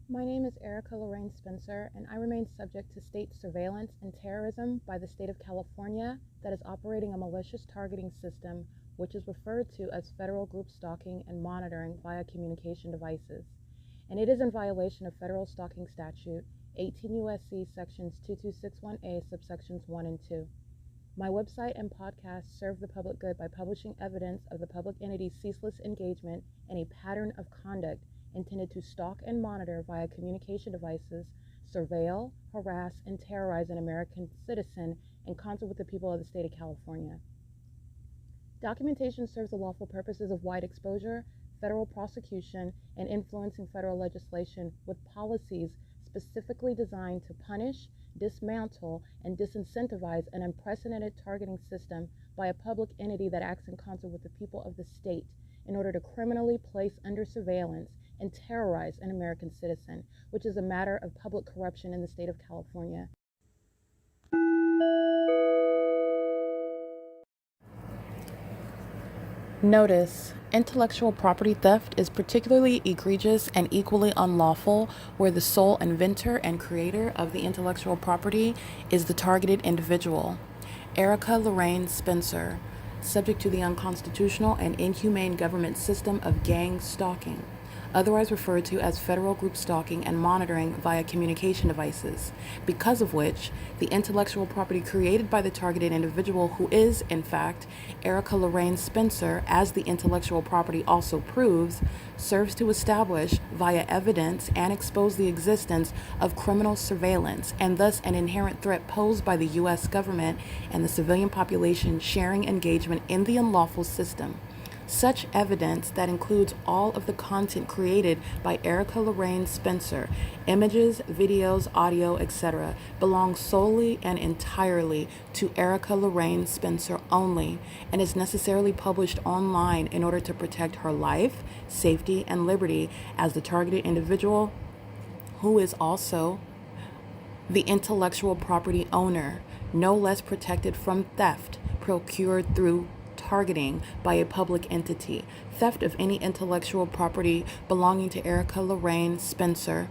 My name is Erica Lorraine Spencer, and I remain subject to state surveillance and terrorism by the state of California that is operating a malicious targeting system which is referred to as federal group stalking and monitoring via communication devices. And it is in violation of federal stalking statute 18 U.S.C. sections 2261A subsections 1 and 2. My website and podcast serve the public good by publishing evidence of the public entity's ceaseless engagement in a pattern of conduct intended to stalk and monitor via communication devices, surveil, harass, and terrorize an American citizen in concert with the people of the state of California. Documentation serves the lawful purposes of wide exposure, federal prosecution, and influencing federal legislation with policies specifically designed to punish, dismantle, and disincentivize an unprecedented targeting system by a public entity that acts in concert with the people of the state in order to criminally place under surveillance and terrorize an American citizen, which is a matter of public corruption in the state of California. Notice: intellectual property theft is particularly egregious and equally unlawful where the sole inventor and creator of the intellectual property is the targeted individual. Erica Lorraine Spencer, subject to the unconstitutional and inhumane government system of gang stalking, otherwise referred to as federal group stalking and monitoring via communication devices, because of which the intellectual property created by the targeted individual, who is, in fact, Erica Lorraine Spencer, as the intellectual property also proves, serves to establish via evidence and expose the existence of criminal surveillance and thus an inherent threat posed by the U.S. government and the civilian population sharing engagement in the unlawful system. Such evidence, that includes all of the content created by Erica Lorraine Spencer, images, videos, audio, etc., belongs solely and entirely to Erica Lorraine Spencer only and is necessarily published online in order to protect her life, safety, and liberty as the targeted individual, who is also the intellectual property owner, no less protected from theft procured through targeting by a public entity. Theft of any intellectual property belonging to Erica Lorraine Spencer,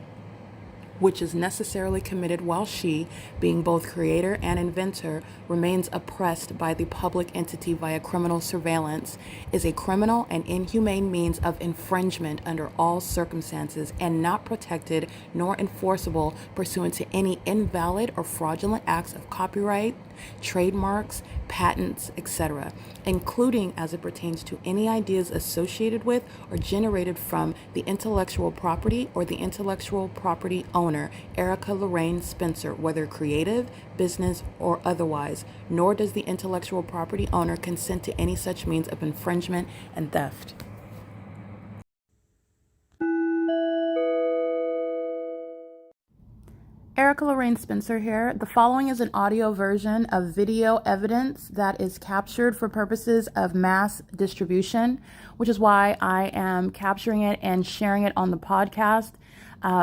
which is necessarily committed while she, being both creator and inventor, remains oppressed by the public entity via criminal surveillance, is a criminal and inhumane means of infringement under all circumstances and not protected nor enforceable pursuant to any invalid or fraudulent acts of copyright, trademarks, patents, etc., including as it pertains to any ideas associated with or generated from the intellectual property or the intellectual property owner, Erica Lorraine Spencer, whether creative, business, or otherwise, nor does the intellectual property owner consent to any such means of infringement and theft. Erica Lorraine Spencer here. The following is an audio version of video evidence that is captured for purposes of mass distribution, which is why I am capturing it and sharing it on the podcast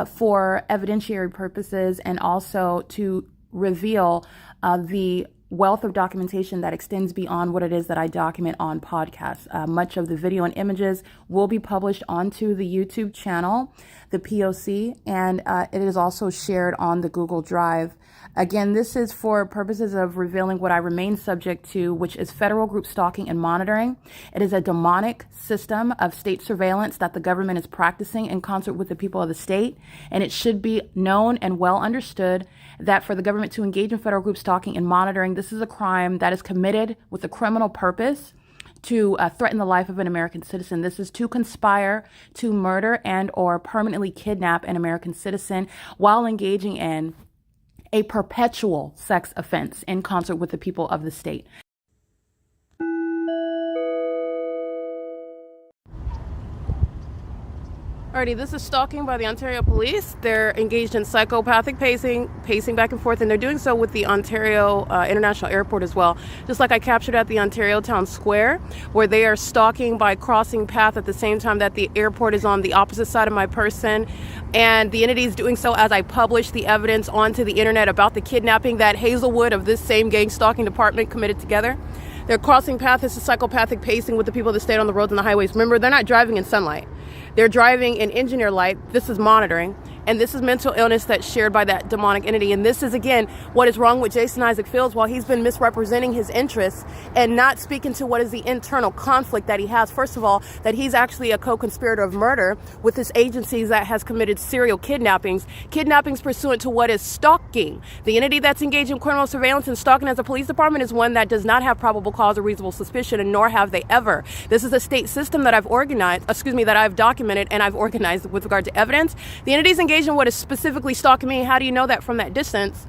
for evidentiary purposes and also to reveal the wealth of documentation that extends beyond what it is that I document on podcasts. Much of the video and images will be published onto the YouTube channel, the P.O.C, and it is also shared on the Google Drive. Again, this is for purposes of revealing what I remain subject to, which is federal group stalking and monitoring. It is a demonic system of state surveillance that the government is practicing in concert with the people of the state, and it should be known and well understood that for the government to engage in federal group stalking and monitoring, this is a crime that is committed with a criminal purpose to threaten the life of an American citizen. This is to conspire to murder and or permanently kidnap an American citizen while engaging in a perpetual sex offense in concert with the people of the state. Alrighty, this is stalking by the Ontario Police. They're engaged in psychopathic pacing back and forth, and they're doing so with the Ontario International Airport as well. Just like I captured at the Ontario Town Square, where they are stalking by crossing path at the same time that the airport is on the opposite side of my person. And the entity is doing so as I publish the evidence onto the internet about the kidnapping that Hazelwood of this same gang stalking department committed together. They're crossing path. This is psychopathic pacing with the people that stayed on the roads and the highways. Remember, they're not driving in sunlight. They're driving in engineer light. This is monitoring. And this is mental illness that's shared by that demonic entity. And this is, again, what is wrong with Jason Isaac Fields while he's been misrepresenting his interests and not speaking to what is the internal conflict that he has. First of all, that he's actually a co-conspirator of murder with this agency that has committed serial kidnappings pursuant to what is stalking. The entity that's engaged in criminal surveillance and stalking as a police department is one that does not have probable cause or reasonable suspicion, and nor have they ever. This is a state system that I've documented and I've organized with regard to evidence. The entity's engaged in what is specifically stalking me. How do you know that from that distance?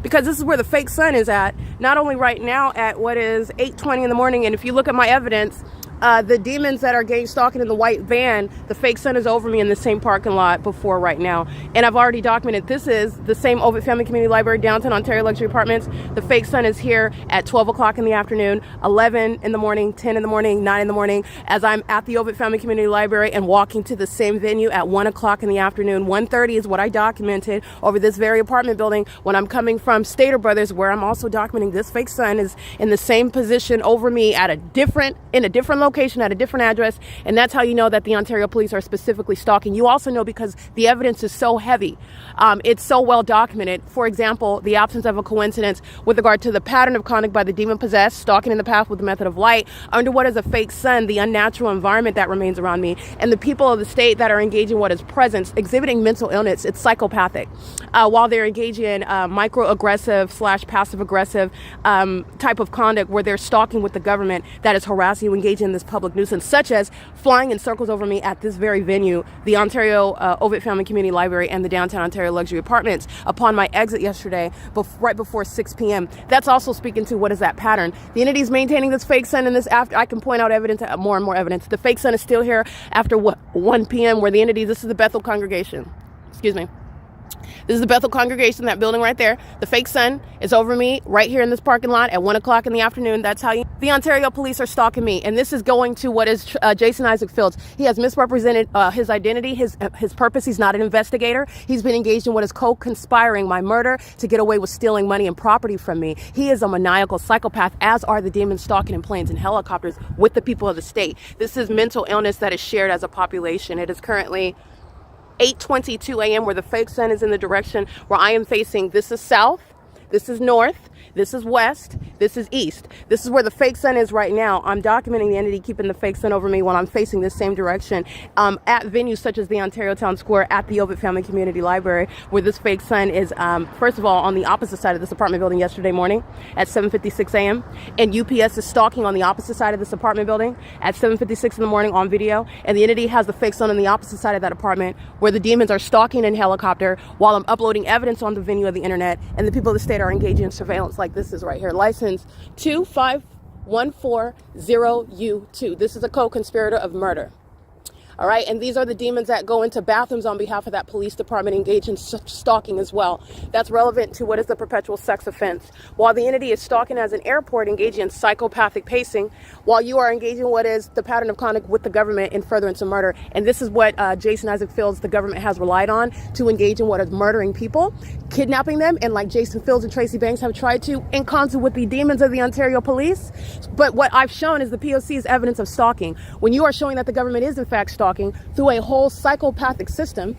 Because this is where the fake sun is at, not only right now at what is 8:20 in the morning, and if you look at my evidence, the demons that are gang stalking in the white van, the fake sun is over me in the same parking lot before right now. And I've already documented, this is the same OVITT Family Community Library, downtown Ontario Luxury Apartments. The fake sun is here at 12 o'clock in the afternoon, 11 in the morning, 10 in the morning, 9 in the morning, as I'm at the OVITT Family Community Library and walking to the same venue at 1 o'clock in the afternoon. 1:30 is what I documented over this very apartment building when I'm coming from Stater Brothers, where I'm also documenting this fake sun is in the same position over me in a different location at a different address. And that's how you know that the Ontario police are specifically stalking. You also know because the evidence is so heavy. It's so well documented. For example, the absence of a coincidence with regard to the pattern of conduct by the demon possessed, stalking in the path with the method of light, under what is a fake sun, the unnatural environment that remains around me, and the people of the state that are engaging what is presence, exhibiting mental illness. It's psychopathic. While they're engaging in microaggressive / passive aggressive type of conduct where they're stalking with the government that is harassing you, engaging in this public nuisance, such as flying in circles over me at this very venue, the Ontario OVITT Family Community Library and the downtown Ontario Luxury Apartments, upon my exit yesterday, right before 6 p.m. That's also speaking to what is that pattern. The entity is maintaining this fake sun, and this after I can point out evidence, more and more evidence. The fake sun is still here after 1 p.m. where the entity, this is the Bethel congregation. Excuse me. This is the Bethel congregation, that building right there. The fake sun is over me right here in this parking lot at 1 o'clock in the afternoon. That's how the Ontario police are stalking me. And this is going to what is Jason Isaac Fields. He has misrepresented his identity, his purpose. He's not an investigator. He's been engaged in what is co-conspiring my murder to get away with stealing money and property from me. He is a maniacal psychopath, as are the demons stalking in planes and helicopters with the people of the state. This is mental illness that is shared as a population. It is currently 8:22 a.m. where the fake sun is in the direction where I am facing. This is south, this is north, this is west, this is east. This is where the fake sun is right now. I'm documenting the entity keeping the fake sun over me while I'm facing this same direction at venues such as the Ontario Town Square, at the OVITT Family Community Library, where this fake sun is, first of all, on the opposite side of this apartment building yesterday morning at 7:56 a.m. And UPS is stalking on the opposite side of this apartment building at 7:56 in the morning on video. And the entity has the fake sun on the opposite side of that apartment where the demons are stalking in helicopter while I'm uploading evidence on the venue of the internet, and the people of the state are engaging in surveillance like this is right here. License 25140U2. This is a co-conspirator of murder. All right, and these are the demons that go into bathrooms on behalf of that police department, engaged in stalking as well. That's relevant to what is the perpetual sex offense. While the entity is stalking as an airport, engaging in psychopathic pacing, while you are engaging in what is the pattern of conduct with the government in furtherance of murder. And this is what Jason Isaac Fields, the government, has relied on to engage in what is murdering people, kidnapping them, and like Jason Fields and Tracy Banks have tried to, in concert with the demons of the Ontario police. But what I've shown is the P.O.C. is evidence of stalking. When you are showing that the government is in fact stalking through a whole psychopathic system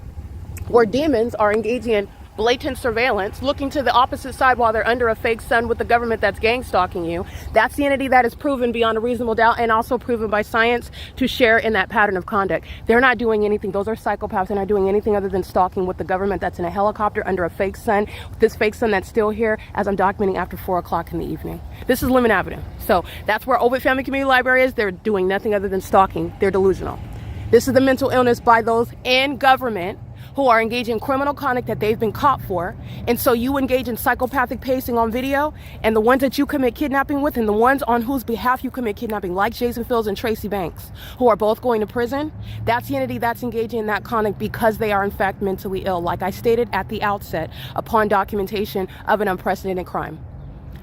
where demons are engaging in blatant surveillance, looking to the opposite side while they're under a fake sun with the government that's gang stalking you. That's the entity that is proven beyond a reasonable doubt and also proven by science to share in that pattern of conduct. They're not doing anything. Those are psychopaths. They're not doing anything other than stalking with the government that's in a helicopter under a fake sun. This fake sun that's still here as I'm documenting after 4 o'clock in the evening. This is Lemon Avenue. So that's where OVITT Family Community Library is. They're doing nothing other than stalking. They're delusional. This is the mental illness by those in government who are engaging in criminal conduct that they've been caught for. And so you engage in psychopathic pacing on video, and the ones that you commit kidnapping with and the ones on whose behalf you commit kidnapping, like Jason Fields and Tracy Banks, who are both going to prison, that's the entity that's engaging in that conduct because they are in fact mentally ill, like I stated at the outset, upon documentation of an unprecedented crime.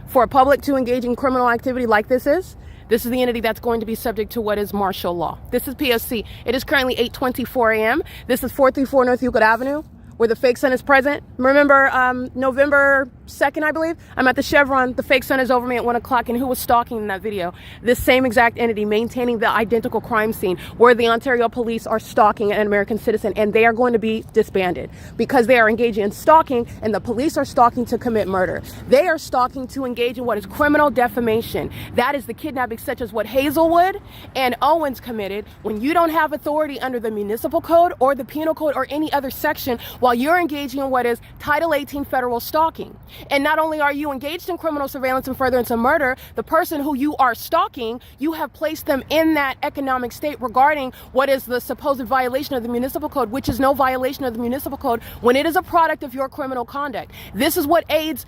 For a public to engage in criminal activity like this is the entity that's going to be subject to what is martial law. This is P.O.C. It is currently 8:24 a.m. This is 434 North Euclid Avenue, where the fake sun is present. Remember November 2nd, I believe. I'm at the Chevron. The fake sun is over me at 1 o'clock. And who was stalking in that video? This same exact entity maintaining the identical crime scene where the Ontario police are stalking an American citizen, and they are going to be disbanded because they are engaging in stalking, and the police are stalking to commit murder. They are stalking to engage in what is criminal defamation. That is the kidnapping such as what Hazelwood and Owens committed when you don't have authority under the municipal code or the penal code or any other section while you're engaging in what is Title 18 federal stalking. And not only are you engaged in criminal surveillance and furtherance of murder, the person who you are stalking, you have placed them in that economic state regarding what is the supposed violation of the municipal code, which is no violation of the municipal code when it is a product of your criminal conduct. This is what aids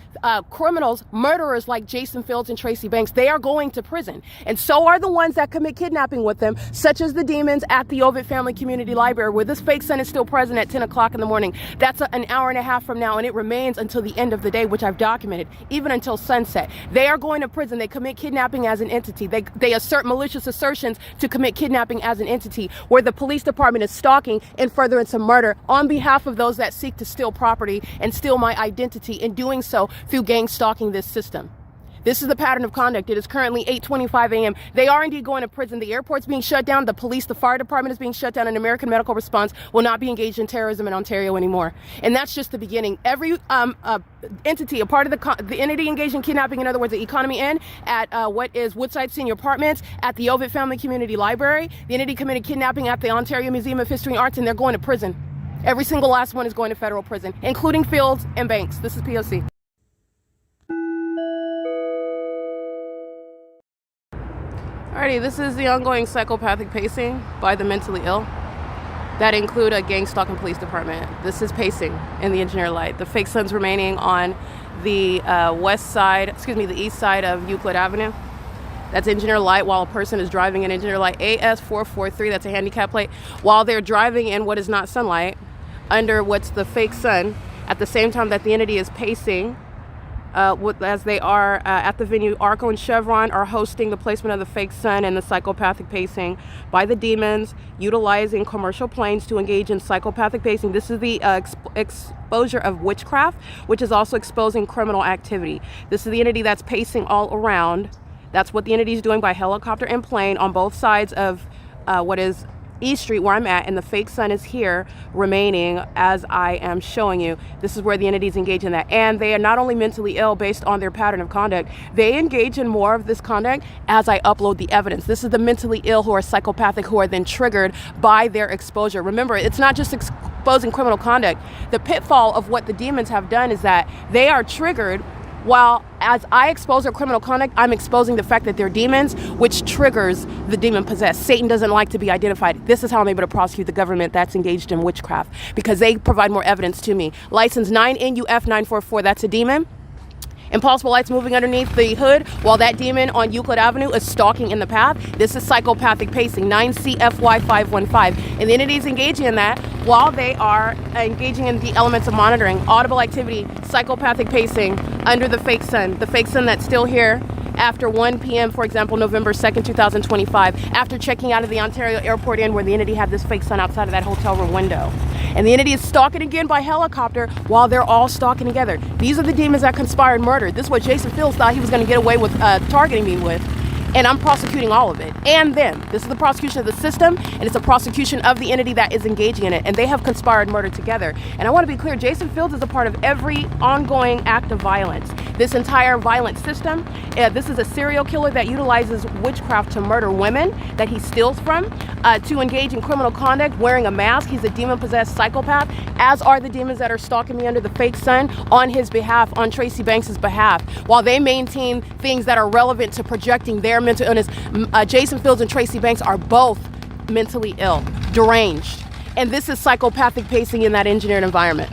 criminals, murderers like Jason Fields and Tracy Banks. They are going to prison. And so are the ones that commit kidnapping with them, such as the demons at the OVITT Family Community Library, where this fake sun is still present at 10 o'clock in the morning. That's an hour and a half from now, and it remains until the end of the day, which I've documented, even until sunset. They are going to prison. They commit kidnapping as an entity. They assert malicious assertions to commit kidnapping as an entity, where the police department is stalking in furtherance of murder on behalf of those that seek to steal property and steal my identity, in doing so through gang stalking this system. This is the pattern of conduct. It is currently 8:25 a.m. They are indeed going to prison. The airport's being shut down. The police, the fire department is being shut down, and American Medical Response will not be engaged in terrorism in Ontario anymore. And that's just the beginning. Every entity, a part of the entity engaged in kidnapping, in other words, the Economy Inn, at what is Woodside Senior Apartments, at the OVITT Family Community Library, the entity committed kidnapping at the Ontario Museum of History and Arts, and they're going to prison. Every single last one is going to federal prison, including Fields and Banks. This is P.O.C. Alrighty, this is the ongoing psychopathic pacing by the mentally ill that include a gang stalking police department. This is pacing in the engineer light. The fake sun's remaining on the the east side of Euclid Avenue. That's engineer light while a person is driving an engineer light AS443, that's a handicap plate, while they're driving in what is not sunlight under what's the fake sun, at the same time that the entity is pacing as they are at the venue. ARCO and CHEVRON are hosting the placement of the fake sun and the psychopathic pacing by the demons, utilizing commercial planes to engage in psychopathic pacing. This is the exposure of witchcraft, which is also exposing criminal activity. This is the entity that's pacing all around. That's what the entity is doing by helicopter and plane on both sides of what is East Street, where I'm at, and the fake sun is here remaining as I am showing you. This is where the entities engage in that. And they are not only mentally ill based on their pattern of conduct, they engage in more of this conduct as I upload the evidence. This is the mentally ill who are psychopathic, who are then triggered by their exposure. Remember, it's not just exposing criminal conduct. The pitfall of what the demons have done is that they are triggered while as I expose their criminal conduct, I'm exposing the fact that they're demons, which triggers the demon possessed. Satan doesn't like to be identified. This is how I'm able to prosecute the government that's engaged in witchcraft, because they provide more evidence to me. License 9NUF944, that's a demon. Impossible lights moving underneath the hood while that demon on Euclid Avenue is stalking in the path. This is psychopathic pacing, 9CFY515. And the entities engaging in that while they are engaging in the elements of monitoring, audible activity, psychopathic pacing under the fake sun that's still here after 1 p.m., for example, November 2nd, 2025, after checking out of the Ontario Airport Inn, where the entity had this fake sun outside of that hotel room window. And the entity is stalking again by helicopter while they're all stalking together. These are the demons that conspired murder. This is what Jason Fields thought he was going to get away with targeting me with. And I'm prosecuting all of it. And then, this is the prosecution of the system, and it's a prosecution of the entity that is engaging in it. And they have conspired murder together. And I want to be clear, Jason Fields is a part of every ongoing act of violence. This entire violent system, this is a serial killer that utilizes witchcraft to murder women that he steals from, to engage in criminal conduct, wearing a mask. He's a demon-possessed psychopath, as are the demons that are stalking me under the fake sun on his behalf, on Tracy Banks' behalf, while they maintain things that are relevant to projecting their mental illness. Jason Fields and Tracy Banks are both mentally ill, deranged, and this is psychopathic pacing in that engineered environment.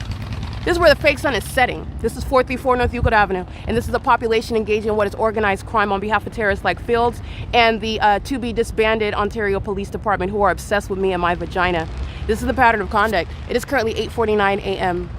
This is where the fake sun is setting. This is 434 North Euclid Avenue, and this is a population engaging in what is organized crime on behalf of terrorists like Fields and the to-be disbanded Ontario Police Department, who are obsessed with me and my vagina. This is the pattern of conduct. It is currently 8:49 a.m.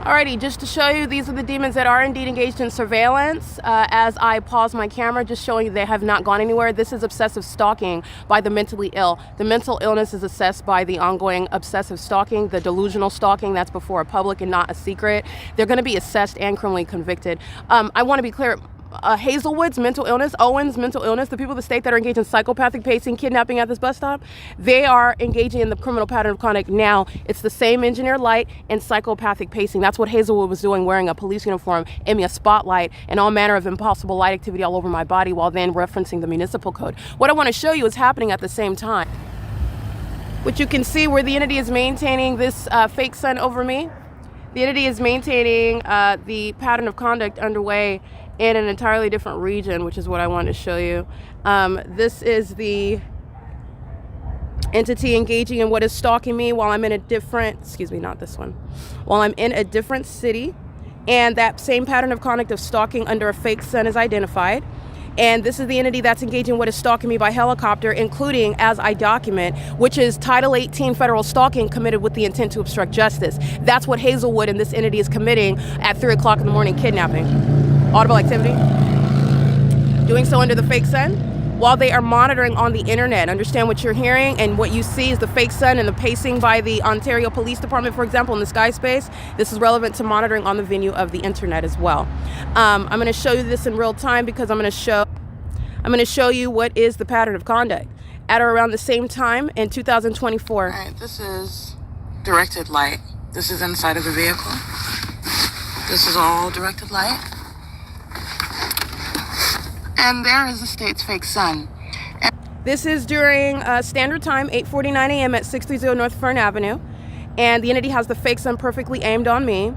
Alrighty, just to show you, these are the demons that are indeed engaged in surveillance. As I pause my camera, just showing you they have not gone anywhere. This is obsessive stalking by the mentally ill. The mental illness is assessed by the ongoing obsessive stalking, the delusional stalking, that's before a public and not a secret. They're going to be assessed and criminally convicted. I want to be clear. Hazelwood's mental illness, Owen's mental illness, the people of the state that are engaged in psychopathic pacing, kidnapping at this bus stop, they are engaging in the criminal pattern of conduct now. It's the same engineer light and psychopathic pacing. That's what Hazelwood was doing, wearing a police uniform, aiming a spotlight, and all manner of impossible light activity all over my body while then referencing the municipal code. What I want to show you is happening at the same time. What you can see where the entity is maintaining this fake sun over me, the entity is maintaining the pattern of conduct underway in an entirely different region, which is what I wanted to show you. This is the entity engaging in what is stalking me while I'm in a different, excuse me, not this one, while I'm in a different city. And that same pattern of conduct of stalking under a fake sun is identified. And this is the entity that's engaging in what is stalking me by helicopter, including, as I document, which is Title 18 federal stalking committed with the intent to obstruct justice. That's what Hazelwood and this entity is committing at 3 o'clock in the morning, kidnapping. Audible activity. Doing so under the fake sun while they are monitoring on the internet. Understand what you're hearing, and what you see is the fake sun and the pacing by the Ontario Police Department, for example, in the sky space. This is relevant to monitoring on the venue of the internet as well. I'm going to show you this in real time because I'm going to show you what is the pattern of conduct at or around the same time in 2024. All right, this is directed light. This is inside of the vehicle. This is all directed light. And there is the state's fake sun. This is during standard time, 8:49 a.m. at 630 North Fern Avenue. And the entity has the fake sun perfectly aimed on me.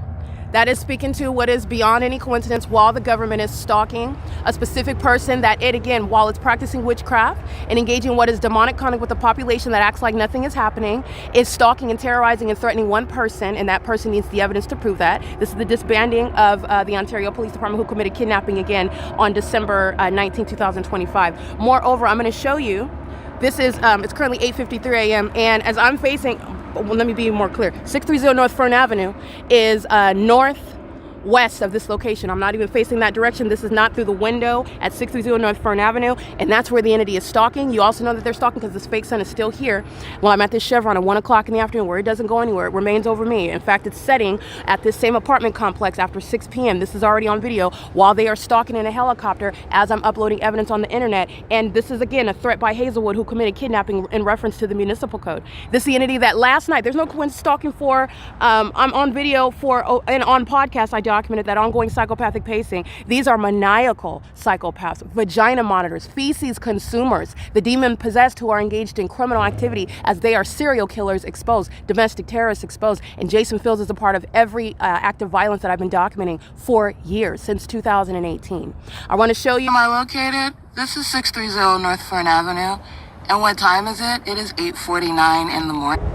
That is speaking to what is beyond any coincidence while the government is stalking a specific person that it, again, while it's practicing witchcraft and engaging what is demonic conduct with a population that acts like nothing is happening, is stalking and terrorizing and threatening one person, and that person needs the evidence to prove that. This is the disbanding of the Ontario Police Department, who committed kidnapping again on December 19, 2025. Moreover, I'm going to show you, this is, it's currently 8:53 a.m. and as I'm facing, well, let me be more clear. 630 North Fern Avenue is northwest of this location. I'm not even facing that direction. This is not through the window at 630 North Fern Avenue, and that's where the entity is stalking. You also know that they're stalking because this fake sun is still here while I'm at this Chevron at 1 o'clock in the afternoon, where it doesn't go anywhere. It remains over me. In fact, it's setting at this same apartment complex after 6 p.m. This is already on video while they are stalking in a helicopter as I'm uploading evidence on the internet. And this is, again, a threat by Hazelwood, who committed kidnapping in reference to the municipal code. This is the entity that last night, there's no coincidence stalking for, I'm on video for, and on podcast, I documented that ongoing psychopathic pacing. These are maniacal psychopaths, vagina monitors, feces consumers, the demon possessed who are engaged in criminal activity as they are serial killers exposed, domestic terrorists exposed, and Jason Fields is a part of every act of violence that I've been documenting for years, since 2018. I want to show you. Am I located? This is 630 North Fern Avenue. And what time is it? It is 8:49 in the morning.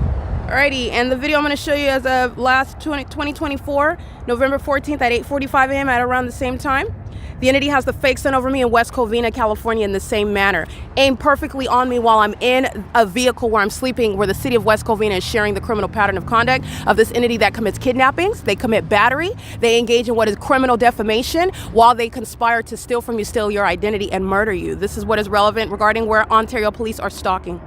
Alrighty, and the video I'm going to show you as of last 2024, November 14th at 8:45 a.m. at around the same time. The entity has the fake sun over me in West Covina, California in the same manner. Aimed perfectly on me while I'm in a vehicle where I'm sleeping, where the city of West Covina is sharing the criminal pattern of conduct of this entity that commits kidnappings. They commit battery. They engage in what is criminal defamation while they conspire to steal from you, steal your identity, and murder you. This is what is relevant regarding where Ontario police are stalking.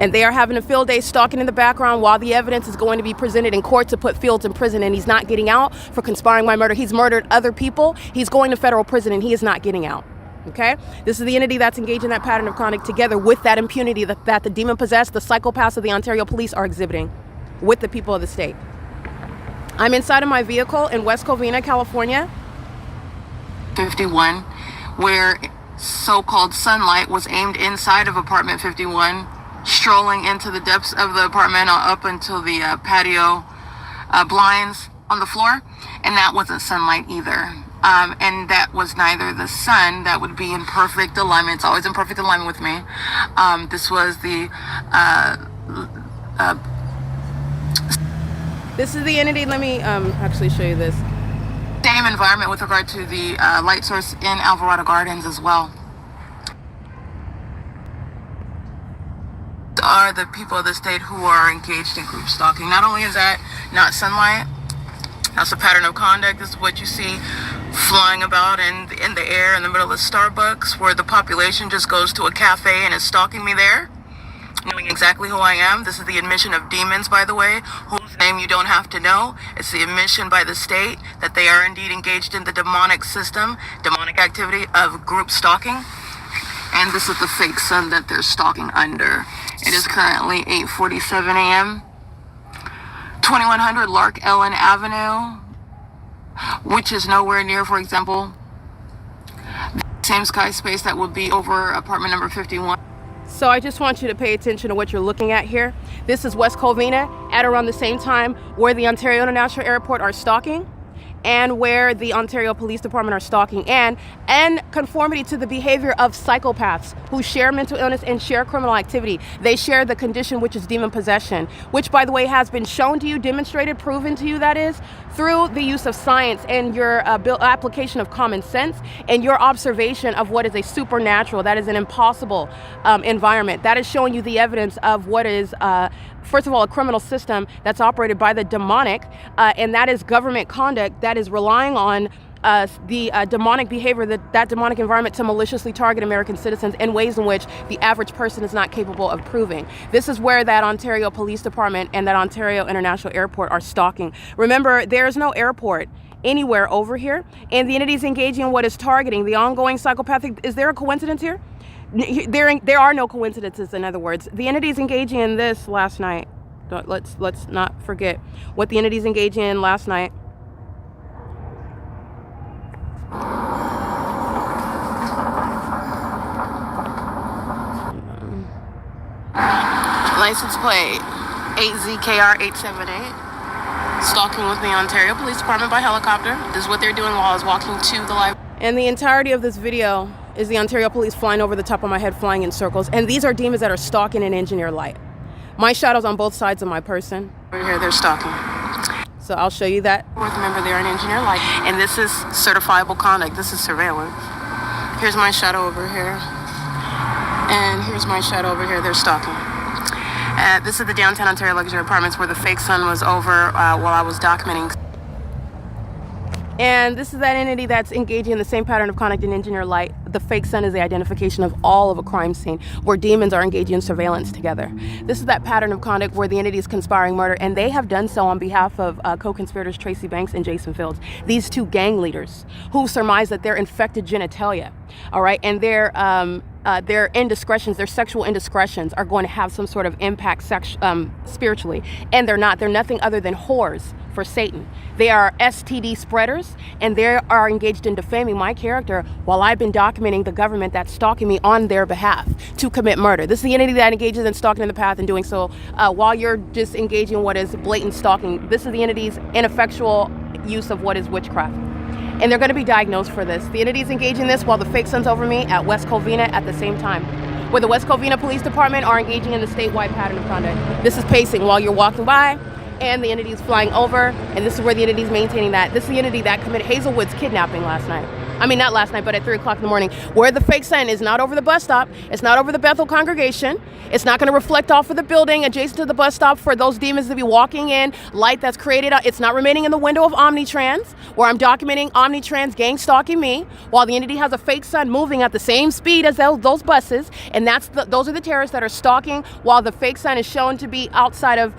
And they are having a field day stalking in the background while the evidence is going to be presented in court to put Fields in prison, and he's not getting out for conspiring my murder. He's murdered other people. He's going to federal prison, and he is not getting out. Okay? This is the entity that's engaged in that pattern of conduct together with that impunity that the demon-possessed, the psychopaths of the Ontario police are exhibiting with the people of the state. I'm inside of my vehicle in West Covina, California. 51, where so-called sunlight was aimed inside of apartment 51, strolling into the depths of the apartment up until the patio blinds on the floor, and that wasn't sunlight either. And that was neither the sun. That would be in perfect alignment. It's always in perfect alignment with me. This was the this is the entity. Let me actually show you this. Same environment with regard to the light source in Alvarado Gardens as well. are the people of the state who are engaged in group stalking. Not only is that not sunlight, that's a pattern of conduct. This is what you see flying about in the air in the middle of Starbucks, where the population just goes to a cafe and is stalking me there, knowing exactly who I am. This is the admission of demons, by the way, whose name you don't have to know. It's the admission by the state that they are indeed engaged in the demonic system, demonic activity of group stalking. And this is the fake sun that they're stalking under. It is currently 8:47 a.m. 2100 Lark Ellen Avenue, which is nowhere near, for example, the same sky space that would be over apartment number 51. So I just want you to pay attention to what you're looking at here. This is West Covina at around the same time where the Ontario International Airport are stalking and where the Ontario Police Department are stalking, and conformity to the behavior of psychopaths who share mental illness and share criminal activity. They share the condition, which is demon possession, which, by the way, has been shown to you, demonstrated, proven to you, that is, through the use of science and your application of common sense and your observation of what is a supernatural, that is an impossible environment. That is showing you the evidence of what is first of all, a criminal system that's operated by the demonic, and that is government conduct that is relying on the demonic behavior, that demonic environment, to maliciously target American citizens in ways in which the average person is not capable of proving. This is where that Ontario Police Department and that Ontario International Airport are stalking. Remember, there is no airport anywhere over here, and the entities engaging in what is targeting the ongoing psychopathic. Is there a coincidence here? There are no coincidences. In other words, the entities engaging in this last night. Let's not forget what the entities engaging in last night. License plate 8ZKR878. Stalking with the Ontario Police Department by helicopter. This is what they're doing while I was walking to the library. And the entirety of this video is the Ontario Police flying over the top of my head, flying in circles. And these are demons that are stalking in engineer light. My shadow's on both sides of my person. Over here, they're stalking. So I'll show you that. Remember, they're an engineer light. And this is certifiable conduct. This is surveillance. Here's my shadow over here. And here's my shadow over here. They're stalking. This is the downtown Ontario luxury apartments where the fake sun was over while I was documenting. And this is that entity that's engaging in the same pattern of conduct in engineer light. The fake sun is the identification of all of a crime scene where demons are engaging in surveillance together. This is that pattern of conduct where the entity is conspiring murder, and they have done so on behalf of co-conspirators Tracy Banks and Jason Fields. These two gang leaders who surmise that they're infected genitalia, all right, and their indiscretions, their sexual indiscretions are going to have some sort of impact spiritually, and they're not. They're nothing other than whores for Satan. They are STD spreaders, and they are engaged in defaming my character while I've been documenting the government that's stalking me on their behalf to commit murder. This is the entity that engages in stalking in the path and doing so while you're just engaging in what is blatant stalking. This is the entity's ineffectual use of what is witchcraft. And they're going to be diagnosed for this. The entity's engaging in this while the fake sun's over me at West Covina at the same time, where the West Covina Police Department are engaging in the statewide pattern of conduct. This is pacing while you're walking by, and the entity is flying over, and this is where the entity is maintaining that. This is the entity that committed Hazelwood's kidnapping last night. I mean, not last night, but at 3 o'clock in the morning, where the fake sun is not over the bus stop. It's not over the Bethel congregation. It's not going to reflect off of the building adjacent to the bus stop for those demons to be walking in, light that's created. It's not remaining in the window of Omnitrans, where I'm documenting Omnitrans gang stalking me, while the entity has a fake sun moving at the same speed as those buses. And those are the terrorists that are stalking, while the fake sun is shown to be outside of,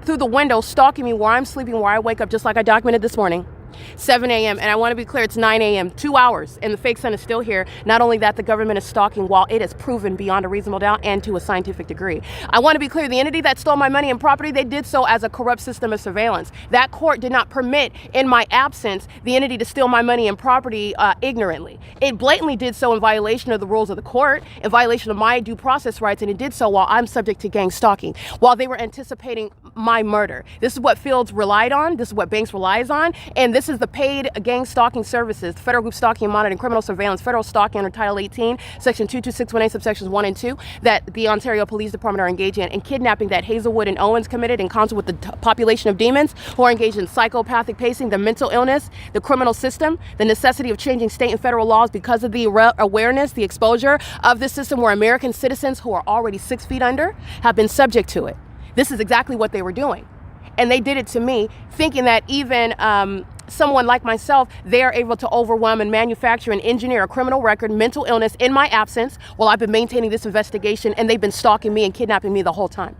through the window, stalking me where I'm sleeping, where I wake up, just like I documented this morning. 7 a.m. And I want to be clear, it's 9 a.m., 2 hours, and the fake sun is still here. Not only that, the government is stalking while it is proven beyond a reasonable doubt and to a scientific degree. I want to be clear, the entity that stole my money and property, they did so as a corrupt system of surveillance. That court did not permit, in my absence, the entity to steal my money and property ignorantly. It blatantly did so in violation of the rules of the court, in violation of my due process rights, and it did so while I'm subject to gang stalking, while they were anticipating my murder. This is what Fields relied on, this is what Banks relies on, and this This is the paid gang stalking services, federal group stalking and monitoring, criminal surveillance, federal stalking under Title 18, Section 22618, subsections 1 and 2, that the Ontario Police Department are engaged in, and kidnapping that Hazelwood and Owens committed in concert with the population of demons who are engaged in psychopathic pacing, the mental illness, the criminal system, the necessity of changing state and federal laws because of the awareness, the exposure of this system where American citizens who are already 6 feet under have been subject to it. This is exactly what they were doing. And they did it to me, thinking that even someone like myself, they are able to overwhelm and manufacture and engineer a criminal record, mental illness in my absence while I've been maintaining this investigation, and they've been stalking me and kidnapping me the whole time.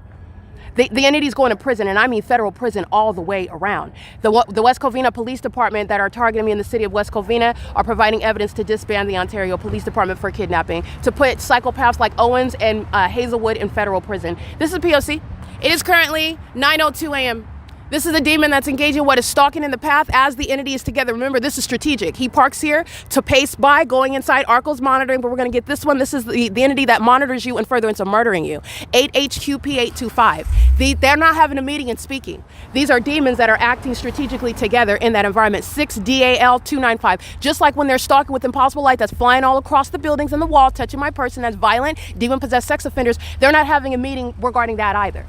The entity's going to prison, and I mean federal prison all the way around. The West Covina Police Department that are targeting me in the city of West Covina are providing evidence to disband the Ontario Police Department for kidnapping, to put psychopaths like Owens and Hazelwood in federal prison. This is P.O.C. It is currently 9:02 a.m. This is a demon that's engaging what is stalking in the path as the entity is together. Remember, this is strategic. He parks here to pace by, going inside. ARCO's monitoring, but we're going to get this one. This is the entity that monitors you and furtherance of murdering you. 8HQP825. They're not having a meeting and speaking. These are demons that are acting strategically together in that environment. 6DAL295. Just like when they're stalking with impossible light that's flying all across the buildings and the wall, touching my person, that's violent, demon-possessed sex offenders, they're not having a meeting regarding that either.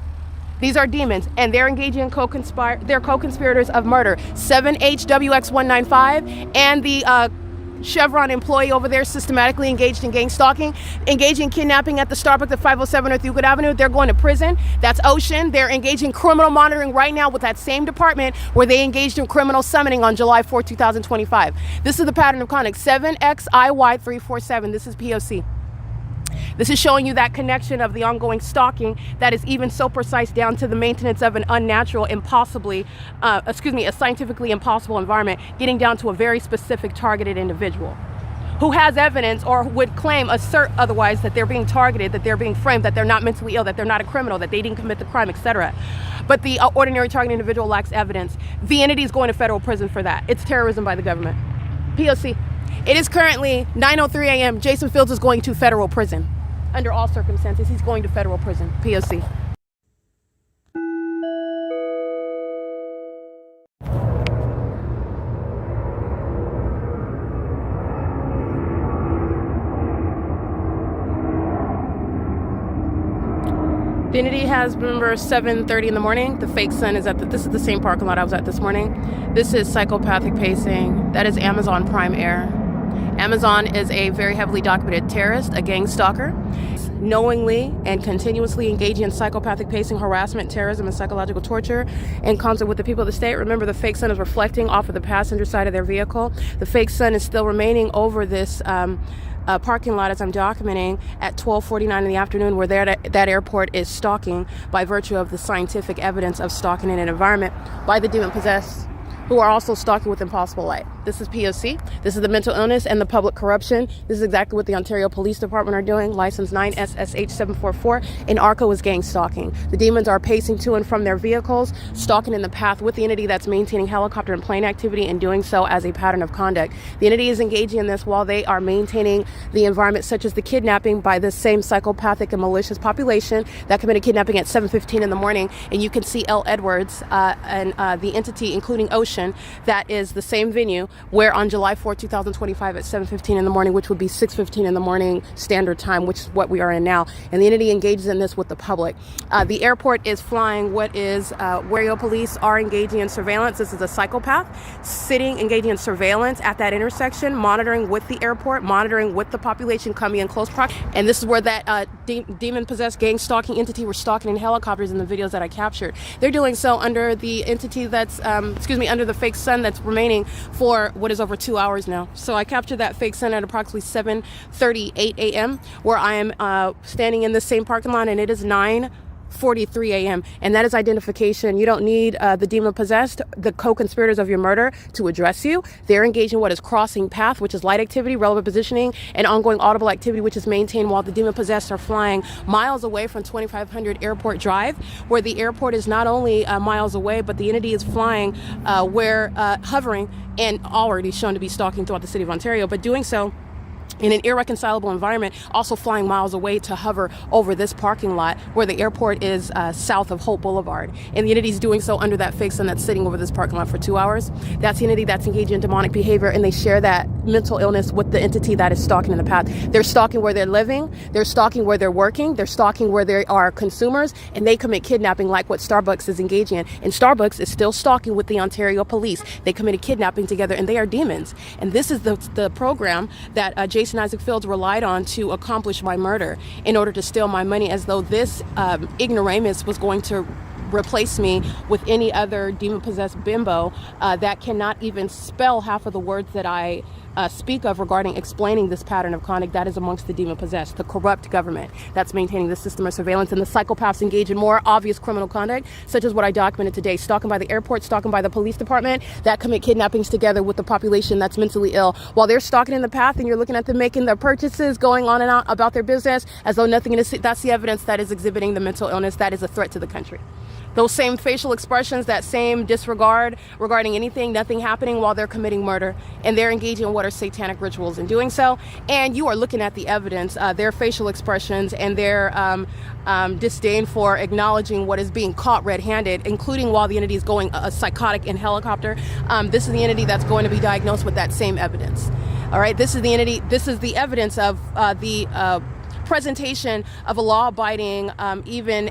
These are demons, and they're engaging in they're co-conspirators of murder. 7HWX195 and the Chevron employee over there systematically engaged in gang stalking, engaging in kidnapping at the Starbucks at 507 North Euclid Avenue. They're going to prison. That's Ocean. They're engaging criminal monitoring right now with that same department where they engaged in criminal summoning on July 4, 2025. This is the pattern of conduct. 7XIY347. This is P.O.C. This is showing you that connection of the ongoing stalking that is even so precise down to the maintenance of an unnatural, a scientifically impossible environment, getting down to a very specific targeted individual who has evidence or would assert otherwise, that they're being targeted, that they're being framed, that they're not mentally ill, that they're not a criminal, that they didn't commit the crime, etc. But the ordinary targeted individual lacks evidence. The entity is going to federal prison for that. It's terrorism by the government. P.O.C. It is currently 9:03 a.m. Jason Fields is going to federal prison. Under all circumstances, he's going to federal prison. P.O.C. The entity has number 7:30 in the morning. The fake sun is this is the same parking lot I was at this morning. This is psychopathic pacing. That is Amazon Prime Air. Amazon is a very heavily documented terrorist, a gang stalker, knowingly and continuously engaging in psychopathic pacing, harassment, terrorism, and psychological torture in concert with the people of the state. Remember, the fake sun is reflecting off of the passenger side of their vehicle. The fake sun is still remaining over this parking lot as I'm documenting at 12:49 in the afternoon, where that airport is stalking by virtue of the scientific evidence of stalking in an environment by the demon-possessed, who are also stalking with impossible light. This is P.O.C. This is the mental illness and the public corruption. This is exactly what the Ontario Police Department are doing. License 9SSH744. And ARCO is gang stalking. The demons are pacing to and from their vehicles, stalking in the path with the entity that's maintaining helicopter and plane activity, and doing so as a pattern of conduct. The entity is engaging in this while they are maintaining the environment, such as the kidnapping by this same psychopathic and malicious population that committed kidnapping at 7:15 in the morning. And you can see L. Edwards and the entity, including Ocean, that is the same venue, where on July 4, 2025 at 7:15 in the morning, which would be 6:15 in the morning standard time, which is what we are in now. And the entity engages in this with the public. The airport is flying what is where your police are engaging in surveillance. This is a psychopath engaging in surveillance at that intersection, monitoring with the airport, monitoring with the population coming in close proximity. And this is where that demon-possessed gang stalking entity were stalking in helicopters in the videos that I captured. They're doing so under the entity that's, under the fake sun that's remaining for what is over 2 hours now. So I captured that fake sun at approximately 7:38 a.m. where I am standing in the same parking lot, and it is 9:43 a.m. And that is identification. You don't need the demon-possessed, the co-conspirators of your murder, to address you. They're engaged in what is crossing path, which is light activity, relevant positioning, and ongoing audible activity, which is maintained while the demon-possessed are flying miles away from 2500 Airport Drive, where the airport is not only miles away, but the entity is flying hovering and already shown to be stalking throughout the city of Ontario, but doing so in an irreconcilable environment, also flying miles away to hover over this parking lot where the airport is south of Hope Boulevard. And the entity is doing so under that fake sun that's sitting over this parking lot for 2 hours. That's the entity that's engaged in demonic behavior, and they share that mental illness with the entity that is stalking in the path. They're stalking where they're living, they're stalking where they're working, they're stalking where they are consumers, and they commit kidnapping like what Starbucks is engaging in. And Starbucks is still stalking with the Ontario police. They committed kidnapping together, and they are demons. And this is the program that Jason Isaac Fields relied on to accomplish my murder in order to steal my money, as though this ignoramus was going to replace me with any other demon-possessed bimbo that cannot even spell half of the words that I speak of regarding explaining this pattern of conduct that is amongst the demon-possessed, the corrupt government that's maintaining the system of surveillance, and the psychopaths engage in more obvious criminal conduct, such as what I documented today: stalking by the airport, stalking by the police department, that commit kidnappings together with the population that's mentally ill. While they're stalking in the path and you're looking at them making their purchases, going on and on about their business as though nothing is, that's the evidence that is exhibiting the mental illness that is a threat to the country. Those same facial expressions, that same disregard regarding anything, nothing happening while they're committing murder, and they're engaging in what are satanic rituals in doing so. And you are looking at the evidence, their facial expressions and their disdain for acknowledging what is being caught red-handed, including while the entity is going psychotic in helicopter. This is the entity that's going to be diagnosed with that same evidence. All right, this is the entity, this is the evidence of the presentation of a law-abiding, even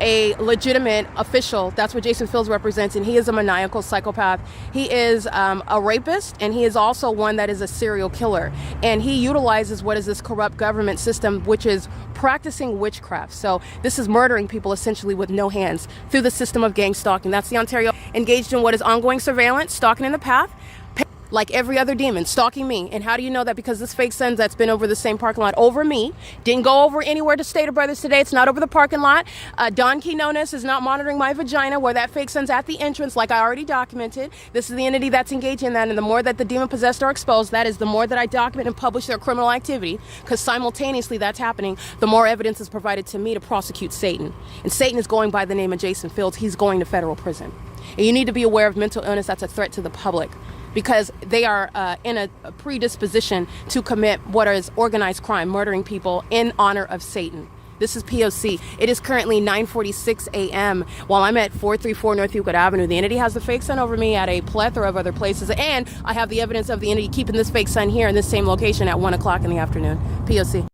a legitimate official. That's what Jason Fields represents, and he is a maniacal psychopath. He is a rapist, and he is also one that is a serial killer. And he utilizes what is this corrupt government system, which is practicing witchcraft. So this is murdering people essentially with no hands through the system of gang stalking. That's the Ontario engaged in what is ongoing surveillance, stalking in the path, like every other demon, stalking me. And how do you know that? Because this fake sun that's been over the same parking lot over me didn't go over anywhere to Stater Brothers today. It's not over the parking lot. Don Quinones is not monitoring my vagina where that fake sun's at the entrance, like I already documented. This is the entity that's engaging in that. And the more that the demon possessed are exposed, that is the more that I document and publish their criminal activity, because simultaneously that's happening, the more evidence is provided to me to prosecute Satan. And Satan is going by the name of Jason Fields. He's going to federal prison. And you need to be aware of mental illness that's a threat to the public, because they are in a predisposition to commit what is organized crime, murdering people in honor of Satan. This is P.O.C. It is currently 9:46 a.m. while I'm at 434 North Euclid Avenue. The entity has the fake sun over me at a plethora of other places, and I have the evidence of the entity keeping this fake sun here in this same location at 1 o'clock in the afternoon. P.O.C.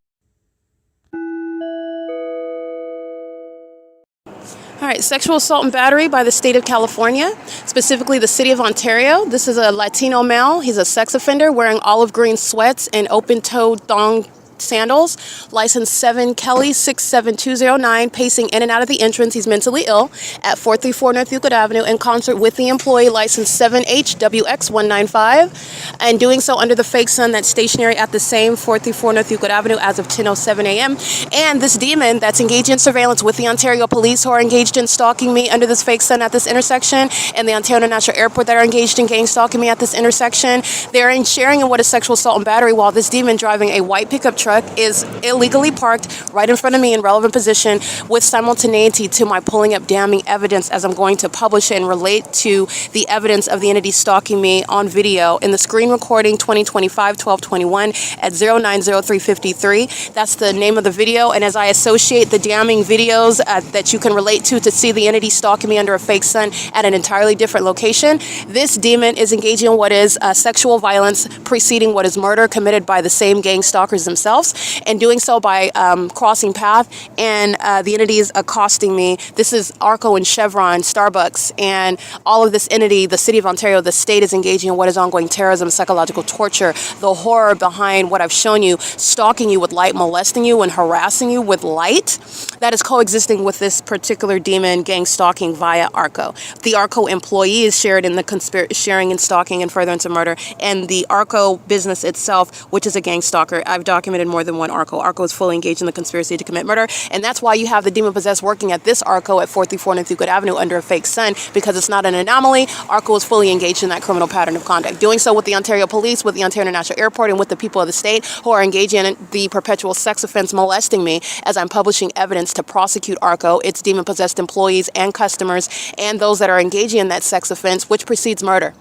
All right, sexual assault and battery by the state of California, specifically the city of Ontario. This is a Latino male. He's a sex offender wearing olive green sweats and open-toed thong sandals, license 7 Kelly 67209, pacing in and out of the entrance. He's mentally ill at 434 North Euclid Avenue in concert with the employee, license 7HWX195, and doing so under the fake sun that's stationary at the same 434 North Euclid Avenue as of 10:07 a.m. And this demon that's engaged in surveillance with the Ontario police, who are engaged in stalking me under this fake sun at this intersection, and the Ontario International Airport that are engaged in gang stalking me at this intersection. They're in sharing in what is sexual assault and battery, while this demon driving a white pickup truck is illegally parked right in front of me in relevant position, with simultaneity to my pulling up damning evidence as I'm going to publish it and relate to the evidence of the entity stalking me on video in the screen recording 2025-1221 at 090353. That's the name of the video. And as I associate the damning videos that you can relate to see the entity stalking me under a fake sun at an entirely different location, this demon is engaging in what is sexual violence preceding what is murder committed by the same gang stalkers themselves, and doing so by crossing path, and the entity is accosting me. This is ARCO and CHEVRON, Starbucks, and all of this entity, the city of Ontario, the state is engaging in what is ongoing terrorism, psychological torture, the horror behind what I've shown you, stalking you with light, molesting you and harassing you with light, that is coexisting with this particular demon gang stalking via ARCO. The ARCO employee is shared in the sharing and stalking and furtherance of murder, and the ARCO business itself, which is a gang stalker. I've documented more than one ARCO. ARCO is fully engaged in the conspiracy to commit murder, and that's why you have the demon possessed working at this ARCO at 434 North Euclid Avenue under a fake sun, because it's not an anomaly. ARCO is fully engaged in that criminal pattern of conduct, doing so with the Ontario Police, with the Ontario International Airport, and with the people of the state who are engaging in the perpetual sex offense molesting me as I'm publishing evidence to prosecute ARCO, its demon possessed employees and customers, and those that are engaging in that sex offense, which precedes murder.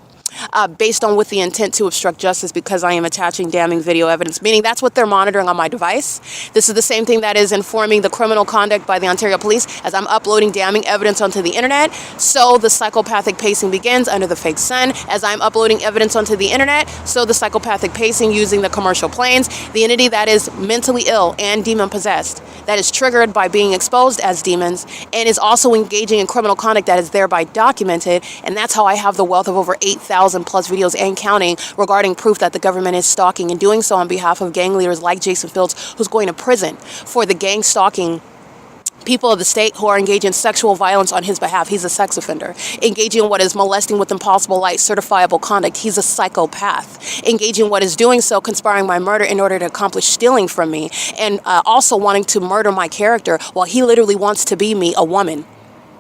based on with the intent to obstruct justice because I am attaching damning video evidence, meaning that's what they're monitoring on my device. This is the same thing that is informing the criminal conduct by the Ontario Police as I'm uploading damning evidence onto the internet. So the psychopathic pacing begins under the fake sun. As I'm uploading evidence onto the internet, so the psychopathic pacing using the commercial planes, the entity that is mentally ill and demon possessed, that is triggered by being exposed as demons and is also engaging in criminal conduct that is thereby documented. And that's how I have the wealth of over 8,000 plus videos and counting regarding proof that the government is stalking and doing so on behalf of gang leaders like Jason Fields, who's going to prison for the gang stalking people of the state who are engaged in sexual violence on his behalf. He's a sex offender. Engaging in what is molesting with impossible light, certifiable conduct. He's a psychopath. Engaging in what is doing so, conspiring my murder in order to accomplish stealing from me, and also wanting to murder my character while he literally wants to be me, a woman.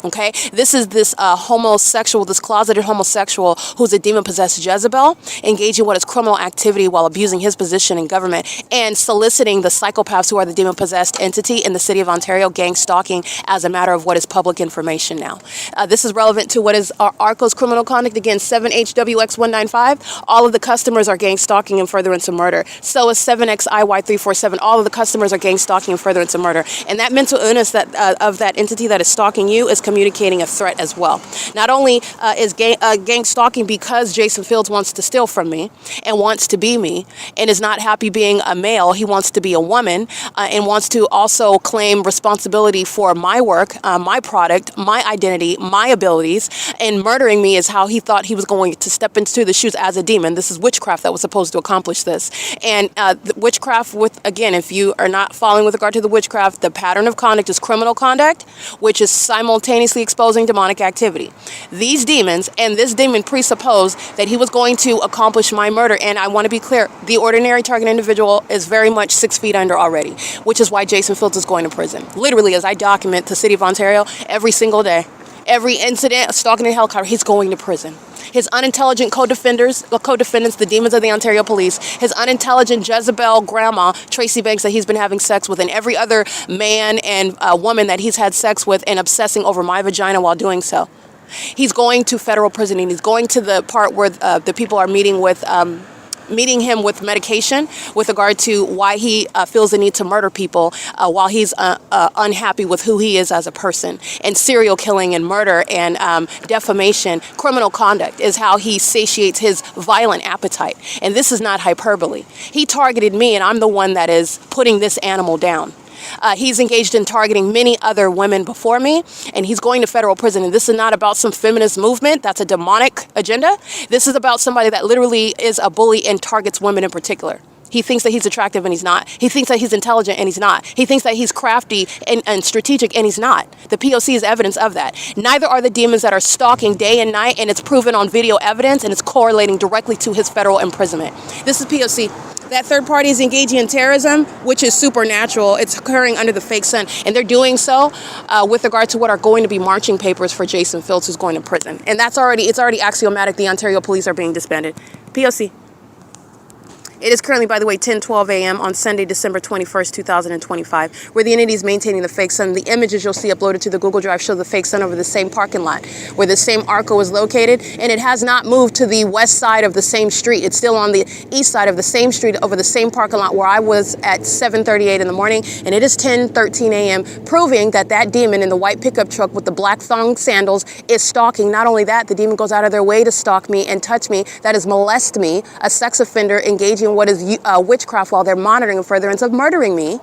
Okay, this is this homosexual, this closeted homosexual who's a demon-possessed Jezebel, engaging in what is criminal activity while abusing his position in government and soliciting the psychopaths who are the demon-possessed entity in the city of Ontario, gang stalking as a matter of what is public information now. This is relevant to what is ARCO's criminal conduct. Again, 7HWX195. All of the customers are gang stalking and furtherance of murder. So is 7XIY347. All of the customers are gang stalking and furtherance of murder. And that mental illness that of that entity that is stalking you is communicating a threat as well. Not only is gang stalking because Jason Fields wants to steal from me and wants to be me and is not happy being a male, he wants to be a woman and wants to also claim responsibility for my work, my product, my identity, my abilities, and murdering me is how he thought he was going to step into the shoes as a demon. This is witchcraft that was supposed to accomplish this. And the witchcraft with, again, if you are not following with regard to the witchcraft, the pattern of conduct is criminal conduct, which is simultaneously exposing demonic activity. These demons and this demon presupposed that he was going to accomplish my murder. And I want to be clear, the ordinary target individual is very much 6 feet under already, which is why Jason Fields is going to prison. Literally, as I document the city of Ontario every single day, every incident, stalking in a helicopter, he's going to prison. His unintelligent co-defendants, the demons of the Ontario Police, his unintelligent Jezebel grandma, Tracy Banks, that he's been having sex with, and every other man and woman that he's had sex with and obsessing over my vagina while doing so. He's going to federal prison, and he's going to the part where the people are meeting him with medication with regard to why he feels the need to murder people while he's unhappy with who he is as a person. And serial killing and murder and defamation, criminal conduct is how he satiates his violent appetite. And this is not hyperbole. He targeted me, and I'm the one that is putting this animal down. He's engaged in targeting many other women before me, and he's going to federal prison. And this is not about some feminist movement. That's a demonic agenda. This is about somebody that literally is a bully and targets women in particular. He thinks that he's attractive and he's not. He thinks that he's intelligent and he's not. He thinks that he's crafty and strategic and he's not. The P.O.C. is evidence of that. Neither are the demons that are stalking day and night, and it's proven on video evidence, and it's correlating directly to his federal imprisonment. This is P.O.C. That third party is engaging in terrorism, which is supernatural. It's occurring under the fake sun. And they're doing so with regard to what are going to be marching papers for Jason Fields, who's going to prison. And it's already axiomatic. The Ontario Police are being disbanded. P.O.C. It is currently, by the way, 10:12 a.m. on Sunday, December 21st, 2025, where the entity is maintaining the fake sun. The images you'll see uploaded to the Google Drive show the fake sun over the same parking lot where the same ARCO is located, and it has not moved to the west side of the same street. It's still on the east side of the same street over the same parking lot where I was at 7:38 in the morning, and it is 10:13 a.m., proving that that demon in the white pickup truck with the black thong sandals is stalking. Not only that, the demon goes out of their way to stalk me and touch me, that is molest me, a sex offender engaging in what is witchcraft while they're monitoring and furtherance of murdering me,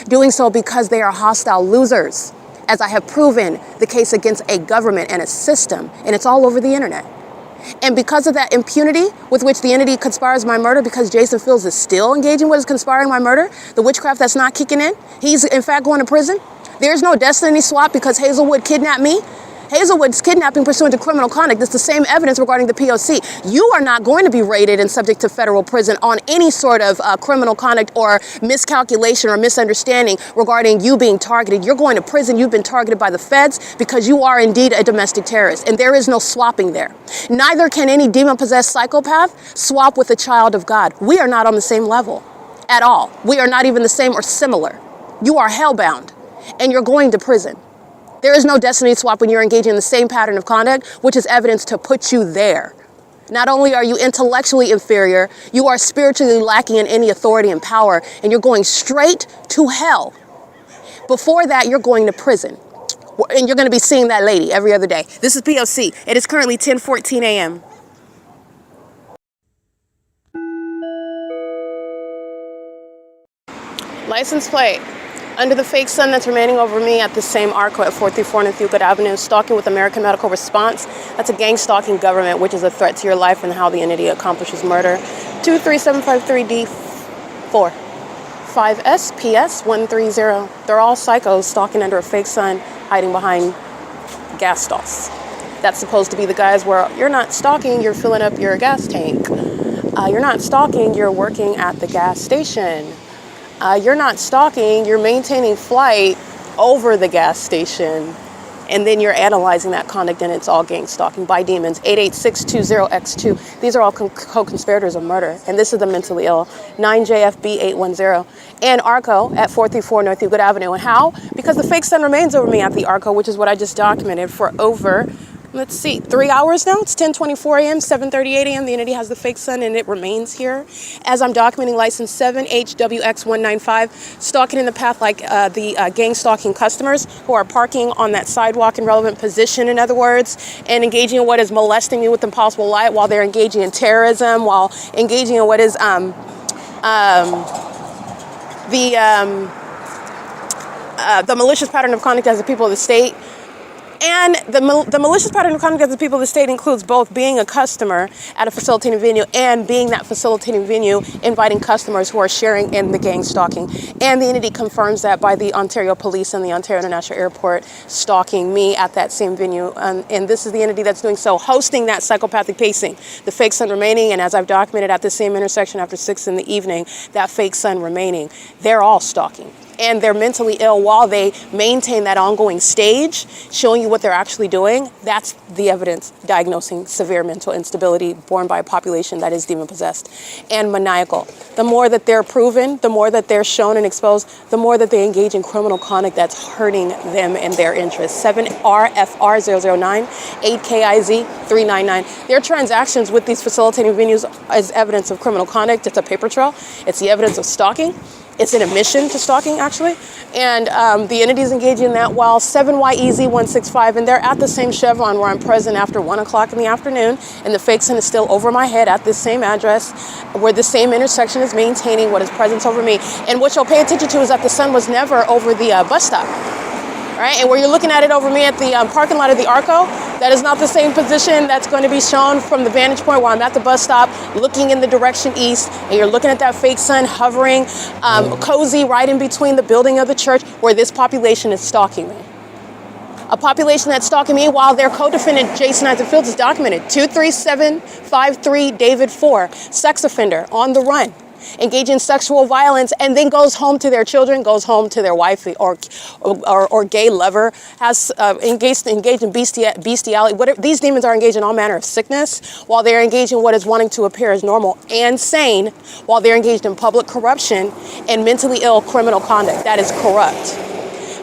doing so because they are hostile losers, as I have proven the case against a government and a system, and it's all over the internet. And because of that impunity with which the entity conspires my murder, because Jason Fields is still engaging with conspiring my murder, the witchcraft that's not kicking in, he's in fact going to prison. There's no destiny swap because Hazelwood kidnapped me. Hazelwood's kidnapping pursuant to criminal conduct. That's the same evidence regarding the P.O.C. You are not going to be raided and subject to federal prison on any sort of criminal conduct or miscalculation or misunderstanding regarding you being targeted. You're going to prison. You've been targeted by the feds because you are indeed a domestic terrorist, and there is no swapping there. Neither can any demon-possessed psychopath swap with a child of God. We are not on the same level at all. We are not even the same or similar. You are hellbound, and you're going to prison. There is no destiny swap when you're engaging in the same pattern of conduct, which is evidence to put you there. Not only are you intellectually inferior, you are spiritually lacking in any authority and power, and you're going straight to hell. Before that, you're going to prison. And you're going to be seeing that lady every other day. This is P.O.C. It is currently 10:14 a.m. License plate. Under the fake sun that's remaining over me at the same ARCO at 434 North Euclid Avenue, stalking with American Medical Response. That's a gang stalking government, which is a threat to your life and how the entity accomplishes murder. 23753D4. 5SPS130. They're all psychos stalking under a fake sun, hiding behind gas stalls. That's supposed to be the guys where you're not stalking, you're filling up your gas tank. You're not stalking, you're working at the gas station. You're not stalking, you're maintaining flight over the gas station. And then you're analyzing that conduct, and it's all gang stalking by demons. 88620X2. These are all co-conspirators of murder. And this is the mentally ill. 9JFB810. And ARCO at 434 North Euclid Avenue. And how? Because the fake sun remains over me at the ARCO, which is what I just documented for over, let's see, 3 hours now. It's 10:24 a.m., 7:38 a.m. The entity has the fake sun, and it remains here. As I'm documenting license 7HWX195, stalking in the path like the gang stalking customers who are parking on that sidewalk in relevant position, in other words, and engaging in what is molesting me with impossible light while they're engaging in terrorism, while engaging in what is the malicious pattern of conduct as the people of the state. And the malicious pattern of conduct of the people of the state includes both being a customer at a facilitating venue and being that facilitating venue, inviting customers who are sharing in the gang stalking. And the entity confirms that by the Ontario Police and the Ontario International Airport stalking me at that same venue. And this is the entity that's doing so, hosting that psychopathic pacing. The fake sun remaining, and as I've documented at the same intersection after 6 in the evening, that fake sun remaining. They're all stalking. And they're mentally ill while they maintain that ongoing stage, showing you what they're actually doing. That's the evidence diagnosing severe mental instability borne by a population that is demon-possessed and maniacal. The more that they're proven, the more that they're shown and exposed, the more that they engage in criminal conduct that's hurting them and their interests. 7RFR009, 8KIZ399. Their transactions with these facilitating venues is evidence of criminal conduct. It's a paper trail. It's the evidence of stalking. It's an admission to stalking, actually. And the entity is engaging in that while 7YEZ165, and they're at the same Chevron where I'm present after 1 o'clock in the afternoon, and the fake sun is still over my head at this same address where the same intersection is maintaining what is presence over me. And what you'll pay attention to is that the sun was never over the bus stop. Right? And where you're looking at it over me at the parking lot of the ARCO, that is not the same position that's going to be shown from the vantage point where I'm at the bus stop, looking in the direction east, and you're looking at that fake sun hovering, cozy right in between the building of the church where this population is stalking me. A population that's stalking me while their co-defendant, Jason Isaac Fields, is documented. 23753 David 4, sex offender on the run, engaging in sexual violence, and then goes home to their children, goes home to their wife or gay lover, has engaged in bestiality. Whatever, these demons are engaged in all manner of sickness while they're engaged in what is wanting to appear as normal and sane, while they're engaged in public corruption and mentally ill criminal conduct. That is corrupt.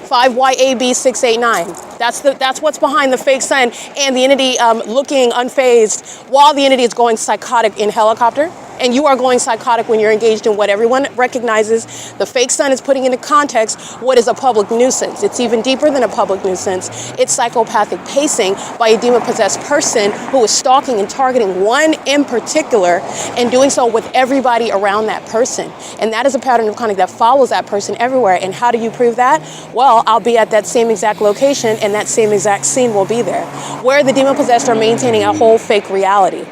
5YAB689. That's what's behind the fake sun and the entity looking unfazed while the entity is going psychotic in helicopter. And you are going psychotic when you're engaged in what everyone recognizes. The fake sun is putting into context what is a public nuisance. It's even deeper than a public nuisance. It's psychopathic pacing by a demon-possessed person who is stalking and targeting one in particular and doing so with everybody around that person. And that is a pattern of conduct that follows that person everywhere. And how do you prove that? Well, I'll be at that same exact location and that same exact scene will be there, where the demon-possessed are maintaining a whole fake reality.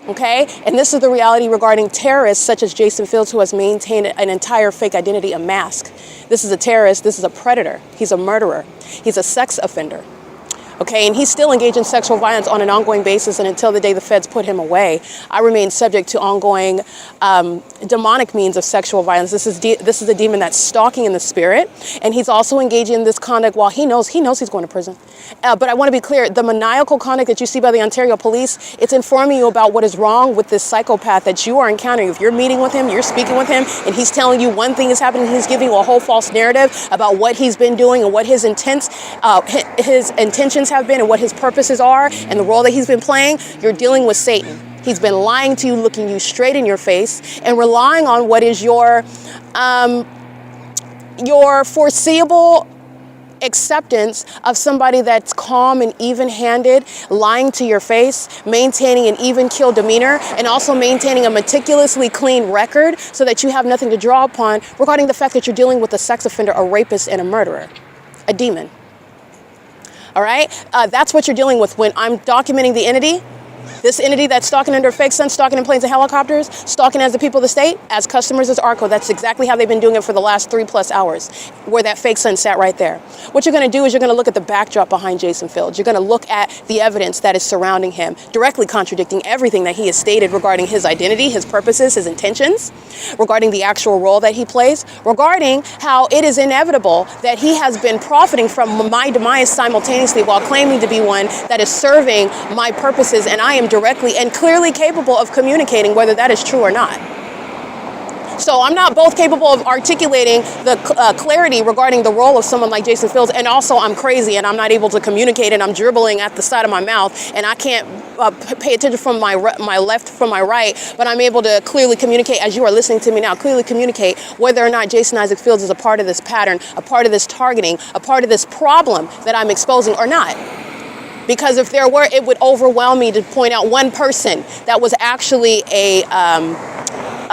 Okay, and this is the reality regarding terrorists such as Jason Fields, who has maintained an entire fake identity, a mask. This is a terrorist, this is a predator, he's a murderer, he's a sex offender. Okay, and he's still engaged in sexual violence on an ongoing basis, and until the day the feds put him away, I remain subject to ongoing demonic means of sexual violence. This is a demon that's stalking in the spirit, and he's also engaging in this conduct while he knows he's going to prison. But I want to be clear, the maniacal conduct that you see by the Ontario Police, it's informing you about what is wrong with this psychopath that you are encountering. If you're meeting with him, you're speaking with him, and he's telling you one thing is happening, he's giving you a whole false narrative about what he's been doing and what his intentions have been and what his purposes are and the role that he's been playing, you're dealing with Satan. He's been lying to you, looking you straight in your face, and relying on what is your foreseeable acceptance of somebody that's calm and even-handed, lying to your face, maintaining an even-keel demeanor, and also maintaining a meticulously clean record so that you have nothing to draw upon regarding the fact that you're dealing with a sex offender, a rapist, and a murderer, a demon. All right? That's what you're dealing with when I'm documenting the entity. This entity that's stalking under a fake sun, stalking in planes and helicopters, stalking as the people of the state, as customers as ARCO. That's exactly how they've been doing it for the last 3+ hours, where that fake sun sat right there. What you're going to do is you're going to look at the backdrop behind Jason Fields. You're going to look at the evidence that is surrounding him, directly contradicting everything that he has stated regarding his identity, his purposes, his intentions, regarding the actual role that he plays, regarding how it is inevitable that he has been profiting from my demise simultaneously while claiming to be one that is serving my purposes, and I am directly and clearly capable of communicating whether that is true or not. So I'm not both capable of articulating the clarity regarding the role of someone like Jason Fields, and also I'm crazy and I'm not able to communicate, and I'm dribbling at the side of my mouth, and I can't pay attention from my left from my right, but I'm able to clearly communicate, as you are listening to me now, clearly communicate whether or not Jason Isaac Fields is a part of this pattern, a part of this targeting, a part of this problem that I'm exposing or not. Because if there were, it would overwhelm me to point out one person that was actually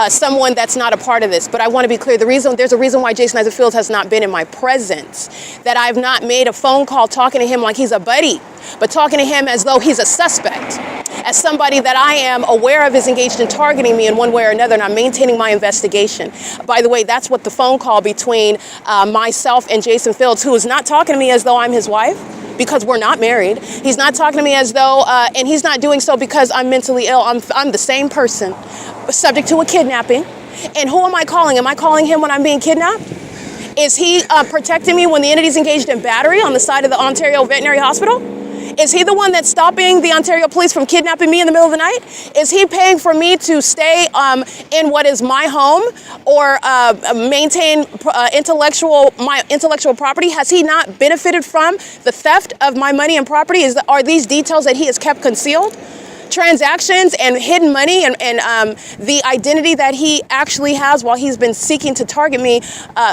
someone that's not a part of this. But I want to be clear, there's a reason why Jason Isaac Fields has not been in my presence, that I've not made a phone call talking to him like he's a buddy, but talking to him as though he's a suspect, as somebody that I am aware of is engaged in targeting me in one way or another, and I'm maintaining my investigation. By the way, that's what the phone call between myself and Jason Fields, who is not talking to me as though I'm his wife, because we're not married. He's not talking to me as though, and he's not doing so because I'm mentally ill. I'm the same person, subject to a kidnapping. And who am I calling? Am I calling him when I'm being kidnapped? Is he protecting me when the entity's engaged in battery on the side of the Ontario Veterinary Hospital? Is he the one that's stopping the Ontario police from kidnapping me in the middle of the night? Is he paying for me to stay in what is my home or maintain my intellectual property? Has he not benefited from the theft of my money and property? Are these details that he has kept concealed? Transactions and hidden money and the identity that he actually has while he's been seeking to target me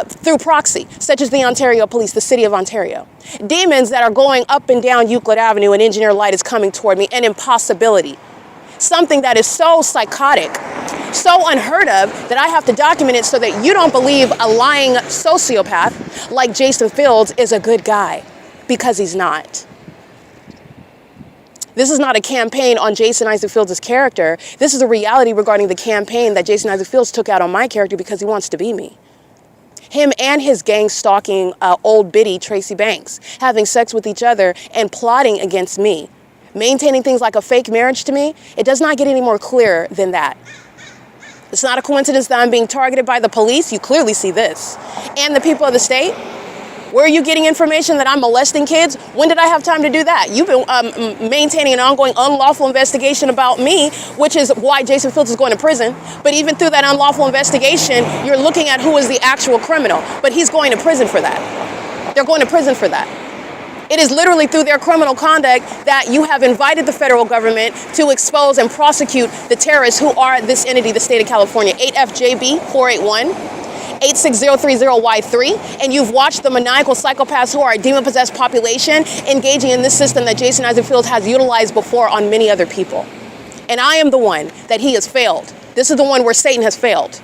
through proxy, such as the Ontario Police, the City of Ontario. Demons that are going up and down Euclid Avenue and Engineer Light is coming toward me, an impossibility. Something that is so psychotic, so unheard of, that I have to document it so that you don't believe a lying sociopath like Jason Fields is a good guy, because he's not. This is not a campaign on Jason Isaac Fields' character. This is a reality regarding the campaign that Jason Isaac Fields took out on my character because he wants to be me. Him and his gang stalking old biddy Tracy Banks, having sex with each other and plotting against me, maintaining things like a fake marriage to me. It does not get any more clear than that. It's not a coincidence that I'm being targeted by the police. You clearly see this. And the people of the state. Where are you getting information that I'm molesting kids? When did I have time to do that? You've been maintaining an ongoing unlawful investigation about me, which is why Jason Fields is going to prison. But even through that unlawful investigation, you're looking at who is the actual criminal. But he's going to prison for that. They're going to prison for that. It is literally through their criminal conduct that you have invited the federal government to expose and prosecute the terrorists who are this entity, the state of California, 8FJB 481. 86030Y3, and you've watched the maniacal psychopaths who are a demon-possessed population engaging in this system that Jason Isaac Fields has utilized before on many other people. And I am the one that he has failed. This is the one where Satan has failed.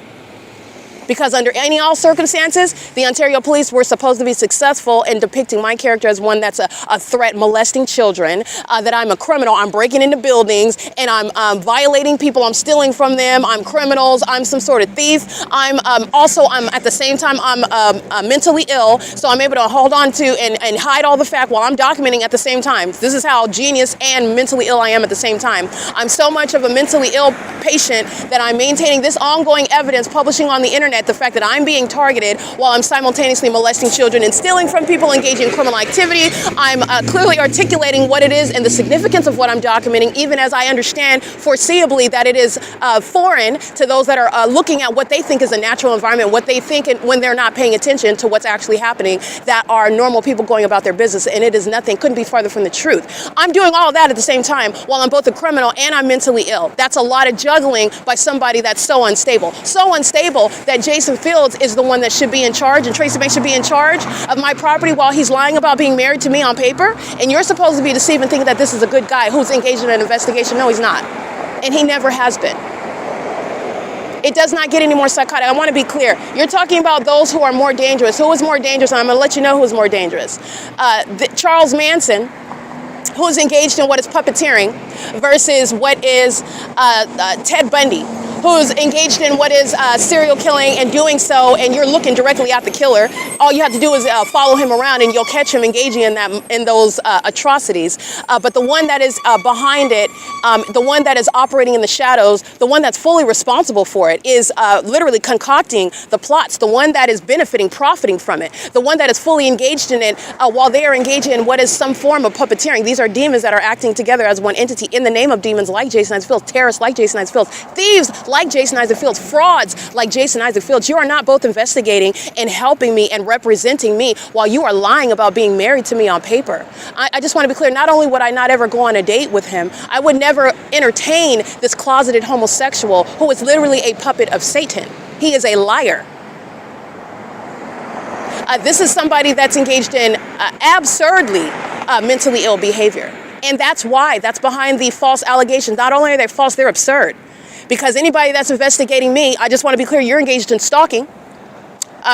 Because under all circumstances, the Ontario police were supposed to be successful in depicting my character as one that's a threat, molesting children, that I'm a criminal, I'm breaking into buildings, and I'm violating people, I'm stealing from them, I'm criminals, I'm some sort of thief, I'm at the same time, I'm mentally ill, so I'm able to hold on to and hide all the fact while I'm documenting at the same time. This is how genius and mentally ill I am at the same time. I'm so much of a mentally ill patient that I'm maintaining this ongoing evidence, publishing on the internet, at the fact that I'm being targeted while I'm simultaneously molesting children and stealing from people engaging in criminal activity. I'm clearly articulating what it is and the significance of what I'm documenting, even as I understand foreseeably that it is foreign to those that are looking at what they think is a natural environment, what they think when they're not paying attention to what's actually happening, that are normal people going about their business, and it is nothing, couldn't be farther from the truth. I'm doing all of that at the same time while I'm both a criminal and I'm mentally ill. That's a lot of juggling by somebody that's so unstable. So unstable that Jason Fields is the one that should be in charge, and Tracy Banks should be in charge of my property while he's lying about being married to me on paper, and you're supposed to be deceived and thinking that this is a good guy who's engaged in an investigation. No, he's not. And he never has been. It does not get any more psychotic. I want to be clear. You're talking about those who are more dangerous. Who is more dangerous? And I'm going to let you know who is more dangerous. Charles Manson, who is engaged in what is puppeteering, versus what is Ted Bundy, who's engaged in what is serial killing and doing so, and you're looking directly at the killer. All you have to do is follow him around and you'll catch him engaging in those atrocities. But the one that is behind it, the one that is operating in the shadows, the one that's fully responsible for it is literally concocting the plots, the one that is benefiting, profiting from it, the one that is fully engaged in it while they are engaging in what is some form of puppeteering. These are demons that are acting together as one entity in the name of demons like Jason Isaac Fields, terrorists like Jason Isaac Fields, thieves like Jason Isaac Fields, frauds like Jason Isaac Fields. You are not both investigating and helping me and representing me while you are lying about being married to me on paper. I just want to be clear, not only would I not ever go on a date with him, I would never entertain this closeted homosexual who is literally a puppet of Satan. He is a liar. This is somebody that's engaged in absurdly mentally ill behavior. And that's why, that's behind the false allegations. Not only are they false, they're absurd. Because anybody that's investigating me, I just want to be clear, you're engaged in stalking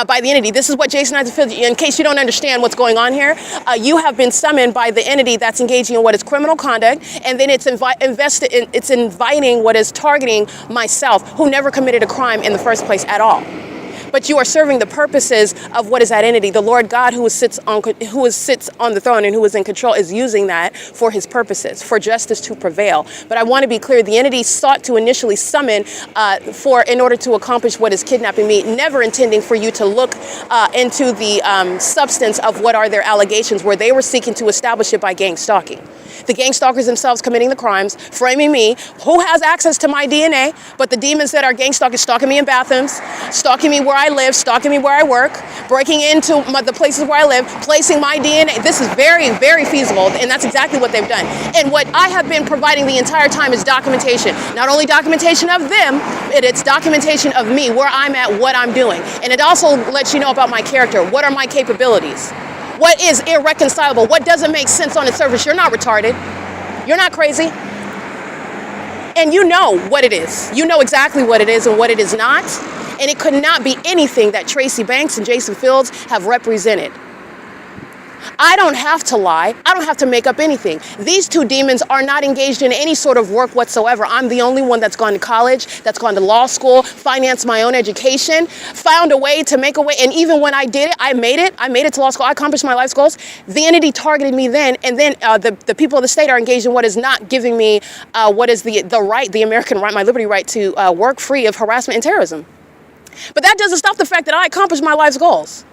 by the entity. This is what Jason Isaac Fields, in case you don't understand what's going on here, you have been summoned by the entity that's engaging in what is criminal conduct, and then it's inviting what is targeting myself, who never committed a crime in the first place at all. But you are serving the purposes of what is that entity. The Lord God who sits on the throne and who is in control is using that for his purposes, for justice to prevail. But I want to be clear, the entity sought to initially summon in order to accomplish what is kidnapping me, never intending for you to look into the substance of what are their allegations, where they were seeking to establish it by gang stalking. The gang stalkers themselves committing the crimes, framing me, who has access to my DNA, but the demons that are gang stalkers, stalking me in bathrooms, stalking me where I live, stalking me where I work, breaking into the places where I live, placing my DNA. This is very, very feasible, and that's exactly what they've done. And what I have been providing the entire time is documentation. Not only documentation of them, it's documentation of me, where I'm at, what I'm doing. And it also lets you know about my character. What are my capabilities? What is irreconcilable? What doesn't make sense on the surface? You're not retarded. You're not crazy. And you know what it is. You know exactly what it is and what it is not. And it could not be anything that Tracy Banks and Jason Fields have represented. I don't have to lie. I don't have to make up anything. These two demons are not engaged in any sort of work whatsoever. I'm the only one that's gone to college, that's gone to law school, financed my own education, found a way to make a way. And even when I did it, I made it to law school. I accomplished my life's goals. The entity targeted me then, and then the people of the state are engaged in what is not giving me what is the right, the American right, my liberty right to work free of harassment and terrorism. But that doesn't stop the fact that I accomplished my life's goals.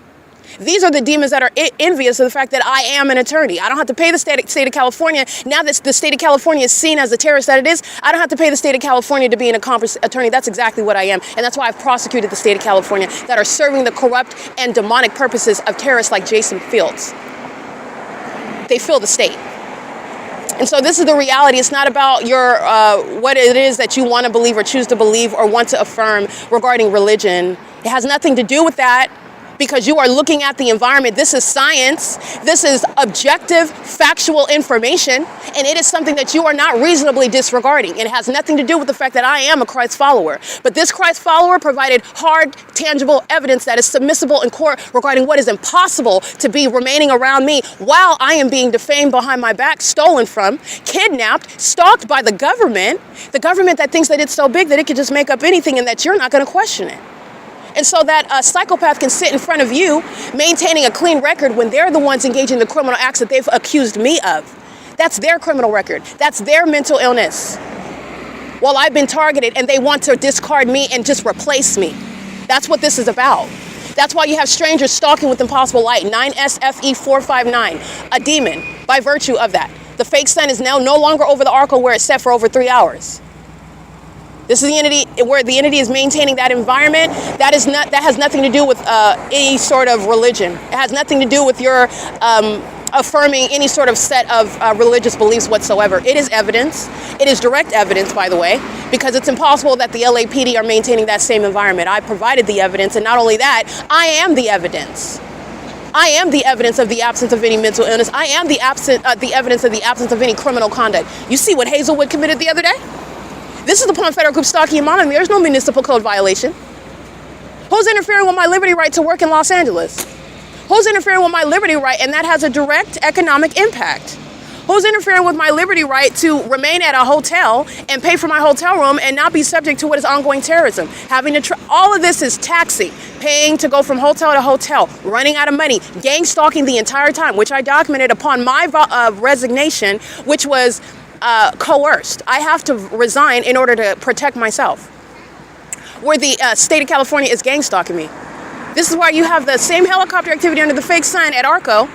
These are the demons that are envious of the fact that I am an attorney. I don't have to pay the state of California. Now that the state of California is seen as the terrorist that it is, I don't have to pay the state of California to be an accomplished attorney. That's exactly what I am. And that's why I've prosecuted the state of California that are serving the corrupt and demonic purposes of terrorists like Jason Fields. They fill the state. And so this is the reality. It's not about your what it is that you want to believe or choose to believe or want to affirm regarding religion. It has nothing to do with that, because you are looking at the environment. This is science. This is objective, factual information, and it is something that you are not reasonably disregarding. It has nothing to do with the fact that I am a Christ follower. But this Christ follower provided hard, tangible evidence that is submissible in court regarding what is impossible to be remaining around me while I am being defamed behind my back, stolen from, kidnapped, stalked by the government that thinks that it's so big that it could just make up anything and that you're not going to question it. And so that a psychopath can sit in front of you, maintaining a clean record when they're the ones engaging in the criminal acts that they've accused me of. That's their criminal record. That's their mental illness. While I've been targeted and they want to discard me and just replace me. That's what this is about. That's why you have strangers stalking with impossible light, 9SFE459, a demon by virtue of that. The fake sun is now no longer over the ARCO where it's set for over 3 hours. This is the entity where the entity is maintaining that environment. That has nothing to do with any sort of religion. It has nothing to do with your affirming any sort of set of religious beliefs whatsoever. It is evidence. It is direct evidence, by the way, because it's impossible that the LAPD are maintaining that same environment. I provided the evidence, and not only that, I am the evidence. I am the evidence of the absence of any mental illness. I am the evidence of the absence of any criminal conduct. You see what Hazelwood committed the other day? This is upon federal group stalking and monitoring. There's no municipal code violation. Who's interfering with my liberty right to work in Los Angeles? Who's interfering with my liberty right, and that has a direct economic impact? Who's interfering with my liberty right to remain at a hotel and pay for my hotel room and not be subject to what is ongoing terrorism? Having to all of this is taxing, paying to go from hotel to hotel, running out of money, gang stalking the entire time, which I documented upon my resignation, which was coerced. I have to resign in order to protect myself. Where the state of California is gang stalking me. This is why you have the same helicopter activity under the fake sun at ARCO,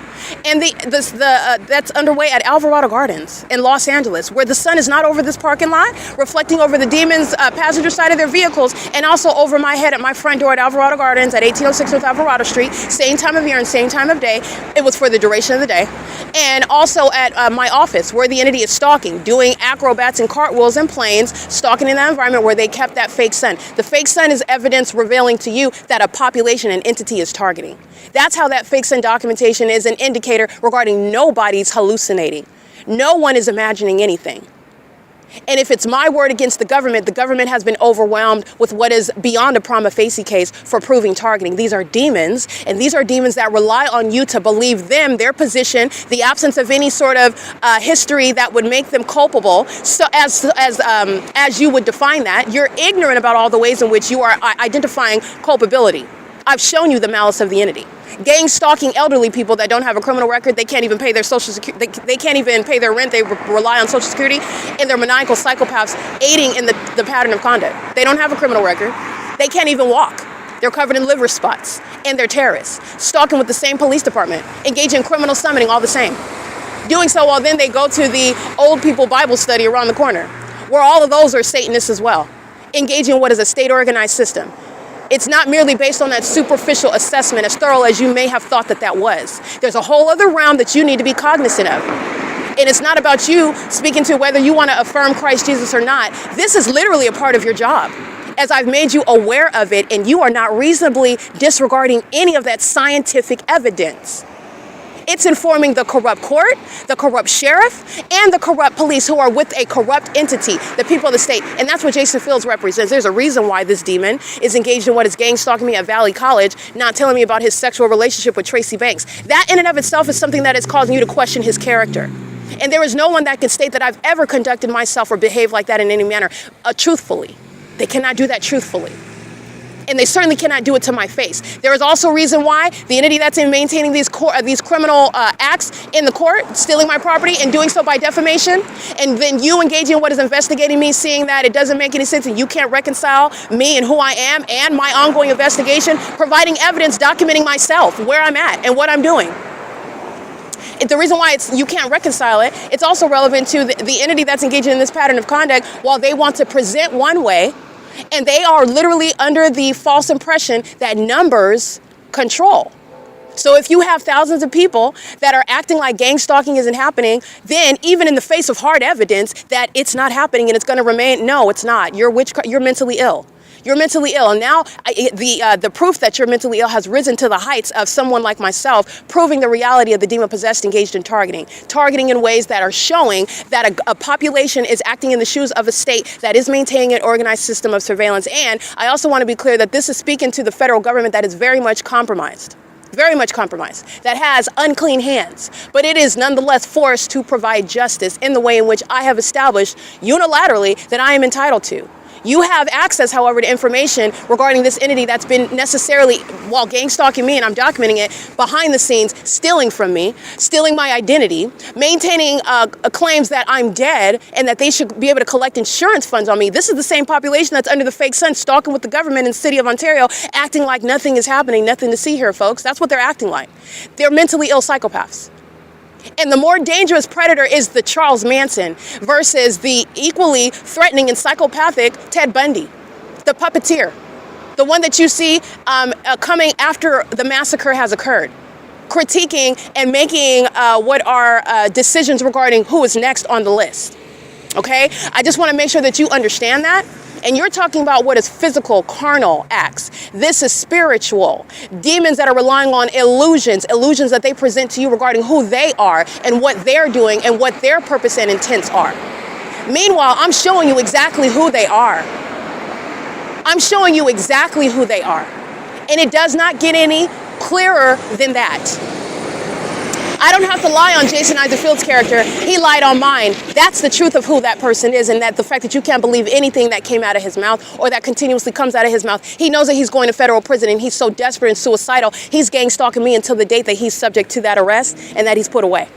and that's underway at Alvarado Gardens in Los Angeles, where the sun is not over this parking lot, reflecting over the demons' passenger side of their vehicles, and also over my head at my front door at Alvarado Gardens at 1806 North Alvarado Street, same time of year and same time of day. It was for the duration of the day. And also at my office, where the entity is stalking, doing acrobats and cartwheels and planes, stalking in that environment where they kept that fake sun. The fake sun is evidence revealing to you that a population and entity is targeting. That's how that fake sun documentation is an indicator regarding nobody's hallucinating. No one is imagining anything. And if it's my word against the government has been overwhelmed with what is beyond a prima facie case for proving targeting. These are demons, and these are demons that rely on you to believe them, their position, the absence of any sort of history that would make them culpable. So as you would define that, you're ignorant about all the ways in which you are identifying culpability. I've shown you the malice of the entity. Gang stalking elderly people that don't have a criminal record. They can't even pay their social security. They can't even pay their rent. They rely on social security, and they're maniacal psychopaths aiding in the pattern of conduct. They don't have a criminal record. They can't even walk. They're covered in liver spots, and they're terrorists. Stalking with the same police department, engaging in criminal summoning, all the same. Doing so while then they go to the old people Bible study around the corner, where all of those are Satanists as well, engaging in what is a state-organized system. It's not merely based on that superficial assessment, as thorough as you may have thought that was. There's a whole other realm that you need to be cognizant of. And it's not about you speaking to whether you want to affirm Christ Jesus or not. This is literally a part of your job, as I've made you aware of it, and you are not reasonably disregarding any of that scientific evidence. It's informing the corrupt court, the corrupt sheriff, and the corrupt police who are with a corrupt entity, the people of the state. And that's what Jason Fields represents. There's a reason why this demon is engaged in what is gang stalking me at Valley College, not telling me about his sexual relationship with Tracy Banks. That in and of itself is something that is causing you to question his character. And there is no one that can state that I've ever conducted myself or behaved like that in any manner truthfully. They cannot do that truthfully. And they certainly cannot do it to my face. There is also a reason why the entity that's in maintaining these criminal acts in the court, stealing my property and doing so by defamation, and then you engaging in what is investigating me, seeing that it doesn't make any sense and you can't reconcile me and who I am and my ongoing investigation, providing evidence documenting myself, where I'm at and what I'm doing. The reason why you can't reconcile it, it's also relevant to the entity that's engaging in this pattern of conduct. While they want to present one way, and they are literally under the false impression that numbers control. So if you have thousands of people that are acting like gang stalking isn't happening, then even in the face of hard evidence that it's not happening and it's going to remain, no, it's not. You're mentally ill. You're mentally ill. And now the proof that you're mentally ill has risen to the heights of someone like myself, proving the reality of the demon-possessed engaged in targeting in ways that are showing that a population is acting in the shoes of a state that is maintaining an organized system of surveillance. And I also want to be clear that this is speaking to the federal government that is very much compromised. Very much compromised, that has unclean hands, but it is nonetheless forced to provide justice in the way in which I have established unilaterally that I am entitled to. You have access, however, to information regarding this entity that's been necessarily, while gang stalking me, and I'm documenting it, behind the scenes, stealing from me, stealing my identity, maintaining claims that I'm dead and that they should be able to collect insurance funds on me. This is the same population that's under the fake sun, stalking with the government in the city of Ontario, acting like nothing is happening, nothing to see here, folks. That's what they're acting like. They're mentally ill psychopaths. And the more dangerous predator is the Charles Manson versus the equally threatening and psychopathic Ted Bundy, the puppeteer, the one that you see coming after the massacre has occurred, critiquing and making what are decisions regarding who is next on the list. Okay? I just want to make sure that you understand that. And you're talking about what is physical, carnal acts. This is spiritual. Demons that are relying on illusions that they present to you regarding who they are and what they're doing and what their purpose and intents are. Meanwhile, I'm showing you exactly who they are. I'm showing you exactly who they are. And it does not get any clearer than that. I don't have to lie on Jason Isaac Field's character. He lied on mine. That's the truth of who that person is, and that the fact that you can't believe anything that came out of his mouth or that continuously comes out of his mouth. He knows that he's going to federal prison, and he's so desperate and suicidal. He's gang stalking me until the date that he's subject to that arrest and that he's put away.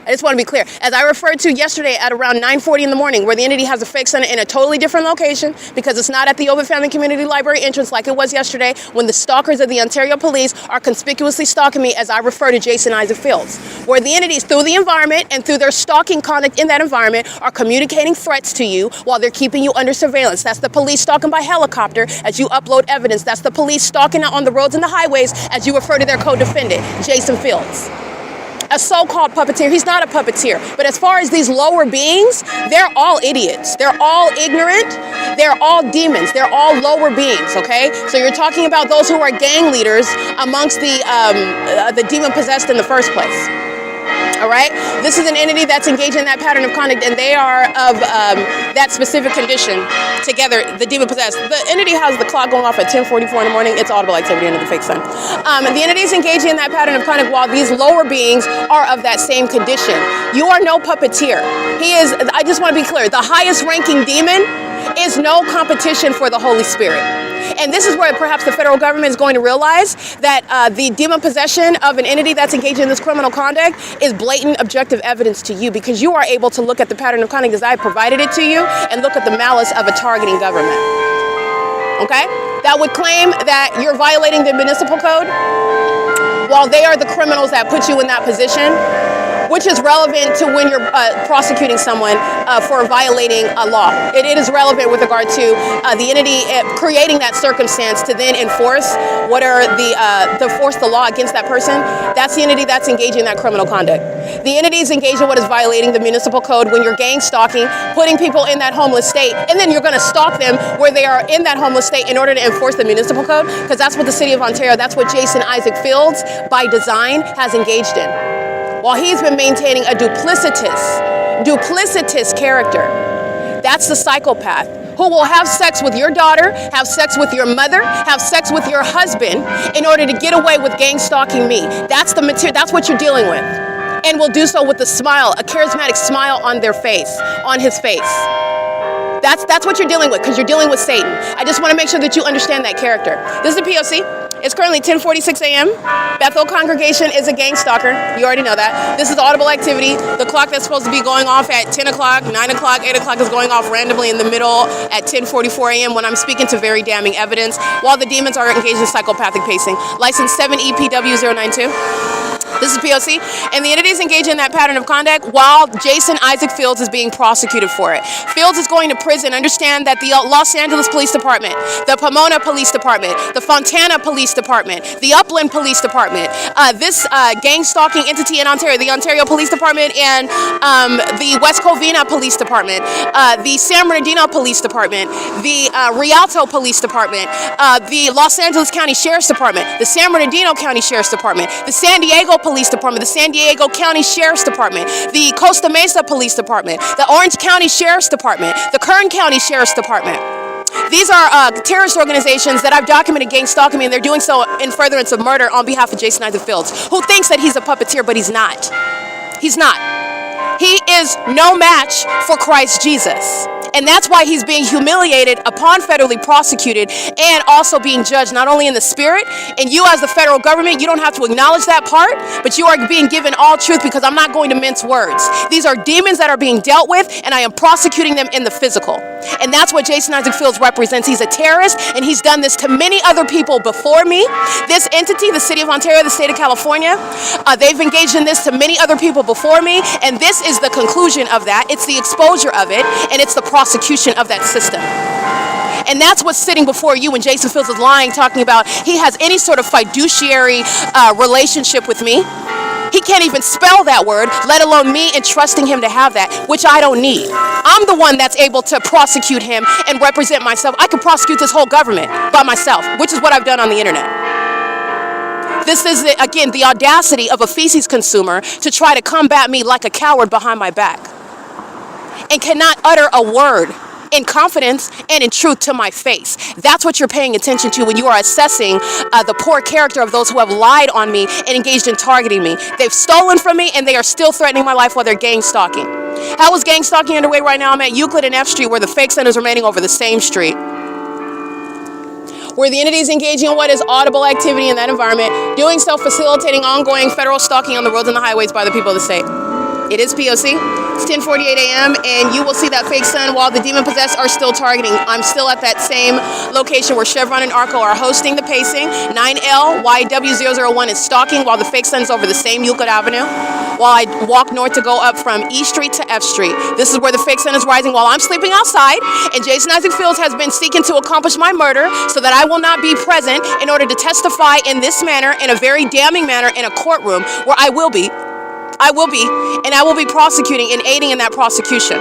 I just want to be clear. As I referred to yesterday at around 9:40 in the morning, where the entity has a fake center in a totally different location because it's not at the OVITT Family Community Library entrance like it was yesterday when the stalkers of the Ontario Police are conspicuously stalking me as I refer to Jason Isaac Fields, where the entities through the environment and through their stalking conduct in that environment are communicating threats to you while they're keeping you under surveillance. That's the police stalking by helicopter as you upload evidence. That's the police stalking on the roads and the highways as you refer to their co-defendant, Jason Fields. A so-called puppeteer. He's not a puppeteer. But as far as these lower beings, they're all idiots. They're all ignorant. They're all demons. They're all lower beings, okay? So you're talking about those who are gang leaders amongst the demon-possessed in the first place. All right? This is an entity that's engaged in that pattern of conduct, and they are of that specific condition together, the demon-possessed. The entity has the clock going off at 10:44 in the morning. It's audible activity under the fake sun. The entity is engaging in that pattern of conduct while these lower beings are of that same condition. You are no puppeteer. He is, I just want to be clear, the highest ranking demon is no competition for the Holy Spirit. And this is where perhaps the federal government is going to realize that the demon possession of an entity that's engaged in this criminal conduct is blatant objective evidence to you, because you are able to look at the pattern of conduct as I provided it to you and look at the malice of a targeting government. Okay? That would claim that you're violating the municipal code while they are the criminals that put you in that position, which is relevant to when you're prosecuting someone for violating a law. It is relevant with regard to the entity creating that circumstance to then enforce what are to force the law against that person. That's the entity that's engaging in that criminal conduct. The entity is engaged in what is violating the municipal code when you're gang stalking, putting people in that homeless state, and then you're going to stalk them where they are in that homeless state in order to enforce the municipal code, because that's what the city of Ontario, that's what Jason Isaac Fields, by design, has engaged in. While he's been maintaining a duplicitous character. That's the psychopath who will have sex with your daughter, have sex with your mother, have sex with your husband in order to get away with gang stalking me. That's the material, that's what you're dealing with. And will do so with a smile, a charismatic smile on their face, on his face. That's what you're dealing with, because you're dealing with Satan. I just want to make sure that you understand that character. This is the P.O.C. It's currently 10:46 a.m. Bethel congregation is a gang stalker. You already know that. This is audible activity. The clock that's supposed to be going off at 10 o'clock, 9 o'clock, 8 o'clock is going off randomly in the middle at 10:44 a.m. when I'm speaking to very damning evidence while the demons are engaged in psychopathic pacing. License 7 EPW 092. This is P.O.C. And the entity is engaged in that pattern of conduct while Jason Isaac Fields is being prosecuted for it. Fields is going to prison. Understand that the Los Angeles Police Department, the Pomona Police Department, the Fontana Police Department, the Upland Police Department, this gang stalking entity in Ontario, the Ontario Police Department and the West Covina Police Department, the San Bernardino Police Department, the Rialto Police Department, the Los Angeles County Sheriff's Department, the San Bernardino County Sheriff's Department, the San Diego Police Department, the San Diego County Sheriff's Department, the Costa Mesa Police Department, the Orange County Sheriff's Department, the Kern County Sheriff's Department. These are terrorist organizations that I've documented gang stalking me, and they're doing so in furtherance of murder on behalf of Jason Isaac Fields, who thinks that he's a puppeteer, but he's not. He's not. He is no match for Christ Jesus. And that's why he's being humiliated upon federally prosecuted and also being judged not only in the spirit, and you as the federal government, you don't have to acknowledge that part, but you are being given all truth because I'm not going to mince words. These are demons that are being dealt with, and I am prosecuting them in the physical. And that's what Jason Isaac Fields represents. He's a terrorist, and he's done this to many other people before me. This entity, the city of Ontario, the state of California, they've engaged in this to many other people before me, and this is the conclusion of that. It's the exposure of it, and it's the prosecution of that system. And that's what's sitting before you when Jason Fields is lying, talking about he has any sort of fiduciary relationship with me. He can't even spell that word, let alone me entrusting him to have that, which I don't need. I'm the one that's able to prosecute him and represent myself. I can prosecute this whole government by myself, which is what I've done on the internet. This is, again, the audacity of a feces consumer to try to combat me like a coward behind my back and cannot utter a word in confidence and in truth to my face. That's what you're paying attention to when you are assessing the poor character of those who have lied on me and engaged in targeting me. They've stolen from me, and they are still threatening my life while they're gang stalking. How is gang stalking underway right now? I'm at Euclid and F Street, where the fake centers are remaining over the same street, where the entity is engaging in what is audible activity in that environment, doing so facilitating ongoing federal stalking on the roads and the highways by the people of the state. It is P.O.C. It's 10:48 a.m. and you will see that fake sun while the demon-possessed are still targeting. I'm still at that same location where Chevron and ARCO are hosting the pacing. 9LYW001 is stalking while the fake sun is over the same Euclid Avenue, while I walk north to go up from E Street to F Street. This is where the fake sun is rising while I'm sleeping outside, and Jason Isaac Fields has been seeking to accomplish my murder so that I will not be present in order to testify in this manner, in a very damning manner, in a courtroom where I will be, and I will be prosecuting and aiding in that prosecution.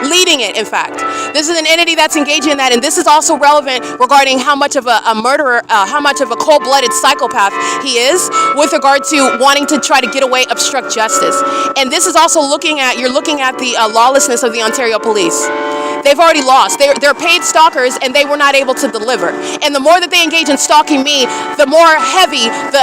Leading it, in fact. This is an entity that's engaging in that, and this is also relevant regarding how much of a murderer, how much of a cold-blooded psychopath he is with regard to wanting to try to get away, obstruct justice. And this is also you're looking at the lawlessness of the Ontario police. They've already lost. They're paid stalkers, and they were not able to deliver. And the more that they engage in stalking me, the more heavy the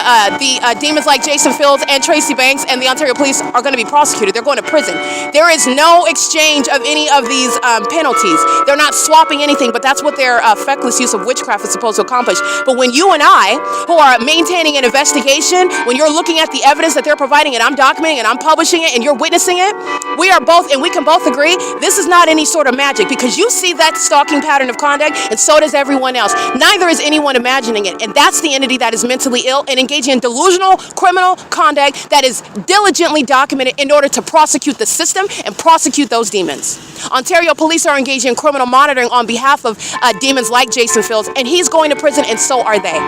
demons like Jason Fields and Tracy Banks and the Ontario police are going to be prosecuted. They're going to prison. There is no exchange of any of these penalties. They're not swapping anything, but that's what their feckless use of witchcraft is supposed to accomplish. But when you and I, who are maintaining an investigation, when you're looking at the evidence that they're providing and I'm documenting and I'm publishing it and you're witnessing it, we are both, and we can both agree, this is not any sort of magic, because you see that stalking pattern of conduct, and so does everyone else. Neither is anyone imagining it, and that's the entity that is mentally ill and engaging in delusional criminal conduct that is diligently documented in order to prosecute the system and prosecute those demons. Ontario police are engaging in criminal monitoring on behalf of demons like Jason Fields, and he's going to prison, and so are they.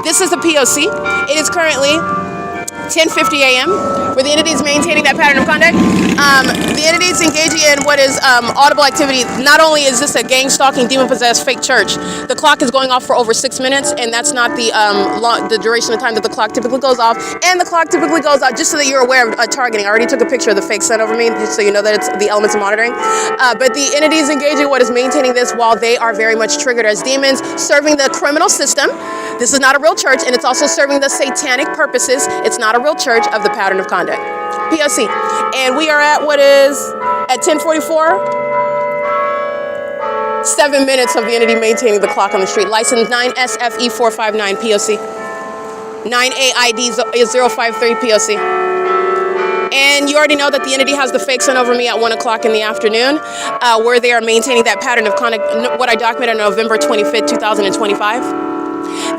This is the P.O.C. It is currently 10:50 a.m. where the entity is maintaining that pattern of conduct. The entity is engaging in what is audible activity. Not only is this a gang stalking, demon-possessed fake church, the clock is going off for over 6 minutes, and that's not the duration of time that the clock typically goes off. And the clock typically goes off, just so that you're aware of targeting. I already took a picture of the fake sun over me, just so you know that it's the elements of monitoring. But the entity is engaging what is maintaining this while they are very much triggered as demons, serving the criminal system. This is not a real church, and it's also serving the satanic purposes. It's not a real church of the pattern of conduct. P.O.C. And we are at what is at 10:44. 7 minutes of the entity maintaining the clock on the street. License 9SFE459 P.O.C. 9AID053 P.O.C. And you already know that the entity has the fake sun over me at 1 o'clock in the afternoon, where they are maintaining that pattern of conduct, what I documented on November 25th, 2025.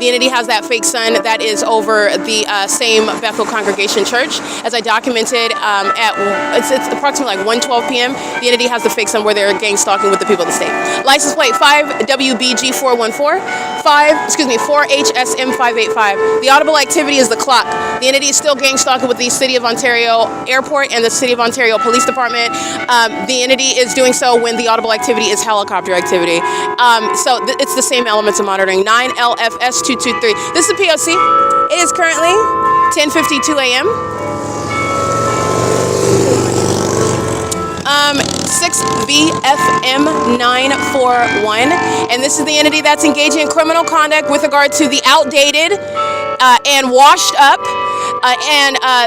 The entity has that fake sun that is over the same Bethel Congregation Church. As I documented, it's approximately like 1:12 p.m. The entity has the fake sun where they're gang stalking with the people of the state. License plate 5WBG414, 4HSM585. The audible activity is the clock. The entity is still gang stalking with the City of Ontario Airport and the City of Ontario Police Department. The entity is doing so when the audible activity is helicopter activity. So it's the same elements of monitoring. 9LFS223. This is P.O.C. It is currently 10:52 a.m. 6VFM941, and this is the entity that's engaging in criminal conduct with regard to the outdated and washed up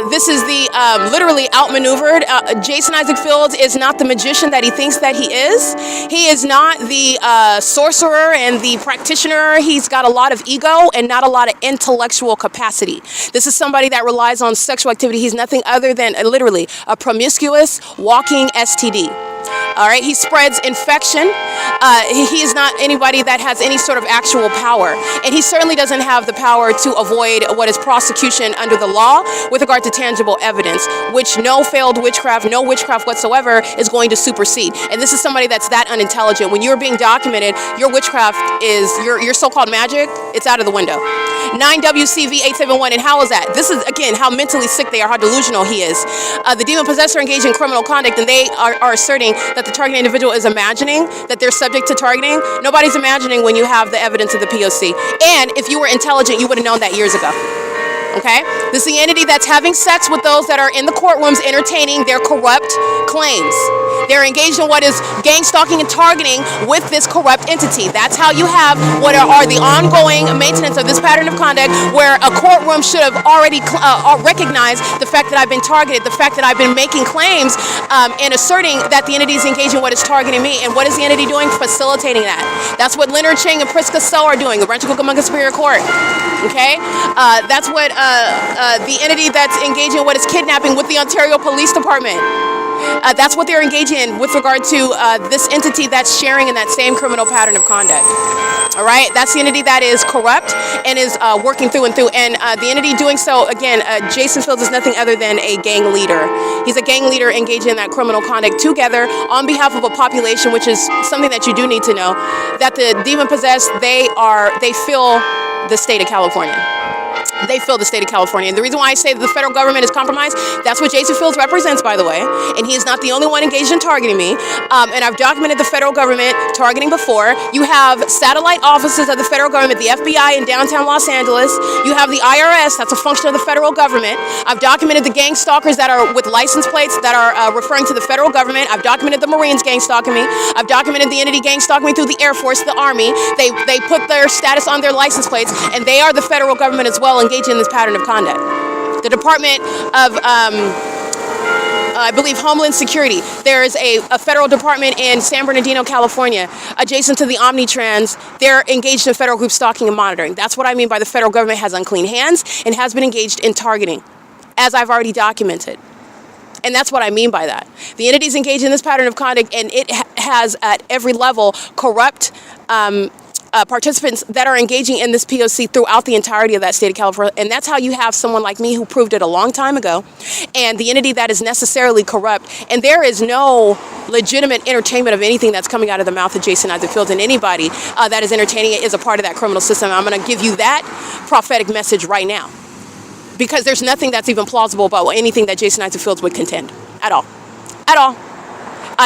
This is the literally outmaneuvered. Jason Isaac Fields is not the magician that he thinks that he is. He is not the sorcerer and the practitioner. He's got a lot of ego and not a lot of intellectual capacity. This is somebody that relies on sexual activity. He's nothing other than literally a promiscuous walking STD. All right, he spreads infection. He is not anybody that has any sort of actual power. And he certainly doesn't have the power to avoid what is prosecution under the law with regard to tangible evidence, which no failed witchcraft, no witchcraft whatsoever is going to supersede. And this is somebody that's that unintelligent. When you're being documented, your witchcraft is, your so-called magic, it's out of the window. 9WCV871, and how is that? This is, again, how mentally sick they are, how delusional he is. The demon possessor engaged in criminal conduct, and they are asserting that the targeted individual is imagining that they're subject to targeting. Nobody's imagining when you have the evidence of the P.O.C. And if you were intelligent, you would have known that years ago. Okay? This is the entity that's having sex with those that are in the courtrooms entertaining their corrupt claims. They're engaged in what is gang stalking and targeting with this corrupt entity. That's how you have what are the ongoing maintenance of this pattern of conduct, where a courtroom should have already recognized the fact that I've been targeted, the fact that I've been making claims and asserting that the entity is engaged in what is targeting me. And what is the entity doing? Facilitating that. That's what Leonard Ching and Priska So are doing, the Rancho Cucamonga Superior Court. Okay? That's what the entity that's engaging in what is kidnapping with the Ontario Police Department. That's what they're engaging in with regard to this entity that's sharing in that same criminal pattern of conduct. All right, that's the entity that is corrupt and is working through and through. And the entity doing so, again, Jason Fields is nothing other than a gang leader. He's a gang leader engaging in that criminal conduct together on behalf of a population, which is something that you do need to know, that the demon possessed, they feel the state of California. They feel the state of California. And the reason why I say that the federal government is compromised, that's what Jason Fields represents, by the way. And he is not the only one engaged in targeting me. And I've documented the federal government targeting before. You have satellite offices of the federal government, the FBI in downtown Los Angeles. You have the I.R.S., that's a function of the federal government. I've documented the gang stalkers that are with license plates that are referring to the federal government. I've documented the Marines gang stalking me. I've documented the entity gang stalking me through the Air Force, the Army. They put their status on their license plates, and they are the federal government as well, engaged in this pattern of conduct. The Department of, I believe, Homeland Security. There is a federal department in San Bernardino, California, adjacent to the Omnitrans. They're engaged in federal group stalking and monitoring. That's what I mean by the federal government has unclean hands and has been engaged in targeting, as I've already documented. And that's what I mean by that. The entity's engaged in this pattern of conduct, and it has at every level corrupt participants that are engaging in this P.O.C. throughout the entirety of that state of California. And that's how you have someone like me who proved it a long time ago, and the entity that is necessarily corrupt. And there is no legitimate entertainment of anything that's coming out of the mouth of Jason Isaac Fields, and anybody that is entertaining it is a part of that criminal system. I'm going to give you that prophetic message right now, because there's nothing that's even plausible about anything that Jason Isaac Fields would contend at all. At all.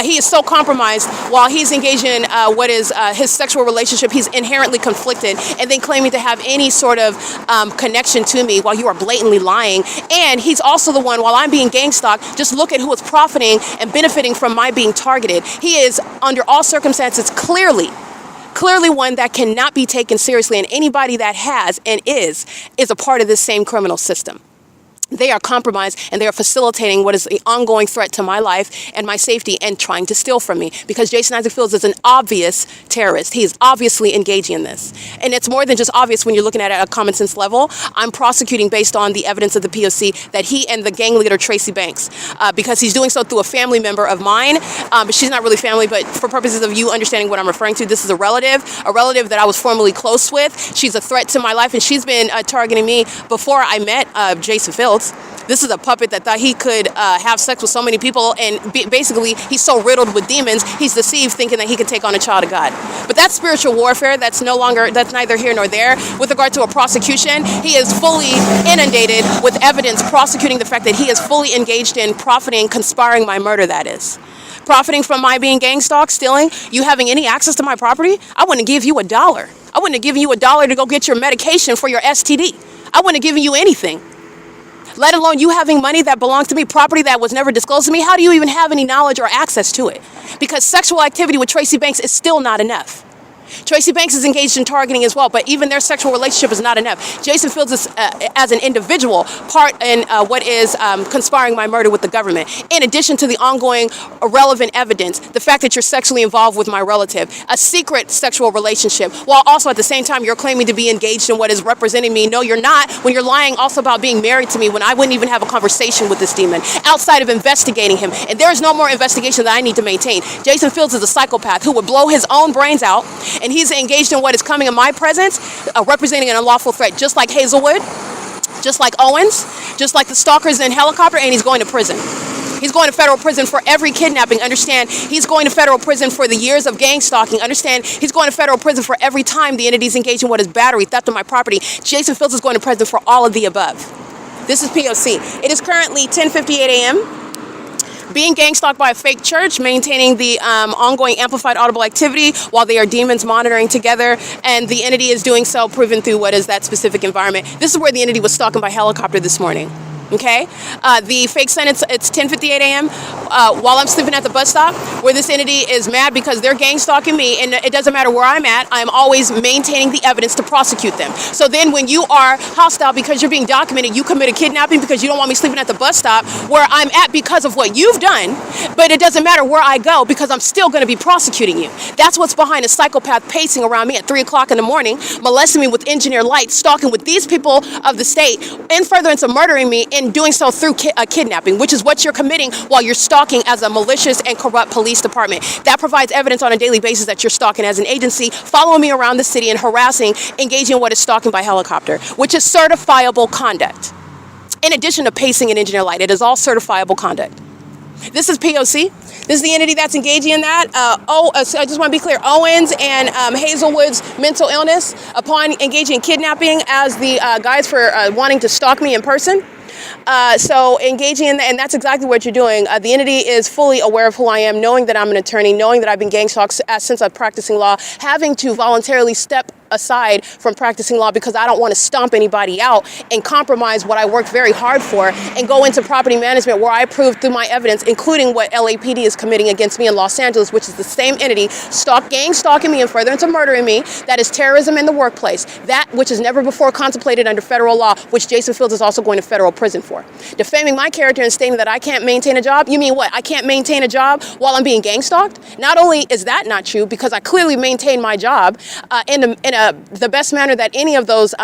He is so compromised while he's engaged in what is his sexual relationship. He's inherently conflicted, and then claiming to have any sort of connection to me while you are blatantly lying. And he's also the one, while I'm being gang stalked, just look at who is profiting and benefiting from my being targeted. He is, under all circumstances, clearly one that cannot be taken seriously, and anybody that has and is a part of this same criminal system. They are compromised, and they are facilitating what is the ongoing threat to my life and my safety, and trying to steal from me, because Jason Isaac Fields is an obvious terrorist. He is obviously engaging in this. And it's more than just obvious when you're looking at it at a common sense level. I'm prosecuting based on the evidence of the P.O.C. that he and the gang leader Tracy Banks, because he's doing so through a family member of mine. But she's not really family, but for purposes of you understanding what I'm referring to, this is a relative that I was formerly close with. She's a threat to my life, and she's been targeting me before I met Jason Fields. This is a puppet that thought he could have sex with so many people, and basically he's so riddled with demons, he's deceived, thinking that he could take on a child of God. But that's spiritual warfare. That's neither here nor there. With regard to a prosecution, he is fully inundated with evidence prosecuting the fact that he is fully engaged in profiting, conspiring my murder, that is. Profiting from my being gang stalked, stealing, you having any access to my property. I wouldn't give you $1. I wouldn't have given you $1 to go get your medication for your STD. I wouldn't have given you anything. Let alone you having money that belongs to me, property that was never disclosed to me. How do you even have any knowledge or access to it? Because sexual activity with Tracy Banks is still not enough. Tracy Banks is engaged in targeting as well, but even their sexual relationship is not enough. Jason Fields is, as an individual, part in what is conspiring my murder with the government. In addition to the ongoing irrelevant evidence, the fact that you're sexually involved with my relative, a secret sexual relationship, while also at the same time you're claiming to be engaged in what is representing me. No, you're not, when you're lying also about being married to me, when I wouldn't even have a conversation with this demon outside of investigating him. And there is no more investigation that I need to maintain. Jason Fields is a psychopath who would blow his own brains out, and he's engaged in what is coming in my presence, representing an unlawful threat, just like Hazelwood, just like Owens, just like the stalkers in helicopter, and he's going to prison. He's going to federal prison for every kidnapping. Understand, he's going to federal prison for the years of gang stalking. Understand, he's going to federal prison for every time the entity's engaged in what is battery, theft of my property. Jason Fields is going to prison for all of the above. This is P.O.C. It is currently 10:58 a.m. Being gang stalked by a fake church, maintaining the ongoing amplified audible activity while they are demons monitoring together, and the entity is doing so proven through what is that specific environment. This is where the entity was stalking by helicopter this morning. Okay, the fake sentence, it's 10:58 a.m. While I'm sleeping at the bus stop, where this entity is mad because they're gang stalking me, and it doesn't matter where I'm at, I'm always maintaining the evidence to prosecute them. So then when you are hostile because you're being documented, you commit a kidnapping because you don't want me sleeping at the bus stop where I'm at because of what you've done, but it doesn't matter where I go because I'm still going to be prosecuting you. That's what's behind a psychopath pacing around me at 3 o'clock in the morning, molesting me with engineered lights, stalking with these people of the state, in furtherance of murdering me, and doing so through kidnapping, which is what you're committing while you're stalking as a malicious and corrupt police department. That provides evidence on a daily basis that you're stalking as an agency, following me around the city and harassing, engaging in what is stalking by helicopter, which is certifiable conduct. In addition to pacing and engineer light, it is all certifiable conduct. This is P.O.C. This is the entity that's engaging in that. So I just want to be clear, Owens and Hazelwood's mental illness, upon engaging in kidnapping as the guys for wanting to stalk me in person. So engaging in that, and that's exactly what you're doing. The entity is fully aware of who I am, knowing that I'm an attorney, knowing that I've been gang stalked since I'm practicing law, having to voluntarily step aside from practicing law because I don't want to stomp anybody out and compromise what I worked very hard for and go into property management where I proved through my evidence, including what LAPD is committing against me in Los Angeles, which is the same entity gang stalking me and furtherance of murdering me. That is terrorism in the workplace. That which is never before contemplated under federal law, which Jason Fields is also going to federal prison for. Defaming my character and stating that I can't maintain a job. You mean what? I can't maintain a job while I'm being gang stalked? Not only is that not true, because I clearly maintain my job in the best manner that any of those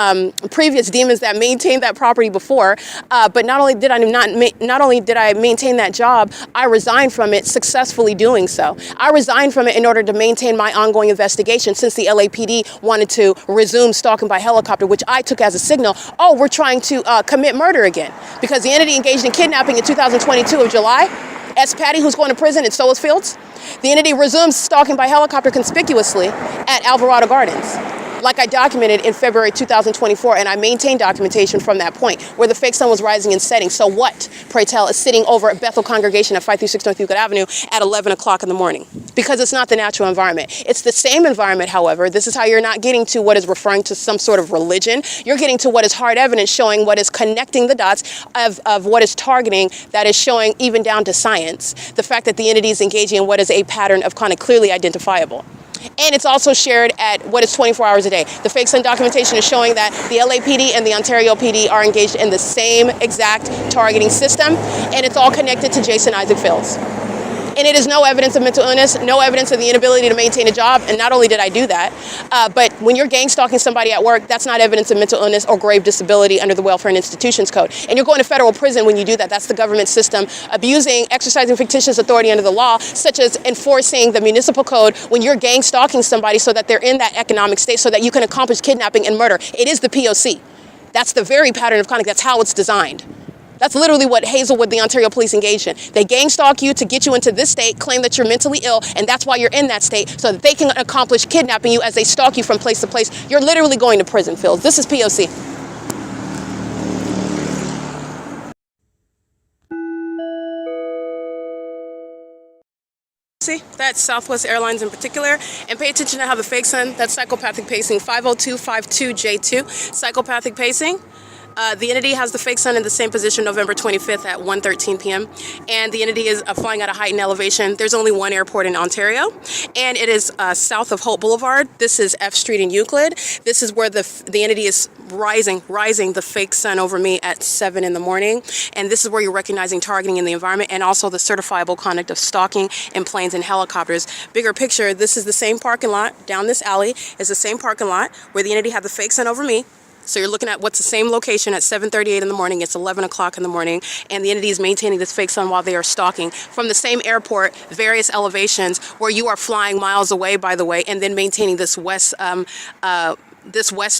previous demons that maintained that property before. But not only did I maintain that job, I resigned from it, successfully doing so. I resigned from it in order to maintain my ongoing investigation, since the LAPD wanted to resume stalking by helicopter, which I took as a signal. Oh, we're trying to commit murder again, because the entity engaged in kidnapping in 2022 of July. S. Patty, who's going to prison, and so is Fields. The entity resumes stalking by helicopter conspicuously at Alvarado Gardens, like I documented in February 2024, and I maintained documentation from that point, where the fake sun was rising and setting. So what, pray tell, is sitting over at Bethel Congregation at 536 North Euclid Avenue at 11 o'clock in the morning? Because it's not the natural environment. It's the same environment, however. This is how you're not getting to what is referring to some sort of religion. You're getting to what is hard evidence, showing what is connecting the dots of what is targeting, that is showing even down to science, the fact that the entity is engaging in what is a pattern of kind of clearly identifiable. And it's also shared at what is 24 hours a day. The fake sun documentation is showing that the LAPD and the Ontario PD are engaged in the same exact targeting system, and it's all connected to Jason Isaac Fields. And it is no evidence of mental illness, no evidence of the inability to maintain a job. And not only did I do that, but when you're gang stalking somebody at work, that's not evidence of mental illness or grave disability under the Welfare and Institutions Code. And you're going to federal prison when you do that. That's the government system exercising fictitious authority under the law, such as enforcing the municipal code when you're gang stalking somebody so that they're in that economic state so that you can accomplish kidnapping and murder. It is the P.O.C. That's the very pattern of conduct. That's how it's designed. That's literally what Hazelwood, the Ontario police, engaged in. They gang stalk you to get you into this state, claim that you're mentally ill, and that's why you're in that state, so that they can accomplish kidnapping you as they stalk you from place to place. You're literally going to prison, Fields. This is P.O.C. See, that's Southwest Airlines in particular, and pay attention to how the fake sun, that's psychopathic pacing, 50252J2, psychopathic pacing. The entity has the fake sun in the same position November 25th at 1:13 p.m. And the entity is flying at a height and elevation. There's only one airport in Ontario, and it is south of Hope Boulevard. This is F Street in Euclid. This is where the entity is rising the fake sun over me at 7 in the morning. And this is where you're recognizing targeting in the environment and also the certifiable conduct of stalking in planes and helicopters. Bigger picture, this is the same parking lot. Down this alley is the same parking lot where the entity had the fake sun over me. So you're looking at what's the same location at 7:38 in the morning. It's 11 o'clock in the morning, and the entity is maintaining this fake sun while they are stalking from the same airport, various elevations where you are flying miles away, by the way, and then maintaining this west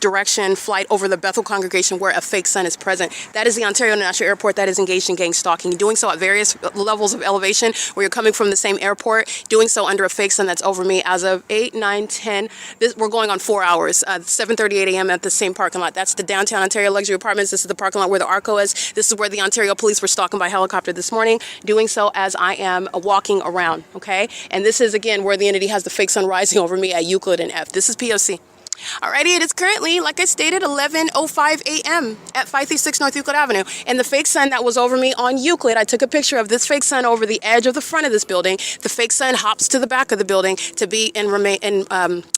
direction flight over the Bethel congregation where a fake sun is present. That is the Ontario International Airport that is engaged in gang stalking, doing so at various levels of elevation where you're coming from the same airport, doing so under a fake sun that's over me as of 8, 9, 10. We're going on 4 hours, 7:38 a.m. at the same parking lot. That's the downtown Ontario luxury apartments. This is the parking lot where the ARCO is. This is where the Ontario police were stalking by helicopter this morning, doing so as I am walking around, okay? And this is, again, where the entity has the fake sun rising over me at Euclid and F. This is P.O.C. Alrighty, it is currently, like I stated, 11:05 a.m. at 536 North Euclid Avenue. And the fake sun that was over me on Euclid, I took a picture of this fake sun over the edge of the front of this building. The fake sun hops to the back of the building to be in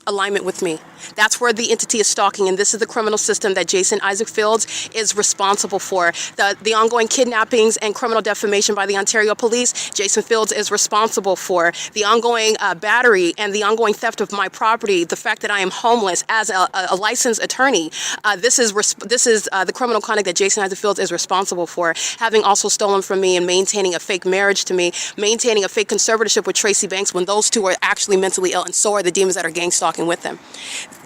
alignment with me. That's where the entity is stalking, and this is the criminal system that Jason Isaac Fields is responsible for. The ongoing kidnappings and criminal defamation by the Ontario Police, Jason Fields is responsible for. The ongoing battery and the ongoing theft of my property, the fact that I am homeless as a licensed attorney, this is the criminal conduct that Jason Isaac Fields is responsible for. Having also stolen from me and maintaining a fake marriage to me, maintaining a fake conservatorship with Tracy Banks when those two are actually mentally ill, and so are the demons that are gang stalking with them.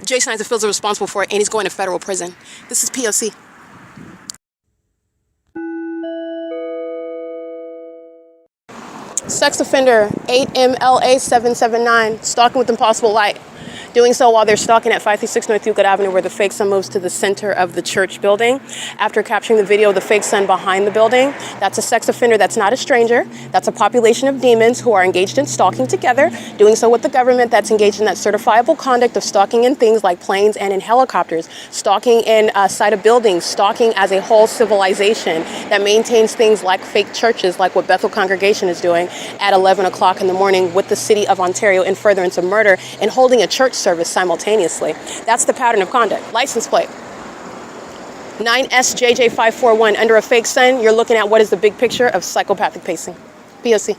Jason Isaac Fields is responsible for it, and he's going to federal prison. This is P.O.C. Sex offender 8MLA779, stalking with impossible light. Doing so while they're stalking at 536 North Euclid Avenue, where the fake sun moves to the center of the church building. After capturing the video of the fake sun behind the building, that's a sex offender that's not a stranger. That's a population of demons who are engaged in stalking together, doing so with the government that's engaged in that certifiable conduct of stalking in things like planes and in helicopters, stalking inside of buildings, stalking as a whole civilization that maintains things like fake churches, like what Bethel congregation is doing at 11 o'clock in the morning with the city of Ontario in furtherance of murder and holding a church service simultaneously. That's the pattern of conduct. License plate 9SJJ541. Under a fake sun, you're looking at what is the big picture of psychopathic pacing. P.O.C.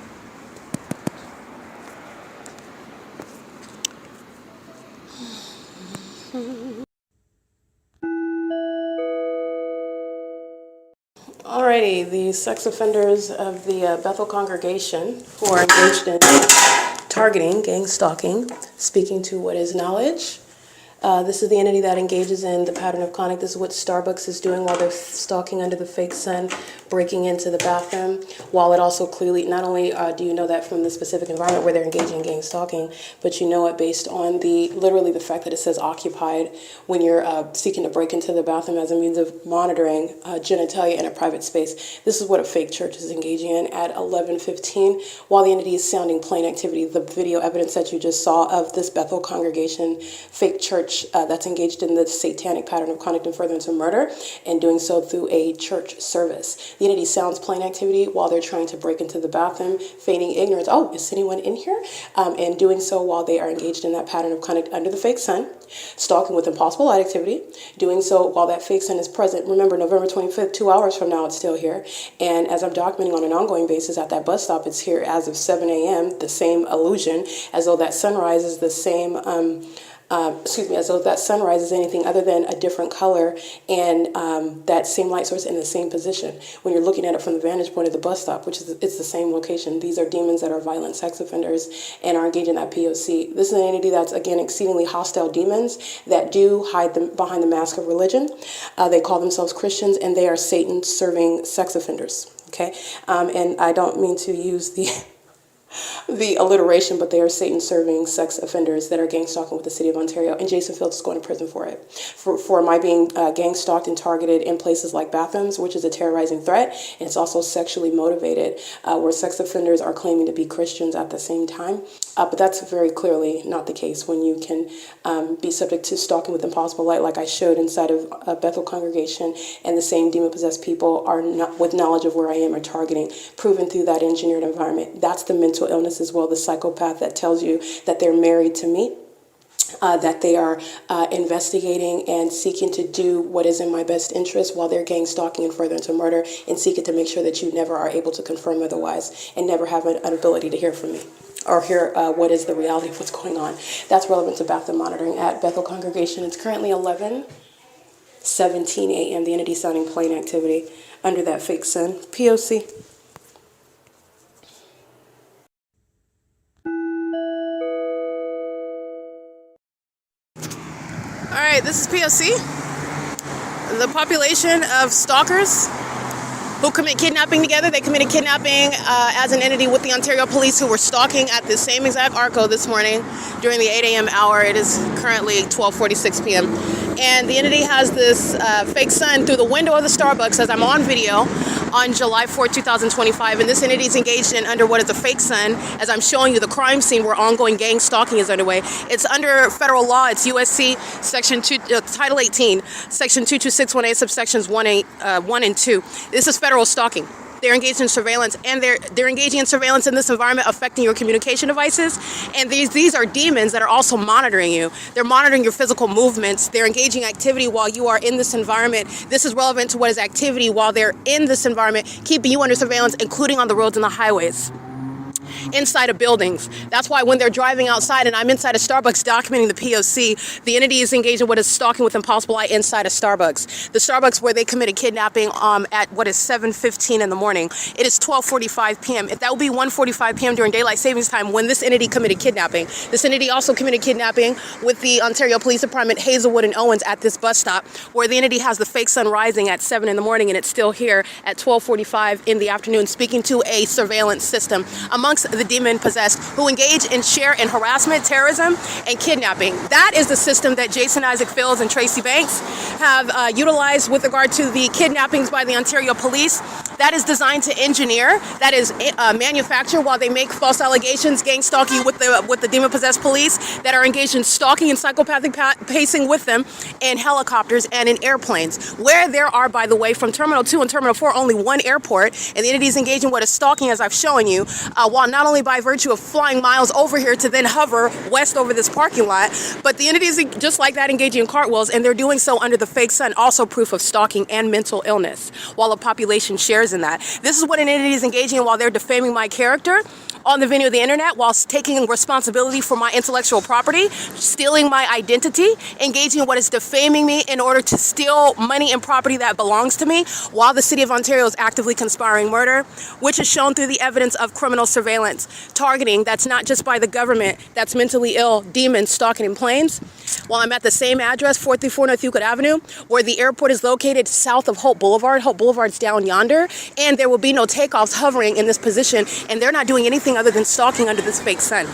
Alrighty, the sex offenders of the Bethel congregation who are engaged in targeting, gang stalking, speaking to what is knowledge. This is the entity that engages in the pattern of conduct. This is what Starbucks is doing while they're stalking under the fake sun, breaking into the bathroom, while it also clearly, not only do you know that from the specific environment where they're engaging in gang stalking, but you know it based on literally the fact that it says occupied when you're seeking to break into the bathroom as a means of monitoring genitalia in a private space. This is what a fake church is engaging in at 11:15 while the entity is sounding plain activity. The video evidence that you just saw of this Bethel congregation fake church that's engaged in the satanic pattern of conduct and furtherance of murder, and doing so through a church service. The entity sounds plain activity while they're trying to break into the bathroom, feigning ignorance. Oh, is anyone in here? And doing so while they are engaged in that pattern of conduct under the fake sun, stalking with impossible light activity, doing so while that fake sun is present. Remember, November 25th, 2 hours from now, it's still here. And as I'm documenting on an ongoing basis at that bus stop, it's here as of 7 a.m., the same illusion, as though that sunrise is the same, as though that sunrise is anything other than a different color and that same light source in the same position. When you're looking at it from the vantage point of the bus stop, which is it's the same location, these are demons that are violent sex offenders and are engaged in that P.O.C. This is an entity that's, again, exceedingly hostile demons that do hide them behind the mask of religion. They call themselves Christians, and they are Satan-serving sex offenders. Okay, and I don't mean to use the the alliteration, but they are Satan-serving sex offenders that are gang stalking with the city of Ontario, and Jason Fields is going to prison for it. For my being gang stalked and targeted in places like bathrooms, which is a terrorizing threat, and it's also sexually motivated, where sex offenders are claiming to be Christians at the same time. But that's very clearly not the case when you can be subject to stalking with impossible light, like I showed inside of a Bethel congregation, and the same demon-possessed people are not, with knowledge of where I am, are targeting, proven through that engineered environment. That's the mental illness as well, the psychopath that tells you that they're married to me, that they are investigating and seeking to do what is in my best interest while they're gang stalking and further into murder, and seeking to make sure that you never are able to confirm otherwise and never have an ability to hear from me or hear what is the reality of what's going on. That's relevant to bathroom monitoring at Bethel congregation. It's currently 11:17 a.m. The entity sounding plane activity under that fake sun. P.O.C. All right, this is P.O.C. The population of stalkers who commit kidnapping together. They committed kidnapping as an entity with the Ontario Police, who were stalking at the same exact ARCO this morning during the 8 a.m. hour. It is currently 12:46 p.m. And the entity has this fake sun through the window of the Starbucks as I'm on video on July 4, 2025. And this entity is engaged in under what is a fake sun as I'm showing you the crime scene where ongoing gang stalking is underway. It's under federal law. It's U.S.C. Section 2, Title 18, Section 22618, subsections 1 and 2. This is federal stalking. They're engaged in surveillance, and they're engaging in surveillance in this environment, affecting your communication devices. And these are demons that are also monitoring you. They're monitoring your physical movements. They're engaging activity while you are in this environment. This is relevant to what is activity while they're in this environment, keeping you under surveillance, including on the roads and the highways, inside of buildings. That's why when they're driving outside and I'm inside a Starbucks documenting the P.O.C., the entity is engaged in what is stalking with impossible light inside a Starbucks. The Starbucks where they committed kidnapping at what is 7:15 in the morning. It is 12:45 p.m. That would be 1:45 p.m. during daylight savings time when this entity committed kidnapping. This entity also committed kidnapping with the Ontario Police Department, Hazelwood and Owens at this bus stop, where the entity has the fake sun rising at 7 in the morning, and it's still here at 12:45 in the afternoon, speaking to a surveillance system amongst the demon-possessed who engage in share in harassment, terrorism, and kidnapping. That is the system that Jason Isaac Fields and Tracy Banks have utilized with regard to the kidnappings by the Ontario Police. That is designed to engineer, that is manufacture while they make false allegations, gang stalking with the demon-possessed police that are engaged in stalking and psychopathic pacing with them in helicopters and in airplanes, where there are, by the way, from Terminal 2 and Terminal 4, only one airport, and the entity is engaged in what is stalking, as I've shown you, while not only by virtue of flying miles over here to then hover west over this parking lot, but the entity is just like that engaging in cartwheels, and they're doing so under the fake sun, also proof of stalking and mental illness, while a population shares in that. This is what an entity is engaging in while they're defaming my character on the venue of the internet, whilst taking responsibility for my intellectual property, stealing my identity, engaging in what is defaming me in order to steal money and property that belongs to me, while the city of Ontario is actively conspiring murder, which is shown through the evidence of criminal surveillance, targeting that's not just by the government, that's mentally ill demons stalking in planes. While I'm at the same address, 434 North Euclid Avenue, where the airport is located south of Hope Boulevard. Hope Boulevard's down yonder, and there will be no takeoffs hovering in this position, and they're not doing anything other than stalking under this fake sun.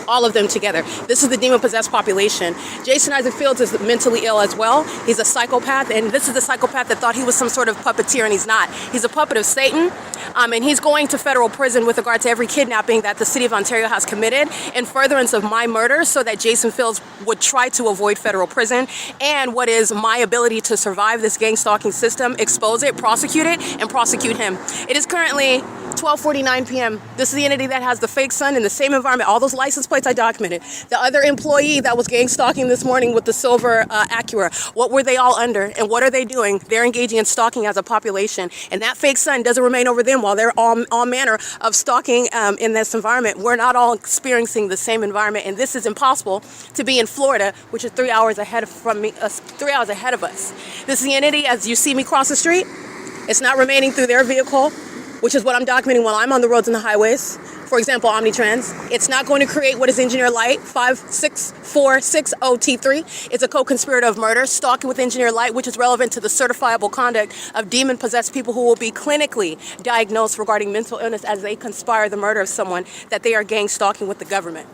All of them together. This is the demon-possessed population. Jason Isaac Fields is mentally ill as well. He's a psychopath, and this is the psychopath that thought he was some sort of puppeteer, and he's not. He's a puppet of Satan, and he's going to federal prison with regard to every kidnapping that the city of Ontario has committed in furtherance of my murder, so that Jason Fields would try to avoid federal prison, and what is my ability to survive this gang stalking system, expose it, prosecute it, and prosecute him. It is currently 12:49 p.m. This is the entity that has the fake sun in the same environment. All those license plates I documented. The other employee that was gang stalking this morning with the silver Acura. What were they all under, and what are they doing? They're engaging in stalking as a population, and that fake sun doesn't remain over them while they're all manner of stalking in this environment. We're not all experiencing the same environment, and this is impossible to be in Florida, which is 3 hours ahead of us. This is the entity as you see me cross the street. It's not remaining through their vehicle. which is what I'm documenting while I'm on the roads and the highways, for example, Omnitrans. It's not going to create what is engineer light, 56460T3. It's a co-conspirator of murder, stalking with engineer light, which is relevant to the certifiable conduct of demon-possessed people who will be clinically diagnosed regarding mental illness as they conspire the murder of someone that they are gang stalking with the government.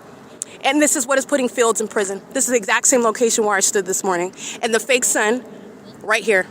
And this is what is putting Fields in prison. This is the exact same location where I stood this morning. And the fake sun, right here.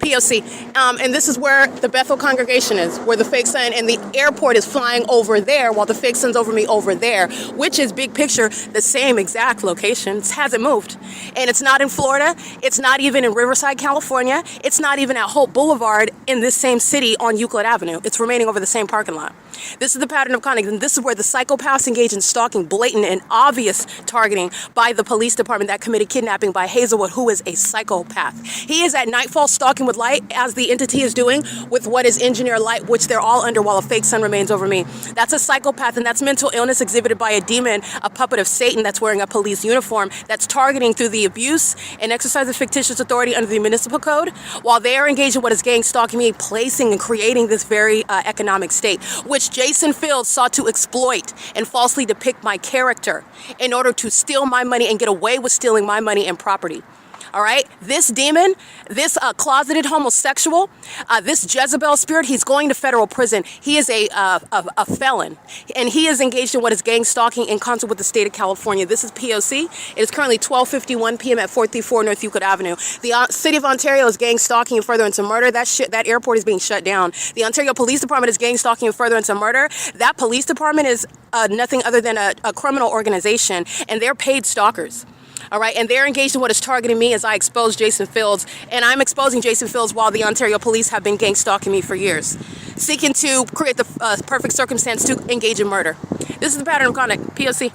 P.O.C. And this is where the Bethel congregation is, where the fake sun and the airport is flying over there while the fake sun's over me over there, which is big picture, the same exact location. It hasn't moved. And it's not in Florida. It's not even in Riverside, California. It's not even at Hope Boulevard in this same city on Euclid Avenue. It's remaining over the same parking lot. This is the pattern of conduct, and this is where the psychopaths engage in stalking, blatant and obvious targeting by the police department that committed kidnapping by Hazelwood, who is a psychopath. He is at nightfall stalking with light, as the entity is doing with what is engineer light, which they're all under while a fake sun remains over me. That's a psychopath, and that's mental illness exhibited by a demon, a puppet of Satan that's wearing a police uniform, that's targeting through the abuse and exercise of fictitious authority under the municipal code, while they are engaged in what is gang stalking me, placing and creating this very economic state, which Jason Fields sought to exploit and falsely depict my character in order to steal my money and get away with stealing my money and property. All right, this demon, this closeted homosexual, this Jezebel spirit, he's going to federal prison. He is a felon, and he is engaged in what is gang stalking in concert with the state of California. This is P.O.C. It is currently 12:51 p.m. at 434 North Euclid Avenue. The city of Ontario is gang stalking and furtherance of murder. That airport is being shut down. The Ontario Police Department is gang stalking and furtherance of murder. That police department is nothing other than a criminal organization, and they're paid stalkers. All right, and they're engaged in what is targeting me as I expose Jason Fields, and I'm exposing Jason Fields while the Ontario police have been gang stalking me for years, seeking to create the perfect circumstance to engage in murder. This is the pattern of conduct. P.O.C.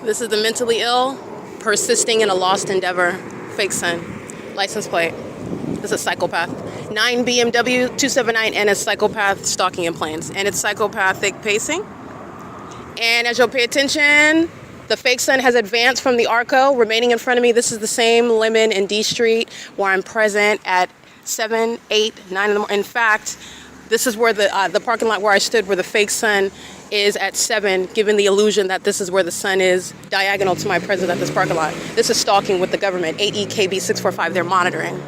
This is the mentally ill, persisting in a lost endeavor, fake son, license plate. This is a psychopath. 9 BMW 279 and a psychopath stalking in planes. And it's psychopathic pacing. And as you'll pay attention, the fake sun has advanced from the ARCO. Remaining in front of me, this is the same Lemon and D Street where I'm present at 7, 8, 9 in the morning. In fact, this is where the parking lot where I stood, where the fake sun is at 7, giving the illusion that this is where the sun is, diagonal to my presence at this parking lot. This is stalking with the government, 8EKB645, they're monitoring.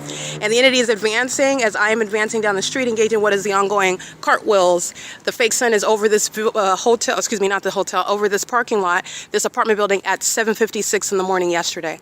And the entity is advancing as I am advancing down the street, engaging what is the ongoing cartwheels. The fake sun is over this hotel, excuse me, not the hotel, over this parking lot, this apartment building at 7:56 in the morning yesterday.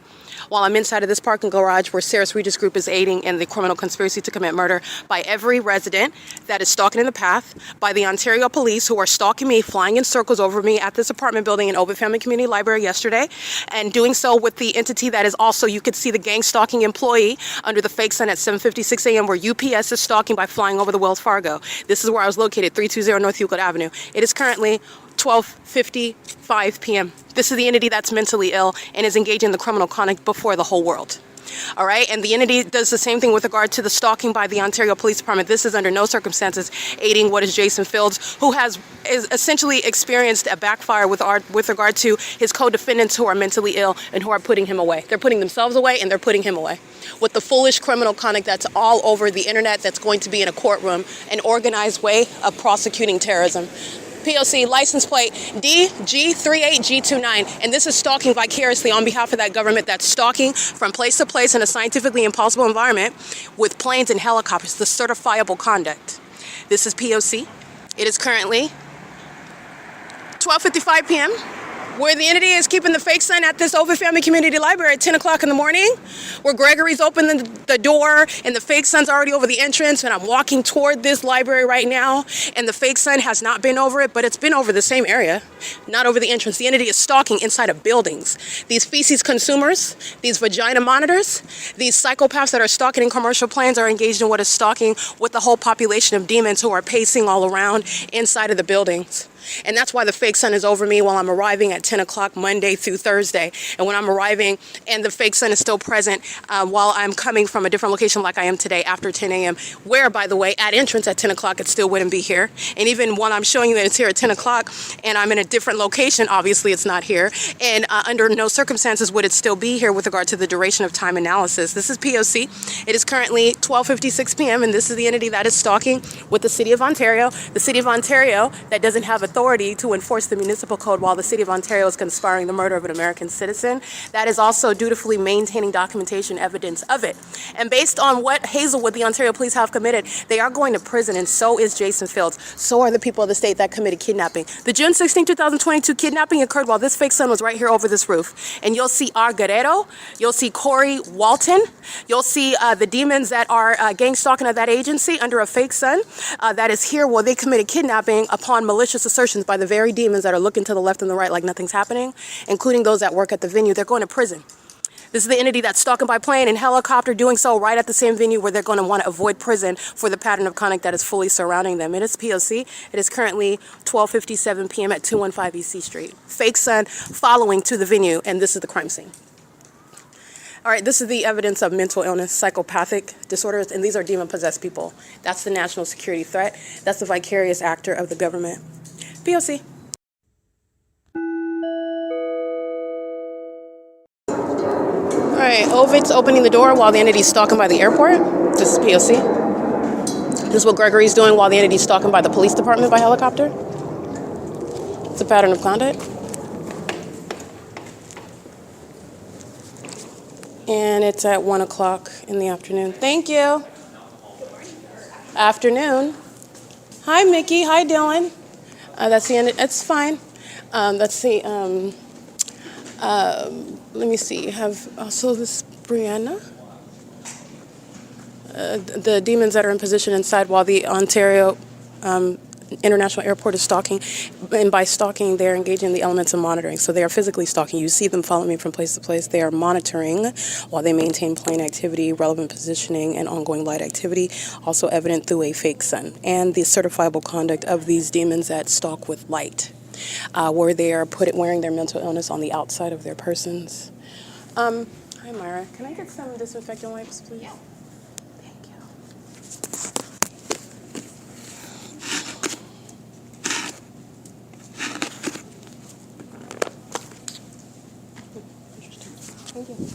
While I'm inside of this parking garage where Sarah's Regis Group is aiding in the criminal conspiracy to commit murder by every resident that is stalking in the path, by the Ontario police who are stalking me, flying in circles over me at this apartment building in OVITT Family Community Library yesterday, and doing so with the entity that is also, you could see the gang stalking employee under the fake sun at 7:56 a.m. where UPS is stalking by flying over the Wells Fargo. This is where I was located, 320 North Euclid Avenue. It is currently 12:55 p.m. This is the entity that's mentally ill and is engaging in the criminal conduct before the whole world. All right, and the entity does the same thing with regard to the stalking by the Ontario Police Department. This is under no circumstances aiding what is Jason Fields, who is essentially experienced a backfire with regard to his co-defendants who are mentally ill and who are putting him away. They're putting themselves away and they're putting him away with the foolish criminal conduct that's all over the internet that's going to be in a courtroom, an organized way of prosecuting terrorism. P.O.C. license plate DG38G29, and this is stalking vicariously on behalf of that government that's stalking from place to place in a scientifically impossible environment with planes and helicopters, the certifiable conduct. This is P.O.C. It is currently 12:55 p.m. where the entity is keeping the fake sun at this OVITT Family Community Library at 10 o'clock in the morning, where Gregory's opened the door and the fake sun's already over the entrance, and I'm walking toward this library right now, and the fake sun has not been over it, but it's been over the same area, not over the entrance. The entity is stalking inside of buildings. These feces consumers, these vagina monitors, these psychopaths that are stalking in commercial planes are engaged in what is stalking with the whole population of demons who are pacing all around inside of the buildings. And that's why the fake sun is over me while I'm arriving at 10 o'clock Monday through Thursday. And when I'm arriving and the fake sun is still present while I'm coming from a different location like I am today after 10 a.m., where, by the way, at entrance at 10 o'clock, it still wouldn't be here. And even while I'm showing you that it's here at 10 o'clock and I'm in a different location, obviously it's not here. And under no circumstances would it still be here with regard to the duration of time analysis. This is P.O.C. It is currently 12:56 p.m. and this is the entity that is stalking with the City of Ontario. The City of Ontario that doesn't have authority to enforce the municipal code while the City of Ontario is conspiring the murder of an American citizen. That is also dutifully maintaining documentation evidence of it. And based on what Hazelwood, the Ontario police, have committed, they are going to prison, and so is Jason Fields. So are the people of the state that committed kidnapping. The June 16, 2022 kidnapping occurred while this fake sun was right here over this roof. And you'll see R. Guerrero, you'll see Corey Walton, you'll see the demons that are gang stalking of that agency under a fake sun that is here while they committed kidnapping upon malicious assertions by the very demons that are looking to the left and the right like nothing's happening, including those that work at the venue. They're going to prison. This is the entity that's stalking by plane and helicopter, doing so right at the same venue where they're going to want to avoid prison for the pattern of conduct that is fully surrounding them. It is P.O.C. It is currently 12:57 p.m. at 215 E.C. Street. Fake sun following to the venue, and this is the crime scene. All right, this is the evidence of mental illness, psychopathic disorders, and these are demon-possessed people. That's the national security threat. That's the vicarious actor of the government. P.O.C. All right, OVITT's opening the door while the entity's stalking by the airport. This is P.O.C. This is what Gregory's doing while the entity's stalking by the police department by helicopter. It's a pattern of conduct. And it's at 1 o'clock in the afternoon. Thank you. Afternoon. Hi, Mickey. Hi, Dylan. That's the end. It's fine. Let's see. Let me see. You have also this Brianna. The demons that are in position inside while the Ontario International Airport is stalking, and by stalking, they're engaging in the elements of monitoring. So they are physically stalking. You see them following me from place to place. They are monitoring while they maintain plane activity, relevant positioning, and ongoing light activity, also evident through a fake sun. And the certifiable conduct of these demons that stalk with light, where they are wearing their mental illness on the outside of their persons. Hi, Myra. Can I get some disinfectant wipes, please? Yeah. Thank you. Thank you.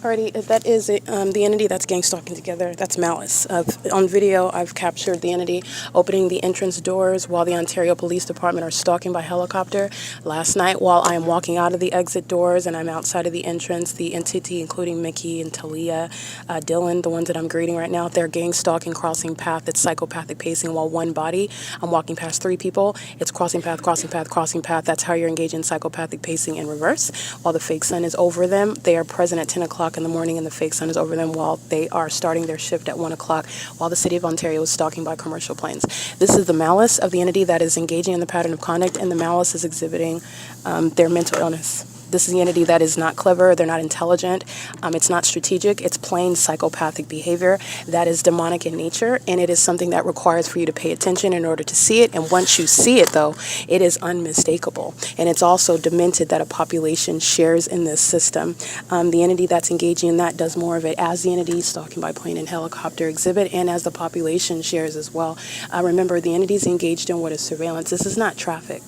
Alrighty, that is the entity that's gang stalking together. That's Malice. On video, I've captured the entity opening the entrance doors while the Ontario Police Department are stalking by helicopter. Last night, while I am walking out of the exit doors and I'm outside of the entrance, the entity, including Mickey and Talia, Dylan, the ones that I'm greeting right now, they're gang stalking, crossing path. It's psychopathic pacing while one body, I'm walking past three people. It's crossing path, crossing path, crossing path. That's how you're engaging in psychopathic pacing in reverse. While the fake sun is over them, they are present at 10 o'clock in the morning, and the fake sun is over them while they are starting their shift at 1 o'clock while the City of Ontario is stalking by commercial planes. This is the malice of the entity that is engaging in the pattern of conduct, and the malice is exhibiting their mental illness. This is the entity that is not clever, they're not intelligent, it's not strategic, it's plain psychopathic behavior that is demonic in nature, and it is something that requires for you to pay attention in order to see it. And once you see it, though, it is unmistakable. And it's also demented that a population shares in this system. The entity that's engaging in that does more of it as the entity stalking by plane and helicopter exhibit, and as the population shares as well. Remember, the entity's engaged in what is surveillance. This is not traffic.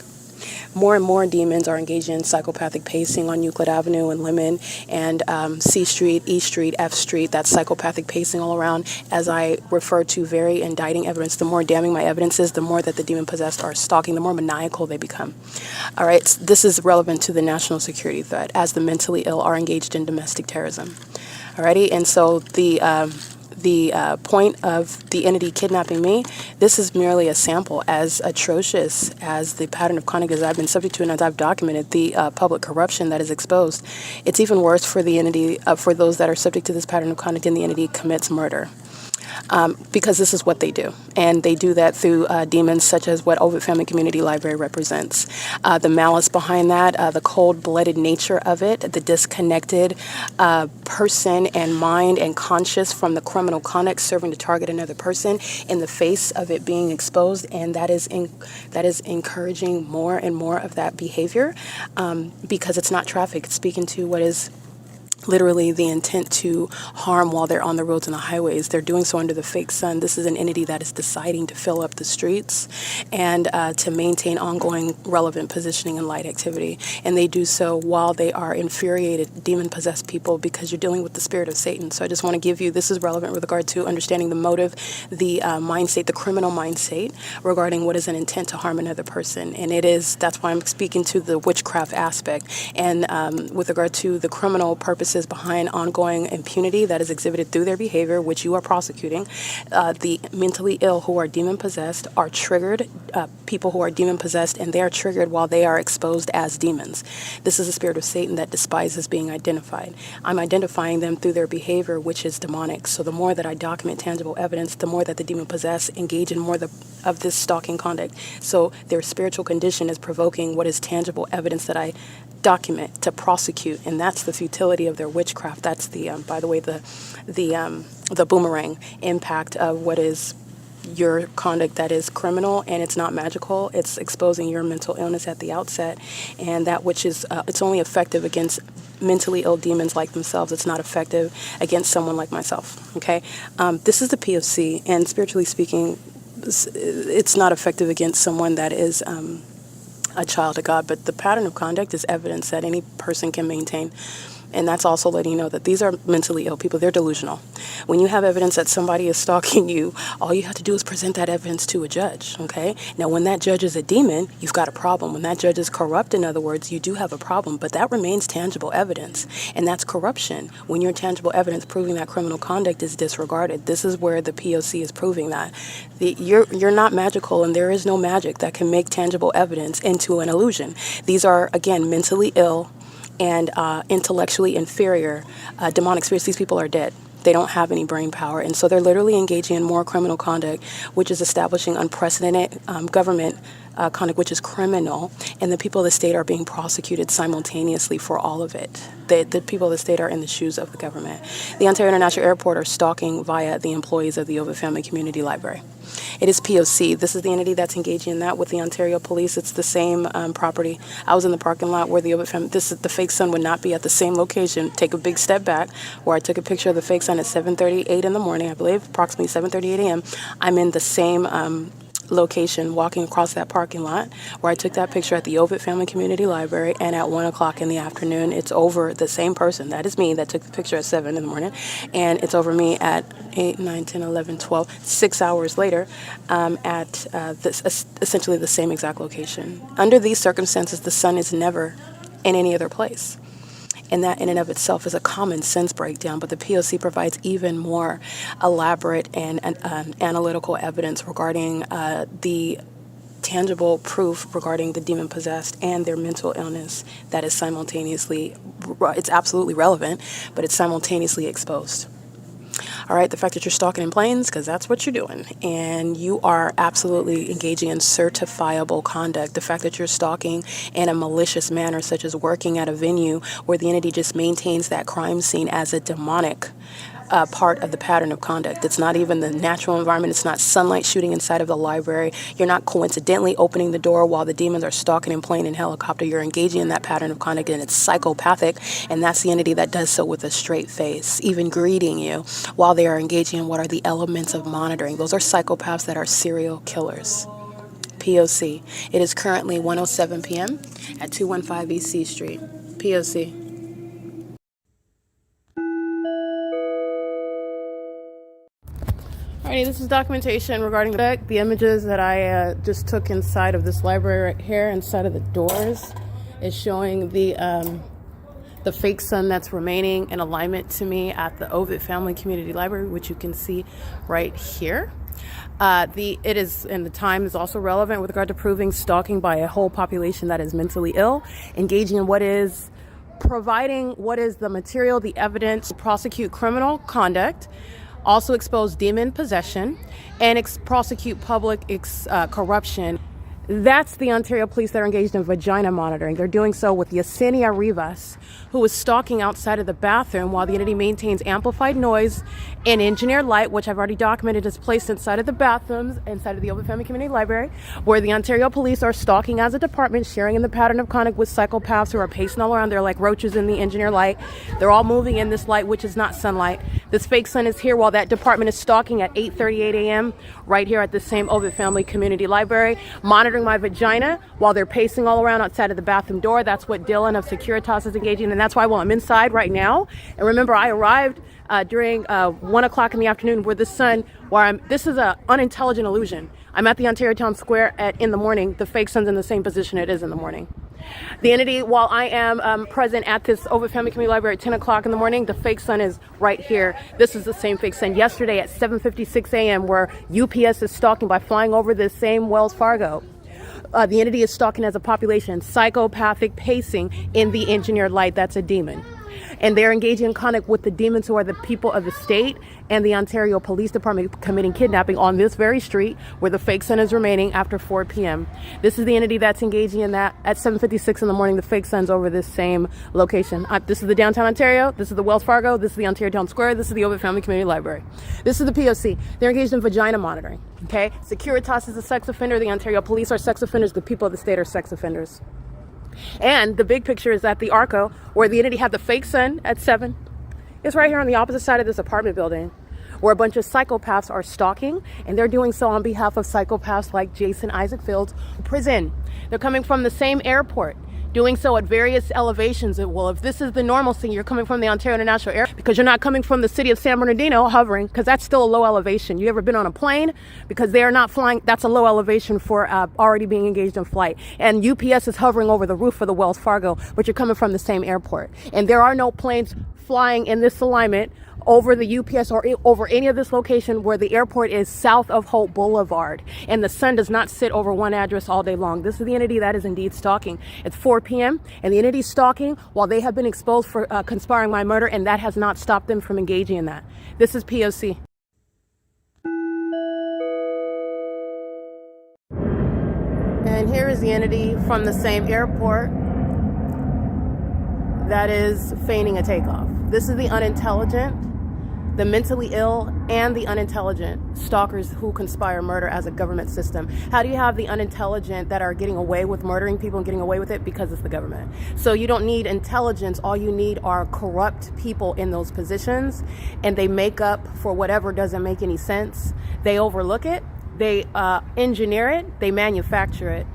More and more demons are engaging in psychopathic pacing on Euclid Avenue and Lemon and C Street, E Street, F Street. That's psychopathic pacing all around. As I refer to very indicting evidence, the more damning my evidence is, the more that the demon-possessed are stalking, the more maniacal they become. All right, this is relevant to the national security threat as the mentally ill are engaged in domestic terrorism. Alrighty, and so the point of the entity kidnapping me, this is merely a sample. As atrocious as the pattern of conduct as I've been subject to and as I've documented the public corruption that is exposed, it's even worse for the entity, for those that are subject to this pattern of conduct and the entity commits murder. because this is what they do. And they do that through demons such as what OVITT Family Community Library represents. The malice behind that, the cold-blooded nature of it, the disconnected person and mind and conscious from the criminal conduct serving to target another person in the face of it being exposed. And that is encouraging more and more of that behavior because it's not traffic. It's speaking to what is literally the intent to harm while they're on the roads and the highways. They're doing so under the fake sun. This is an entity that is deciding to fill up the streets and to maintain ongoing relevant positioning and light activity. And they do so while they are infuriated, demon-possessed people, because you're dealing with the spirit of Satan. So I just want to give you, this is relevant with regard to understanding the motive, the mind state, the criminal mind state regarding what is an intent to harm another person. And that's why I'm speaking to the witchcraft aspect. And with regard to the criminal purposes behind ongoing impunity that is exhibited through their behavior, which you are prosecuting, the mentally ill who are demon-possessed are triggered, people who are demon-possessed, and they are triggered while they are exposed as demons. This is a spirit of Satan that despises being identified. I'm identifying them through their behavior, which is demonic. So the more that I document tangible evidence, the more that the demon-possessed engage in more of this stalking conduct. So their spiritual condition is provoking what is tangible evidence that I document to prosecute, and that's the futility of their witchcraft. That's the by the way, the boomerang impact of what is your conduct that is criminal, and it's not magical. It's exposing your mental illness at the outset, and that which is it's only effective against mentally ill demons like themselves. It's not effective against someone like myself. Okay, this is the P.O.C, and spiritually speaking, it's not effective against someone that is a child of God, but the pattern of conduct is evidence that any person can maintain. And that's also letting you know that these are mentally ill people. They're delusional. When you have evidence that somebody is stalking you, all you have to do is present that evidence to a judge, okay? Now, when that judge is a demon, you've got a problem. When that judge is corrupt, in other words, you do have a problem, but that remains tangible evidence, and that's corruption. When your tangible evidence proving that criminal conduct is disregarded, this is where the P.O.C. is proving that. You're not magical, and there is no magic that can make tangible evidence into an illusion. These are, again, mentally ill and intellectually inferior demonic spirits. These people are dead. They don't have any brain power. And so they're literally engaging in more criminal conduct, which is establishing unprecedented government conduct, which is criminal. And the people of the state are being prosecuted simultaneously for all of it. The people of the state are in the shoes of the government. The Ontario International Airport are stalking via the employees of the OVITT Family Community Library. It is P.O.C. This is the entity that's engaging in that with the Ontario Police. It's the same property. I was in the parking lot where the OVITT Family, the fake sun would not be at the same location. Take a big step back, where I took a picture of the fake sun at 7:38 in the morning, I believe, approximately 7:38 a.m. I'm in the same location walking across that parking lot where I took that picture at the OVITT Family Community Library, and at 1 o'clock in the afternoon, it's over the same person. That is me that took the picture at 7 in the morning, and it's over me at 8, 9, 10, 11, 12, 6 hours later at essentially the same exact location. Under these circumstances, the sun is never in any other place. And that in and of itself is a common sense breakdown, but the P.O.C. provides even more elaborate and analytical evidence regarding the tangible proof regarding the demon-possessed and their mental illness that is simultaneously, it's absolutely relevant, but it's simultaneously exposed. All right, the fact that you're stalking in planes, because that's what you're doing, and you are absolutely engaging in certifiable conduct. The fact that you're stalking in a malicious manner, such as working at a venue where the entity just maintains that crime scene as a demonic part of the pattern of conduct. It's not even the natural environment. It's not sunlight shooting inside of the library. You're not coincidentally opening the door while the demons are stalking in plane and helicopter. You're engaging in that pattern of conduct, and it's psychopathic, and that's the entity that does so with a straight face, even greeting you while they are engaging in what are the elements of monitoring. Those are psychopaths that are serial killers. P.O.C. It is currently 1:07 p.m. at 215 E.C. Street. P.O.C. Alrighty, this is documentation regarding the images that I just took inside of this library right here, inside of the doors, is showing the fake sun that's remaining in alignment to me at the OVITT Family Community Library, which you can see right here. It is, and the time is also relevant with regard to proving stalking by a whole population that is mentally ill, engaging in providing what is the material, the evidence to prosecute criminal conduct also expose demon possession, and prosecute public corruption. That's the Ontario police that are engaged in vagina monitoring. They're doing so with Yesenia Rivas, who is stalking outside of the bathroom while the entity maintains amplified noise and engineered light, which I've already documented is placed inside of the bathrooms, inside of the OVITT Family Community Library, where the Ontario police are stalking as a department, sharing in the pattern of conduct with psychopaths who are pacing all around. They're like roaches in the engineered light. They're all moving in this light, which is not sunlight. This fake sun is here while that department is stalking at 8:38 a.m. right here at the same OVITT Family Community Library, monitoring my vagina while they're pacing all around outside of the bathroom door. That's what Dylan of Securitas is engaging, and that's why while I'm inside right now, and remember I arrived during 1 o'clock in the afternoon where the sun, this is an unintelligent illusion. I'm at the Ontario Town Square in the morning. The fake sun's in the same position it is in the morning. The entity, while I am present at this OVITT Family Community Library at 10 o'clock in the morning, the fake sun is right here. This is the same fake sun yesterday at 7:56 a.m. where UPS is stalking by flying over this same Wells Fargo. The entity is stalking as a population, psychopathic pacing in the engineered light. That's a demon. And they're engaging in conduct with the demons who are the people of the state and the Ontario Police Department committing kidnapping on this very street where the fake sun is remaining after 4 p.m. This is the entity that's engaging in that at 7:56 in the morning. The fake sun's over this same location. This is the downtown Ontario. This is the Wells Fargo. This is the Ontario Town Square. This is the OVITT Family Community Library. This is the P.O.C. They're engaged in vagina monitoring. Okay, Securitas is a sex offender. The Ontario Police are sex offenders. The people of the state are sex offenders. And the big picture is at the ARCO, where the entity had the fake sun at 7. It's right here on the opposite side of this apartment building, where a bunch of psychopaths are stalking, and they're doing so on behalf of psychopaths like Jason Isaac Fields' prison. They're coming from the same airport, doing so at various elevations. Well, if this is the normalcy, you're coming from the Ontario International Airport because you're not coming from the city of San Bernardino hovering, because that's still a low elevation. You ever been on a plane? Because they are not flying. That's a low elevation for already being engaged in flight. And UPS is hovering over the roof of the Wells Fargo, but you're coming from the same airport. And there are no planes flying in this alignment over the UPS or over any of this location where the airport is south of Hope Boulevard, and the sun does not sit over one address all day long. This is the entity that is indeed stalking. It's 4 p.m. and the entity is stalking while they have been exposed for conspiring my murder, and that has not stopped them from engaging in that. This is P.O.C. And here is the entity from the same airport that is feigning a takeoff. This is the unintelligent, the mentally ill, and the unintelligent stalkers who conspire murder as a government system. How do you have the unintelligent that are getting away with murdering people and getting away with it? Because it's the government. So you don't need intelligence. All you need are corrupt people in those positions, and they make up for whatever doesn't make any sense. They overlook it. They engineer it. They manufacture it.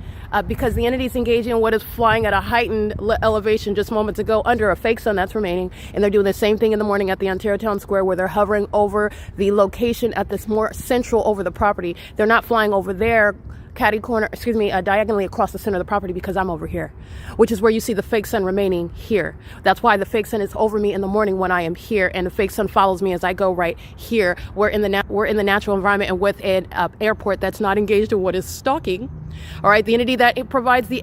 Because the entity's engaging in what is flying at a heightened elevation just moments ago under a fake sun that's remaining. And they're doing the same thing in the morning at the Ontario Town Square, where they're hovering over the location at this more central over the property. They're not flying over there diagonally across the center of the property, because I'm over here, which is where you see the fake sun remaining here. That's why the fake sun is over me in the morning when I am here, and the fake sun follows me as I go right here. We're in the natural environment and with an airport that's not engaged in what is stalking. All right, the entity that it provides the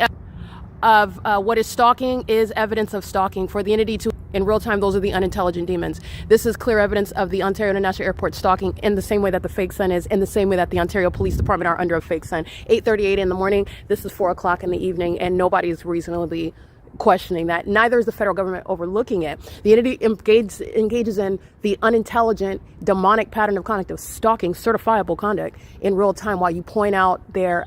of what is stalking is evidence of stalking. For the entity to in real time, those are the unintelligent demons. This is clear evidence of the Ontario International Airport stalking in the same way that the fake sun is, in the same way that the Ontario Police Department are under a fake sun. 8:38 in the morning, this is 4 o'clock in the evening, and nobody's reasonably questioning that. Neither is the federal government overlooking it. The entity engages in the unintelligent, demonic pattern of conduct of stalking, certifiable conduct in real time, while you point out their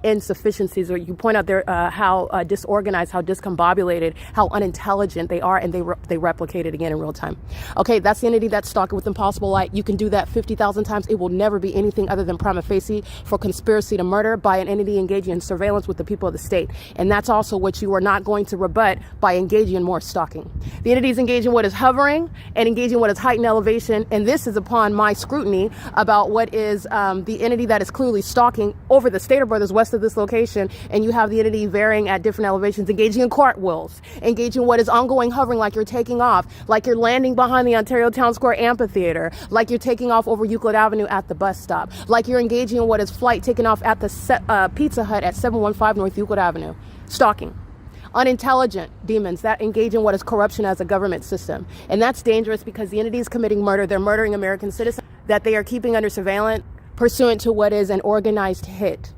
insufficiencies, or you point out their how disorganized, how discombobulated, how unintelligent they are, and they replicate it again in real time. Okay, that's the entity that's stalking with impossible light. You can do that 50,000 times. It will never be anything other than prima facie for conspiracy to murder by an entity engaging in surveillance with the people of the state. And that's also what you are not going to rebut by engaging in more stalking. The entity is engaging what is hovering and engaging what is heightened elevation, and this is upon my scrutiny about what is the entity that is clearly stalking over the Stater Brothers west of this location, and you have the entity varying at different elevations, engaging in cartwheels, engaging what is ongoing hovering, like you're taking off, like you're landing behind the Ontario Town Square Amphitheater, like you're taking off over Euclid Avenue at the bus stop, like you're engaging in what is flight taking off at the Pizza Hut at 715 North Euclid Avenue. Stalking. Unintelligent demons that engage in what is corruption as a government system. And that's dangerous because the entity is committing murder. They're murdering American citizens. that they are keeping under surveillance pursuant to what is an organized hit.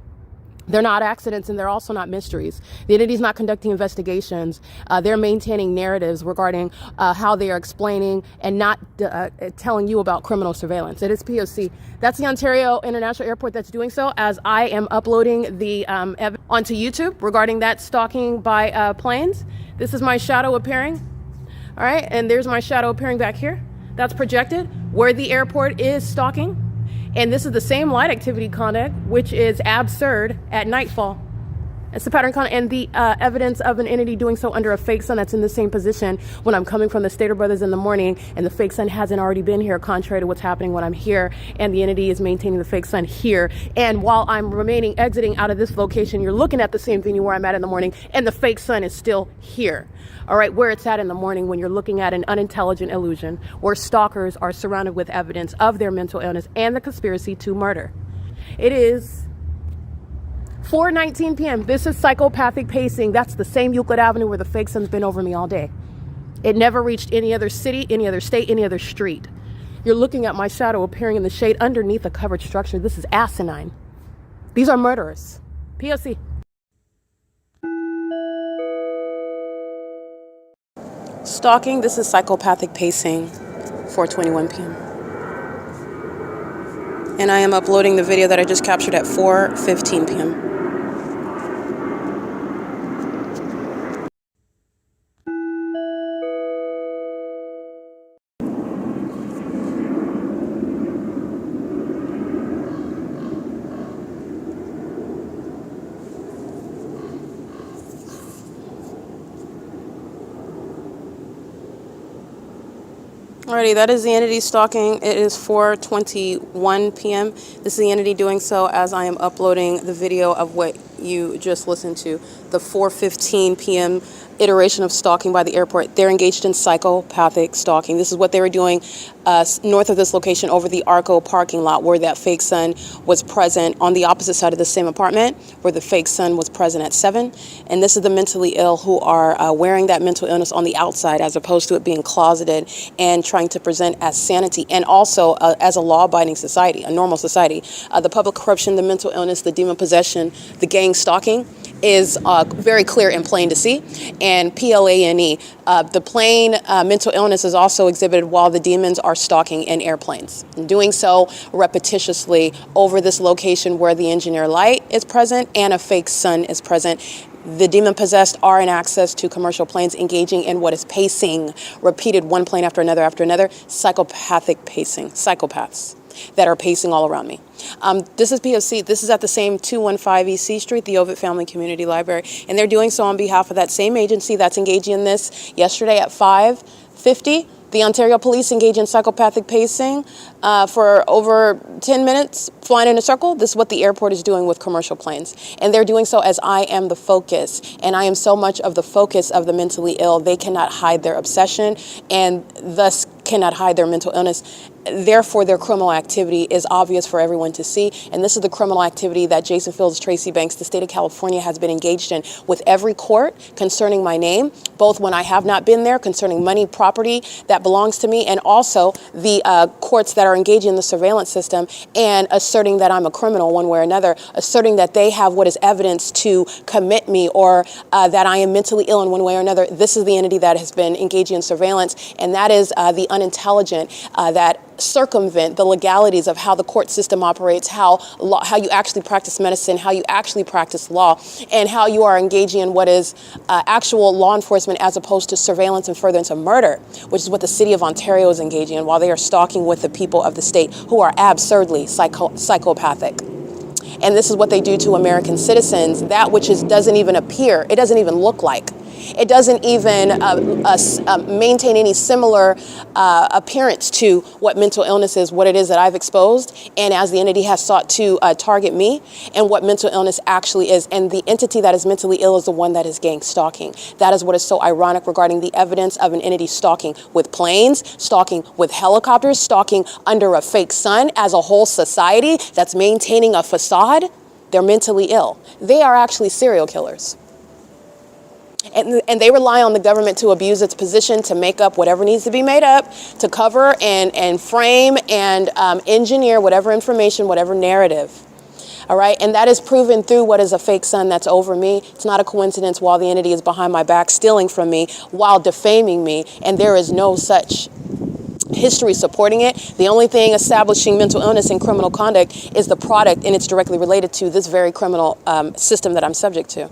They're not accidents, and they're also not mysteries. The entity is not conducting investigations. They're maintaining narratives regarding how they are explaining and not telling you about criminal surveillance. It is P.O.C. That's the Ontario International Airport that's doing so, as I am uploading the onto YouTube regarding that stalking by planes. This is my shadow appearing. All right, and there's my shadow appearing back here. That's projected where the airport is stalking. And this is the same light activity conduct, which is absurd at nightfall. It's the pattern conduct and the evidence of an entity doing so under a fake sun that's in the same position when I'm coming from the Stater Brothers in the morning, and the fake sun hasn't already been here, contrary to what's happening when I'm here, and the entity is maintaining the fake sun here. And while I'm exiting out of this location, you're looking at the same venue where I'm at in the morning, and the fake sun is still here. All right, where it's at in the morning when you're looking at an unintelligent illusion where stalkers are surrounded with evidence of their mental illness and the conspiracy to murder. It is 4:19 p.m. This is psychopathic pacing. That's the same Euclid Avenue where the fake sun's been over me all day. It never reached any other city, any other state, any other street. You're looking at my shadow appearing in the shade underneath a covered structure. This is asinine. These are murderers. P.O.C. Stalking, this is psychopathic pacing, 4:21 p.m. And I am uploading the video that I just captured at 4:15 p.m. Alrighty, that is the entity stalking. It is 4:21 p.m. This is the entity doing so as I am uploading the video of what you just listened to. The 4:15 p.m. iteration of stalking by the airport. They're engaged in psychopathic stalking. This is what they were doing north of this location over the ARCO parking lot where that fake sun was present on the opposite side of the same apartment where the fake sun was present at 7. And this is the mentally ill who are wearing that mental illness on the outside as opposed to it being closeted and trying to present as sanity and also as a law-abiding society, a normal society. The public corruption, the mental illness, the demon possession, the gang stalking is very clear and plain to see. And PLANE, the plain mental illness is also exhibited while the demons are stalking in airplanes. And doing so repetitiously over this location where the engineer light is present and a fake sun is present. The demon-possessed are in access to commercial planes engaging in what is pacing, repeated one plane after another, psychopathic pacing, psychopaths that are pacing all around me. This is P.O.C. This is at the same 215 E.C. Street, the OVITT Family Community Library, and they're doing so on behalf of that same agency that's engaging in this. Yesterday at 5:50, the Ontario Police engaged in psychopathic pacing for over 10 minutes, flying in a circle. This is what the airport is doing with commercial planes. And they're doing so as I am the focus. And I am so much of the focus of the mentally ill, they cannot hide their obsession and thus cannot hide their mental illness. Therefore, their criminal activity is obvious for everyone to see. And this is the criminal activity that Jason Fields, Tracy Banks, the state of California has been engaged in with every court concerning my name, both when I have not been there, concerning money, property that belongs to me, and also the courts that are engaging in the surveillance system and asserting that I'm a criminal one way or another, asserting that they have what is evidence to commit me or that I am mentally ill in one way or another. This is the entity that has been engaging in surveillance, and that is the unintelligent that circumvent the legalities of how the court system operates, how you actually practice medicine, how you actually practice law, and how you are engaging in what is actual law enforcement as opposed to surveillance and furtherance of murder, which is what the city of Ontario is engaging in while they are stalking with the people of the state who are absurdly psychopathic. And this is what they do to American citizens, that which doesn't even appear, it doesn't even look like. It doesn't even maintain any similar appearance to what mental illness is, what it is that I've exposed, and as the entity has sought to target me, and what mental illness actually is. And the entity that is mentally ill is the one that is gang stalking. That is what is so ironic regarding the evidence of an entity stalking with planes, stalking with helicopters, stalking under a fake sun as a whole society that's maintaining a facade. They're mentally ill. They are actually serial killers. And they rely on the government to abuse its position to make up whatever needs to be made up, to cover and frame and engineer whatever information, whatever narrative. All right, and that is proven through what is a fake son that's over me. It's not a coincidence while the entity is behind my back stealing from me while defaming me, and there is no such history supporting it. The only thing establishing mental illness and criminal conduct is the product, and it's directly related to this very criminal system that I'm subject to.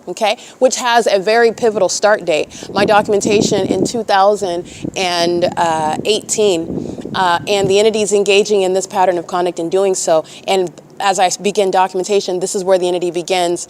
Okay, which has a very pivotal start date. My documentation in 2018, and the entities engaging in this pattern of conduct in doing so, and as I begin documentation, this is where the entity begins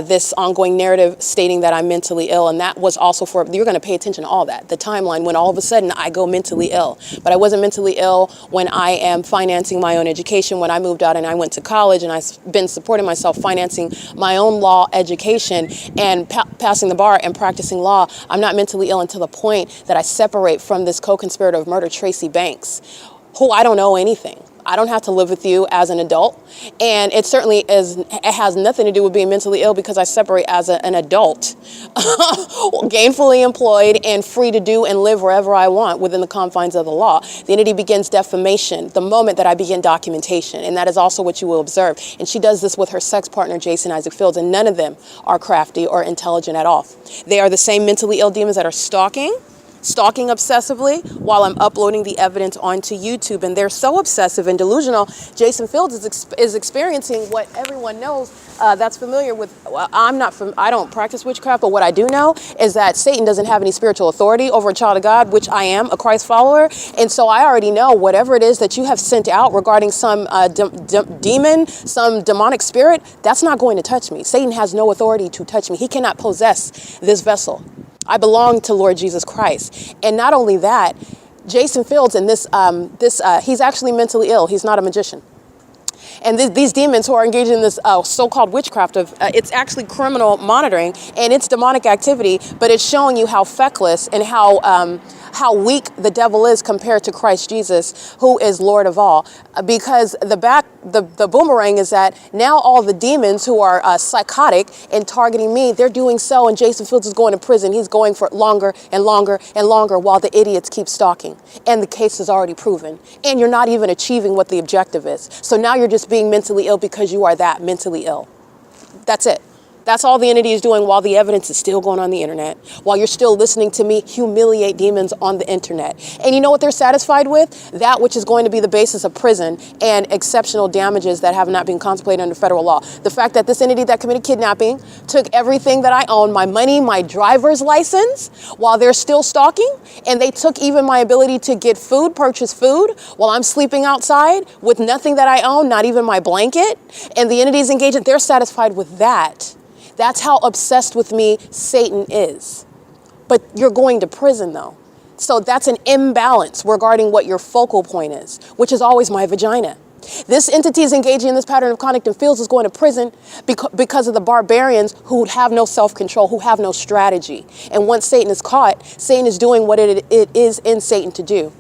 this ongoing narrative stating that I'm mentally ill. And that was also for, you're going to pay attention to all that, the timeline when all of a sudden I go mentally ill. But I wasn't mentally ill when I am financing my own education, when I moved out and I went to college and I've been supporting myself, financing my own law education and passing the bar and practicing law. I'm not mentally ill until the point that I separate from this co-conspirator of murder, Tracy Banks, who I don't know anything. I don't have to live with you as an adult. And it certainly it has nothing to do with being mentally ill because I separate as an adult, gainfully employed and free to do and live wherever I want within the confines of the law. The entity begins defamation the moment that I begin documentation. And that is also what you will observe. And she does this with her sex partner, Jason Isaac Fields, and none of them are crafty or intelligent at all. They are the same mentally ill demons that are stalking obsessively while I'm uploading the evidence onto YouTube. And they're so obsessive and delusional. Jason Fields is experiencing what everyone knows that's familiar with. I don't practice witchcraft, but what I do know is that Satan doesn't have any spiritual authority over a child of God, which I am, a Christ follower. And so I already know whatever it is that you have sent out regarding some demon, some demonic spirit, that's not going to touch me. Satan has no authority to touch me. He cannot possess this vessel. I belong to Lord Jesus Christ. And not only that, Jason Fields and he's actually mentally ill. He's not a magician. And these demons who are engaged in this so-called witchcraft of, it's actually criminal monitoring and it's demonic activity, but it's showing you how feckless and how weak the devil is compared to Christ Jesus, who is Lord of all. Because the boomerang is that now all the demons who are psychotic and targeting me, they're doing so, and Jason Fields is going to prison. He's going for longer and longer and longer while the idiots keep stalking. And the case is already proven. And you're not even achieving what the objective is. So now you're just being mentally ill because you are that mentally ill. That's it. That's all the entity is doing while the evidence is still going on the internet, while you're still listening to me humiliate demons on the internet. And you know what they're satisfied with? That which is going to be the basis of prison and exceptional damages that have not been contemplated under federal law. The fact that this entity that committed kidnapping took everything that I own, my money, my driver's license, while they're still stalking, and they took even my ability to get food, purchase food, while I'm sleeping outside with nothing that I own, not even my blanket, and the entity's engaged, they're satisfied with that. That's how obsessed with me Satan is. But you're going to prison though. So that's an imbalance regarding what your focal point is, which is always my vagina. This entity is engaging in this pattern of conduct and Fields is going to prison because of the barbarians who have no self-control, who have no strategy. And once Satan is caught, Satan is doing what it is in Satan to do,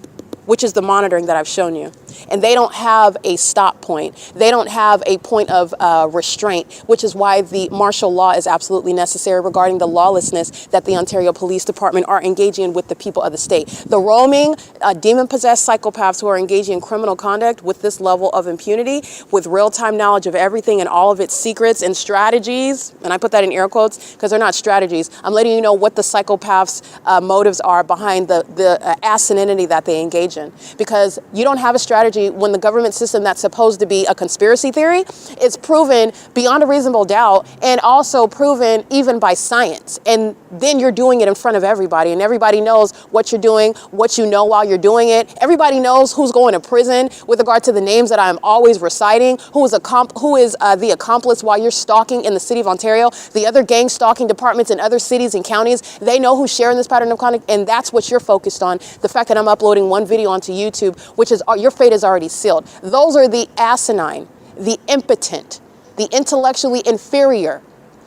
which is the monitoring that I've shown you. And they don't have a stop point. They don't have a point of restraint, which is why the martial law is absolutely necessary regarding the lawlessness that the Ontario Police Department are engaging in with the people of the state. The roaming, demon-possessed psychopaths who are engaging in criminal conduct with this level of impunity, with real-time knowledge of everything and all of its secrets and strategies, and I put that in air quotes because they're not strategies. I'm letting you know what the psychopaths' motives are behind the asininity that they engage in. Because you don't have a strategy when the government system that's supposed to be a conspiracy theory is proven beyond a reasonable doubt and also proven even by science. And then you're doing it in front of everybody and everybody knows what you're doing, what you know while you're doing it. Everybody knows who's going to prison with regard to the names that I'm always reciting, who is the accomplice while you're stalking in the city of Ontario. The other gang stalking departments in other cities and counties, they know who's sharing this pattern of conduct, and that's what you're focused on. The fact that I'm uploading one video onto YouTube, which is your fate is already sealed. Those are the asinine, the impotent, the intellectually inferior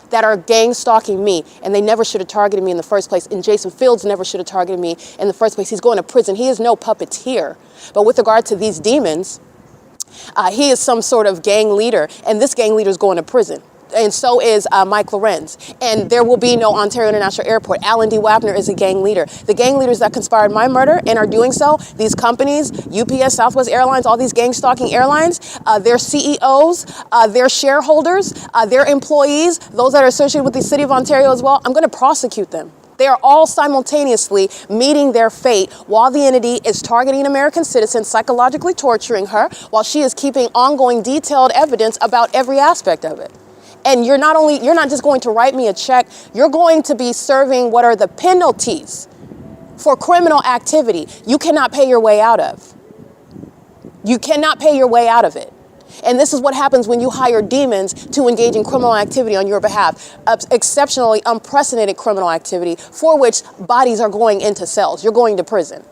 that are gang stalking me, and they never should have targeted me in the first place. And Jason Fields never should have targeted me in the first place. He's going to prison. He is no puppeteer. But with regard to these demons, he is some sort of gang leader, and this gang leader is going to prison. and so is Mike Lorenz. And there will be no Ontario International Airport. Alan D. WAPNER is a gang leader. The gang leaders that conspired my murder and are doing so, these companies, UPS, Southwest Airlines, all these gang stalking airlines, their CEOs, their shareholders, their employees, those that are associated with the City of Ontario as well, I'm going to prosecute them. They are all simultaneously meeting their fate while the entity is targeting an American citizen, psychologically torturing her, while she is keeping ongoing detailed evidence about every aspect of it. And you're not just going to write me a check, you're going to be serving what are the penalties for criminal activity you cannot pay your way out of. You cannot pay your way out of it. And this is what happens when you hire demons to engage in criminal activity on your behalf. Exceptionally unprecedented criminal activity for which bodies are going into cells. You're going to prison.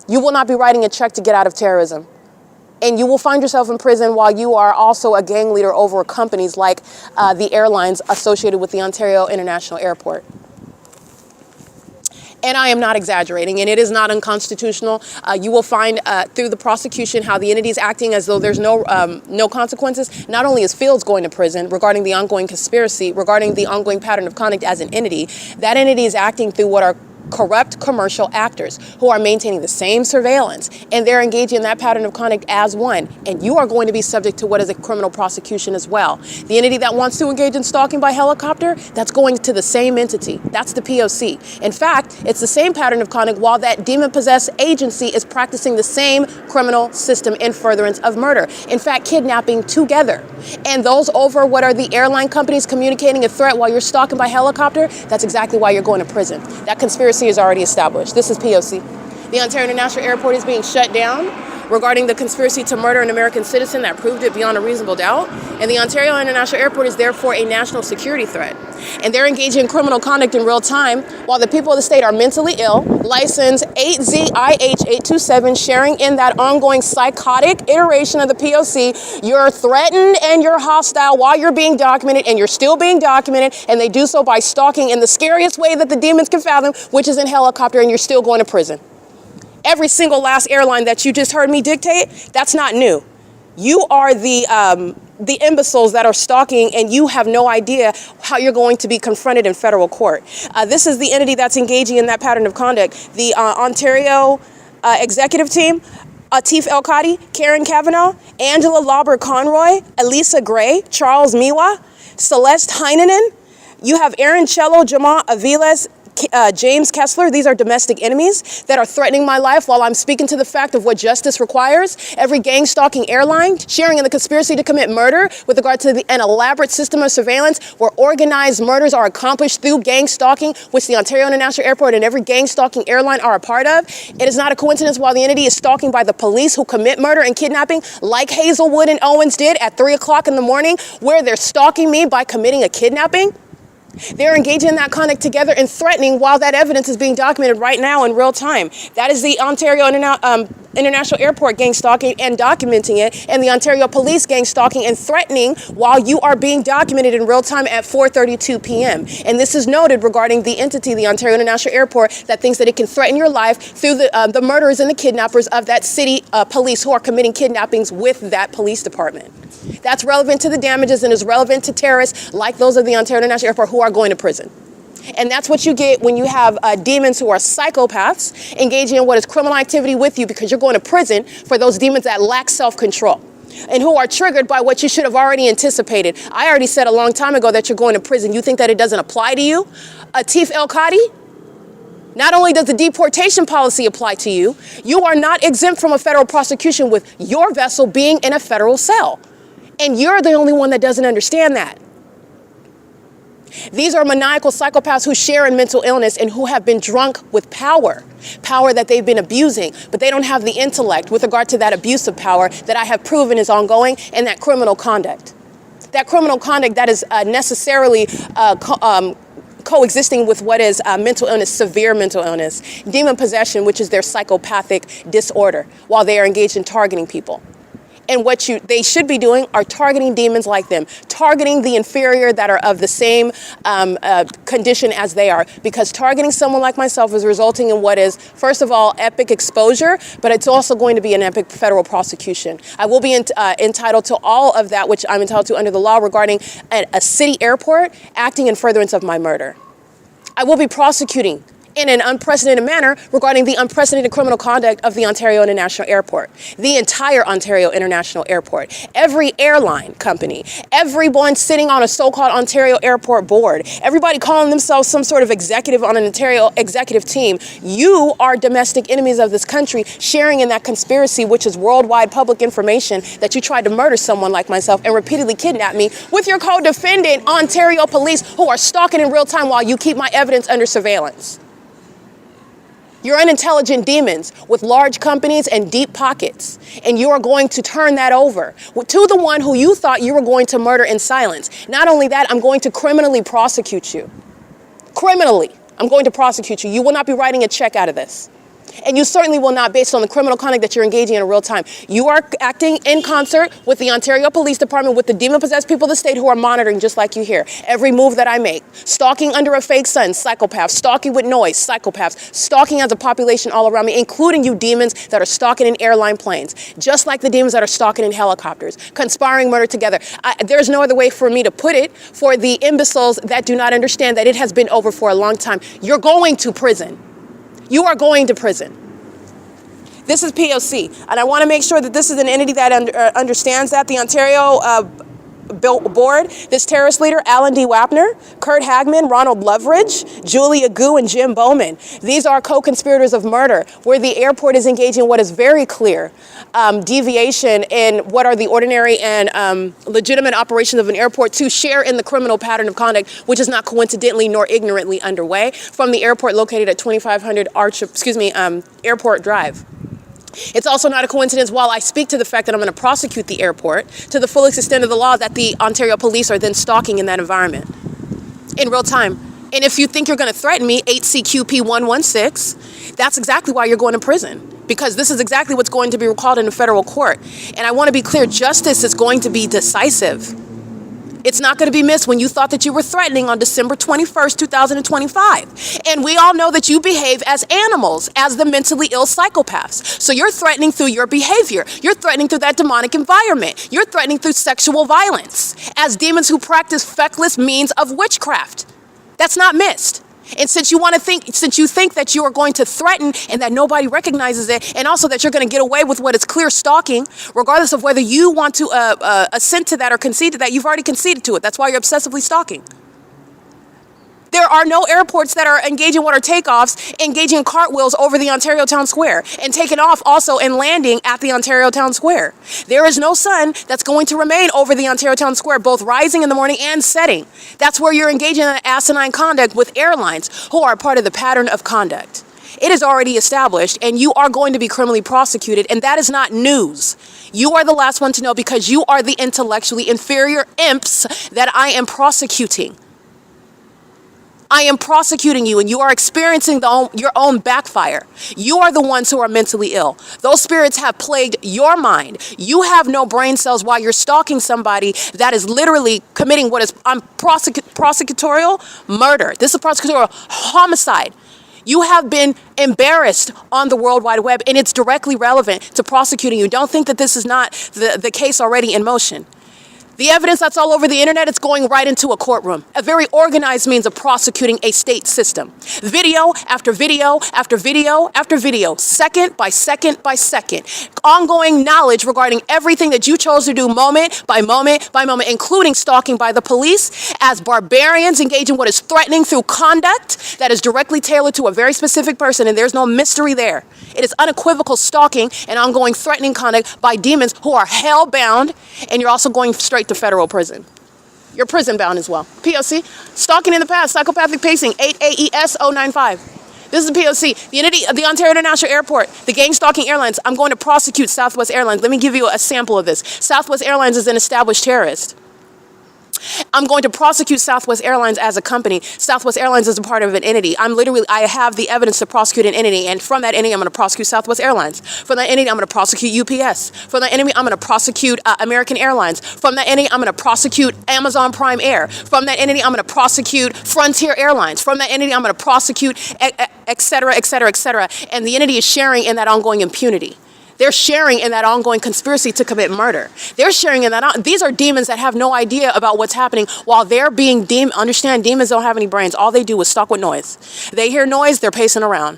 You will not be writing a check to get out of terrorism. And you will find yourself in prison while you are also a gang leader over companies like the airlines associated with the Ontario International Airport. And I am not exaggerating, and it is not unconstitutional. You will find through the prosecution how the entity is acting as though there's no consequences. Not only is Fields going to prison regarding the ongoing conspiracy, regarding the ongoing pattern of conduct as an entity, that entity is acting through what are corrupt commercial actors who are maintaining the same surveillance, and they're engaging in that pattern of conduct as one. And you are going to be subject to what is a criminal prosecution as well. The entity that wants to engage in stalking by helicopter, that's going to the same entity. That's the P.O.C. In fact, it's the same pattern of conduct while that demon-possessed agency is practicing the same criminal system in furtherance of murder. In fact, kidnapping together. And those over what are the airline companies communicating a threat while you're stalking by helicopter, that's exactly why you're going to prison. That conspiracy is already established. This is P.O.C. The Ontario International Airport is being shut down regarding the conspiracy to murder an American citizen that proved it beyond a reasonable doubt. And the Ontario International Airport is therefore a national security threat. And they're engaging in criminal conduct in real time while the people of the state are mentally ill, license 8ZIH827, sharing in that ongoing psychotic iteration of the POC. You're threatened and you're hostile while you're being documented, and you're still being documented, and they do so by stalking in the scariest way that the demons can fathom, which is in helicopter, and you're still going to prison. Every single last airline that you just heard me dictate, that's not new. You are the imbeciles that are stalking, and you have no idea how you're going to be confronted in federal court. This is the entity that's engaging in that pattern of conduct. The Ontario executive team, Atif El-Kadi, Karen Cavanaugh, Angela Lauber-Conroy, Elisa Gray, Charles Miwa, Celeste Heinonen. You have Aaron Cello, Jamal Aviles, James Kessler. These are domestic enemies that are threatening my life while I'm speaking to the fact of what justice requires. Every gang stalking airline sharing in the conspiracy to commit murder with regard to an elaborate system of surveillance where organized murders are accomplished through gang stalking, which the Ontario International Airport and every gang stalking airline are a part of. It is not a coincidence while the entity is stalking by the police who commit murder and kidnapping like Hazelwood and Owens did at 3 o'clock in the morning, where they're stalking me by committing a kidnapping. They're engaging in that conduct together and threatening while that evidence is being documented right now in real time. That is the Ontario International Airport gang stalking and documenting it, and the Ontario Police gang stalking and threatening while you are being documented in real time at 4:32 p.m. And this is noted regarding the entity, the Ontario International Airport, that thinks that it can threaten your life through the murderers and the kidnappers of that city police who are committing kidnappings with that police department. That's relevant to the damages and is relevant to terrorists like those of the Ontario International Airport who are going to prison. And that's what you get when you have demons who are psychopaths engaging in what is criminal activity with you, because you're going to prison for those demons that lack self-control and who are triggered by what you should have already anticipated. I already said a long time ago that you're going to prison. You think that it doesn't apply to you? Atif El-Kadi? Not only does the deportation policy apply to you, you are not exempt from a federal prosecution with your vessel being in a federal cell. And you're the only one that doesn't understand that. These are maniacal psychopaths who share in mental illness and who have been drunk with power that they've been abusing, but they don't have the intellect with regard to that abuse of power that I have proven is ongoing, and that criminal conduct. That criminal conduct that is necessarily coexisting with what is mental illness, severe mental illness, demon possession, which is their psychopathic disorder, while they are engaged in targeting people. And what they should be doing are targeting demons like them, targeting the inferior that are of the same condition as they are. Because targeting someone like myself is resulting in what is, first of all, epic exposure, but it's also going to be an epic federal prosecution. I will be entitled to all of that which I'm entitled to under the law regarding a city airport acting in furtherance of my murder. I will be prosecuting in an unprecedented manner regarding the unprecedented criminal conduct of the Ontario International Airport, the entire Ontario International Airport, every airline company, everyone sitting on a so-called Ontario Airport board, everybody calling themselves some sort of executive on an Ontario executive team. You are domestic enemies of this country, sharing in that conspiracy, which is worldwide public information, that you tried to murder someone like myself and repeatedly kidnap me with your co-defendant, Ontario police, who are stalking in real time while you keep my evidence under surveillance. You're unintelligent demons with large companies and deep pockets, and you are going to turn that over to the one who you thought you were going to murder in silence. Not only that, I'm going to criminally prosecute you. Criminally, I'm going to prosecute you. You will not be writing a check out of this. And you certainly will not, based on the criminal conduct that you're engaging in real time. You are acting in concert with the Ontario Police Department, with the demon-possessed people of the state who are monitoring just like you here. Every move that I make. Stalking under a fake sun, psychopaths. Stalking with noise, psychopaths. Stalking as a population all around me, including you demons that are stalking in airline planes. Just like the demons that are stalking in helicopters. Conspiring murder together. There's no other way for me to put it for the imbeciles that do not understand that it has been over for a long time. You're going to prison. You are going to prison. This is P.O.C. And I want to make sure that this is an entity that understands that. The Ontario board, this terrorist leader, Alan D. Wapner, Kurt Hagman, Ronald Loveridge, Julia Gu, and Jim Bowman. These are co-conspirators of murder, where the airport is engaging in what is very clear deviation in what are the ordinary and legitimate operations of an airport to share in the criminal pattern of conduct, which is not coincidentally nor ignorantly underway from the airport located at 2500 Airport Drive. It's also not a coincidence, while I speak to the fact that I'm going to prosecute the airport to the fullest extent of the law, that the Ontario police are then stalking in that environment in real time. And if you think you're going to threaten me, 8CQP 116, that's exactly why you're going to prison, because this is exactly what's going to be recalled in a federal court. And I want to be clear, justice is going to be decisive. It's not going to be missed when you thought that you were threatening on December 21st, 2025. And we all know that you behave as animals, as the mentally ill psychopaths. So you're threatening through your behavior. You're threatening through that demonic environment. You're threatening through sexual violence as demons who practice feckless means of witchcraft. That's not missed. And since you think that you are going to threaten and that nobody recognizes it, and also that you're going to get away with what is clear stalking, regardless of whether you want to assent to that or concede to that, you've already conceded to it. That's why you're obsessively stalking. There are no airports that are engaging what are takeoffs, engaging in cartwheels over the Ontario Town Square, and taking off also and landing at the Ontario Town Square. There is no sun that's going to remain over the Ontario Town Square, both rising in the morning and setting. That's where you're engaging in asinine conduct with airlines who are part of the pattern of conduct. It is already established, and you are going to be criminally prosecuted, and that is not news. You are the last one to know, because you are the intellectually inferior imps that I am prosecuting. I am prosecuting you, and you are experiencing your own backfire. You are the ones who are mentally ill. Those spirits have plagued your mind. You have no brain cells while you're stalking somebody that is literally committing what is prosecutorial murder. This is prosecutorial homicide. You have been embarrassed on the World Wide Web, and it's directly relevant to prosecuting you. Don't think that this is not the case already in motion. The evidence that's all over the internet, it's going right into a courtroom. A very organized means of prosecuting a state system. Video after video after video after video, second by second by second. Ongoing knowledge regarding everything that you chose to do moment by moment by moment, including stalking by the police as barbarians engage in what is threatening through conduct that is directly tailored to a very specific person, and there's no mystery there. It is unequivocal stalking and ongoing threatening conduct by demons who are hell-bound, and you're also going straight to federal prison. You're prison bound as well. P.O.C. Stalking in the past, psychopathic pacing, 8 AES 095. This is the P.O.C. The entity of the Ontario International Airport, the gang stalking airlines. I'm going to prosecute Southwest Airlines. Let me give you a sample of this. Southwest Airlines is an established terrorist. I'm going to prosecute Southwest Airlines as a company. Southwest Airlines is a part of an entity. I have the evidence to prosecute an entity, and from that entity, I'm going to prosecute Southwest Airlines. From that entity, I'm going to prosecute UPS. From that entity, I'm going to prosecute American Airlines. From that entity, I'm going to prosecute Amazon Prime Air. From that entity, I'm going to prosecute Frontier Airlines. From that entity, I'm going to prosecute et cetera, et cetera, et cetera. And the entity is sharing in that ongoing impunity. They're sharing in that ongoing conspiracy to commit murder. They're sharing in that. These are demons that have no idea about what's happening while they're being understand demons don't have any brains. All they do is stalk with noise. They hear noise, they're pacing around.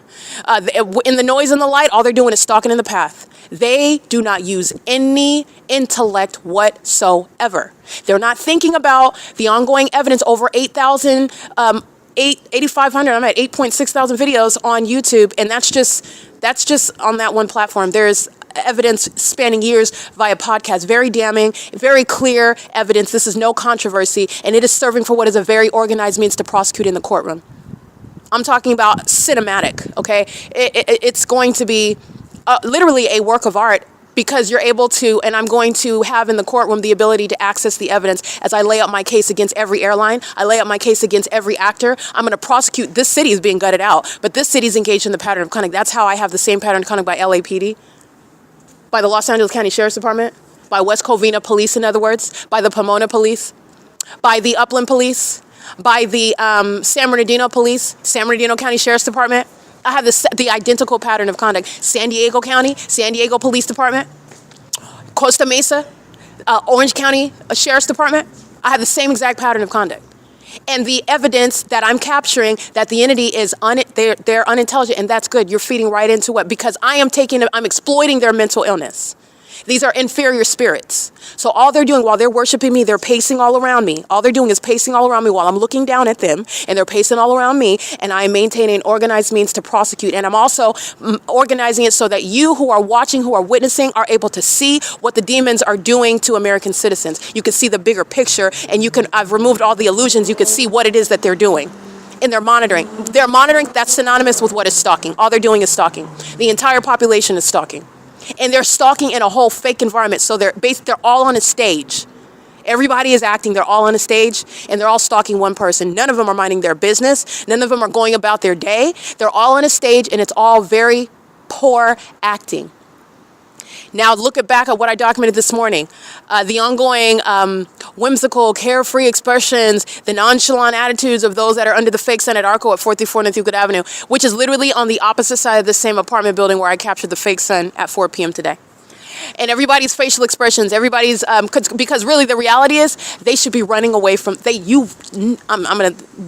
In the noise and the light, all they're doing is stalking in the path. They do not use any intellect whatsoever. They're not thinking about the ongoing evidence over 8,000, 8,500, I'm at 8.6 thousand videos on YouTube, and that's just on that one platform. There's evidence spanning years via podcast, very damning, very clear evidence. This is no controversy, and it is serving for what is a very organized means to prosecute in the courtroom. I'm talking about cinematic, okay? It's going to be literally a work of art, because you're able to, and I'm going to have in the courtroom the ability to access the evidence as I lay out my case against every airline. I lay out my case against every actor. I'm going to prosecute. This city is being gutted out, but this city is engaged in the pattern of conduct. That's how I have the same pattern of conduct by LAPD, by the Los Angeles County Sheriff's Department, by West Covina Police, in other words, by the Pomona Police, by the Upland Police, by the San Bernardino Police, San Bernardino County Sheriff's Department. I have the identical pattern of conduct. San Diego County, San Diego Police Department, Costa Mesa, Orange County Sheriff's Department. I have the same exact pattern of conduct. And the evidence that I'm capturing that the entity is, they're unintelligent, and that's good. You're feeding right into it, because I'm exploiting their mental illness. These are inferior spirits. So all they're doing while they're worshiping me, they're pacing all around me. All they're doing is pacing all around me while I'm looking down at them, and they're pacing all around me, and I am maintaining organized means to prosecute. And I'm also organizing it so that you who are watching, who are witnessing, are able to see what the demons are doing to American citizens. You can see the bigger picture, and I've removed all the illusions. You can see what it is that they're doing. And they're monitoring. That's synonymous with what is stalking. All they're doing is stalking. The entire population is stalking. And they're stalking in a whole fake environment. So they're all on a stage. Everybody is acting. They're all on a stage, and they're all stalking one person. None of them are minding their business. None of them are going about their day. They're all on a stage, and it's all very poor acting. Now, look back at what I documented this morning. The ongoing whimsical, carefree expressions, the nonchalant attitudes of those that are under the fake sun at ARCO at 434 North Euclid Avenue, which is literally on the opposite side of the same apartment building where I captured the fake sun at 4 p.m. today. And everybody's facial expressions, because really the reality is they should be running away from,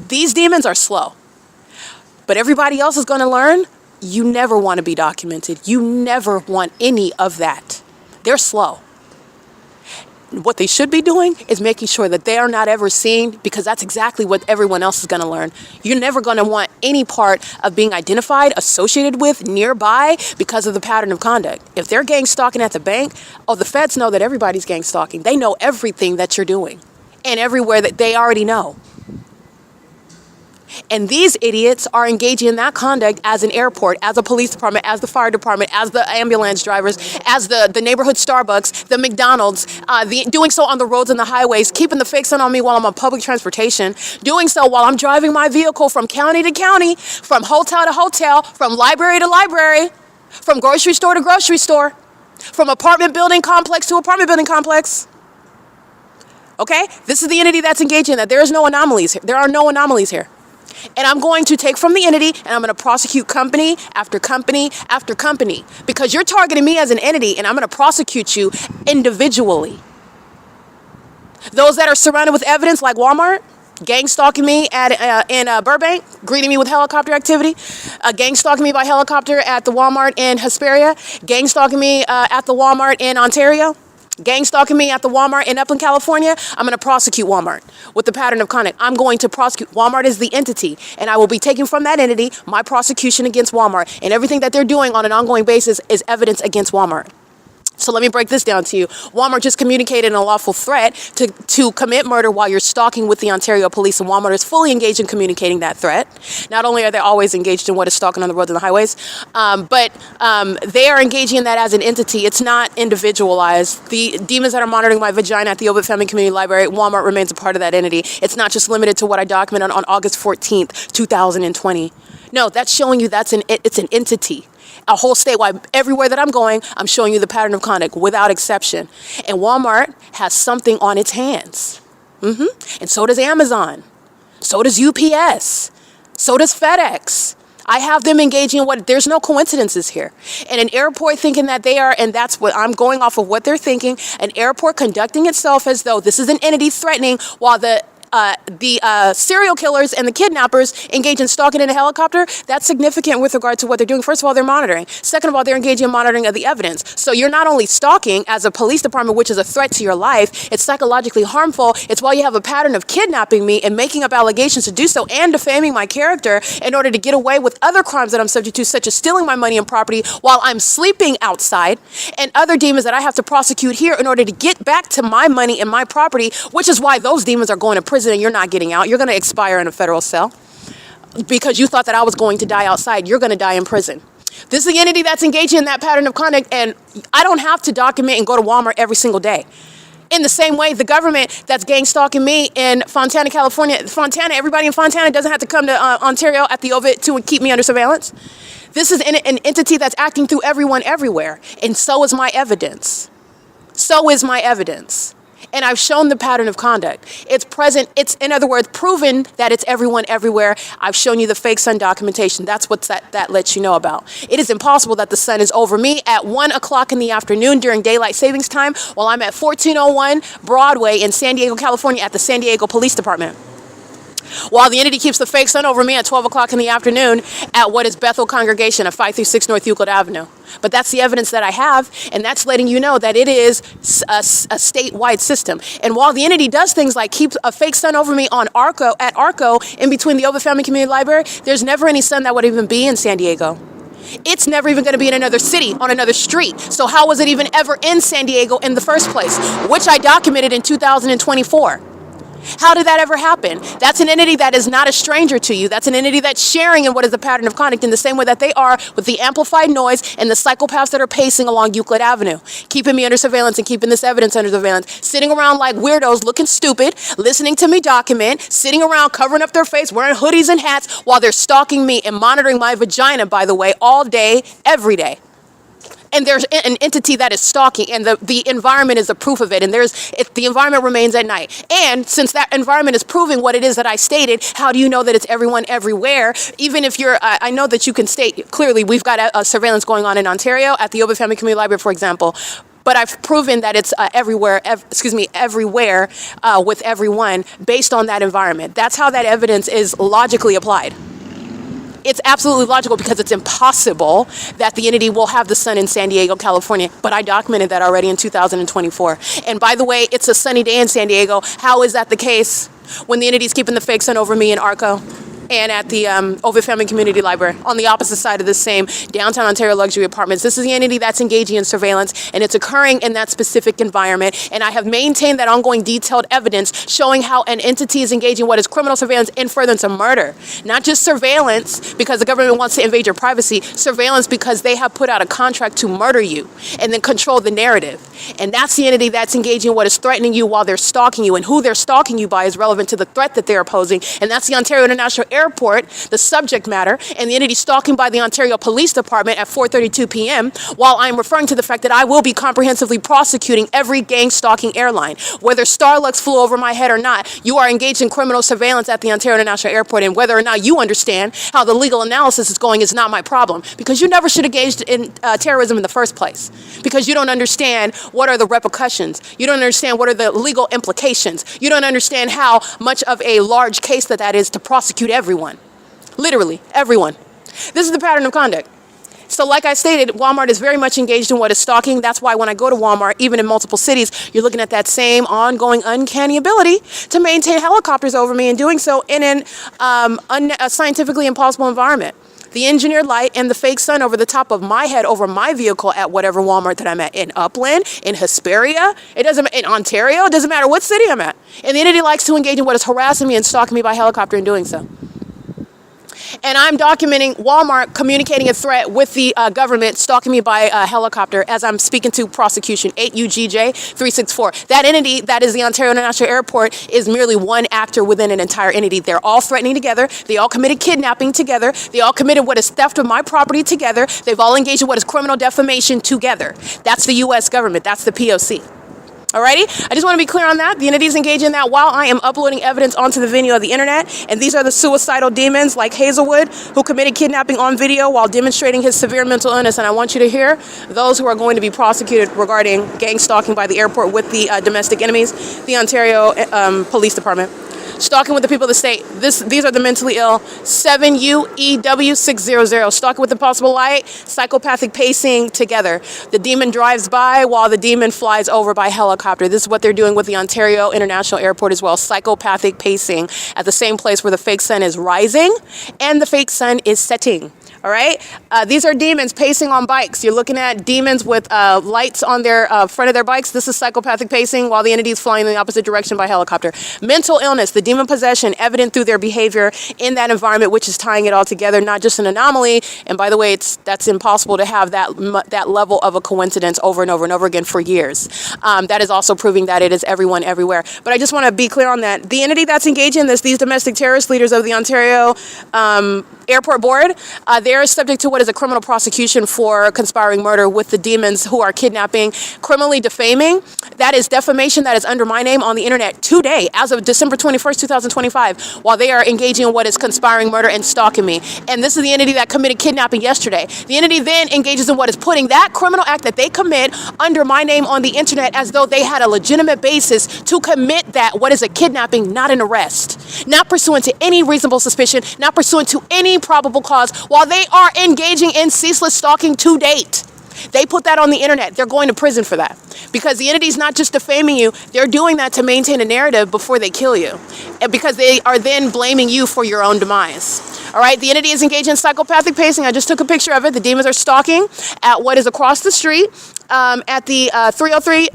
these demons are slow. But everybody else is going to learn. You never want to be documented. You never want any of that. They're slow. What they should be doing is making sure that they are not ever seen, because that's exactly what everyone else is going to learn. You're never going to want any part of being identified, associated with, nearby, because of the pattern of conduct. If they're gang stalking at the bank, the feds know that everybody's gang stalking. They know everything that you're doing, and everywhere that they already know. And these idiots are engaging in that conduct as an airport, as a police department, as the fire department, as the ambulance drivers, as the neighborhood Starbucks, the McDonald's, doing so on the roads and the highways, keeping the fake sun on me while I'm on public transportation, doing so while I'm driving my vehicle from county to county, from hotel to hotel, from library to library, from grocery store to grocery store, from apartment building complex to apartment building complex. Okay? This is the entity that's engaging in that. There are no anomalies here. There are no anomalies here. And I'm going to take from the entity, and I'm going to prosecute company after company after company, because you're targeting me as an entity, and I'm going to prosecute you individually. Those that are surrounded with evidence, like Walmart, gang stalking me in Burbank, greeting me with helicopter activity, gang stalking me by helicopter at the Walmart in Hesperia, gang stalking me at the Walmart in Ontario, gang stalking me at the Walmart in Upland, California. I'm going to prosecute Walmart with the pattern of conduct. I'm going to prosecute. Walmart is the entity, and I will be taking from that entity my prosecution against Walmart, and everything that they're doing on an ongoing basis is evidence against Walmart. So let me break this down to you. Walmart just communicated an unlawful threat to commit murder while you're stalking with the Ontario Police, and Walmart is fully engaged in communicating that threat. Not only are they always engaged in what is stalking on the roads and the highways, but they are engaging in that as an entity. It's not individualized. The demons that are monitoring my vagina at the OVITT Family Community Library, Walmart remains a part of that entity. It's not just limited to what I documented on August 14th, 2020. No, that's showing you it's an entity. A whole statewide, everywhere that I'm going, I'm showing you the pattern of conduct without exception. And Walmart has something on its hands. And so does Amazon. So does UPS. So does FedEx. I have them engaging in there's no coincidences here. And an airport thinking that they are, and that's what I'm going off of what they're thinking, an airport conducting itself as though this is an entity threatening while the serial killers and the kidnappers engage in stalking in a helicopter. That's significant with regard to what they're doing. First of all, they're monitoring. Second of all, they're engaging in monitoring of the evidence. So you're not only stalking as a police department, which is a threat to your life, it's psychologically harmful. It's while you have a pattern of kidnapping me and making up allegations to do so and defaming my character in order to get away with other crimes that I'm subject to, such as stealing my money and property while I'm sleeping outside, and other demons that I have to prosecute here in order to get back to my money and my property, which is why those demons are going to prison and you're not getting out. You're going to expire in a federal cell because you thought that I was going to die outside. You're going to die in prison. This is the entity that's engaging in that pattern of conduct, and I don't have to document and go to Walmart every single day. In the same way, the government that's gang stalking me in Fontana, California, everybody in Fontana doesn't have to come to Ontario at the OVIT to keep me under surveillance. This is an entity that's acting through everyone everywhere, and so is my evidence. So is my evidence. And I've shown the pattern of conduct. It's present. It's, in other words, proven that it's everyone everywhere. I've shown you the fake sun documentation. That's what that lets you know about. It is impossible that the sun is over me at 1 o'clock in the afternoon during daylight savings time while I'm at 1401 Broadway in San Diego, California at the San Diego Police Department. While the entity keeps the fake sun over me at 12 o'clock in the afternoon at what is Bethel Congregation at 536 North Euclid Avenue. But that's the evidence that I have, and that's letting you know that it is a statewide system. And while the entity does things like keep a fake sun over me on ARCO, at ARCO, in between the OVITT Family Community Library, there's never any sun that would even be in San Diego. It's never even going to be in another city, on another street. So how was it even ever in San Diego in the first place, which I documented in 2024? How did that ever happen? That's an entity that is not a stranger to you. That's an entity that's sharing in what is the pattern of conduct in the same way that they are with the amplified noise and the psychopaths that are pacing along Euclid Avenue, keeping me under surveillance and keeping this evidence under surveillance, sitting around like weirdos looking stupid, listening to me document, sitting around covering up their face, wearing hoodies and hats while they're stalking me and monitoring my vagina, by the way, all day, every day. And there's an entity that is stalking, and the environment is a proof of it. And the environment remains at night. And since that environment is proving what it is that I stated, how do you know that it's everyone everywhere? Even if you're, I know that you can state clearly, we've got a surveillance going on in Ontario at the OVITT Family Community Library, for example. But I've proven that it's everywhere with everyone based on that environment. That's how that evidence is logically applied. It's absolutely logical because it's impossible that the entity will have the sun in San Diego, California. But I documented that already in 2024. And by the way, it's a sunny day in San Diego. How is that the case when the entity's keeping the fake sun over me in ARCO and at the OVITT Family Community Library on the opposite side of the same downtown Ontario luxury apartments? This is the entity that's engaging in surveillance, and it's occurring in that specific environment. And I have maintained that ongoing detailed evidence showing how an entity is engaging what is criminal surveillance in furtherance of murder. Not just surveillance because the government wants to invade your privacy, surveillance because they have put out a contract to murder you and then control the narrative. And that's the entity that's engaging what is threatening you while they're stalking you, and who they're stalking you by is relevant to the threat that they're posing. And that's the Ontario International Airport, the subject matter, and the entity stalking by the Ontario Police Department at 4:32 p.m. while I'm referring to the fact that I will be comprehensively prosecuting every gang stalking airline. Whether Starlux flew over my head or not, you are engaged in criminal surveillance at the Ontario International Airport, and whether or not you understand how the legal analysis is going is not my problem, because you never should have engaged in terrorism in the first place, because you don't understand what are the repercussions. You don't understand what are the legal implications. You don't understand how much of a large case that is to prosecute everyone. Literally, everyone. This is the pattern of conduct. So like I stated, Walmart is very much engaged in what is stalking. That's why when I go to Walmart, even in multiple cities, you're looking at that same ongoing uncanny ability to maintain helicopters over me and doing so in a scientifically impossible environment. the engineered light and the fake sun over the top of my head over my vehicle at whatever Walmart that I'm at, in Upland, in Hesperia, it doesn't, in Ontario, it doesn't matter what city I'm at. And the entity likes to engage in what is harassing me and stalking me by helicopter in doing so. And I'm documenting Walmart communicating a threat with the government stalking me by helicopter as I'm speaking to prosecution 8UGJ 364. That entity, that is the Ontario International Airport, is merely one actor within an entire entity. They're all threatening together. They all committed kidnapping together. They all committed what is theft of my property together. They've all engaged in what is criminal defamation together. That's the U.S. government. That's the P.O.C. Alrighty, I just want to be clear on that. The entities engage in that while I am uploading evidence onto the video of the internet. And these are the suicidal demons like Hazelwood, who committed kidnapping on video while demonstrating his severe mental illness. And I want you to hear those who are going to be prosecuted regarding gang stalking by the airport with the domestic enemies, the Ontario Police Department. Stalking with the people of the state. These are the mentally ill. 7UEW600. Stalking with the possible light. Psychopathic pacing together. The demon drives by while the demon flies over by helicopter. This is what they're doing with the Ontario International Airport as well. Psychopathic pacing at the same place where the fake sun is rising and the fake sun is setting. All right. These are demons pacing on bikes. You're looking at demons with lights on their front of their bikes. This is psychopathic pacing while the entity is flying in the opposite direction by helicopter. Mental illness, the demon possession evident through their behavior in that environment, which is tying it all together, not just an anomaly. And by the way, that's impossible to have that level of a coincidence over and over and over again for years. That is also proving that it is everyone everywhere. But I just want to be clear on that. The entity that's engaged in this, these domestic terrorist leaders of the Ontario Airport Board, they're subject to what is a criminal prosecution for conspiring murder with the demons who are kidnapping, criminally defaming. That is defamation that is under my name on the internet today, as of December 21st, 2025, while they are engaging in what is conspiring murder and stalking me. And this is the entity that committed kidnapping yesterday. The entity then engages in what is putting that criminal act that they commit under my name on the internet as though they had a legitimate basis to commit that, what is a kidnapping, not an arrest, not pursuant to any reasonable suspicion, not pursuant to any probable cause, while they are engaging in ceaseless stalking to date. They put that on the internet. They're going to prison for that. Because the entity's not just defaming you, they're doing that to maintain a narrative before they kill you. And because they are then blaming you for your own demise. All right, the entity is engaged in psychopathic pacing. I just took a picture of it. The demons are stalking at what is across the street at the 303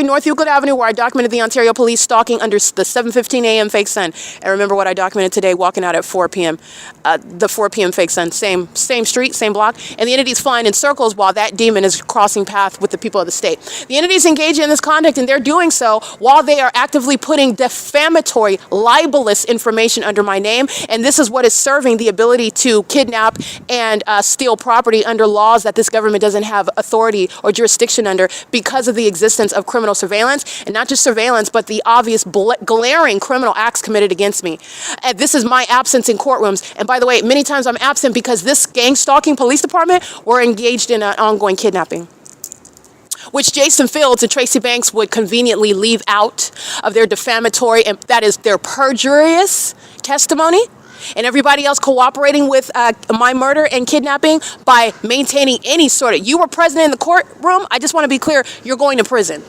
North Euclid Avenue, where I documented the Ontario Police stalking under the 7:15 a.m. fake sun. And remember what I documented today, walking out at 4 p.m. The 4 p.m. fake sun, same street, same block. And the entity's flying in circles while that demon is crossing path with the people of the state. The entity's engaged in this conduct, and they're doing so while they are actively putting defamatory, libelous information under my name. And this is what is serving the ability to kidnap and steal property under laws that this government doesn't have authority or jurisdiction under, because of the existence of criminal surveillance, and not just surveillance, but the obvious glaring criminal acts committed against me. And this is my absence in courtrooms. And by the way, many times I'm absent because this gang stalking police department were engaged in an ongoing kidnapping, which Jason Fields and Tracy Banks would conveniently leave out of their defamatory, and that is their perjurious testimony. And everybody else cooperating with my murder and kidnapping by maintaining any sort of, you were present in the courtroom, I just want to be clear, you're going to prison.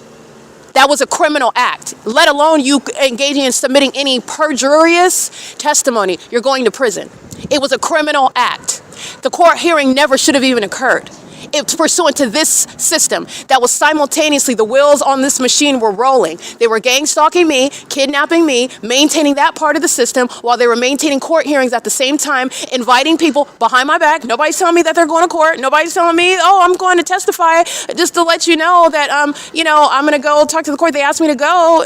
That was a criminal act, let alone you engaging in submitting any perjurious testimony. You're going to prison. It was a criminal act. The court hearing never should have even occurred. It's pursuant to this system that was simultaneously, the wheels on this machine were rolling. They were gang stalking me, kidnapping me, maintaining that part of the system while they were maintaining court hearings at the same time, inviting people behind my back. Nobody's telling me that they're going to court. Nobody's telling me, oh, I'm going to testify, just to let you know that, I'm going to go talk to the court. They asked me to go,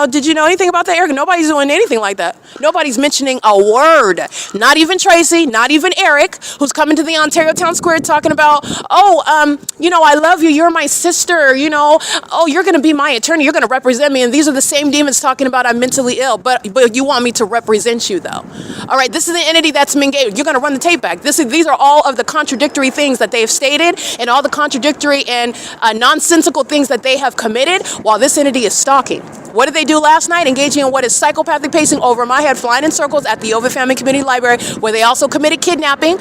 did you know anything about that, Eric? Nobody's doing anything like that. Nobody's mentioning a word. Not even Tracy, not even Eric, who's coming to the Ontario Town Square talking about, I love you. You're my sister. Oh, you're going to be my attorney. You're going to represent me. And these are the same demons talking about I'm mentally ill, but you want me to represent you, though. All right, this is the entity that's engaged. You're going to run the tape back. These are all of the contradictory things that they have stated and all the contradictory and nonsensical things that they have committed while this entity is stalking. What did they do last night? Engaging in what is psychopathic pacing over my head, flying in circles at the OVITT Family Community Library, where they also committed kidnapping.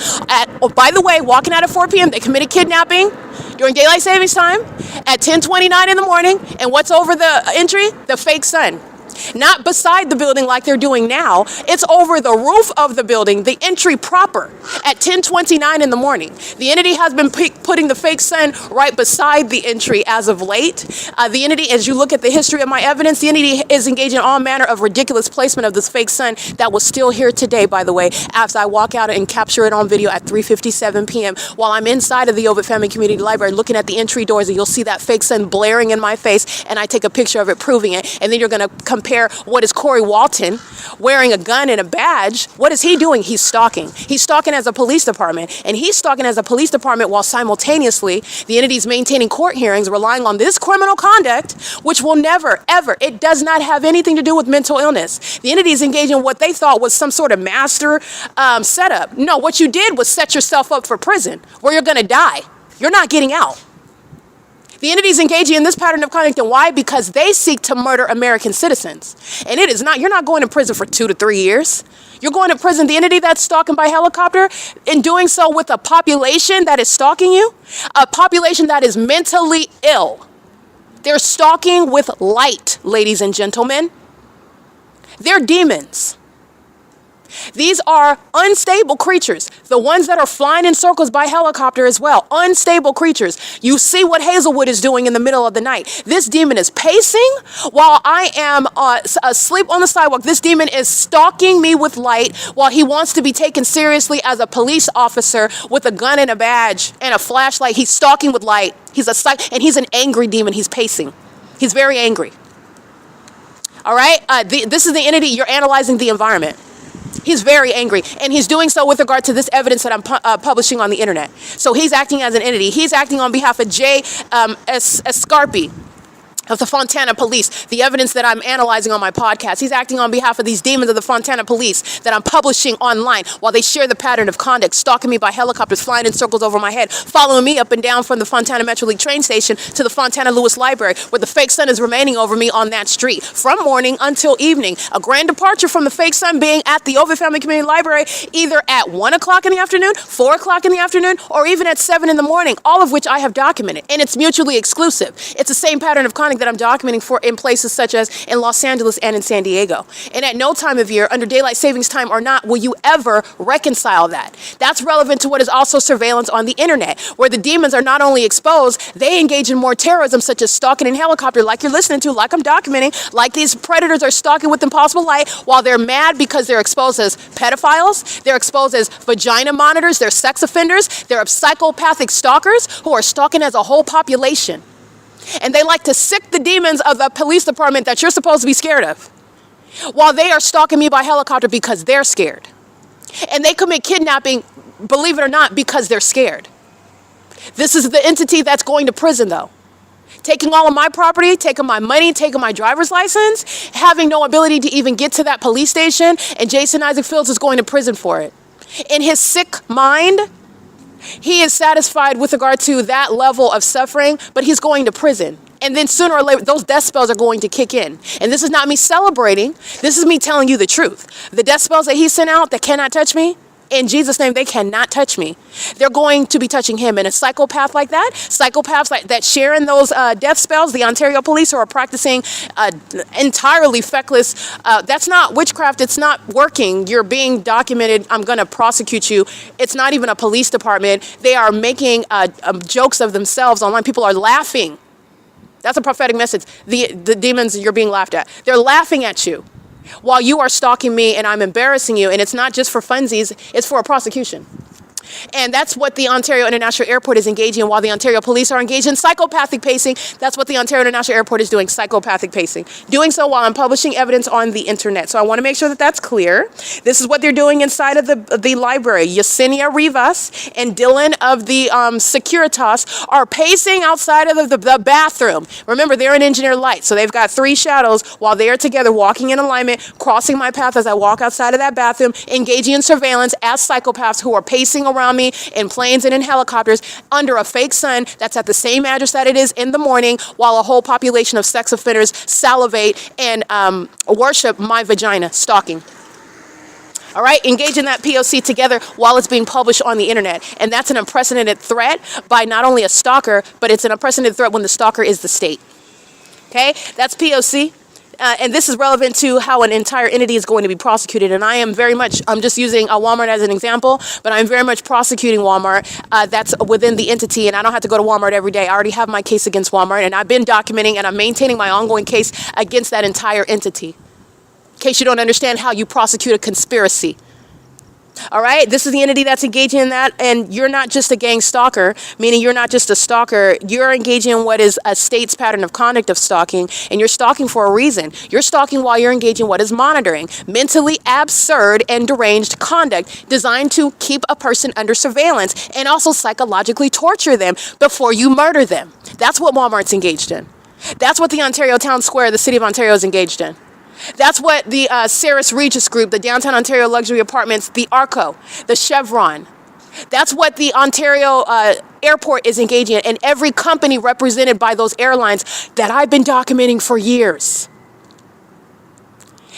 By the way, walking out at 4 p.m., they committed kidnapping during daylight savings time at 10:29 in the morning. And what's over the entry? The fake sun. Not beside the building like they're doing now. It's over the roof of the building, the entry proper, at 10:29 in the morning. The entity has been putting the fake sun right beside the entry as of late. The entity, as you look at the history of my evidence, the entity is engaging in all manner of ridiculous placement of this fake sun that was still here today, by the way, as I walk out and capture it on video at 3:57 p.m. while I'm inside of the OVITT Family Community Library looking at the entry doors, and you'll see that fake sun blaring in my face, and I take a picture of it proving it. And then you're going to compare what is Corey Walton wearing a gun and a badge. What is he doing? He's stalking. He's stalking as a police department, and he's stalking as a police department while simultaneously the entity's maintaining court hearings, relying on this criminal conduct, which will never, ever, it does not have anything to do with mental illness. The entity is engaging in what they thought was some sort of master setup. No, what you did was set yourself up for prison, where you're going to die. You're not getting out. The entity is engaging in this pattern of conduct, and why? Because they seek to murder American citizens. And it is not, you're not going to prison for 2 to 3 years. You're going to prison. The entity that's stalking by helicopter, in doing so with a population that is stalking you, a population that is mentally ill. They're stalking with light, ladies and gentlemen. They're demons. These are unstable creatures, the ones that are flying in circles by helicopter as well, unstable creatures. You see what Hazelwood is doing in the middle of the night. This demon is pacing while I am asleep on the sidewalk. This demon is stalking me with light while he wants to be taken seriously as a police officer with a gun and a badge and a flashlight. He's stalking with light. And he's an angry demon. He's pacing. He's very angry. All right? This is the entity. You're analyzing the environment. He's very angry, and he's doing so with regard to this evidence that I'm publishing on the internet. So he's acting as an entity. He's acting on behalf of J.S. Scarpi of the Fontana Police, the evidence that I'm analyzing on my podcast. He's acting on behalf of these demons of the Fontana Police that I'm publishing online while they share the pattern of conduct, stalking me by helicopters, flying in circles over my head, following me up and down from the Fontana Metro League train station to the Fontana Lewis Library, where the fake sun is remaining over me on that street from morning until evening. A grand departure from the fake sun being at the OVITT Family Community Library either at 1 o'clock in the afternoon, 4 o'clock in the afternoon, or even at 7 in the morning, all of which I have documented. And it's mutually exclusive. It's the same pattern of conduct that I'm documenting for in places such as in Los Angeles and in San Diego. And at no time of year, under daylight savings time or not, will you ever reconcile that. That's relevant to what is also surveillance on the internet, where the demons are not only exposed, they engage in more terrorism such as stalking in helicopter, like you're listening to, like I'm documenting, like these predators are stalking with impossible light while they're mad because they're exposed as pedophiles, they're exposed as vagina monitors, they're sex offenders, they're psychopathic stalkers who are stalking as a whole population. And they like to sick the demons of the police department that you're supposed to be scared of, while they are stalking me by helicopter because they're scared. And they commit kidnapping, believe it or not, because they're scared. This is the entity that's going to prison, though. Taking all of my property, taking my money, taking my driver's license, having no ability to even get to that police station, and Jason Isaac Fields is going to prison for it. In his sick mind, he is satisfied with regard to that level of suffering, but he's going to prison. And then sooner or later, those death spells are going to kick in. And this is not me celebrating. This is me telling you the truth. The death spells that he sent out that cannot touch me, in Jesus' name, they cannot touch me. They're going to be touching him. And a psychopath like that, psychopaths like that sharing those death spells, the Ontario police who are practicing entirely feckless, that's not witchcraft. It's not working. You're being documented. I'm going to prosecute you. It's not even a police department. They are making jokes of themselves online. People are laughing. That's a prophetic message. The demons, you're being laughed at. They're laughing at you while you are stalking me and I'm embarrassing you. And it's not just for funsies, it's for a prosecution. And that's what the Ontario International Airport is engaging in, while the Ontario police are engaged in psychopathic pacing. That's what the Ontario International Airport is doing, psychopathic pacing. Doing so while I'm publishing evidence on the internet. So I want to make sure that that's clear. This is what they're doing inside of the library. Yesenia Rivas and Dylan of the Securitas are pacing outside of the bathroom. Remember, they're in engineer light, so they've got 3 shadows while they are together walking in alignment, crossing my path as I walk outside of that bathroom, engaging in surveillance as psychopaths who are pacing around me in planes and in helicopters under a fake sun that's at the same address that it is in the morning, while a whole population of sex offenders salivate and worship my vagina, stalking. All right, engage in that P.O.C. together while it's being published on the internet. And that's an unprecedented threat by not only a stalker, but it's an unprecedented threat when the stalker is the state. Okay, that's P.O.C. and this is relevant to how an entire entity is going to be prosecuted. And I am very much, I'm just using Walmart as an example, but I'm very much prosecuting Walmart. That's within the entity, and I don't have to go to Walmart every day. I already have my case against Walmart, and I've been documenting and I'm maintaining my ongoing case against that entire entity. In case you don't understand how you prosecute a conspiracy. All right, this is the entity that's engaging in that, and you're not just a gang stalker, meaning you're not just a stalker, you're engaging in what is a state's pattern of conduct of stalking, and you're stalking for a reason. You're stalking while you're engaging in what is monitoring, mentally absurd and deranged conduct designed to keep a person under surveillance and also psychologically torture them before you murder them. That's what Walmart's engaged in. That's what the Ontario Town Square, the City of Ontario, is engaged in. That's what the Ceres Regis Group, the Downtown Ontario Luxury Apartments, the ARCO, the CHEVRON. That's what the Ontario Airport is engaging in, and every company represented by those airlines that I've been documenting for years.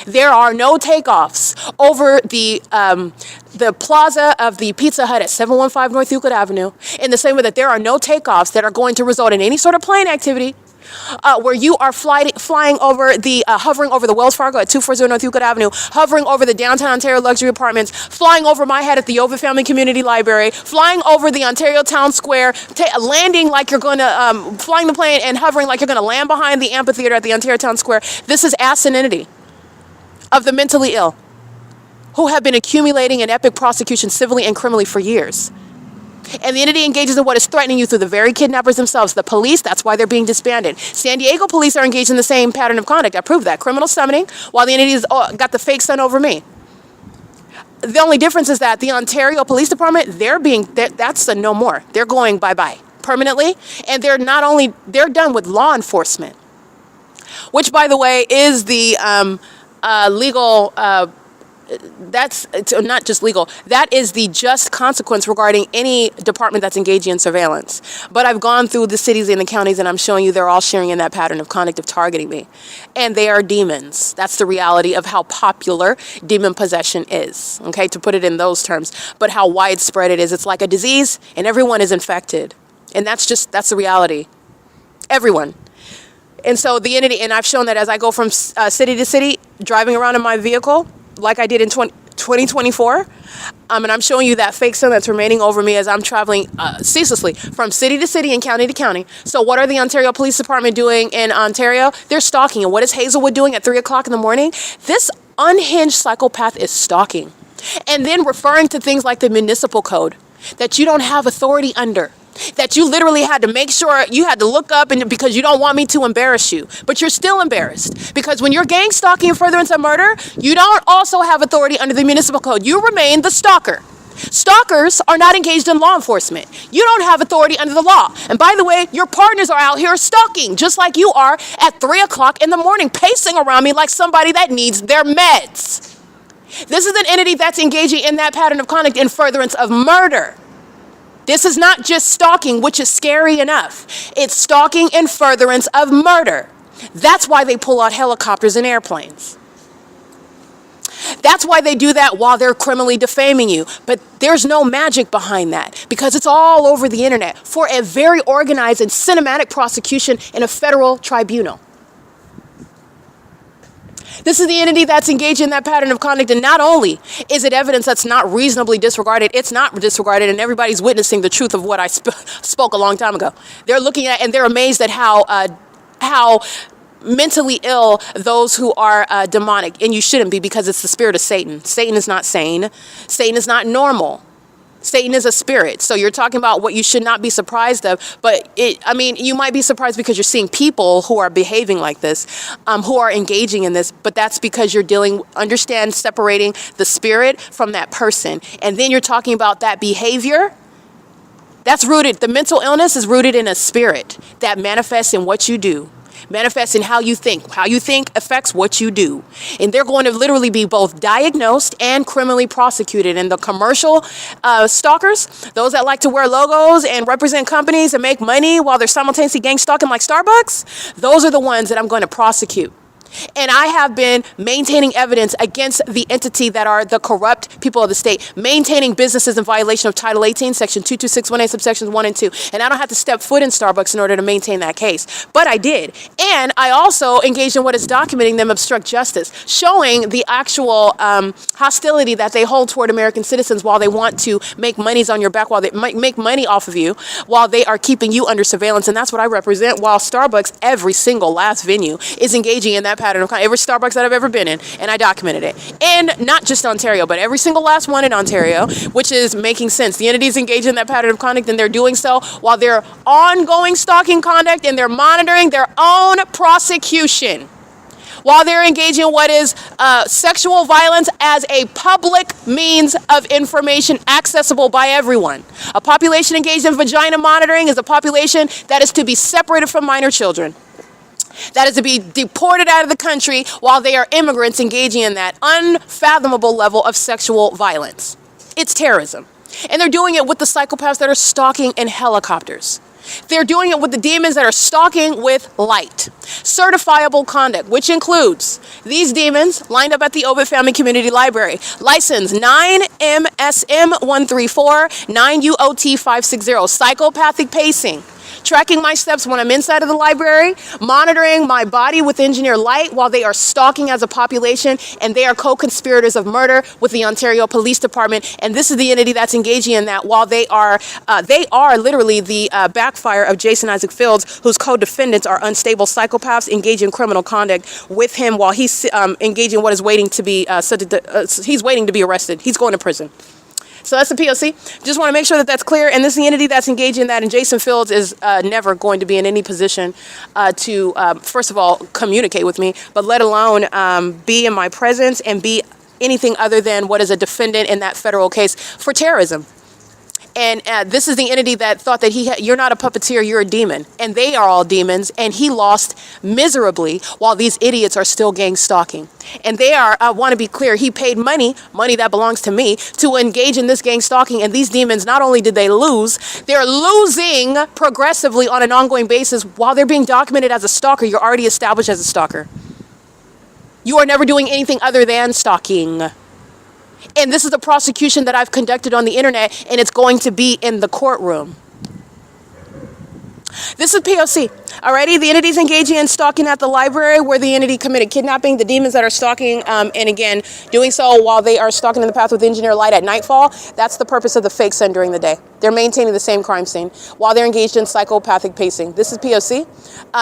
There are no takeoffs over the plaza of the Pizza Hut at 715 North Euclid Avenue, in the same way that there are no takeoffs that are going to result in any sort of plane activity where you are flying over the, hovering over the Wells Fargo at 240 North Euclid Avenue, hovering over the Downtown Ontario Luxury Apartments, flying over my head at the OVITT Family Community Library, flying over the Ontario Town Square, landing like you're going to, flying the plane and hovering like you're going to land behind the amphitheater at the Ontario Town Square. This is asininity of the mentally ill who have been accumulating an epic prosecution civilly and criminally for years. And the entity engages in what is threatening you through the very kidnappers themselves. The police, that's why they're being disbanded. San Diego police are engaged in the same pattern of conduct. I proved that. Criminal summoning, while the entity has got the fake sun over me. The only difference is that the Ontario Police Department, that's a no more. They're going bye-bye permanently. And they're done with law enforcement. Which, by the way, is the legal... it's not just legal. That is the just consequence regarding any department that's engaging in surveillance. But I've gone through the cities and the counties, and I'm showing you they're all sharing in that pattern of conduct of targeting me. And they are demons. That's the reality of how popular demon possession is, okay, to put it in those terms. But how widespread it is. It's like a disease, and everyone is infected. And that's the reality. Everyone. And so the entity, and I've shown that as I go from city to city, driving around in my vehicle, like I did in 2024, and I'm showing you that fake sun that's remaining over me as I'm traveling ceaselessly from city to city and county to county. So what are the Ontario Police Department doing in Ontario? They're stalking. And what is Hazelwood doing at 3 o'clock in the morning? This unhinged psychopath is stalking. And then referring to things like the municipal code that you don't have authority under. That you literally had to make sure you had to look up, and because you don't want me to embarrass you. But you're still embarrassed. Because when you're gang stalking and furtherance of murder, you don't also have authority under the municipal code. You remain the stalker. Stalkers are not engaged in law enforcement. You don't have authority under the law. And by the way, your partners are out here stalking, just like you are at 3 o'clock in the morning, pacing around me like somebody that needs their meds. This is an entity that's engaging in that pattern of conduct in furtherance of murder. This is not just stalking, which is scary enough. It's stalking in furtherance of murder. That's why they pull out helicopters and airplanes. That's why they do that while they're criminally defaming you. But there's no magic behind that because it's all over the internet for a very organized and cinematic prosecution in a federal tribunal. This is the entity that's engaged in that pattern of conduct, and not only is it evidence that's not reasonably disregarded, it's not disregarded, and everybody's witnessing the truth of what I spoke a long time ago. They're looking at, and they're amazed at how mentally ill those who are demonic, and you shouldn't be because it's the spirit of Satan. Satan is not sane. Satan is not normal. Satan is a spirit. So you're talking about what you should not be surprised of. But you might be surprised because you're seeing people who are behaving like this, who are engaging in this. But that's because you're separating the spirit from that person. And then you're talking about that behavior. That's rooted. The mental illness is rooted in a spirit that manifests in what you do. Manifests in how you think. How you think affects what you do. And they're going to literally be both diagnosed and criminally prosecuted. And the commercial stalkers, those that like to wear logos and represent companies and make money while they're simultaneously gang stalking like Starbucks, those are the ones that I'm going to prosecute. And I have been maintaining evidence against the entity that are the corrupt people of the state, maintaining businesses in violation of Title 18, Section 22618, subsections 1 and 2. And I don't have to step foot in Starbucks in order to maintain that case. But I did. And I also engaged in what is documenting them obstruct justice, showing the actual hostility that they hold toward American citizens while they want to make monies on your back, while they make money off of you, while they are keeping you under surveillance. And that's what I represent, while Starbucks, every single last venue, is engaging in that pattern of conduct. Every Starbucks that I've ever been in, and I documented it. And not just Ontario, but every single last one in Ontario, which is making sense. The entities engaged in that pattern of conduct, and they're doing so while they're ongoing stalking conduct, and they're monitoring their own prosecution, while they're engaging in what is sexual violence as a public means of information accessible by everyone. A population engaged in vagina monitoring is a population that is to be separated from minor children, that is to be deported out of the country while they are immigrants engaging in that unfathomable level of sexual violence. It's terrorism. And they're doing it with the psychopaths that are stalking in helicopters. They're doing it with the demons that are stalking with light. Certifiable conduct, which includes these demons lined up at the OVITT Family Community Library. License 9MSM134, 9UOT560, psychopathic pacing. Tracking my steps when I'm inside of the library, monitoring my body with engineered light while they are stalking as a population, and they are co-conspirators of murder with the Ontario Police Department. And this is the entity that's engaging in that, while they are literally the backfire of Jason Isaac Fields, whose co-defendants are unstable psychopaths engaging in criminal conduct with him while he's engaging in what is waiting to be he's waiting to be arrested. He's going to prison. So that's the P.O.C. Just want to make sure that that's clear. And this is the entity that's engaged in that. And Jason Fields is never going to be in any position to, first of all, communicate with me, but let alone be in my presence and be anything other than what is a defendant in that federal case for terrorism. And this is the entity that thought that you're not a puppeteer, you're a demon. And they are all demons. And he lost miserably while these idiots are still gang stalking. And they are, I want to be clear, he paid money that belongs to me, to engage in this gang stalking. And these demons, not only did they lose, they're losing progressively on an ongoing basis while they're being documented as a stalker. You're already established as a stalker. You are never doing anything other than stalking. And this is the prosecution that I've conducted on the internet, and it's going to be in the courtroom. This is P.O.C. Alrighty, the entities engaging in stalking at the library where the entity committed kidnapping, the demons that are stalking, and again, doing so while they are stalking in the path with engineer light at nightfall. That's the purpose of the fake sun during the day. They're maintaining the same crime scene while they're engaged in psychopathic pacing. This is P.O.C.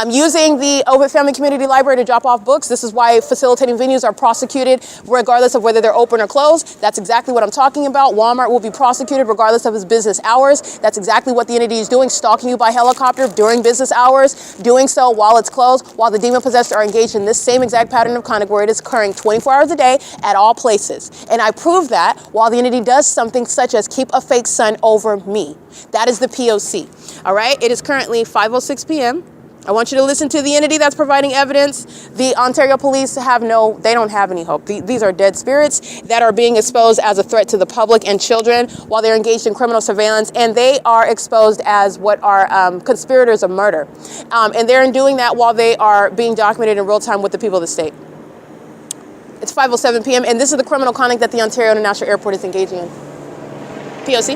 Using the OVITT Family Community Library to drop off books. This is why facilitating venues are prosecuted regardless of whether they're open or closed. That's exactly what I'm talking about. Walmart will be prosecuted regardless of its business hours. That's exactly what the entity is doing, stalking you by helicopter during business hours, doing so while it's closed, while the demon-possessed are engaged in this same exact pattern of conduct where it is occurring 24 hours a day at all places. And I prove that while the entity does something such as keep a fake sun over me. That is the P.O.C. All right, it is currently 5:06 p.m. I want you to listen to the entity that's providing evidence. The Ontario police they don't have any hope. These are dead spirits that are being exposed as a threat to the public and children while they're engaged in criminal surveillance, and they are exposed as what are conspirators of murder. And they're doing that while they are being documented in real time with the people of the state. It's 5:07 p.m. and this is the criminal conduct that the Ontario International Airport is engaging in. P.O.C.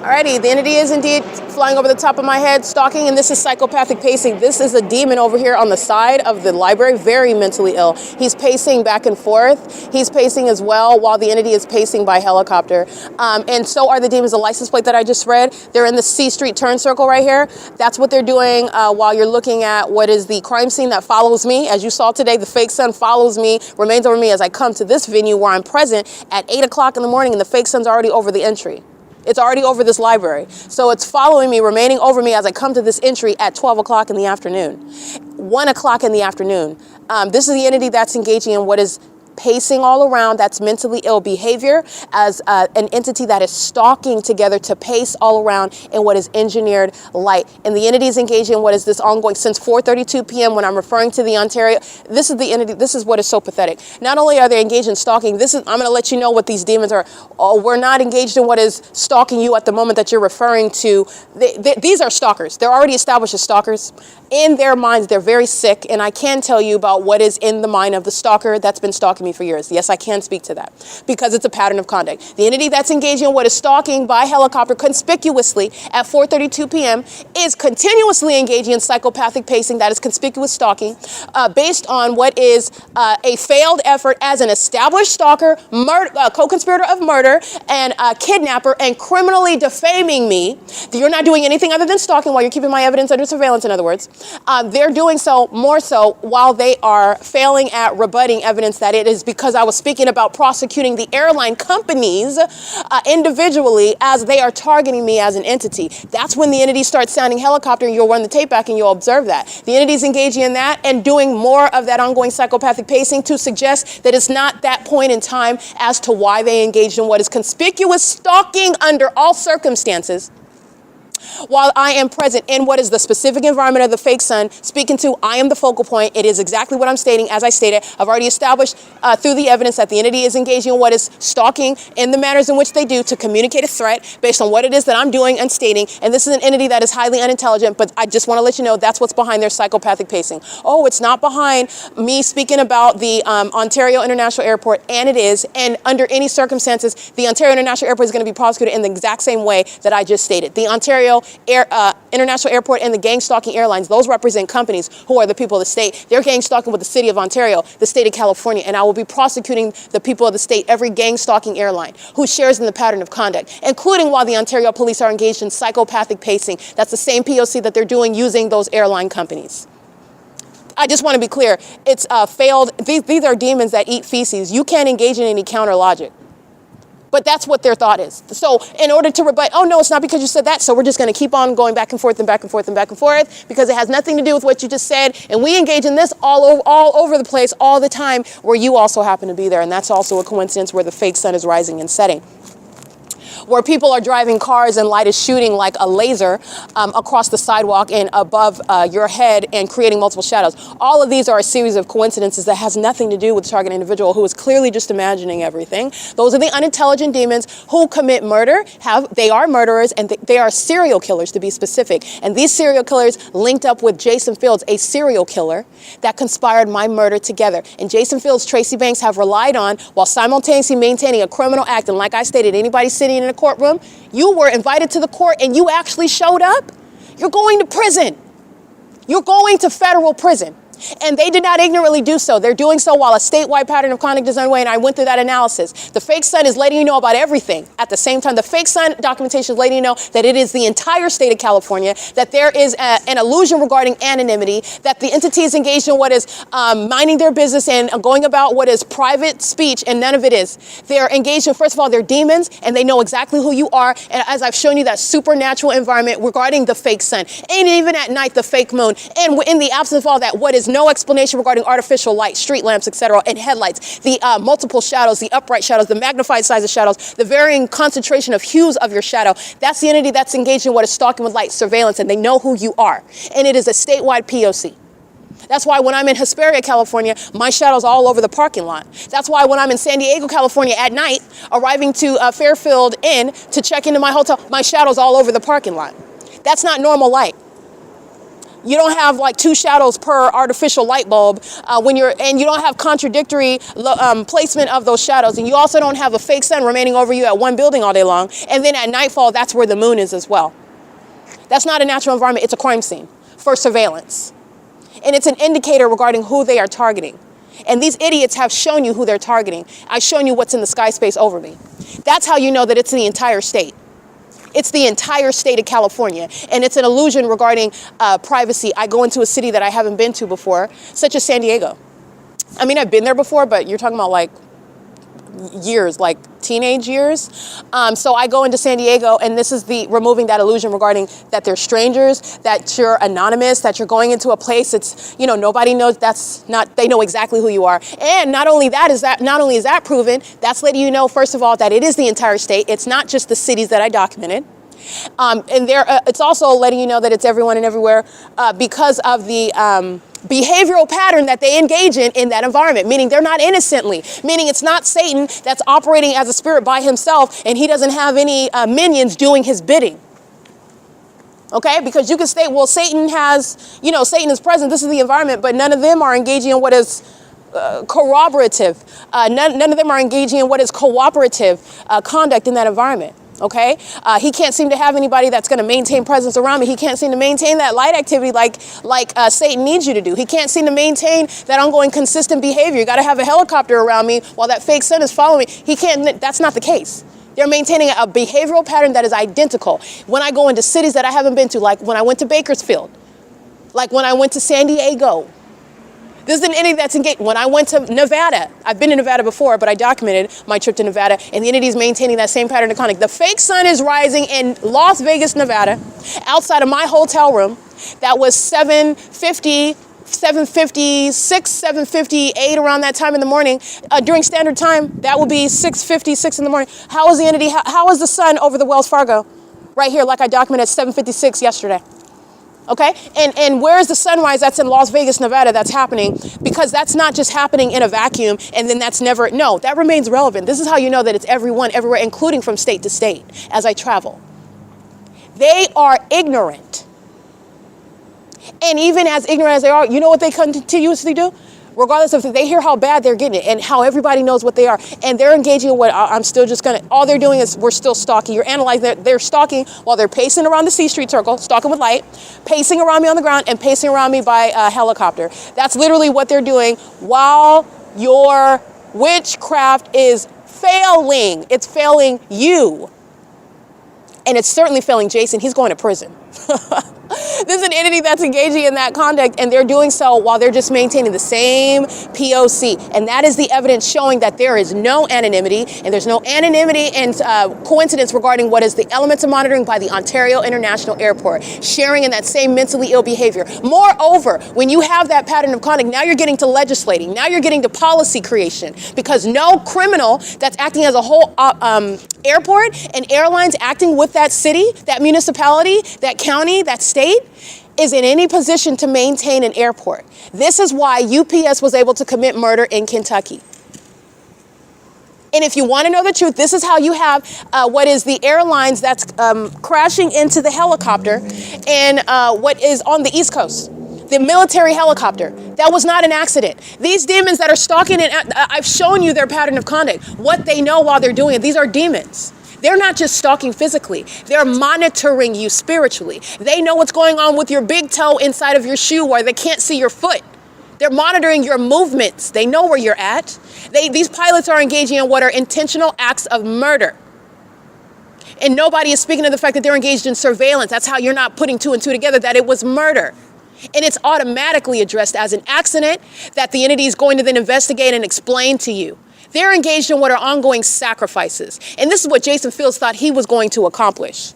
Alrighty, the entity is indeed flying over the top of my head, stalking, and this is psychopathic pacing. This is a demon over here on the side of the library, very mentally ill. He's pacing back and forth. He's pacing as well while the entity is pacing by helicopter. And so are the demons. The license plate that I just read, they're in the C Street turn circle right here. That's what they're doing while you're looking at what is the crime scene that follows me. As you saw today, the fake sun follows me, remains over me as I come to this venue where I'm present at 8 o'clock in the morning, and the fake sun's already over the entry. It's already over this library. So it's following me, remaining over me as I come to this entry at 12 o'clock in the afternoon, 1 o'clock in the afternoon. This is the entity that's engaging in what is pacing all around. That's mentally ill behavior as an entity that is stalking together to pace all around in what is engineered light. And the entity is engaging in what is this ongoing since 4:32 p.m. when I'm referring to the Ontario. This is the entity. This is what is so pathetic. Not only are they engaged in stalking, I'm going to let you know what these demons are. Oh, we're not engaged in what is stalking you at the moment that you're referring to. These are stalkers. They're already established as stalkers. In their minds, they're very sick, and I can tell you about what is in the mind of the stalker that's been stalking me for years. Yes, I can speak to that because it's a pattern of conduct. The entity that's engaging in what is stalking by helicopter conspicuously at 4:32 p.m. is continuously engaging in psychopathic pacing, that is conspicuous stalking, based on what is a failed effort as an established stalker, co-conspirator of murder, and kidnapper, and criminally defaming me. You're not doing anything other than stalking while you're keeping my evidence under surveillance, in other words. They're doing so more so while they are failing at rebutting evidence that it is because I was speaking about prosecuting the airline companies individually as they are targeting me as an entity. That's when the entity starts sounding helicopter, and you'll run the tape back and you'll observe that. The entity's engaging in that and doing more of that ongoing psychopathic pacing to suggest that it's not that point in time as to why they engaged in what is conspicuous stalking under all circumstances. While I am present in what is the specific environment of the fake sun, speaking to, I am the focal point. It is exactly what I'm stating. As I stated, I've already established through the evidence that the entity is engaging in what is stalking in the manners in which they do to communicate a threat based on what it is that I'm doing and stating. And this is an entity that is highly unintelligent, but I just want to let you know that's what's behind their psychopathic pacing. Oh, it's not behind me speaking about the Ontario International Airport, and it is. And under any circumstances, the Ontario International Airport is going to be prosecuted in the exact same way that I just stated. The Ontario International Airport and the gang stalking airlines, those represent companies who are the people of the state. They're gang stalking with the city of Ontario, the state of California, and I will be prosecuting the people of the state, every gang stalking airline who shares in the pattern of conduct, including while the Ontario police are engaged in psychopathic pacing. That's the same P.O.C. that they're doing using those airline companies. I just want to be clear. It's failed. These are demons that eat feces. You can't engage in any counter logic. But that's what their thought is. So in order to rebut, oh, no, it's not because you said that, so we're just going to keep on going back and forth and back and forth and back and forth because it has nothing to do with what you just said. And we engage in this all over the place all the time where you also happen to be there. And that's also a coincidence where the fake sun is rising and setting, where people are driving cars and light is shooting like a laser across the sidewalk and above your head and creating multiple shadows. All of these are a series of coincidences that has nothing to do with the target individual who is clearly just imagining everything. Those are the unintelligent demons who commit murder. They are murderers, and they are serial killers, to be specific. And these serial killers linked up with Jason Fields, a serial killer that conspired my murder together. And Jason Fields, Tracy Banks have relied on while simultaneously maintaining a criminal act. And like I stated, anybody sitting in a courtroom, you were invited to the court and you actually showed up, you're going to prison. You're going to federal prison. And they did not ignorantly do so. They're doing so while a statewide pattern of conduct is underway, and I went through that analysis. The fake sun is letting you know about everything. At the same time, the fake sun documentation is letting you know that it is the entire state of California, that there is an illusion regarding anonymity, that the entity is engaged in what is minding their business and going about what is private speech, and none of it is. They're engaged in, first of all, they're demons, and they know exactly who you are. And as I've shown you, that supernatural environment regarding the fake sun, and even at night, the fake moon, and in the absence of all that, what is no explanation regarding artificial light, street lamps, etc., and headlights, the multiple shadows, the upright shadows, the magnified size of shadows, the varying concentration of hues of your shadow. That's the entity that's engaged in what is stalking with light, surveillance, and they know who you are. And it is a statewide P.O.C. That's why when I'm in Hesperia, California, my shadow's all over the parking lot. That's why when I'm in San Diego, California at night, arriving to Fairfield Inn to check into my hotel, my shadow's all over the parking lot. That's not normal light. You don't have like 2 shadows per artificial light bulb and you don't have contradictory placement of those shadows. And you also don't have a fake sun remaining over you at one building all day long. And then at nightfall, that's where the moon is as well. That's not a natural environment. It's a crime scene for surveillance. And it's an indicator regarding who they are targeting. And these idiots have shown you who they're targeting. I've shown you what's in the sky space over me. That's how you know that it's the entire state. It's the entire state of California, and it's an illusion regarding privacy. I go into a city that I haven't been to before, such as San Diego. I mean, I've been there before, but you're talking about like years, like teenage years. So I go into San Diego, and this is the removing that illusion regarding that they're strangers, that you're anonymous, that you're going into a place. It's, you know, nobody knows. That's not, they know exactly who you are. And not only is that proven, that's letting you know, first of all, that it is the entire state. It's not just the cities that I documented. And it's also letting you know that it's everyone and everywhere because of the behavioral pattern that they engage in that environment, meaning they're not innocently, meaning it's not Satan that's operating as a spirit by himself and he doesn't have any minions doing his bidding. Okay, because you can state, well, Satan is present, this is the environment, but none of them are engaging in what is corroborative. None of them are engaging in what is cooperative conduct in that environment. Okay, he can't seem to have anybody that's going to maintain presence around me. He can't seem to maintain that light activity like Satan needs you to do. He can't seem to maintain that ongoing consistent behavior. You got to have a helicopter around me while that fake sun is following me. He can't. That's not the case. They're maintaining a behavioral pattern that is identical. When I go into cities that I haven't been to, like when I went to Bakersfield, like when I went to San Diego. This is an entity that's engaged. When I went to Nevada, I've been to Nevada before, but I documented my trip to Nevada, and the entity is maintaining that same pattern of conduct. The fake sun is rising in Las Vegas, Nevada, outside of my hotel room. That was 7:50, 7:56, 7:58 around that time in the morning. During standard time, that would be 6:56 in the morning. How is the entity? How is the sun over the Wells Fargo? Right here, like I documented, 7:56 yesterday. Okay, and where is the sunrise that's in Las Vegas, Nevada that's happening? Because that's not just happening in a vacuum and then that's never, no, that remains relevant. This is how you know that it's everyone, everywhere, including from state to state as I travel. They are ignorant. And even as ignorant as they are, you know what they continuously do? Regardless of, they hear how bad they're getting it and how everybody knows what they are. And they're engaging in what I'm still just going to, all they're doing is we're still stalking. You're analyzing, they're stalking while they're pacing around the C Street circle, stalking with light, pacing around me on the ground and pacing around me by a helicopter. That's literally what they're doing while your witchcraft is failing. It's failing you. And it's certainly failing Jason. He's going to prison. This is an entity that's engaging in that conduct, and they're doing so while they're just maintaining the same P.O.C. And that is the evidence showing that there is no anonymity, and there's no anonymity and coincidence regarding what is the elements of monitoring by the Ontario International Airport, sharing in that same mentally ill behavior. Moreover, when you have that pattern of conduct, now you're getting to legislating, now you're getting to policy creation, because no criminal that's acting as a whole airport and airlines acting with that city, that municipality, that county, that state, is in any position to maintain an airport. This is why UPS was able to commit murder in Kentucky. And if you want to know the truth, this is how you have what is the airlines that's crashing into the helicopter and what is on the East Coast. The military helicopter. That was not an accident. These demons that are stalking, and I've shown you their pattern of conduct, what they know while they're doing it. These are demons. They're not just stalking physically. They're monitoring you spiritually. They know what's going on with your big toe inside of your shoe where they can't see your foot. They're monitoring your movements. They know where you're at. These pilots are engaging in what are intentional acts of murder. And nobody is speaking of the fact that they're engaged in surveillance. That's how you're not putting two and two together, that it was murder. And it's automatically addressed as an accident that the entity is going to then investigate and explain to you. They're engaged in what are ongoing sacrifices. And this is what Jason Fields thought he was going to accomplish.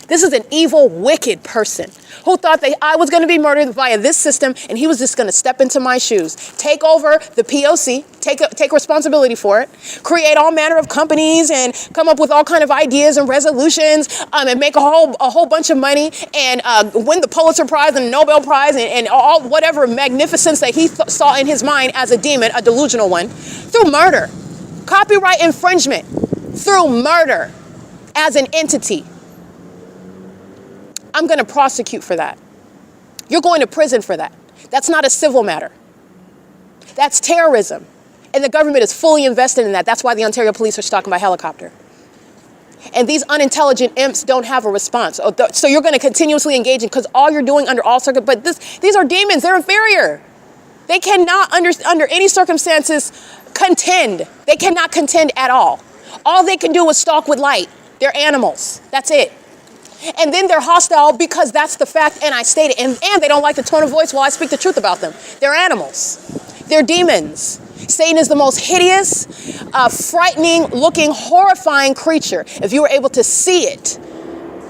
This is an evil, wicked person who thought that I was going to be murdered via this system and he was just going to step into my shoes, take over the P.O.C., take responsibility for it, create all manner of companies and come up with all kind of ideas and resolutions and make a whole bunch of money and win the Pulitzer Prize and Nobel Prize and all whatever magnificence that he saw in his mind as a demon, a delusional one, through murder, copyright infringement, through murder as an entity. I'm going to prosecute for that. You're going to prison for that. That's not a civil matter. That's terrorism. And the government is fully invested in that. That's why the Ontario police are stalking by helicopter. And these unintelligent imps don't have a response. So you're going to continuously engage in, because all you're doing under all these are demons. They're inferior. They cannot, under any circumstances, contend. They cannot contend at all. All they can do is stalk with light. They're animals. That's it. And then they're hostile because that's the fact, and I state it. And they don't like the tone of voice while I speak the truth about them. They're animals. They're demons. Satan is the most hideous, frightening looking, horrifying creature. If you were able to see it,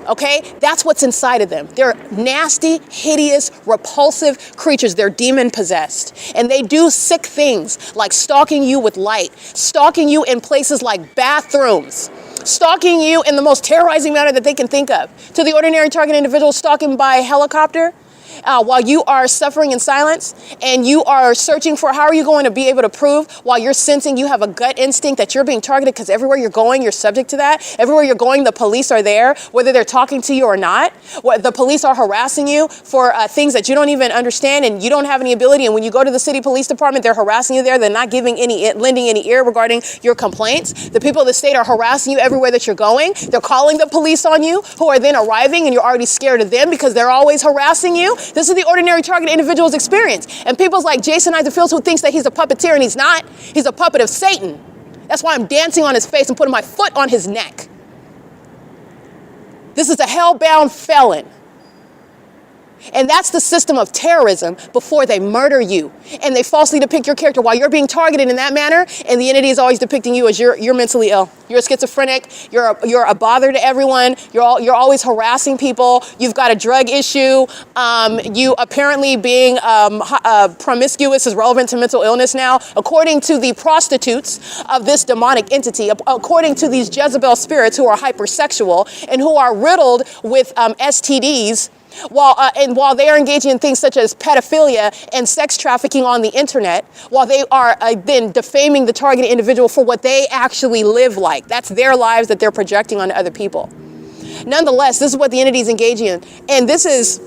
okay, that's what's inside of them. They're nasty, hideous, repulsive creatures. They're demon possessed. And they do sick things like stalking you with light, stalking you in places like bathrooms, stalking you in the most terrorizing manner that they can think of. To the ordinary target individual, stalking by helicopter, while you are suffering in silence and you are searching for how are you going to be able to prove while you're sensing you have a gut instinct that you're being targeted, because everywhere you're going, you're subject to that. Everywhere you're going, the police are there, whether they're talking to you or not. The police are harassing you for things that you don't even understand and you don't have any ability. And when you go to the city police department, they're harassing you there. They're not lending any ear regarding your complaints. The people of the state are harassing you everywhere that you're going. They're calling the police on you, who are then arriving, and you're already scared of them because they're always harassing you. This is the ordinary target individual's experience. And people's like Jason Fields, who thinks that he's a puppeteer, and he's not. He's a puppet of Satan. That's why I'm dancing on his face and putting my foot on his neck. This is a hell-bound felon. And that's the system of terrorism before they murder you. And they falsely depict your character while you're being targeted in that manner. And the entity is always depicting you as you're mentally ill. You're a schizophrenic. You're a bother to everyone. You're always harassing people. You've got a drug issue. You apparently being promiscuous is relevant to mental illness now, according to the prostitutes of this demonic entity, according to these Jezebel spirits who are hypersexual and who are riddled with STDs. While they are engaging in things such as pedophilia and sex trafficking on the internet, while they are then defaming the targeted individual for what they actually live like. That's their lives that they're projecting onto other people. Nonetheless, this is what the entity is engaging in. And this is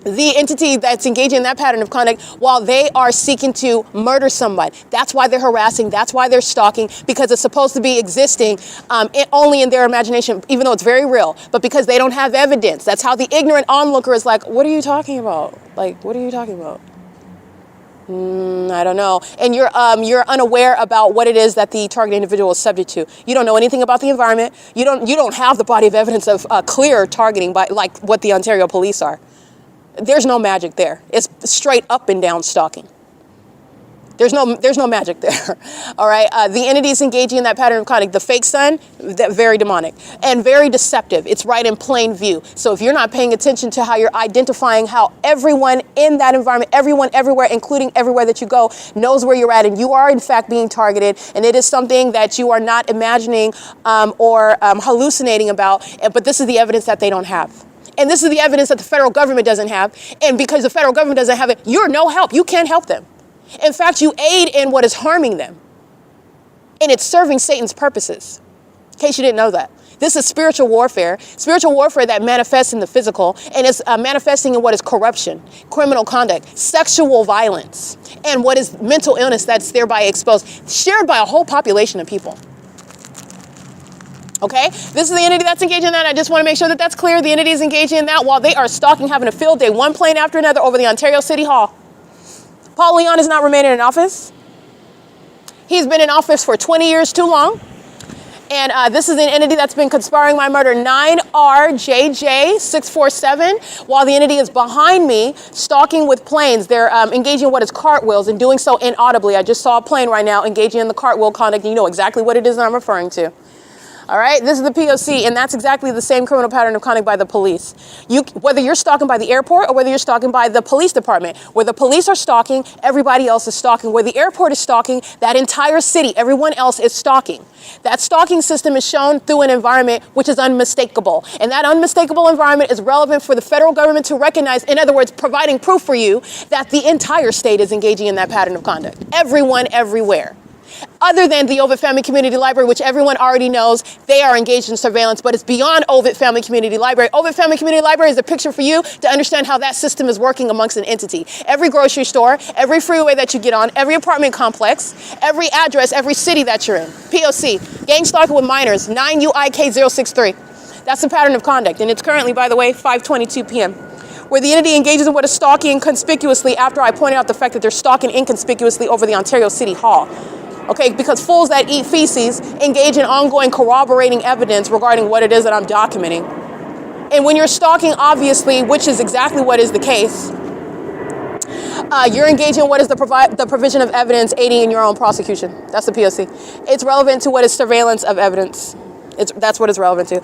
the entity that's engaging in that pattern of conduct while they are seeking to murder somebody. That's why they're harassing. That's why they're stalking, because it's supposed to be existing only in their imagination, even though it's very real. But because they don't have evidence, that's how the ignorant onlooker is like, what are you talking about? Like, what are you talking about? I don't know. And you're unaware about what it is that the target individual is subject to. You don't know anything about the environment. You don't have the body of evidence of clear targeting by like what the Ontario police are. There's no magic there. It's straight up and down stalking. There's no magic there. All right. The entities engaging in that pattern of conduct, the fake sun, that very demonic and very deceptive. It's right in plain view. So if you're not paying attention to how you're identifying how everyone in that environment, everyone everywhere, including everywhere that you go, knows where you're at, and you are in fact being targeted, and it is something that you are not imagining or hallucinating about. But this is the evidence that they don't have. And this is the evidence that the federal government doesn't have. And because the federal government doesn't have it, you're no help. You can't help them. In fact, you aid in what is harming them. And it's serving Satan's purposes. In case you didn't know that. This is spiritual warfare that manifests in the physical, and it's manifesting in what is corruption, criminal conduct, sexual violence, and what is mental illness that's thereby exposed, shared by a whole population of people. Okay, this is the entity that's engaging in that. I just want to make sure that that's clear. The entity is engaging in that while they are stalking, having a field day, one plane after another over the Ontario City Hall. Paul Leon is not remaining in office. He's been in office for 20 years too long. And this is an entity that's been conspiring my murder, 9RJJ647, while the entity is behind me, stalking with planes. They're engaging in what is cartwheels and doing so inaudibly. I just saw a plane right now engaging in the cartwheel conduct, and you know exactly what it is that I'm referring to. All right, this is the P.O.C, and that's exactly the same criminal pattern of conduct by the police. Whether you're stalking by the airport or whether you're stalking by the police department, where the police are stalking, everybody else is stalking. Where the airport is stalking, that entire city, everyone else is stalking. That stalking system is shown through an environment which is unmistakable. And that unmistakable environment is relevant for the federal government to recognize, in other words, providing proof for you that the entire state is engaging in that pattern of conduct. Everyone, everywhere. Other than the OVITT Family Community Library, which everyone already knows, they are engaged in surveillance, but it's beyond OVITT Family Community Library. OVITT Family Community Library is a picture for you to understand how that system is working amongst an entity. Every grocery store, every freeway that you get on, every apartment complex, every address, every city that you're in. P.O.C, gang stalking with minors, 9UIK063. That's the pattern of conduct, and it's currently, by the way, 5:22 p.m. Where the entity engages in what is stalking conspicuously after I pointed out the fact that they're stalking inconspicuously over the Ontario City Hall. Okay, because fools that eat feces engage in ongoing corroborating evidence regarding what it is that I'm documenting. And when you're stalking, obviously, which is exactly what is the case, You're engaging in what is the provision of evidence aiding in your own prosecution. That's the P.O.C. It's relevant to what is surveillance of evidence. That's what it's relevant to.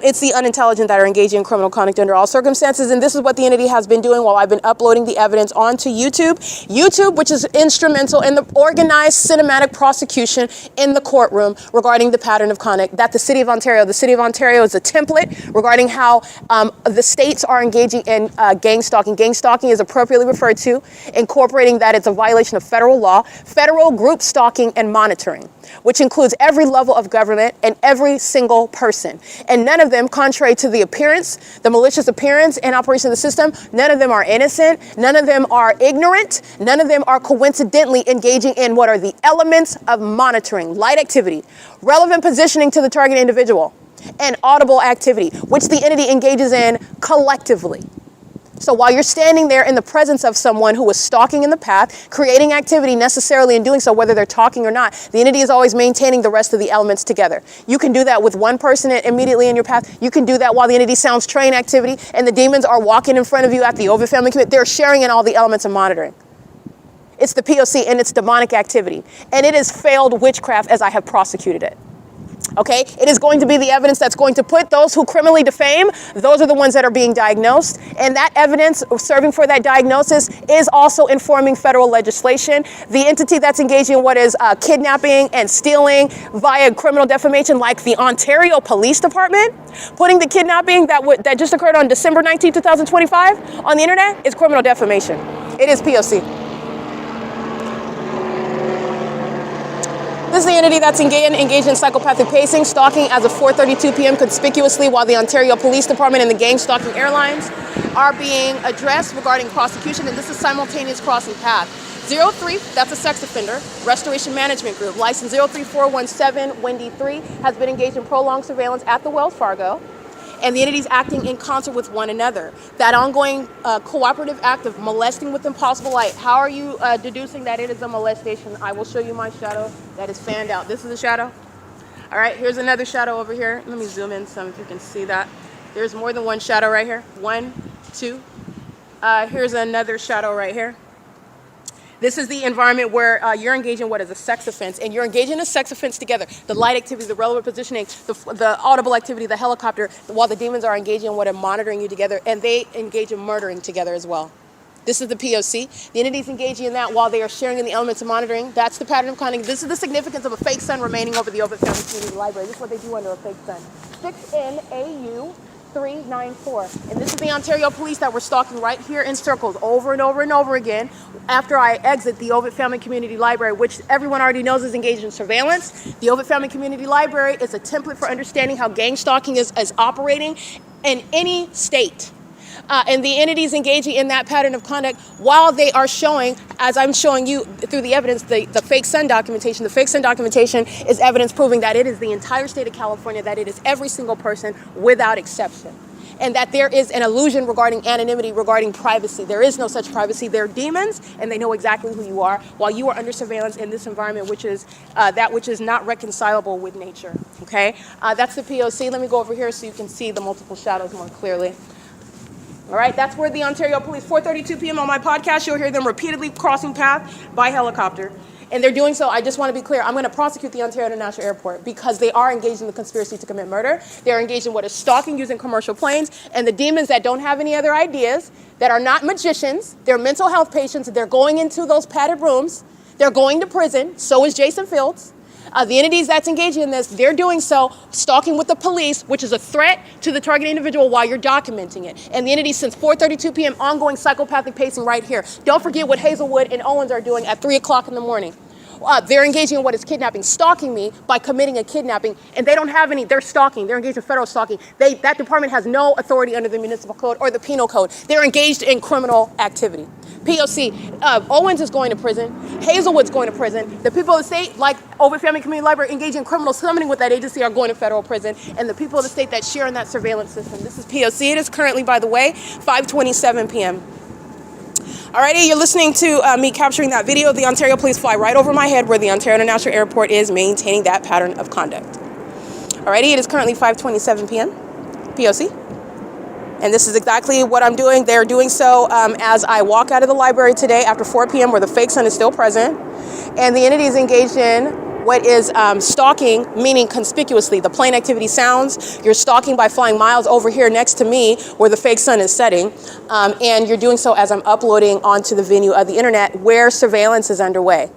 It's the unintelligent that are engaging in criminal conduct under all circumstances, and this is what the entity has been doing while I've been uploading the evidence onto YouTube. YouTube, which is instrumental in the organized cinematic prosecution in the courtroom regarding the pattern of conduct that the City of Ontario is a template regarding how the states are engaging in gang stalking. Gang stalking is appropriately referred to, incorporating that it's a violation of federal law, federal group stalking and monitoring, which includes every level of government and every single person. And none of them, contrary to the appearance, the malicious appearance and operation of the system, none of them are innocent, none of them are ignorant, none of them are coincidentally engaging in what are the elements of monitoring: light activity, relevant positioning to the target individual, and audible activity, which the entity engages in collectively. So while you're standing there in the presence of someone who is stalking in the path, creating activity necessarily in doing so, whether they're talking or not, the entity is always maintaining the rest of the elements together. You can do that with one person immediately in your path. You can do that while the entity sounds train activity and the demons are walking in front of you at the OVITT family committee. They're sharing in all the elements of monitoring. It's the P.O.C. and it's demonic activity. And it is failed witchcraft as I have prosecuted it. Okay, it is going to be the evidence that's going to put those who criminally defame, those are the ones that are being diagnosed. And that evidence serving for that diagnosis is also informing federal legislation. The entity that's engaging in what is kidnapping and stealing via criminal defamation, like the Ontario Police Department, putting the kidnapping that just occurred on December 19, 2025 on the internet is criminal defamation. It is P.O.C. This is the entity that's engaged in psychopathic pacing, stalking as of 4:32 p.m. conspicuously while the Ontario Police Department and the gang stalking airlines are being addressed regarding prosecution, and this is simultaneous crossing path. 03, that's a sex offender, Restoration Management Group, license 03417 Wendy 3, has been engaged in prolonged surveillance at the Wells Fargo, and the entities acting in concert with one another. That ongoing cooperative act of molesting with impossible light. How are you deducing that it is a molestation? I will show you my shadow that is fanned out. This is a shadow. All right, here's another shadow over here. Let me zoom in some if you can see that. There's more than one shadow right here. 1, 2. Here's another shadow right here. This is the environment where you're engaging in what is a sex offense, and you're engaging in a sex offense together. The light activity, the relevant positioning, the audible activity, the helicopter, while the demons are engaging in what are monitoring you together, and they engage in murdering together as well. This is the P.O.C. The entity's engaging in that while they are sharing in the elements of monitoring. That's the pattern of conduct. This is the significance of a fake sun remaining over the OVITT Family Community Library. This is what they do under a fake sun. 6NAU 394. And this is the Ontario Police that we're stalking right here in circles over and over and over again after I exit the OVITT Family Community Library, which everyone already knows is engaged in surveillance. The OVITT Family Community Library is a template for understanding how gang stalking is operating in any state. And the entities engaging in that pattern of conduct while they are showing, as I'm showing you through the evidence, the fake sun documentation. The fake sun documentation is evidence proving that it is the entire state of California, that it is every single person without exception. And that there is an illusion regarding anonymity, regarding privacy. There is no such privacy. They're demons, and they know exactly who you are, while you are under surveillance in this environment, which is that which is not reconcilable with nature. Okay, that's the P.O.C. Let me go over here so you can see the multiple shadows more clearly. All right, that's where the Ontario Police, 4:32 p.m. on my podcast, you'll hear them repeatedly crossing path by helicopter. And they're doing so, I just want to be clear, I'm going to prosecute the Ontario International Airport because they are engaged in the conspiracy to commit murder. They're engaged in what is stalking using commercial planes. And the demons that don't have any other ideas, that are not magicians, they're mental health patients, they're going into those padded rooms, they're going to prison, so is Jason Fields. The entities that's engaging in this, they're doing so, stalking with the police, which is a threat to the target individual while you're documenting it. And the entities since 4:32 p.m. ongoing psychopathic pacing right here. Don't forget what Hazelwood and Owens are doing at 3 o'clock in the morning. They're engaging in what is kidnapping, stalking me by committing a kidnapping, and they don't have any, they're stalking, they're engaged in federal stalking. That department has no authority under the municipal code or the penal code. They're engaged in criminal activity. P.O.C. Owens is going to prison. Hazelwood's going to prison. The people of the state, like OVITT Family Community Library, engaged in criminal summoning with that agency are going to federal prison. And the people of the state that share in that surveillance system. This is P.O.C. It is currently, by the way, 5:27 p.m. Alrighty, you're listening to me capturing that video. The Ontario Police fly right over my head where the Ontario International Airport is maintaining that pattern of conduct. Alrighty, it is currently 5:27 p.m. P.O.C. And this is exactly what I'm doing. They're doing so as I walk out of the library today after 4 p.m. where the fake sun is still present. And the entity is engaged in what is stalking, meaning conspicuously. The plane activity sounds. You're stalking by flying miles over here next to me where the fake sun is setting. And you're doing so as I'm uploading onto the venue of the internet where surveillance is underway.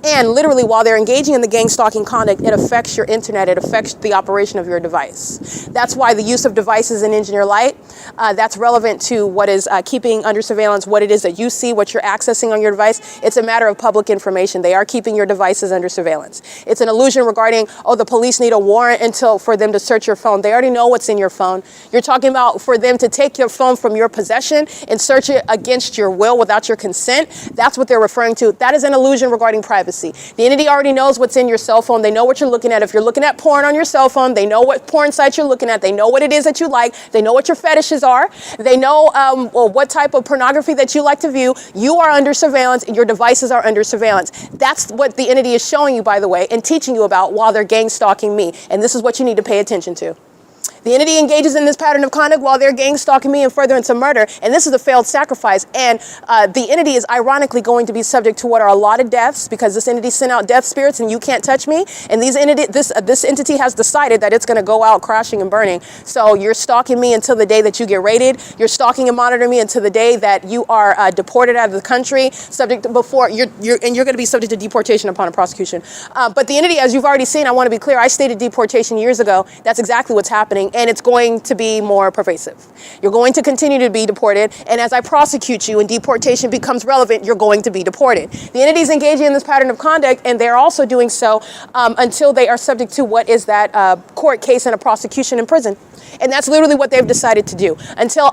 And literally, while they're engaging in the gang stalking conduct, it affects your internet, it affects the operation of your device. That's why the use of devices in engineer light, that's relevant to what is keeping under surveillance, what it is that you see, what you're accessing on your device. It's a matter of public information. They are keeping your devices under surveillance. It's an illusion regarding, oh, the police need a warrant for them to search your phone. They already know what's in your phone. You're talking about for them to take your phone from your possession and search it against your will without your consent. That's what they're referring to. That is an illusion regarding privacy. The entity already knows what's in your cell phone. They know what you're looking at. If you're looking at porn on your cell phone, they know what porn sites you're looking at. They know what it is that you like. They know what your fetishes are. They know what type of pornography that you like to view. You are under surveillance and your devices are under surveillance. That's what the entity is showing you, by the way, and teaching you about while they're gang stalking me. And this is what you need to pay attention to. The entity engages in this pattern of conduct while they're gang stalking me and furtherance of murder. And this is a failed sacrifice. And the entity is ironically going to be subject to what are a lot of deaths because this entity sent out death spirits and you can't touch me. And this entity has decided that it's going to go out crashing and burning. So you're stalking me until the day that you get raided. You're stalking and monitoring me until the day that you are deported out of the country. You're going to be subject to deportation upon a prosecution. But the entity, as you've already seen, I want to be clear, I stated deportation years ago. That's exactly what's happening. And it's going to be more pervasive. You're going to continue to be deported. And as I prosecute you and deportation becomes relevant, you're going to be deported. The entity is engaging in this pattern of conduct, and they're also doing so until they are subject to what is that court case and a prosecution in prison. And that's literally what they've decided to do until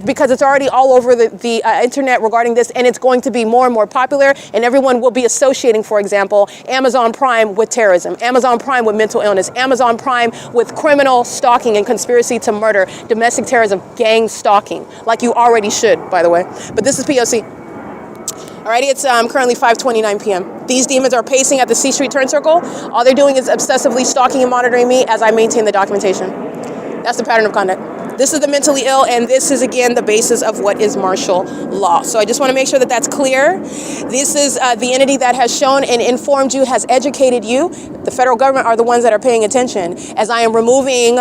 because it's already all over the internet regarding this, and it's going to be more and more popular, and everyone will be associating, for example, Amazon Prime with terrorism, Amazon Prime with mental illness, Amazon Prime with criminal stalking and conspiracy to murder, domestic terrorism, gang stalking, like you already should, by the way. But this is P.O.C. Alrighty, it's currently 5:29 p.m. These demons are pacing at the C Street turn circle. All they're doing is obsessively stalking and monitoring me as I maintain the documentation. That's the pattern of conduct. This is the mentally ill, and this is, again, the basis of what is martial law. So I just want to make sure that that's clear. This is the entity that has shown and informed you, has educated you. The federal government are the ones that are paying attention. As I am removing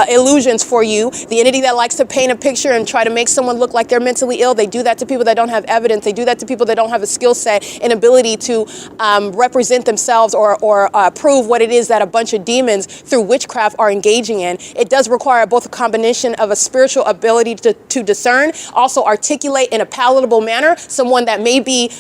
illusions for you, the entity that likes to paint a picture and try to make someone look like they're mentally ill, they do that to people that don't have evidence. They do that to people that don't have a skill set and ability to represent themselves or prove what it is that a bunch of demons through witchcraft are engaging in. It does require both a combination of a spiritual ability to discern, also articulate in a palatable manner, someone that may be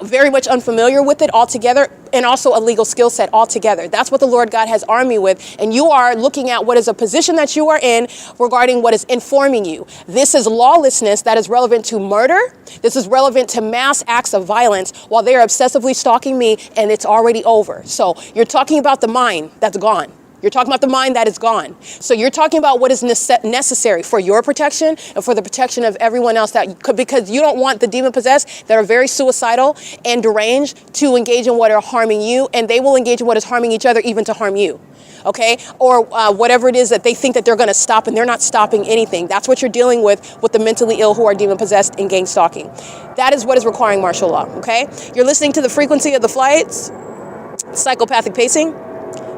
very much unfamiliar with it altogether, and also a legal skill set altogether. That's what the Lord God has armed me with. And you are looking at what is a position that you are in regarding what is informing you. This is lawlessness that is relevant to murder. This is relevant to mass acts of violence while they are obsessively stalking me, and it's already over. So you're talking about the mind that's gone. You're talking about the mind that is gone. So you're talking about what is necessary for your protection and for the protection of everyone else because you don't want the demon possessed that are very suicidal and deranged to engage in what are harming you, and they will engage in what is harming each other even to harm you. Okay, or whatever it is that they think that they're going to stop, and they're not stopping anything. That's what you're dealing with the mentally ill who are demon possessed in gang stalking. That is what is requiring martial law. Okay, you're listening to the frequency of the flights, psychopathic pacing,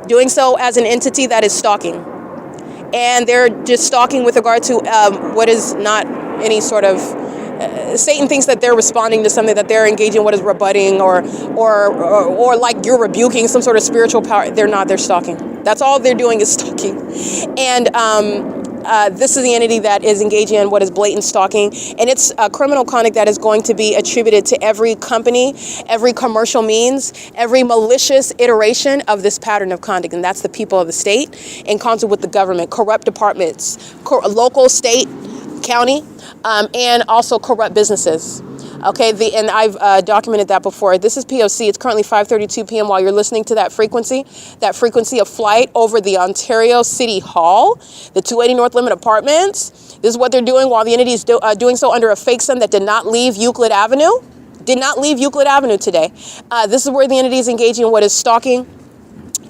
doing so as an entity that is stalking. And they're just stalking with regard to what is not any sort of Satan thinks that they're responding to something, that they're engaging what is rebutting or like you're rebuking some sort of spiritual power. They're not, they're stalking. That's all they're doing is stalking. And this is the entity that is engaging in what is blatant stalking, and it's a criminal conduct that is going to be attributed to every company, every commercial means, every malicious iteration of this pattern of conduct, and that's the people of the state in concert with the government, corrupt departments, local, state, county, and also corrupt businesses. Okay, and I've documented that before. This is P.O.C. It's currently 5:32 p.m. while you're listening to that frequency of flight over the Ontario City Hall, the 280 North Limit Apartments. This is what they're doing while the entity is doing so under a fake sun that did not leave Euclid Avenue. Did not leave Euclid Avenue today. This is where the entity is engaging in what is stalking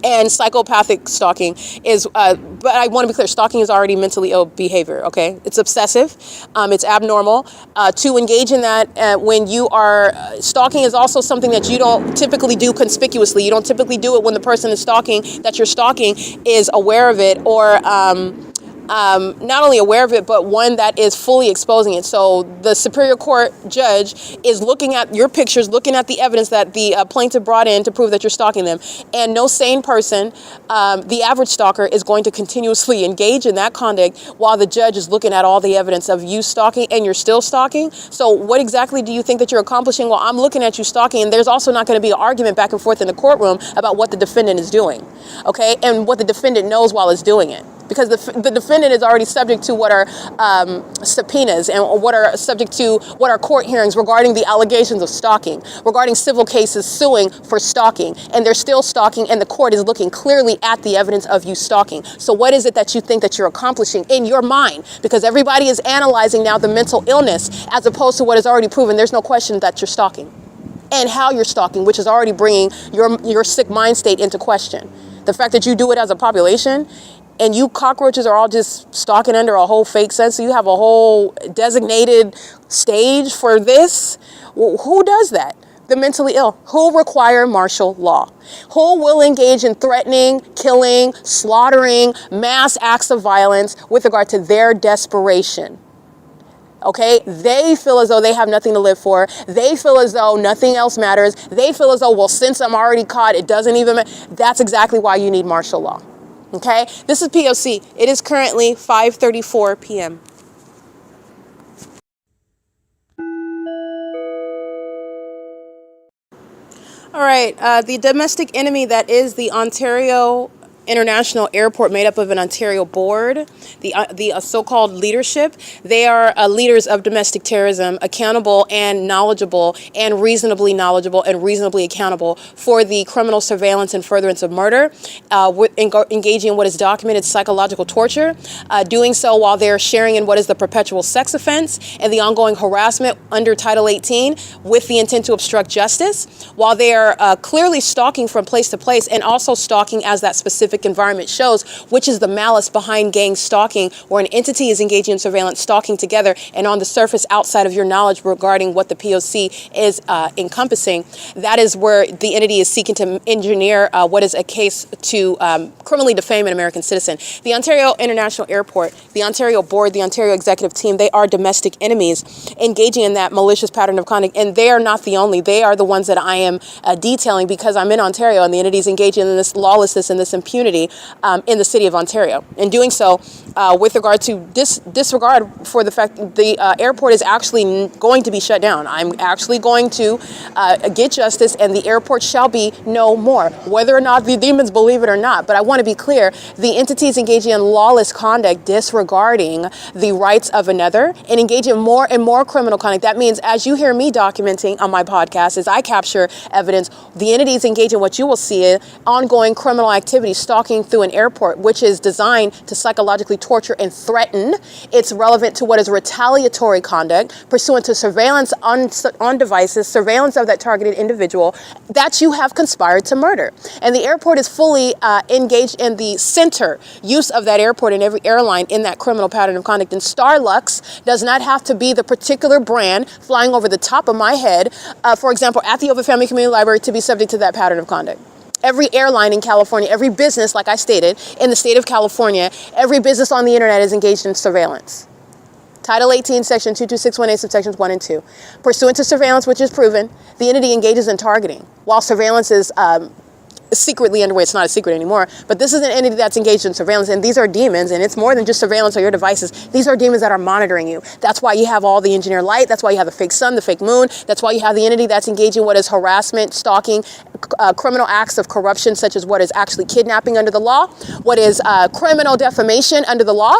And psychopathic stalking is, but I want to be clear, stalking is already mentally ill behavior, okay? It's obsessive, it's abnormal. To engage in that when you are, stalking is also something that you don't typically do conspicuously. You don't typically do it when the person is stalking, that you're stalking, is aware of it, or not only aware of it, but one that is fully exposing it. So the Superior Court judge is looking at your pictures, looking at the evidence that the plaintiff brought in to prove that you're stalking them. And no sane person, the average stalker, is going to continuously engage in that conduct while the judge is looking at all the evidence of you stalking, and you're still stalking. So what exactly do you think that you're accomplishing? Well, I'm looking at you stalking, and there's also not going to be an argument back and forth in the courtroom about what the defendant is doing, okay? And what the defendant knows while it's doing it. Because the defendant is already subject to what are subpoenas, and what are subject to what are court hearings regarding the allegations of stalking, regarding civil cases suing for stalking, and they're still stalking, and the court is looking clearly at the evidence of you stalking. So what is it that you think that you're accomplishing in your mind? Because everybody is analyzing now the mental illness as opposed to what is already proven. There's no question that you're stalking and how you're stalking, which is already bringing your sick mind state into question. The fact that you do it as a population, and you cockroaches are all just stalking under a whole fake sense. So you have a whole designated stage for this. Who does that? The mentally ill, who require martial law, who will engage in threatening, killing, slaughtering, mass acts of violence with regard to their desperation. Okay, they feel as though they have nothing to live for. They feel as though nothing else matters. They feel as though, well, since I'm already caught, it doesn't even matter. That's exactly why you need martial law. Okay, this is P.O.C. It is currently 5:34 p.m. All right, the domestic enemy that is the Ontario International Airport, made up of an Ontario board, the so-called leadership. They are leaders of domestic terrorism, accountable and knowledgeable and reasonably knowledgeable and reasonably accountable for the criminal surveillance and furtherance of murder, engaging in what is documented psychological torture, doing so while they're sharing in what is the perpetual sex offense and the ongoing harassment under Title 18 with the intent to obstruct justice, while they are clearly stalking from place to place, and also stalking as that specific environment shows, which is the malice behind gang stalking, where an entity is engaging in surveillance, stalking together, and on the surface, outside of your knowledge regarding what the P.O.C. is encompassing, that is where the entity is seeking to engineer what is a case to criminally defame an American citizen. The Ontario International Airport, the Ontario Board, the Ontario Executive Team, they are domestic enemies engaging in that malicious pattern of conduct, and they are not the only. They are the ones that I am detailing because I'm in Ontario, and the entity is engaging in this lawlessness and this impunity in the city of Ontario. In doing so, with regard to disregard for the fact that the airport is actually going to be shut down. I'm actually going to get justice, and the airport shall be no more, whether or not the demons believe it or not. But I want to be clear, the entities engaging in lawless conduct, disregarding the rights of another, and engaging in more and more criminal conduct. That means, as you hear me documenting on my podcast, as I capture evidence, the entities engage in what you will see ongoing criminal activity, stalking through an airport, which is designed to psychologically torture and threaten. It's relevant to what is retaliatory conduct pursuant to surveillance on devices, surveillance of that targeted individual that you have conspired to murder. And the airport is fully engaged in the center use of that airport and every airline in that criminal pattern of conduct. And Starlux does not have to be the particular brand flying over the top of my head, for example, at the OVITT Family Community Library, to be subject to that pattern of conduct. Every airline in California, every business, like I stated, in the state of California, every business on the internet is engaged in surveillance. Title 18, Section 22618, subsections 1 and 2. Pursuant to surveillance, which is proven, the entity engages in targeting, while surveillance is secretly underway. It's not a secret anymore, but this is an entity that's engaged in surveillance, and these are demons, and it's more than just surveillance on your devices. These are demons that are monitoring you. That's why you have all the engineered light. That's why you have the fake sun, the fake moon. That's why you have the entity that's engaging what is harassment, stalking, criminal acts of corruption, such as what is actually kidnapping under the law, what is criminal defamation under the law,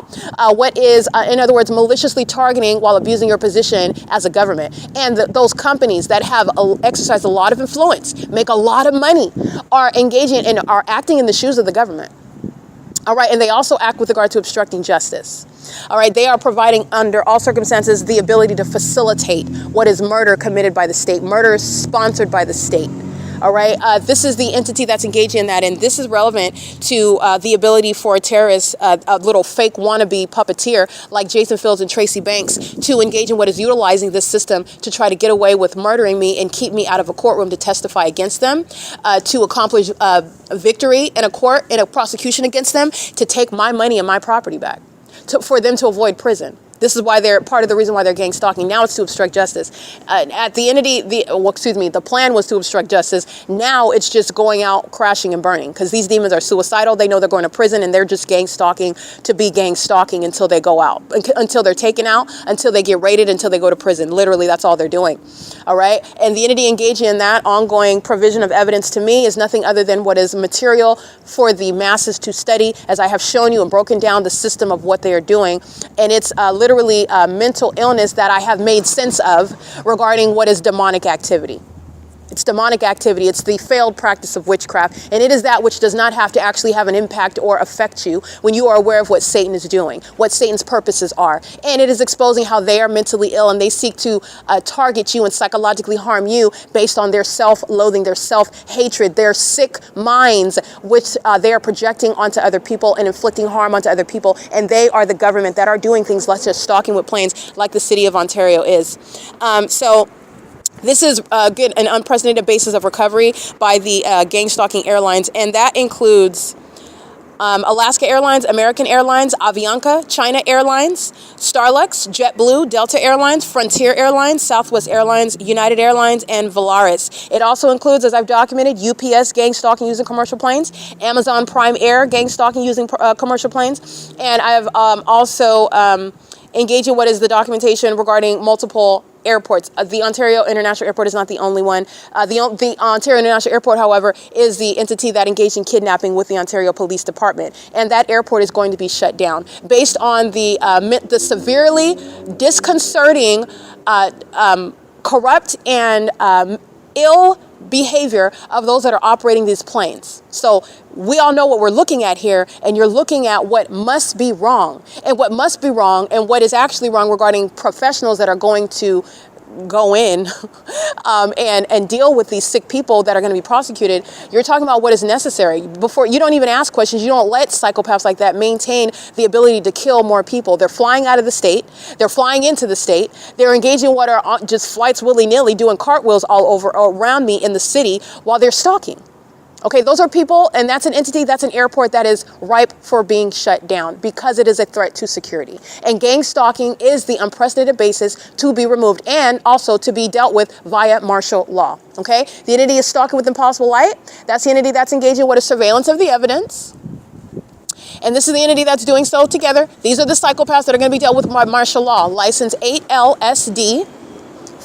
what is, in other words, maliciously targeting while abusing your position as a government. And those companies that have exercised a lot of influence, make a lot of money, are engaging and are acting in the shoes of the government. All right, and they also act with regard to obstructing justice. All right, they are providing, under all circumstances, the ability to facilitate what is murder committed by the state, murder sponsored by the state. All right, this is the entity that's engaging in that, and this is relevant to the ability for a terrorist, a little fake wannabe puppeteer like Jason Fields and Tracy Banks to engage in what is utilizing this system to try to get away with murdering me and keep me out of a courtroom to testify against them, to accomplish a victory in a court, in a prosecution against them, to take my money and my property back, for them to avoid prison. This is why they're part of the reason why they're gang stalking. Now it's to obstruct justice. At the entity, the plan was to obstruct justice. Now it's just going out, crashing and burning, because these demons are suicidal. They know they're going to prison, and they're just gang stalking to be gang stalking until they go out, until they're taken out, until they get raided, until they go to prison. Literally, that's all they're doing. All right. And the entity engaging in that ongoing provision of evidence to me is nothing other than what is material for the masses to study, as I have shown you and broken down the system of what they are doing. And it's literally mental illness that I have made sense of regarding what is demonic activity. It's demonic activity. It's the failed practice of witchcraft. And it is that which does not have to actually have an impact or affect you when you are aware of what Satan is doing, what Satan's purposes are. And it is exposing how they are mentally ill, and they seek to target you and psychologically harm you based on their self-loathing, their self-hatred, their sick minds, which they are projecting onto other people and inflicting harm onto other people. And they are the government that are doing things like just stalking with planes like the city of Ontario is. This is an unprecedented basis of recovery by the gang stalking airlines, and that includes Alaska Airlines, American Airlines, Avianca, China Airlines, Starlux, JetBlue, Delta Airlines, Frontier Airlines, Southwest Airlines, United Airlines, and Volaris. It also includes, as I've documented, UPS gang stalking using commercial planes, Amazon Prime Air gang stalking using commercial planes, and I have also engaged in what is the documentation regarding multiple airports. The Ontario International Airport is not the only one. The Ontario International Airport, however, is the entity that engaged in kidnapping with the Ontario Police Department, and that airport is going to be shut down based on the severely disconcerting, corrupt, and ill behavior of those that are operating these planes. So we all know what we're looking at here, and you're looking at what must be wrong, and what must be wrong, and what is actually wrong regarding professionals that are going to go in and deal with these sick people that are going to be prosecuted. You're talking about what is necessary. Before, you don't even ask questions. You don't let psychopaths like that maintain the ability to kill more people. They're flying out of the state. They're flying into the state. They're engaging what are just flights willy-nilly, doing cartwheels all around me in the city while they're stalking. Okay, those are people, and that's an entity, that's an airport that is ripe for being shut down because it is a threat to security. And gang stalking is the unprecedented basis to be removed and also to be dealt with via martial law. Okay, the entity is stalking with impossible light. That's the entity that's engaging in what is surveillance of the evidence. And this is the entity that's doing so together. These are the psychopaths that are going to be dealt with by martial law. License 8LSD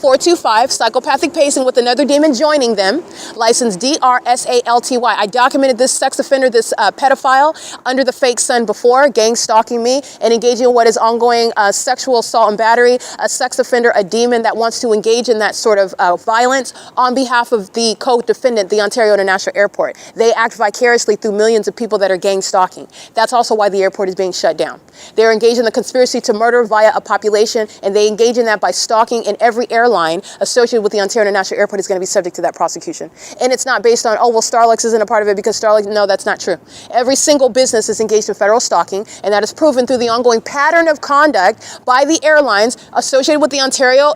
425, psychopathic pacing with another demon joining them. License DRSALTY. I documented this sex offender, this pedophile, under the fake sun before, gang stalking me and engaging in what is ongoing sexual assault and battery, a sex offender, a demon that wants to engage in that sort of violence on behalf of the co-defendant, the Ontario International Airport. They act vicariously through millions of people that are gang stalking. That's also why the airport is being shut down. They're engaged in the conspiracy to murder via a population, and they engage in that by stalking, and every airline associated with the Ontario International Airport is going to be subject to that prosecution. And it's not based on, oh, well, Starlux isn't a part of it because Starlux, no, that's not true. Every single business is engaged in federal stalking, and that is proven through the ongoing pattern of conduct by the airlines associated with the Ontario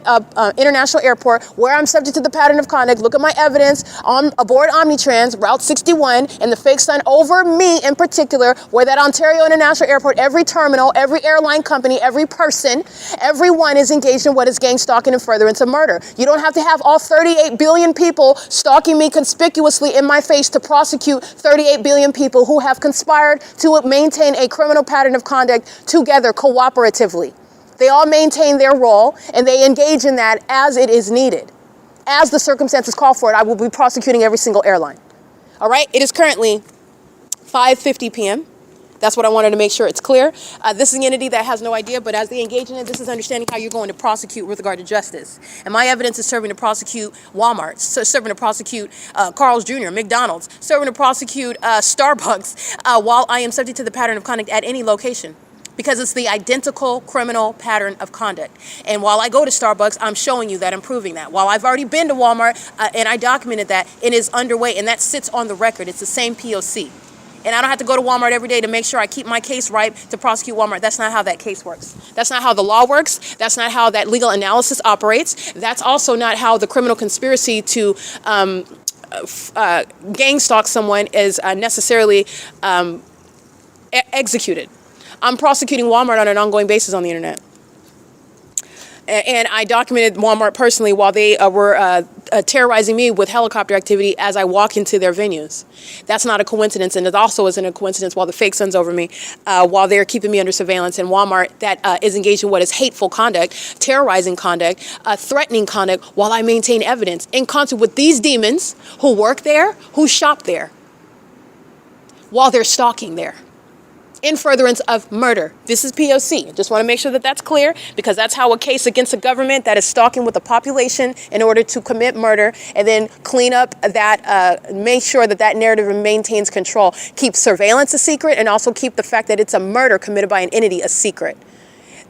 International Airport, where I'm subject to the pattern of conduct. Look at my evidence on aboard Omnitrans, Route 61, and the fake sun over me in particular, where that Ontario International Airport, every terminal, every airline company, every person, everyone is engaged in what is gang stalking and furtherance of murder. You don't have to have all 38 billion people stalking me conspicuously in my face to prosecute 38 billion people who have conspired to maintain a criminal pattern of conduct together cooperatively. They all maintain their role, and they engage in that as it is needed. As the circumstances call for it, I will be prosecuting every single airline. All right? It is currently 5:50 p.m. That's what I wanted to make sure it's clear. This is an entity that has no idea, but as they engage in it, this is understanding how you're going to prosecute with regard to justice. And my evidence is serving to prosecute Walmart, serving to prosecute Carl's Jr., McDonald's, serving to prosecute Starbucks while I am subject to the pattern of conduct at any location. because it's the identical criminal pattern of conduct. And while I go to Starbucks, I'm showing you that I'm proving that. While I've already been to Walmart and I documented that, it is underway, and that sits on the record. It's the same P.O.C. And I don't have to go to Walmart every day to make sure I keep my case ripe to prosecute Walmart. That's not how that case works. That's not how the law works. That's not how that legal analysis operates. That's also not how the criminal conspiracy to gang stalk someone is necessarily executed. I'm prosecuting Walmart on an ongoing basis on the internet. And I documented Walmart personally while they were terrorizing me with helicopter activity as I walk into their venues. That's not a coincidence, and it also isn't a coincidence while the fake sun's over me, while they're keeping me under surveillance, and Walmart that is engaged in what is hateful conduct, terrorizing conduct, threatening conduct, while I maintain evidence in concert with these demons who work there, who shop there, while they're stalking there, in furtherance of murder. This is P.O.C. Just want to make sure that that's clear, because that's how a case against a government that is stalking with the population in order to commit murder and then clean up that, make sure that that narrative maintains control, keep surveillance a secret, and also keep the fact that it's a murder committed by an entity a secret.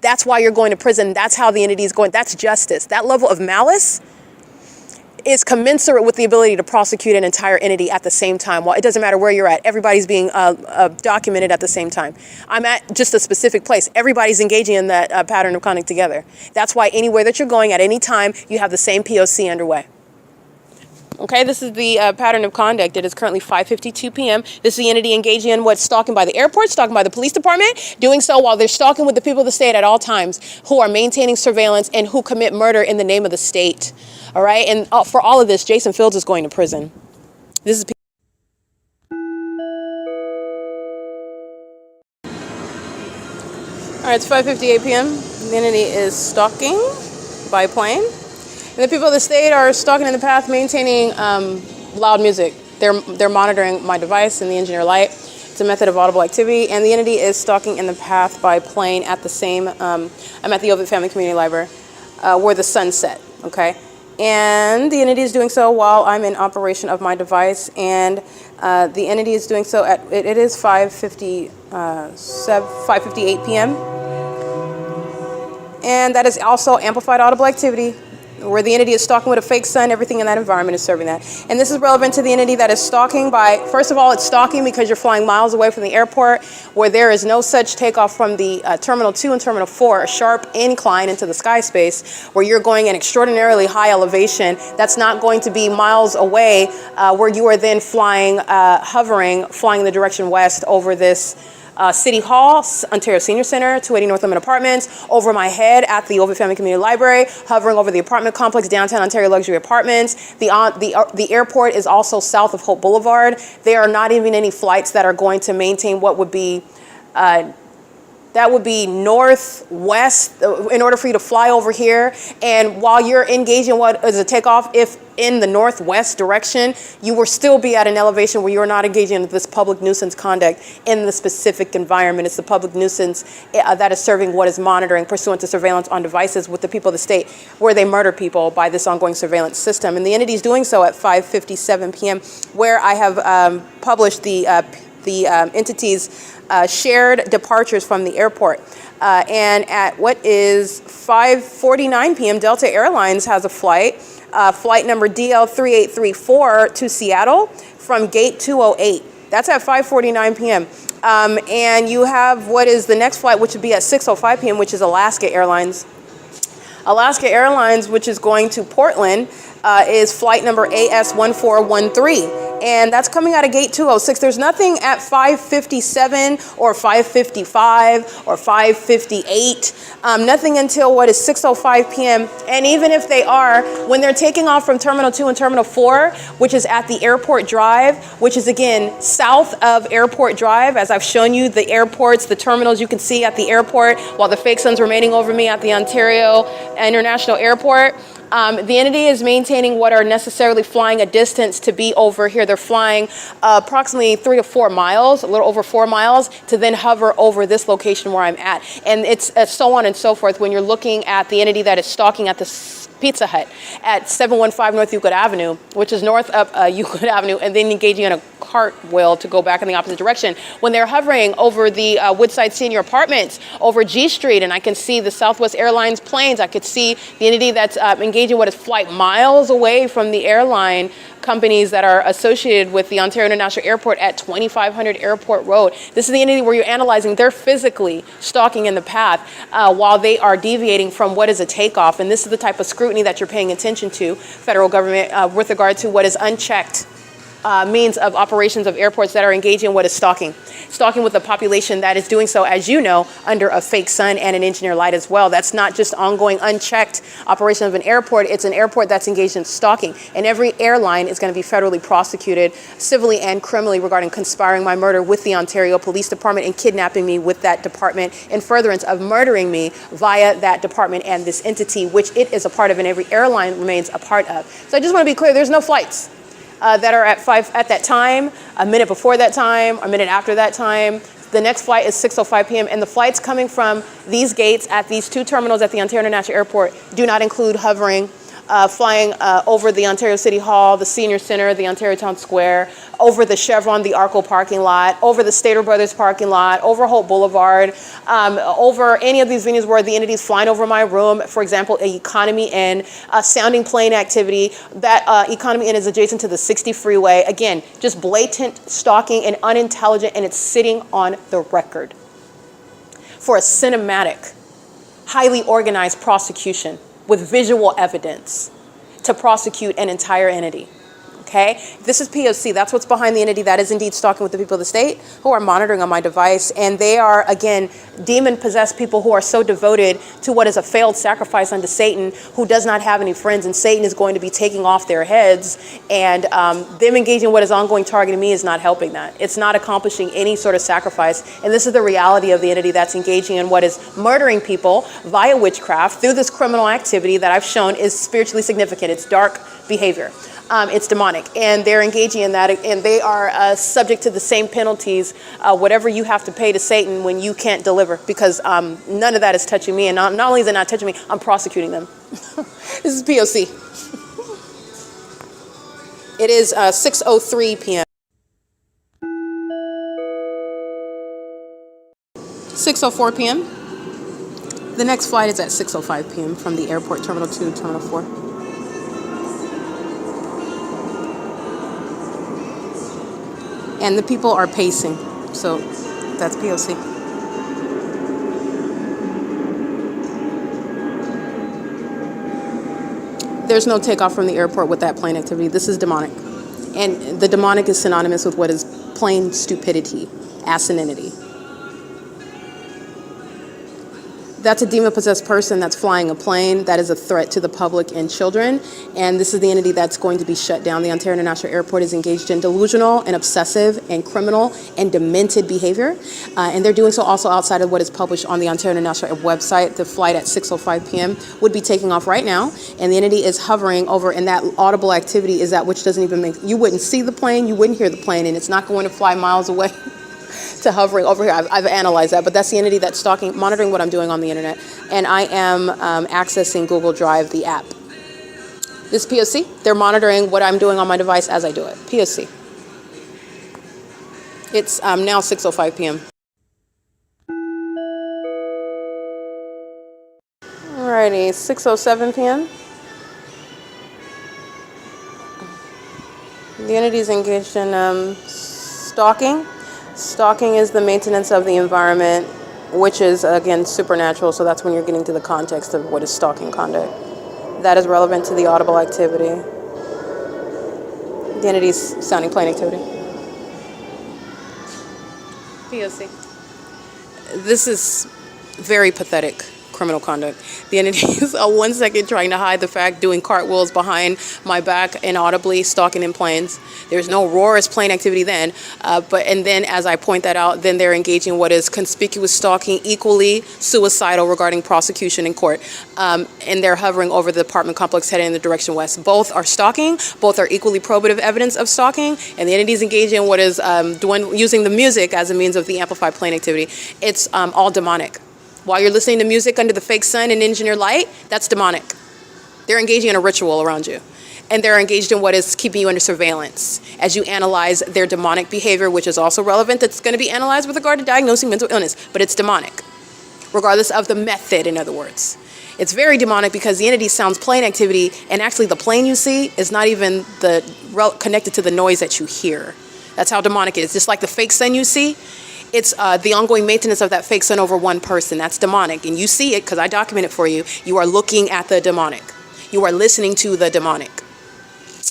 That's why you're going to prison. That's how the entity is going. That's justice. That level of malice is commensurate with the ability to prosecute an entire entity at the same time. Well, it doesn't matter where you're at. Everybody's being documented at the same time. I'm at just a specific place. Everybody's engaging in that pattern of conduct together. That's why anywhere that you're going at any time, you have the same P.O.C. underway. Okay, this is the pattern of conduct. It is currently 5:52 p.m. This is the entity engaging in what's stalking by the airport, stalking by the police department, doing so while they're stalking with the people of the state at all times, who are maintaining surveillance and who commit murder in the name of the state. All right, and for all of this, Jason Fields is going to prison. This is. All right, it's 5:58 p.m. The entity is stalking by plane. And the people of the state are stalking in the path, maintaining loud music. They're monitoring my device and the engineer light. It's a method of audible activity. And the entity is stalking in the path by plane at the same, I'm at the OVITT Family Community Library, where the sun set, okay? And the entity is doing so while I'm in operation of my device. And the entity is doing so at, it is 5:58 p.m. And that is also amplified audible activity, where the entity is stalking with a fake sun. Everything in that environment is serving that. And this is relevant to the entity that is stalking by, first of all, it's stalking because you're flying miles away from the airport, where there is no such takeoff from the Terminal 2 and Terminal 4, a sharp incline into the sky space, where you're going at extraordinarily high elevation. That's not going to be miles away, where you are then flying, flying in the direction west over this City Hall, Ontario Senior Center, 280 North Limit Apartments, over my head at the OVITT Family Community Library, hovering over the apartment complex, downtown Ontario Luxury Apartments. The airport is also south of Hope Boulevard. There are not even any flights that are going to maintain what would be that would be northwest in order for you to fly over here. And while you're engaging in what is a takeoff, if in the northwest direction, you will still be at an elevation where you're not engaging in this public nuisance conduct in the specific environment. It's the public nuisance that is serving what is monitoring pursuant to surveillance on devices with the people of the state, where they murder people by this ongoing surveillance system. And the entity is doing so at 5:57 p.m., where I have published the entity's shared departures from the airport. And at what is 5:49 p.m., Delta Airlines has a flight, flight number DL3834 to Seattle from gate 208. That's at 5:49 p.m. And you have what is the next flight, which would be at 6:05 p.m., which is Alaska Airlines. Alaska Airlines, which is going to Portland, is flight number AS1413. And that's coming out of gate 206. There's nothing at 5:57 or 5:55 or 5:58. Nothing until what is 6:05 p.m. And even if they are, when they're taking off from Terminal 2 and Terminal 4, which is at the Airport Drive, which is again south of Airport Drive, as I've shown you the airports, the terminals you can see at the airport, while the fake sun's remaining over me at the Ontario International Airport. The entity is maintaining what are necessarily flying a distance to be over here. They're flying approximately 3 to 4 miles, a little over 4 miles, to then hover over this location where I'm at. And it's so on and so forth when you're looking at the entity that is stalking at the Pizza Hut at 715 North Euclid Avenue, which is north of Euclid Avenue, and then engaging in a cartwheel to go back in the opposite direction. When they're hovering over the Woodside Senior Apartments over G Street, and I can see the Southwest Airlines planes, I could see the entity that's engaging what is flight miles away from the airline companies that are associated with the Ontario International Airport at 2500 Airport Road. This is the entity where you're analyzing, they're physically stalking in the path while they are deviating from what is a takeoff. And this is the type of scrutiny that you're paying attention to, federal government, with regard to what is unchecked means of operations of airports that are engaging in what is stalking. Stalking with a population that is doing so, as you know, under a fake sun and an engineer light as well. That's not just ongoing unchecked operation of an airport, it's an airport that's engaged in stalking. And every airline is going to be federally prosecuted civilly and criminally regarding conspiring my murder with the Ontario Police Department and kidnapping me with that department in furtherance of murdering me via that department and this entity, which it is a part of and every airline remains a part of. So I just want to be clear, there's no flights that are at 5 at that time, a minute before that time, a minute after that time. The next flight is 6:05 p.m. and the flights coming from these gates at these two terminals at the Ontario International Airport do not include hovering, flying over the Ontario City Hall, the Senior Center, the Ontario Town Square, over the Chevron, the ARCO parking lot, over the Stater Brothers parking lot, over Holt Boulevard, over any of these venues where the entities flying over my room, for example, a Economy Inn, sounding plane activity. That Economy Inn is adjacent to the 60 freeway. Again, just blatant stalking and unintelligent, and it's sitting on the record for a cinematic, highly organized prosecution with visual evidence to prosecute an entire entity. Okay, this is P.O.C. That's what's behind the entity that is indeed stalking with the people of the state who are monitoring on my device. And they are, again, demon-possessed people who are so devoted to what is a failed sacrifice unto Satan, who does not have any friends. And Satan is going to be taking off their heads. And them engaging in what is ongoing targeting me is not helping that. It's not accomplishing any sort of sacrifice. And this is the reality of the entity that's engaging in what is murdering people via witchcraft through this criminal activity that I've shown is spiritually significant. It's dark behavior. It's demonic, and they're engaging in that, and they are subject to the same penalties, whatever you have to pay to Satan when you can't deliver, because none of that is touching me, and not only is it not touching me, I'm prosecuting them. This is P.O.C. It is 6:03 p.m. 6:04 p.m. The next flight is at 6:05 p.m. from the airport, Terminal 2, Terminal 4. And the people are pacing, so that's P.O.C. There's no takeoff from the airport with that plane activity. This is demonic. And the demonic is synonymous with what is plain stupidity, asininity. That's a demon-possessed person that's flying a plane that is a threat to the public and children. And this is the entity that's going to be shut down. The Ontario International Airport is engaged in delusional and obsessive and criminal and demented behavior. And they're doing so also outside of what is published on the Ontario International website. The flight at 6:05 p.m. would be taking off right now. And the entity is hovering over, and that audible activity is that which doesn't even make, you wouldn't see the plane, you wouldn't hear the plane, and it's not going to fly miles away. To hovering over here. I've analyzed that, but that's the entity that's stalking, monitoring what I'm doing on the internet. And I am accessing Google Drive, the app. This is P.O.C. They're monitoring what I'm doing on my device as I do it. P.O.C. It's now 6:05 p.m. Alrighty, 6:07 p.m. The entity is engaged in stalking. Stalking is the maintenance of the environment, which is, again, supernatural, so that's when you're getting to the context of what is stalking conduct. That is relevant to the audible activity. The entity's sounding plane activity. P.O.C. This is very pathetic criminal conduct. The entity is 1 second trying to hide the fact, doing cartwheels behind my back inaudibly, stalking in planes. There's no roarous plane activity then, and then as I point that out, then they're engaging in what is conspicuous stalking, equally suicidal regarding prosecution in court, and they're hovering over the apartment complex heading in the direction west. Both are stalking, both are equally probative evidence of stalking, and the entity's engaging in what is using the music as a means of the amplified plane activity. It's all demonic. While you're listening to music under the fake sun and engineer light, that's demonic. They're engaging in a ritual around you. And they're engaged in what is keeping you under surveillance as you analyze their demonic behavior, which is also relevant. That's going to be analyzed with regard to diagnosing mental illness, but it's demonic, regardless of the method, in other words. It's very demonic because the entity sounds plane activity, and actually the plane you see is not even connected to the noise that you hear. That's how demonic it is. Just like the fake sun you see, it's the ongoing maintenance of that fake sun over one person. That's demonic, and you see it because I document it for you. You are looking at the demonic. You are listening to the demonic.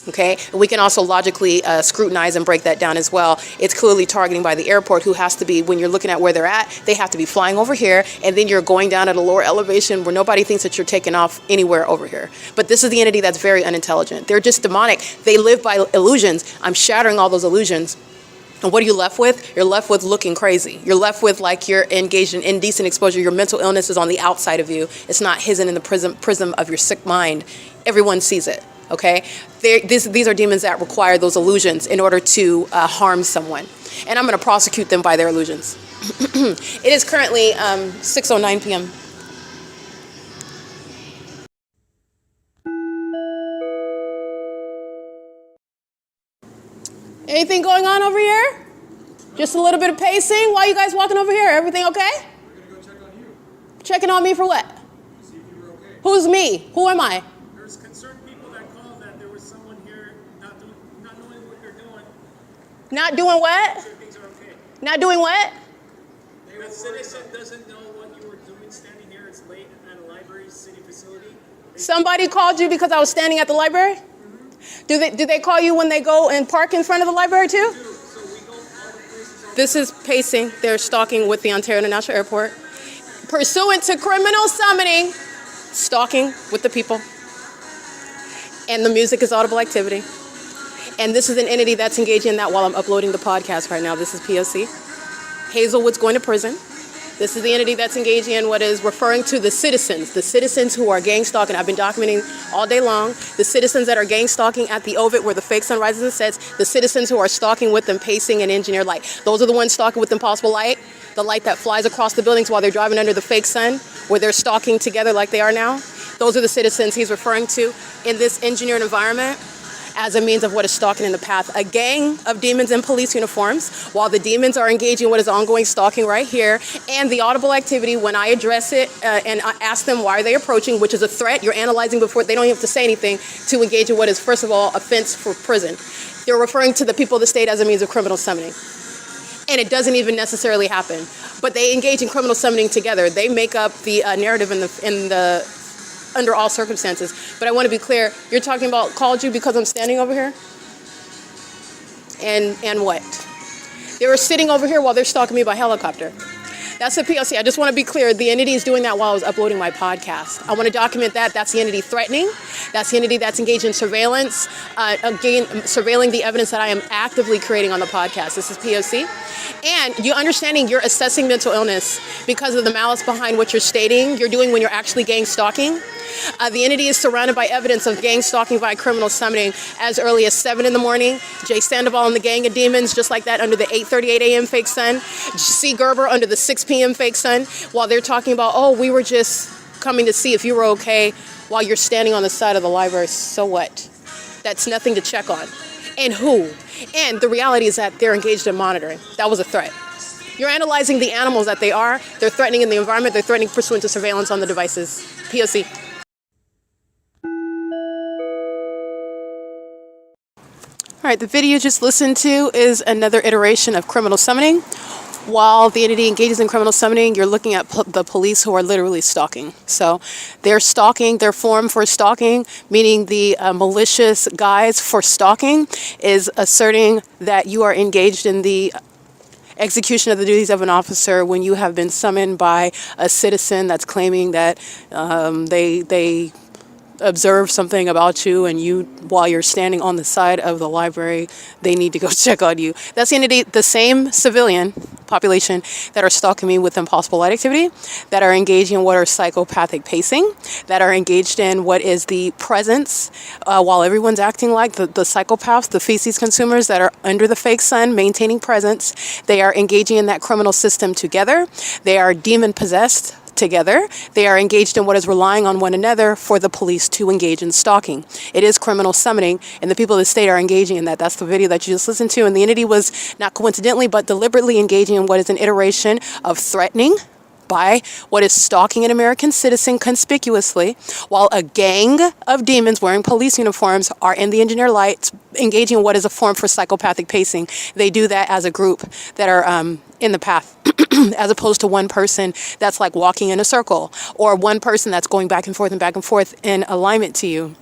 Okay, we can also logically scrutinize and break that down as well. It's clearly targeting by the airport, who has to be, when you're looking at where they're at, they have to be flying over here, and then you're going down at a lower elevation where nobody thinks that you're taking off anywhere over here. But this is the entity that's very unintelligent. They're just demonic. They live by illusions. I'm shattering all those illusions. And what are you left with? You're left with looking crazy. You're left with like you're engaged in indecent exposure. Your mental illness is on the outside of you. It's not hidden in the prism of your sick mind. Everyone sees it. Okay, these are demons that require those illusions in order to harm someone, and I'm going to prosecute them by their illusions. It is currently 6:09 p.m. Anything going on over here? Just a little bit of pacing. Why are you guys walking over here? Everything okay? We're going to go check on you. Checking on me for what? See if you were okay. Who's me? Who am I? There's concerned people that called that there was someone here not knowing what they're doing. Not doing what? Sure things are okay. Not doing what? The citizen doesn't know what you were doing standing here. It's late at a library, city facility. Somebody called you because I was standing at the library? Mm-hmm. Do they call you when they go and park in front of the library too? So we go all the places. This is pacing. They're stalking with the Ontario International Airport. Pursuant to criminal summoning, stalking with the people. And the music is audible activity. And this is an entity that's engaging in that while I'm uploading the podcast right now. This is P.O.C. Hazelwood's going to prison. This is the entity that's engaging in what is referring to the citizens who are gang stalking. I've been documenting all day long. The citizens that are gang stalking at the OVIT where the fake sun rises and sets, the citizens who are stalking with them pacing and engineered light. Those are the ones stalking with impossible light, the light that flies across the buildings while they're driving under the fake sun, where they're stalking together like they are now. Those are the citizens he's referring to in this engineered environment as a means of what is stalking in the path. A gang of demons in police uniforms, while the demons are engaging in what is ongoing stalking right here, and the audible activity when I address it and I ask them why are they approaching, which is a threat. You're analyzing before, they don't even have to say anything to engage in what is, first of all, offense for prison. They're referring to the people of the state as a means of criminal summoning. And it doesn't even necessarily happen. But they engage in criminal summoning together. They make up the narrative in the under all circumstances. But I want to be clear, you're talking about called you because I'm standing over here? And what? They were sitting over here while they're stalking me by helicopter. That's the P.O.C. I just want to be clear, the entity is doing that while I was uploading my podcast. I want to document that. That's the entity threatening. That's the entity that's engaged in surveillance, again, surveilling the evidence that I am actively creating on the podcast. This is P.O.C. And you understanding you're assessing mental illness because of the malice behind what you're stating you're doing when you're actually gang stalking. The entity is surrounded by evidence of gang stalking by criminal summoning as early as 7 in the morning. Jay Sandoval and the gang of demons, just like that, under the 8:38 a.m. fake sun. C. Gerber under the 6 p.m. fake sun, while they're talking about, oh, we were just coming to see if you were okay while you're standing on the side of the library. So what? That's nothing to check on. And who? And the reality is that they're engaged in monitoring. That was a threat. You're analyzing the animals that they are. They're threatening in the environment. They're threatening pursuant to surveillance on the devices. P.O.C. All right, the video you just listened to is another iteration of criminal summoning. While the entity engages in criminal summoning, you're looking at the police who are literally stalking. So they're stalking, their form for stalking, meaning the malicious guise for stalking, is asserting that you are engaged in the execution of the duties of an officer when you have been summoned by a citizen that's claiming that they observe something about you, and you, while you're standing on the side of the library, they need to go check on you. That's the entity, the same civilian population that are stalking me with impossible light activity, that are engaging in what are psychopathic pacing, that are engaged in what is the presence, while everyone's acting like the psychopaths, the feces consumers that are under the fake sun, maintaining presence. They are engaging in that criminal system together. They are demon possessed together. They are engaged in what is relying on one another for the police to engage in stalking. It is criminal summoning, and the people of the state are engaging in that. That's the video that you just listened to, and the entity was not coincidentally but deliberately engaging in what is an iteration of threatening by what is stalking an American citizen conspicuously, while a gang of demons wearing police uniforms are in the engineer lights engaging in what is a form for psychopathic pacing. They do that as a group that are in the path, as opposed to one person that's like walking in a circle, or one person that's going back and forth in alignment to you.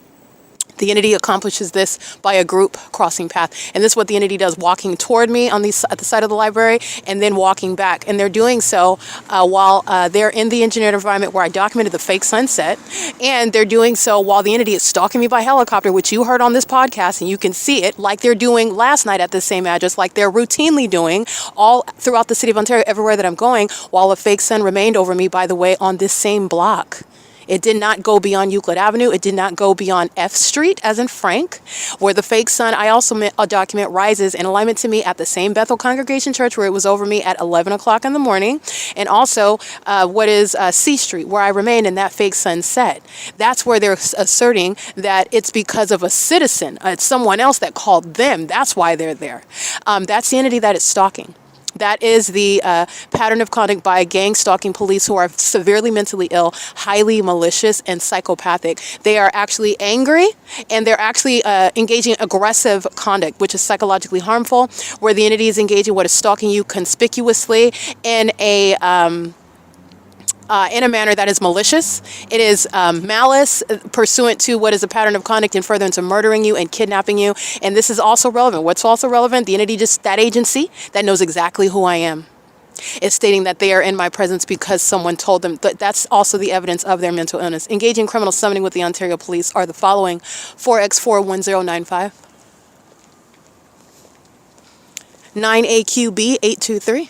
The entity accomplishes this by a group crossing path. And this is what the entity does, walking toward me on at the side of the library and then walking back. And they're doing so while they're in the engineered environment where I documented the fake sunset. And they're doing so while the entity is stalking me by helicopter, which you heard on this podcast, and you can see it like they're doing last night at the same address, like they're routinely doing all throughout the city of Ontario, everywhere that I'm going, while a fake sun remained over me, by the way, on this same block. It did not go beyond Euclid Avenue. It did not go beyond F Street, as in Frank, where the fake sun, I also document, rises in alignment to me at the same Bethel Congregation Church, where it was over me at 11 o'clock in the morning, and also what is C Street, where I remained in that fake sunset. That's where they're asserting that it's because of a citizen, it's someone else that called them. That's why they're there. That's the entity that is stalking. That is the pattern of conduct by gang stalking police who are severely mentally ill, highly malicious, and psychopathic. They are actually angry, and they're actually engaging aggressive conduct, which is psychologically harmful, where the entity is engaging what is stalking you conspicuously in a manner that is malicious. It is malice pursuant to what is a pattern of conduct in furtherance of murdering you and kidnapping you. And this is also relevant. What's also relevant? The entity, just that agency that knows exactly who I am, is stating that they are in my presence because someone told them. That's also the evidence of their mental illness. Engaging criminal summoning with the Ontario Police are the following: 4X41095, 9AQB 823.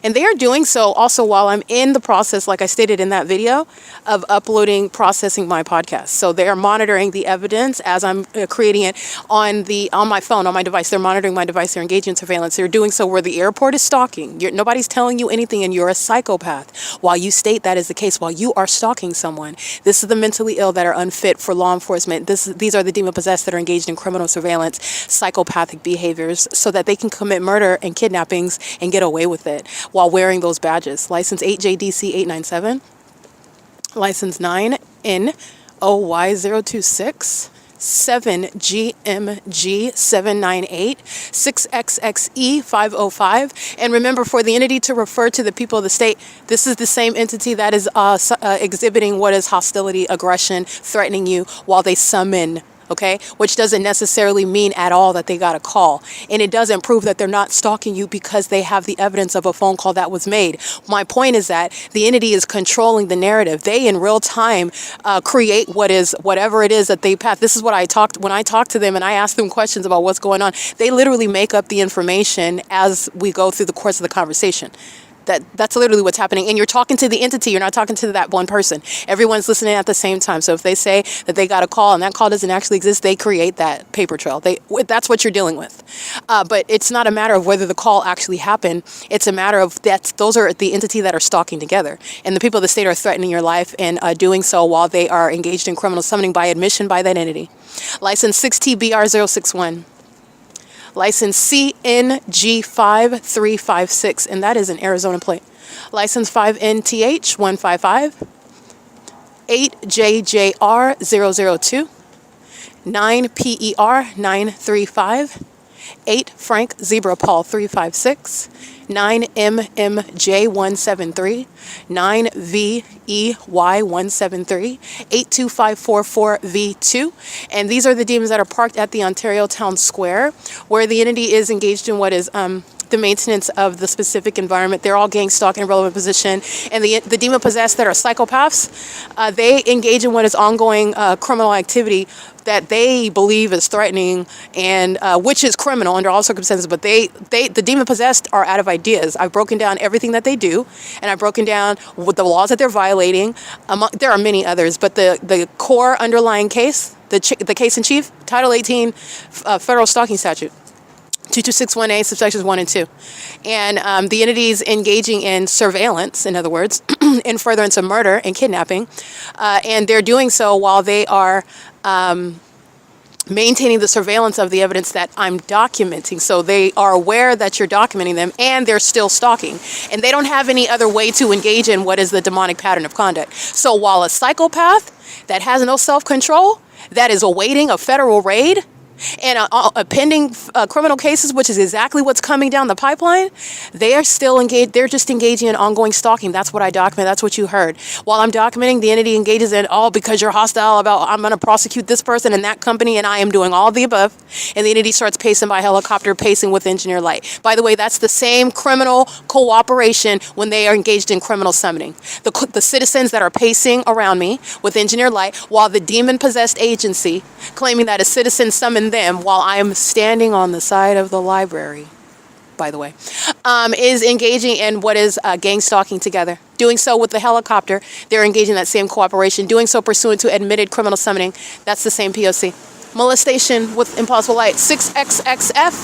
And they are doing so also while I'm in the process, like I stated in that video, of uploading, processing my podcast. So they are monitoring the evidence as I'm creating it on my phone, on my device. They're monitoring my device. They're engaging in surveillance. They're doing so where the airport is stalking. Nobody's telling you anything, and you're a psychopath while you state that is the case, while you are stalking someone. This is the mentally ill that are unfit for law enforcement. These are the demon-possessed that are engaged in criminal surveillance, psychopathic behaviors, so that they can commit murder and kidnappings and get away with it while wearing those badges. License 8JDC 897, license 9NOY026, 7GMG 798, 6XXE 505. And remember, for the entity to refer to the people of the state, this is the same entity that is exhibiting what is hostility, aggression, threatening you while they summon. Okay, which doesn't necessarily mean at all that they got a call. And it doesn't prove that they're not stalking you because they have the evidence of a phone call that was made. My point is that the entity is controlling the narrative. They in real time create whatever it is that they path. This is what when I talk to them and I ask them questions about what's going on. They literally make up the information as we go through the course of the conversation. That's literally what's happening. And you're talking to the entity. You're not talking to that one person. Everyone's listening at the same time. So if they say that they got a call and that call doesn't actually exist, they create that paper trail. That's what you're dealing with. But it's not a matter of whether the call actually happened. It's a matter of those are the entity that are stalking together. And the people of the state are threatening your life and doing so while they are engaged in criminal summoning by admission by that entity. License 6TBR061. License CNG5356, and that is an Arizona plate. License 5NTH155, 8JJR002, 9PER935, 8 Frank Zebra Paul 356, 9MMJ173, 9VEY173, 82544V2. And these are the demons that are parked at the Ontario Town Square, where the entity is engaged in what is the maintenance of the specific environment. They're all gang stalk in relevant position. And the demon possessed that are psychopaths, they engage in what is ongoing criminal activity that they believe is threatening and which is criminal under all circumstances. But the demon possessed are out of ideas. I've broken down everything that they do, and I've broken down what the laws that they're violating. There are many others, but the core underlying case, the case in chief, Title 18 federal stalking statute. 2261A, subsections 1 and 2. And the entities engaging in surveillance, in other words, in furtherance of murder and kidnapping, and they're doing so while they are maintaining the surveillance of the evidence that I'm documenting. So they are aware that you're documenting them, and they're still stalking. And they don't have any other way to engage in what is the demonic pattern of conduct. So while a psychopath that has no self-control, that is awaiting a federal raid, and pending criminal cases, which is exactly what's coming down the pipeline, they are still engaged. They're just engaging in ongoing stalking. That's what I document. That's what you heard. While I'm documenting, the entity engages in, because you're hostile about, I'm going to prosecute this person and that company, and I am doing all of the above. And the entity starts pacing by helicopter, pacing with engineer light. By the way, that's the same criminal cooperation when they are engaged in criminal summoning. The citizens that are pacing around me with engineer light, while the demon-possessed agency, claiming that a citizen summoned them while I am standing on the side of the library, by the way, is engaging in what is gang stalking together. Doing so with the helicopter, they're engaging in that same cooperation. Doing so pursuant to admitted criminal summoning, that's the same P.O.C. Molestation with impossible light, 6XXF,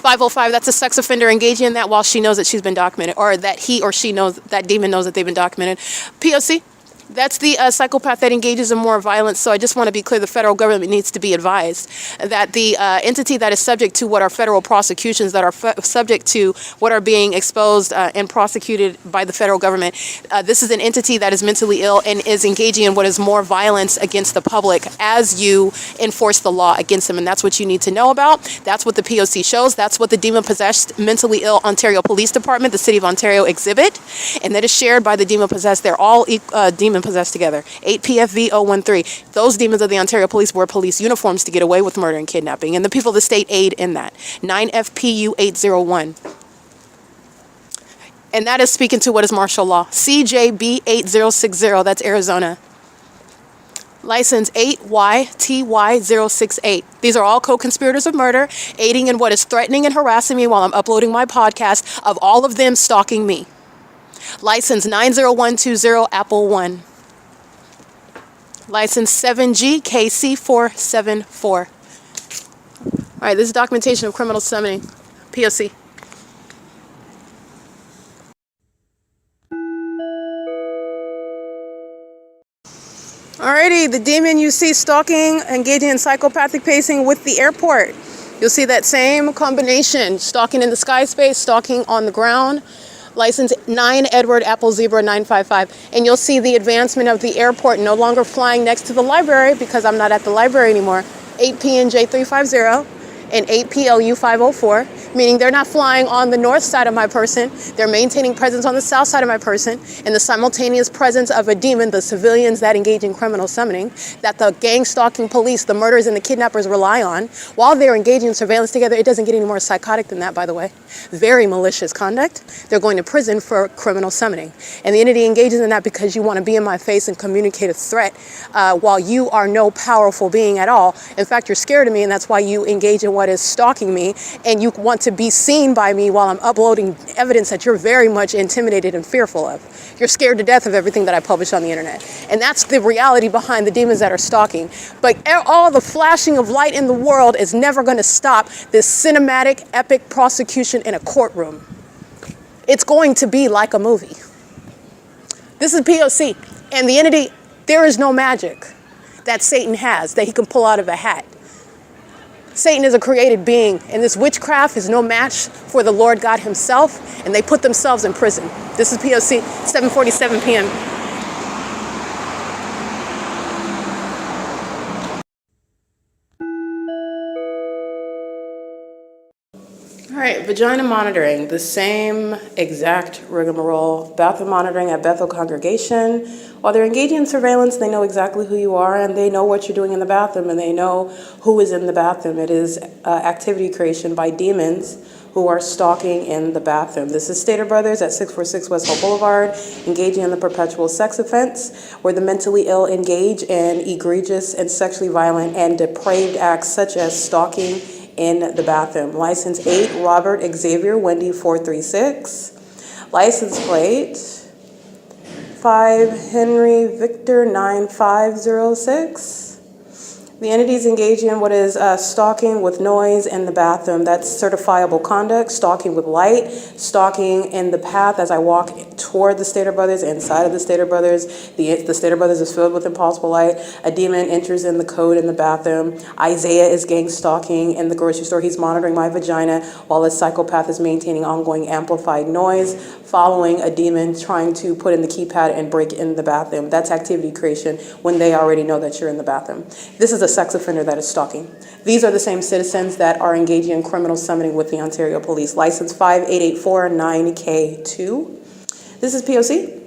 505, that's a sex offender engaging in that while she knows that she's been documented, or that he or she knows, that demon knows that they've been documented. P.O.C., that's the psychopath that engages in more violence. So I just want to be clear, the federal government needs to be advised that the entity that is subject to what are federal prosecutions, that are subject to what are being exposed and prosecuted by the federal government, this is an entity that is mentally ill and is engaging in what is more violence against the public as you enforce the law against them. And that's what you need to know about. That's what the P.O.C. shows. That's what the demon-possessed, mentally ill Ontario Police Department, the City of Ontario exhibit, and that is shared by the demon-possessed. They're all demon-possessed together. 8 PFV 013. Those demons of the Ontario Police wear police uniforms to get away with murder and kidnapping, and the people of the state aid in that. 9 FPU 801. And that is speaking to what is martial law. CJB 8060, that's Arizona. License 8YTY068. These are all co-conspirators of murder, aiding in what is threatening and harassing me while I'm uploading my podcast, of all of them stalking me. License 90120 Apple 1. License 7GKC474. All right, this is documentation of criminal summoning. P.O.C. Alrighty, the demon you see stalking, engaging in psychopathic pacing with the airport. You'll see that same combination, stalking in the sky space, stalking on the ground. License 9 Edward Apple Zebra 955. And you'll see the advancement of the airport no longer flying next to the library because I'm not at the library anymore. 8 PNJ 350 and 8 PLU 504, meaning they're not flying on the north side of my person. They're maintaining presence on the south side of my person, and the simultaneous presence of a demon, the civilians that engage in criminal summoning, that the gang stalking police, the murderers and the kidnappers rely on, while they're engaging in surveillance together. It doesn't get any more psychotic than that, by the way. Very malicious conduct. They're going to prison for criminal summoning. And the entity engages in that because you want to be in my face and communicate a threat while you are no powerful being at all. In fact, you're scared of me, and that's why you engage in what is stalking me, and you want to be seen by me while I'm uploading evidence that you're very much intimidated and fearful of. You're scared to death of everything that I publish on the internet. And that's the reality behind the demons that are stalking. But all the flashing of light in the world is never going to stop this cinematic, epic prosecution in a courtroom. It's going to be like a movie. This is P.O.C. And the entity, there is no magic that Satan has that he can pull out of a hat. Satan is a created being, and this witchcraft is no match for the Lord God himself, and they put themselves in prison. This is P.O.C. 7:47 p.m. All right, vagina monitoring, the same exact rigmarole. Bathroom monitoring at Bethel congregation. While they're engaging in surveillance, they know exactly who you are, and they know what you're doing in the bathroom, and they know who is in the bathroom. It is activity creation by demons who are stalking in the bathroom. This is Stater Brothers at 646 West Hope Boulevard, engaging in the perpetual sex offense, where the mentally ill engage in egregious and sexually violent and depraved acts such as stalking in the bathroom. License 8 Robert Xavier Wendy 436. License plate 5 Henry Victor 9506. The entities engage in what is stalking with noise in the bathroom. That's certifiable conduct. Stalking with light. Stalking in the path as I walk toward the Stater Brothers, inside of the Stater Brothers. The Stater Brothers is filled with impossible light. A demon enters in the code in the bathroom. Isaiah is gang stalking in the grocery store. He's monitoring my vagina while a psychopath is maintaining ongoing amplified noise, following a demon trying to put in the keypad and break in the bathroom. That's activity creation when they already know that you're in the bathroom. This is a sex offender that is stalking. These are the same citizens that are engaging in criminal summoning with the Ontario Police. License 58849K2. This is P.O.C.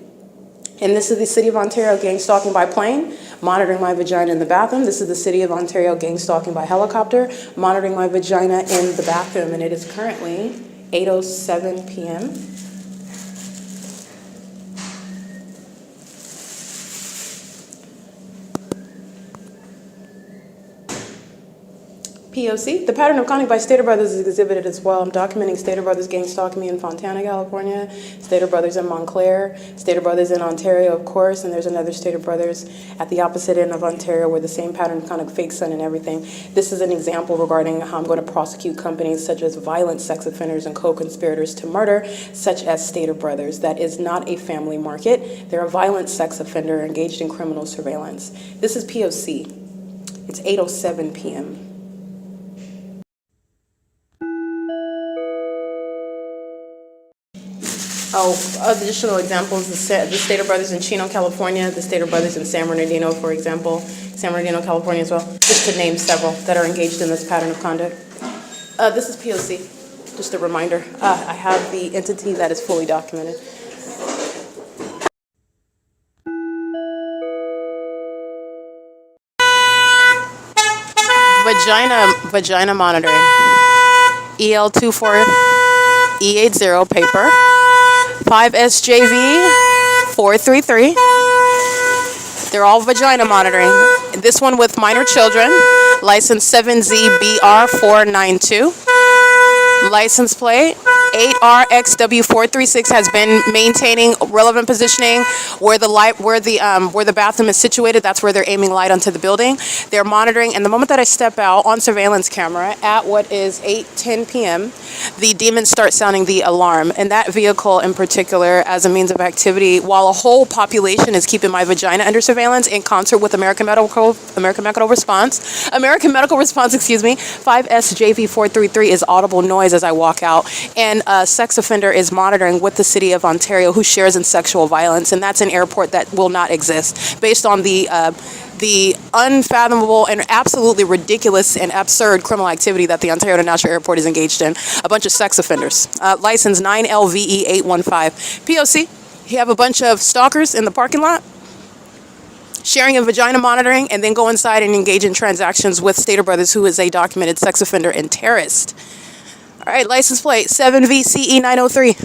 And this is the City of Ontario gang stalking by plane, monitoring my vagina in the bathroom. This is the City of Ontario gang stalking by helicopter, monitoring my vagina in the bathroom. And it is currently 8:07 p.m. P.O.C. The pattern of conduct by Stater Brothers is exhibited as well. I'm documenting Stater Brothers gang stalking me in Fontana, California, Stater Brothers in Montclair, Stater Brothers in Ontario, of course, and there's another Stater Brothers at the opposite end of Ontario where the same pattern of conduct, fake sun and everything. This is an example regarding how I'm going to prosecute companies such as violent sex offenders and co-conspirators to murder, such as Stater Brothers. That is not a family market. They're a violent sex offender engaged in criminal surveillance. This is P.O.C. It's 8:07 p.m. Additional examples, the Stater Brothers in Chino, California, the Stater Brothers in San Bernardino, for example, San Bernardino, California as well, just to name several that are engaged in this pattern of conduct. This is P.O.C., just a reminder. I have the entity that is fully documented. Vagina monitoring. EL24 E80 paper. 5SJV 433. They're all vagina monitoring. This one with minor children. License 7ZBR 492. License plate 8RXW436 has been maintaining relevant positioning where the bathroom is situated. That's where they're aiming light onto the building. They're monitoring, and the moment that I step out on surveillance camera at what is 8:10 p.m., the demons start sounding the alarm. And that vehicle in particular, as a means of activity, while a whole population is keeping my vagina under surveillance in concert with American Medical Response, 5SJV433 is audible noise as I walk out, and a sex offender is monitoring with the City of Ontario who shares in sexual violence, and that's an airport that will not exist based on the unfathomable and absolutely ridiculous and absurd criminal activity that the Ontario International Airport is engaged in. A bunch of sex offenders. License 9LVE815. P.O.C. You have a bunch of stalkers in the parking lot sharing in vagina monitoring, and then go inside and engage in transactions with Stater Brothers, who is a documented sex offender and terrorist. All right, license plate 7VCE903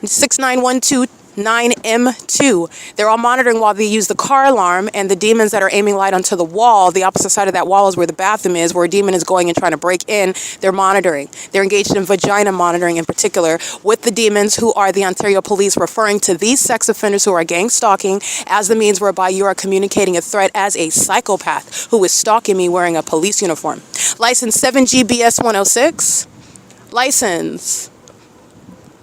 69129M2. They're all monitoring while they use the car alarm, and the demons that are aiming light onto the wall, the opposite side of that wall is where the bathroom is, where a demon is going and trying to break in. They're monitoring. They're engaged in vagina monitoring in particular with the demons who are the Ontario Police, referring to these sex offenders who are gang stalking as the means whereby you are communicating a threat as a psychopath who is stalking me wearing a police uniform. License 7GBS106. License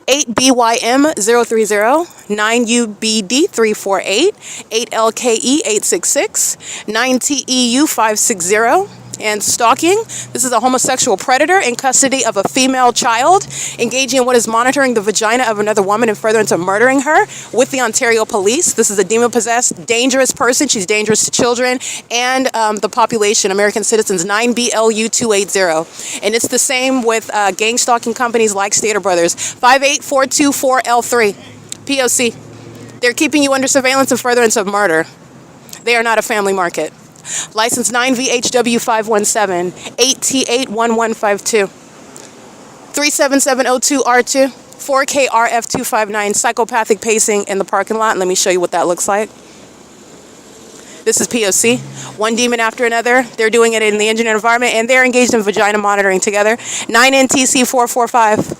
8BYM030, 9UBD348, 8LKE866, 9TEU560. And stalking. This is a homosexual predator in custody of a female child, engaging in what is monitoring the vagina of another woman and furtherance of murdering her with the Ontario Police. This is a demon-possessed, dangerous person. She's dangerous to children and the population, American citizens, 9BLU280. And it's the same with gang stalking companies like Stater Brothers. 58424L3. P.O.C. They're keeping you under surveillance and furtherance of murder. They are not a family market. License 9VHW517, 8T81152, 37702R2, 4KRF259, psychopathic pacing in the parking lot. And let me show you what that looks like. This is P.O.C. One demon after another. They're doing it in the engineered environment, and they're engaged in vagina monitoring together. 9NTC445.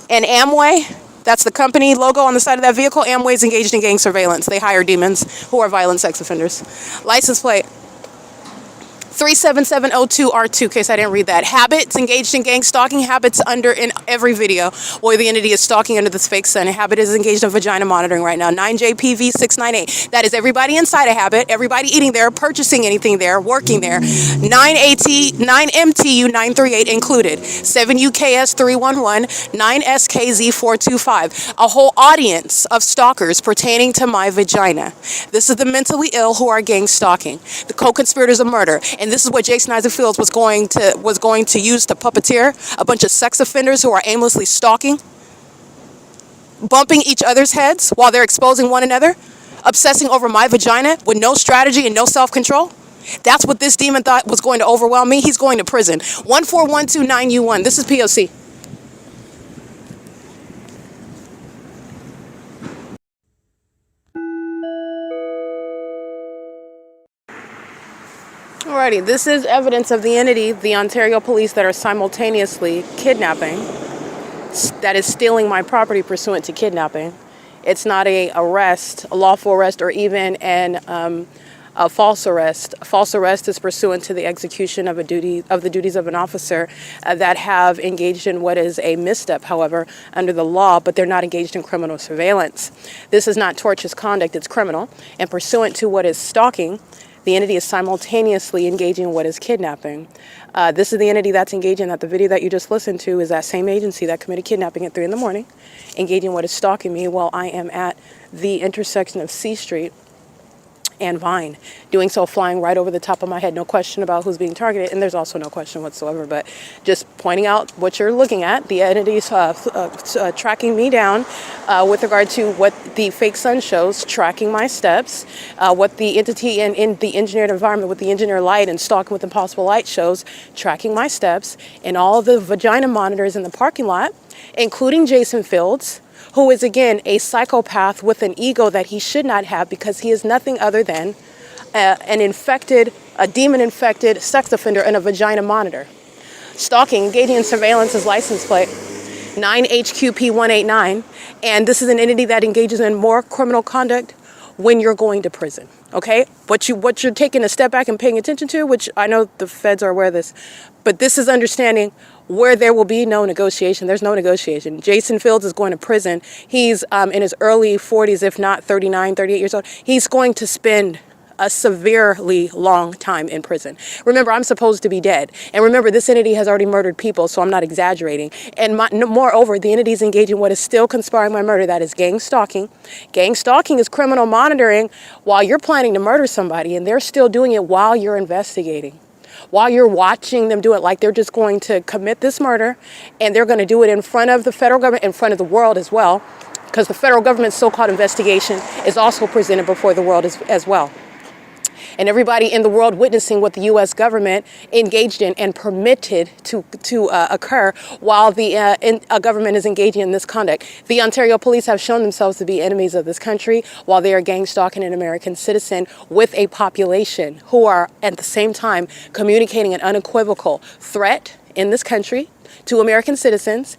And Amway, that's the company logo on the side of that vehicle. Amway is engaged in gang surveillance. They hire demons who are violent sex offenders. License plate 37702R2, in case I didn't read that. Habits engaged in gang stalking. Habits under in every video where the entity is stalking under this fake sun. Habit is engaged in vagina monitoring right now. 9JPV698. That is everybody inside a Habit, everybody eating there, purchasing anything there, working there. 9MTU938 included. 7UKS311, 9SKZ425. A whole audience of stalkers pertaining to my vagina. This is the mentally ill who are gang stalking. The co-conspirators of murder. And this is what Jason Isaac Fields was going to use to puppeteer a bunch of sex offenders who are aimlessly stalking, bumping each other's heads while they're exposing one another, obsessing over my vagina with no strategy and no self-control. That's what this demon thought was going to overwhelm me. He's going to prison. 14129U1. This is P.O.C. Alrighty, this is evidence of the entity, the Ontario police, that are simultaneously kidnapping, that is stealing my property pursuant to kidnapping. It's not a lawful arrest, or even a false arrest. A false arrest is pursuant to the execution of the duties of an officer that have engaged in what is a misstep, however, under the law, but they're not engaged in criminal surveillance. This is not tortious conduct, it's criminal. And pursuant to what is stalking, the entity is simultaneously engaging in what is kidnapping. This is the entity that's engaging, that the video that you just listened to is that same agency that committed kidnapping at 3 in the morning, engaging in what is stalking me while I am at the intersection of C Street and Vine. Doing so flying right over the top of my head. No question about who's being targeted, and there's also no question whatsoever, but just pointing out what you're looking at. The entity's tracking me down with regard to what the fake sun shows, tracking my steps, what the entity in the engineered environment with the engineered light and stalking with impossible light shows, tracking my steps, and all of the vagina monitors in the parking lot, including Jason Fields, who is, again, a psychopath with an ego that he should not have, because he is nothing other than a demon-infected sex offender and a vagina monitor. Stalking, engaging in surveillance is license plate 9HQP189, and this is an entity that engages in more criminal conduct when you're going to prison. Okay, what you're taking a step back and paying attention to, which I know the feds are aware of this, but this is understanding where there will be no negotiation. There's no negotiation. Jason Fields is going to prison. He's in his early 40s, if not 39, 38 years old. He's going to spend a severely long time in prison. Remember, I'm supposed to be dead. And remember, this entity has already murdered people, so I'm not exaggerating. And moreover, the entity is engaging in what is still conspiring my murder. That is gang stalking. Gang stalking is criminal monitoring while you're planning to murder somebody, and they're still doing it while you're investigating. While you're watching them do it, like they're just going to commit this murder, and they're going to do it in front of the federal government, in front of the world as well, because the federal government's so-called investigation is also presented before the world as well. And everybody in the world witnessing what the U.S. government engaged in and permitted to occur while the government is engaging in this conduct. The Ontario police have shown themselves to be enemies of this country while they are gang stalking an American citizen with a population who are at the same time communicating an unequivocal threat in this country to American citizens,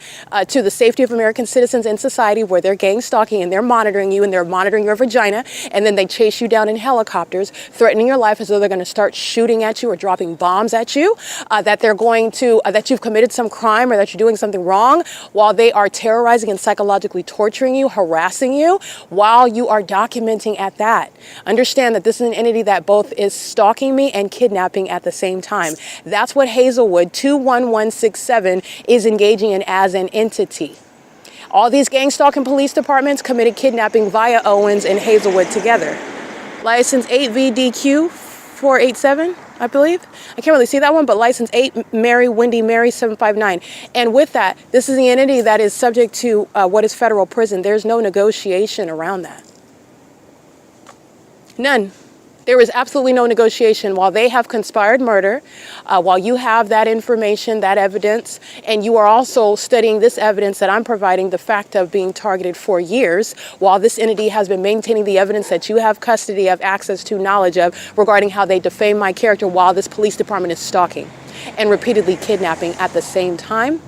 to the safety of American citizens in society, where they're gang stalking and they're monitoring you and they're monitoring your vagina, and then they chase you down in helicopters, threatening your life as though they're going to start shooting at you or dropping bombs at you, that they're going to, that you've committed some crime or that you're doing something wrong, while they are terrorizing and psychologically torturing you, harassing you, while you are documenting at that. Understand that this is an entity that both is stalking me and kidnapping at the same time. That's what Hazelwood 21167 is engaging in as an entity. All these gang stalking police departments committed kidnapping via Owens and Hazelwood together. License 8VDQ487, I believe. I can't really see that one, but license 8 Mary Wendy Mary 759. And with that, this is the entity that is subject to what is federal prison. There's no negotiation around that. None. There is absolutely no negotiation while they have conspired murder, while you have that information, that evidence, and you are also studying this evidence that I'm providing, the fact of being targeted for years, while this entity has been maintaining the evidence that you have custody of, access to, knowledge of, regarding how they defame my character while this police department is stalking and repeatedly kidnapping at the same time.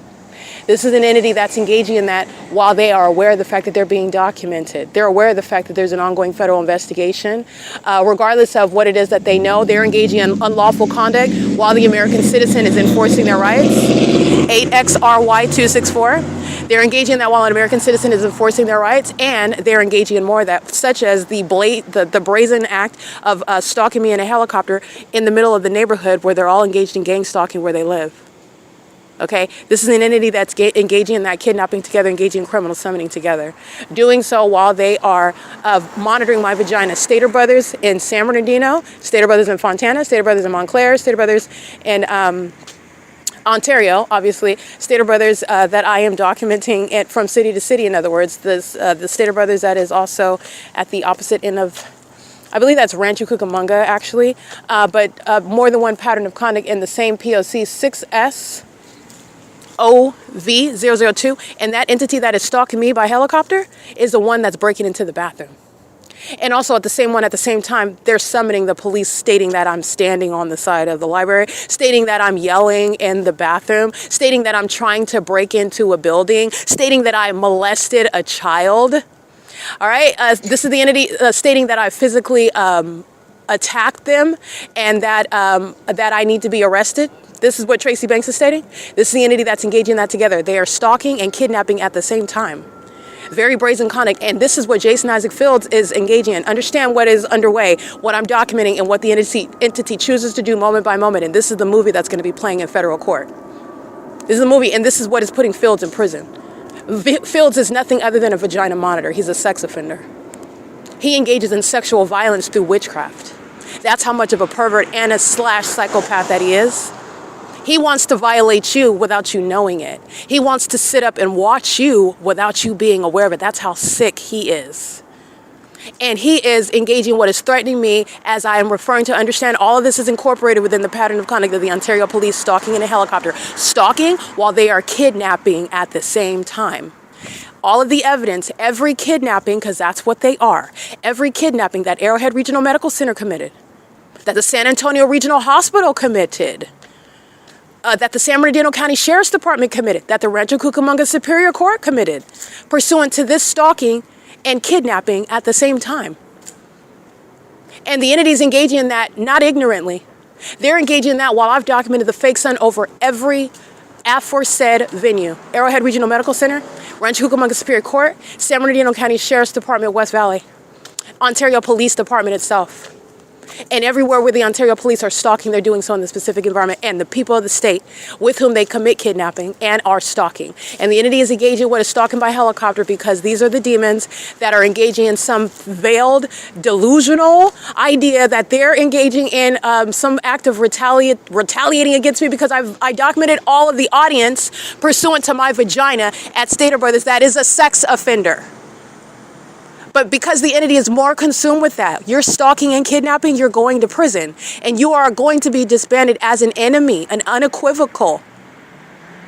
This is an entity that's engaging in that while they are aware of the fact that they're being documented. They're aware of the fact that there's an ongoing federal investigation. Regardless of what it is that they know, they're engaging in unlawful conduct while the American citizen is enforcing their rights. 8XRY264. They're engaging in that while an American citizen is enforcing their rights, and they're engaging in more of that, such as the brazen act of stalking me in a helicopter in the middle of the neighborhood where they're all engaged in gang stalking where they live. Okay, this is an entity that's engaging in that kidnapping together, engaging in criminal summoning together. Doing so while they are monitoring my vagina. Stater Brothers in San Bernardino, Stater Brothers in Fontana, Stater Brothers in Montclair, Stater Brothers in Ontario, obviously. Stater Brothers that I am documenting it from city to city, in other words. The Stater Brothers that is also at the opposite end of, I believe that's Rancho Cucamonga, actually. But more than one pattern of conduct in the same P.O.C. 6S. OV002, and that entity that is stalking me by helicopter is the one that's breaking into the bathroom. And also at the same time, they're summoning the police, stating that I'm standing on the side of the library, stating that I'm yelling in the bathroom, stating that I'm trying to break into a building, stating that I molested a child. All right, this is the entity stating that I physically attacked them and that I need to be arrested. This is what Tracy Banks is stating. This is the entity that's engaging in that together. They are stalking and kidnapping at the same time. Very brazen conduct. And this is what Jason Isaac Fields is engaging in. Understand what is underway, what I'm documenting, and what the entity chooses to do moment by moment. And this is the movie that's going to be playing in federal court. This is the movie, and this is what is putting Fields in prison. Fields is nothing other than a vagina monitor. He's a sex offender. He engages in sexual violence through witchcraft. That's how much of a pervert and a psychopath that he is. He wants to violate you without you knowing it. He wants to sit up and watch you without you being aware of it. That's how sick he is. And he is engaging what is threatening me, as I am referring to. Understand, all of this is incorporated within the pattern of conduct of the Ontario Police stalking in a helicopter. Stalking while they are kidnapping at the same time. All of the evidence, every kidnapping, because that's what they are, every kidnapping that Arrowhead Regional Medical Center committed, that the San Antonio Regional Hospital committed, that the San Bernardino County Sheriff's Department committed, that the Rancho Cucamonga Superior Court committed, pursuant to this stalking and kidnapping at the same time. And the entities engaging in that, not ignorantly. They're engaging in that while I've documented the fake sun over every aforesaid venue. Arrowhead Regional Medical Center, Rancho Cucamonga Superior Court, San Bernardino County Sheriff's Department, West Valley, Ontario Police Department itself. And everywhere where the Ontario police are stalking, they're doing so in the specific environment, and the people of the state with whom they commit kidnapping and are stalking. And the entity is engaging in what is stalking by helicopter, because these are the demons that are engaging in some veiled, delusional idea that they're engaging in some act of retaliating against me, because I documented all of the audience pursuant to my vagina at Stater Brothers that is a sex offender. But because the entity is more consumed with that, you're stalking and kidnapping, you're going to prison. And you are going to be disbanded as an enemy, an unequivocal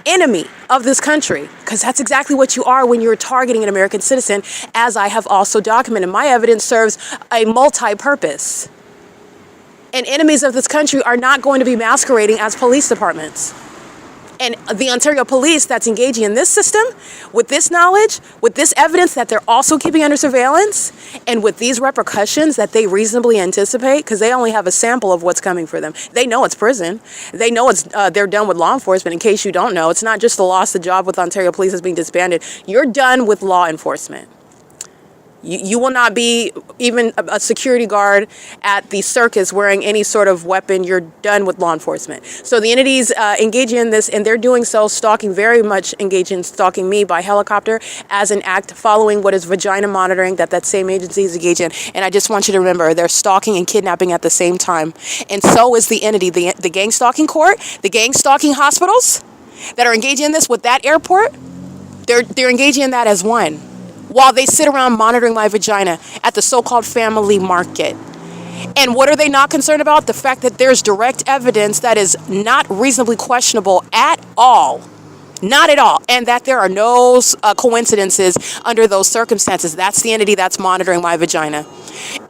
enemy of this country. Because that's exactly what you are when you're targeting an American citizen, as I have also documented. My evidence serves a multi-purpose. And enemies of this country are not going to be masquerading as police departments. And the Ontario police that's engaging in this system, with this knowledge, with this evidence that they're also keeping under surveillance, and with these repercussions that they reasonably anticipate, because they only have a sample of what's coming for them. They know it's prison. They know it's they're done with law enforcement. In case you don't know, it's not just the loss of job with Ontario police that's being disbanded. You're done with law enforcement. You will not be even a security guard at the circus wearing any sort of weapon. You're done with law enforcement. So the entities engaging in this, and they're doing so, stalking, very much engaged in stalking me by helicopter as an act following what is vagina monitoring that same agency is engaged in. And I just want you to remember, they're stalking and kidnapping at the same time. And so is the entity, the gang stalking court, the gang stalking hospitals that are engaging in this with that airport. They're engaging in that as one, while they sit around monitoring my vagina at the so-called family market. And what are they not concerned about? The fact that there's direct evidence that is not reasonably questionable at all. Not at all. And that there are no coincidences under those circumstances. That's the entity that's monitoring my vagina.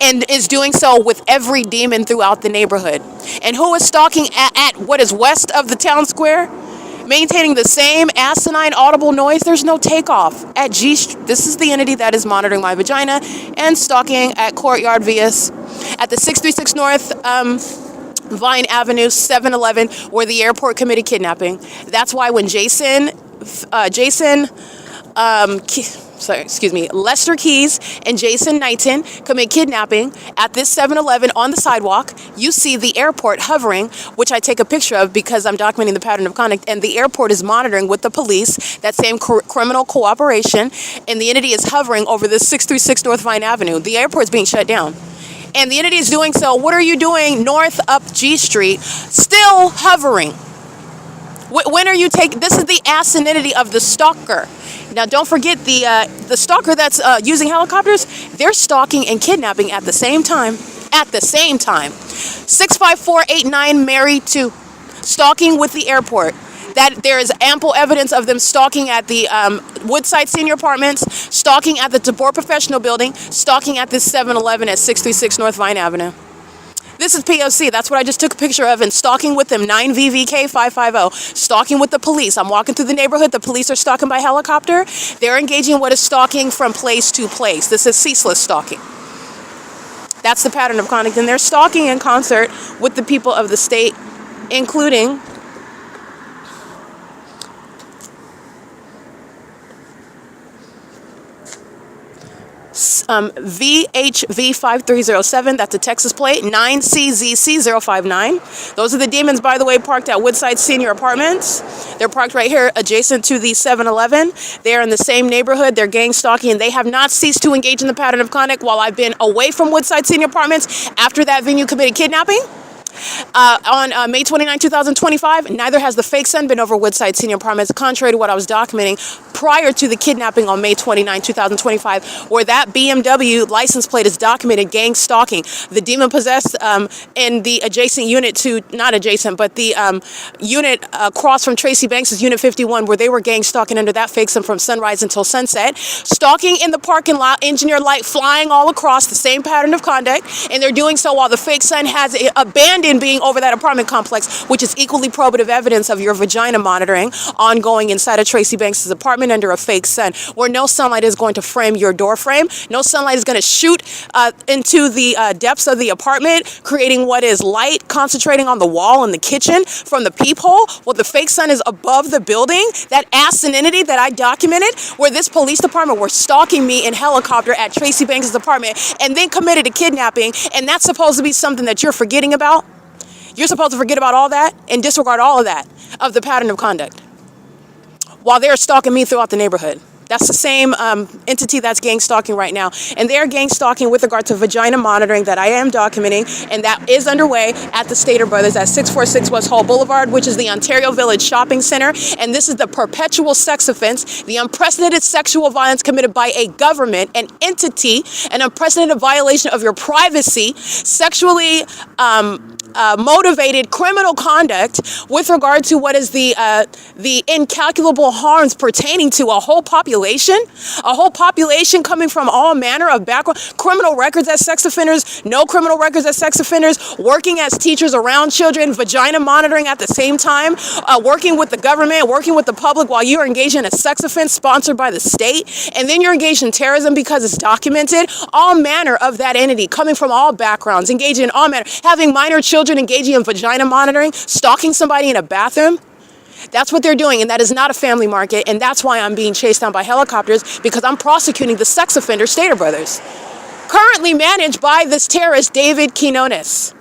And is doing so with every demon throughout the neighborhood. And who is stalking at what is west of the town square? maintaining the same asinine audible noise. There's no takeoff at G. This is the entity that is monitoring my vagina and stalking at Courtyard Vias at the 636 North Vine Avenue 7-Eleven, where the airport committed kidnapping. That's why when Lester Keys and Jason Knighton commit kidnapping at this 7-Eleven on the sidewalk, you see the airport hovering, which I take a picture of because I'm documenting the pattern of conduct, and the airport is monitoring with the police that same criminal cooperation, and the entity is hovering over this 636 North Vine Avenue. The airport's being shut down. And the entity is doing so. What are you doing north up G Street? Still hovering. When are you taking? This is the asininity of the stalker. Now, don't forget the stalker that's using helicopters. They're stalking and kidnapping at the same time. At the same time. 65489 Mary 2. Stalking with the airport. That there is ample evidence of them stalking at the Woodside Senior Apartments, stalking at the DeBoer Professional Building, stalking at this 7-Eleven at 636 North Vine Avenue. This is P.O.C. That's what I just took a picture of, and stalking with them, 9VVK550. Stalking with the police. I'm walking through the neighborhood. The police are stalking by helicopter. They're engaging in what is stalking from place to place. This is ceaseless stalking. That's the pattern of conduct. And they're stalking in concert with the people of the state, including VHV5307, that's a Texas plate, 9CZC059. Those are the demons, by the way, parked at Woodside Senior Apartments. They're parked right here adjacent to the 7-Eleven. They're in the same neighborhood. They're gang stalking, and they have not ceased to engage in the pattern of conduct while I've been away from Woodside Senior Apartments after that venue committed kidnapping. On May 29, 2025, neither has the fake son been over Woodside Senior Apartments, contrary to what I was documenting prior to the kidnapping on May 29, 2025, where that BMW license plate is documented gang stalking. The demon possessed in the adjacent unit to, not adjacent, but the unit across from Tracy Banks' Unit 51, where they were gang stalking under that fake son from sunrise until sunset. Stalking in the parking lot, engineer light flying all across, the same pattern of conduct, and they're doing so while the fake son has abandoned being over that apartment complex, which is equally probative evidence of your vagina monitoring ongoing inside of Tracy Banks' apartment under a fake sun, where no sunlight is going to frame your door frame. No sunlight is going to shoot into the depths of the apartment, creating what is light concentrating on the wall in the kitchen from the peephole, while the fake sun is above the building. That asininity that I documented, where this police department were stalking me in helicopter at Tracy Banks' apartment and then committed a kidnapping, and that's supposed to be something that you're forgetting about? You're supposed to forget about all that and disregard all of that, of the pattern of conduct, while they're stalking me throughout the neighborhood. That's the same entity that's gang stalking right now. And they're gang stalking with regard to vagina monitoring that I am documenting, and that is underway at the Stater Brothers at 646 West Hall Boulevard, which is the Ontario Village Shopping Center. And this is the perpetual sex offense, the unprecedented sexual violence committed by a government, an entity, an unprecedented violation of your privacy, sexually motivated criminal conduct with regard to what is the incalculable harms pertaining to a whole population coming from all manner of background, criminal records as sex offenders, no criminal records as sex offenders, working as teachers around children, vagina monitoring at the same time, working with the government, working with the public while you're engaged in a sex offense sponsored by the state, and then you're engaged in terrorism because it's documented, all manner of that entity coming from all backgrounds, engaging in all manner, having minor children engaging in vagina monitoring, stalking somebody in a bathroom. That's what they're doing, and that is not a family market, and that's why I'm being chased down by helicopters, because I'm prosecuting the sex offender Stater Brothers, currently managed by this terrorist David Quinones.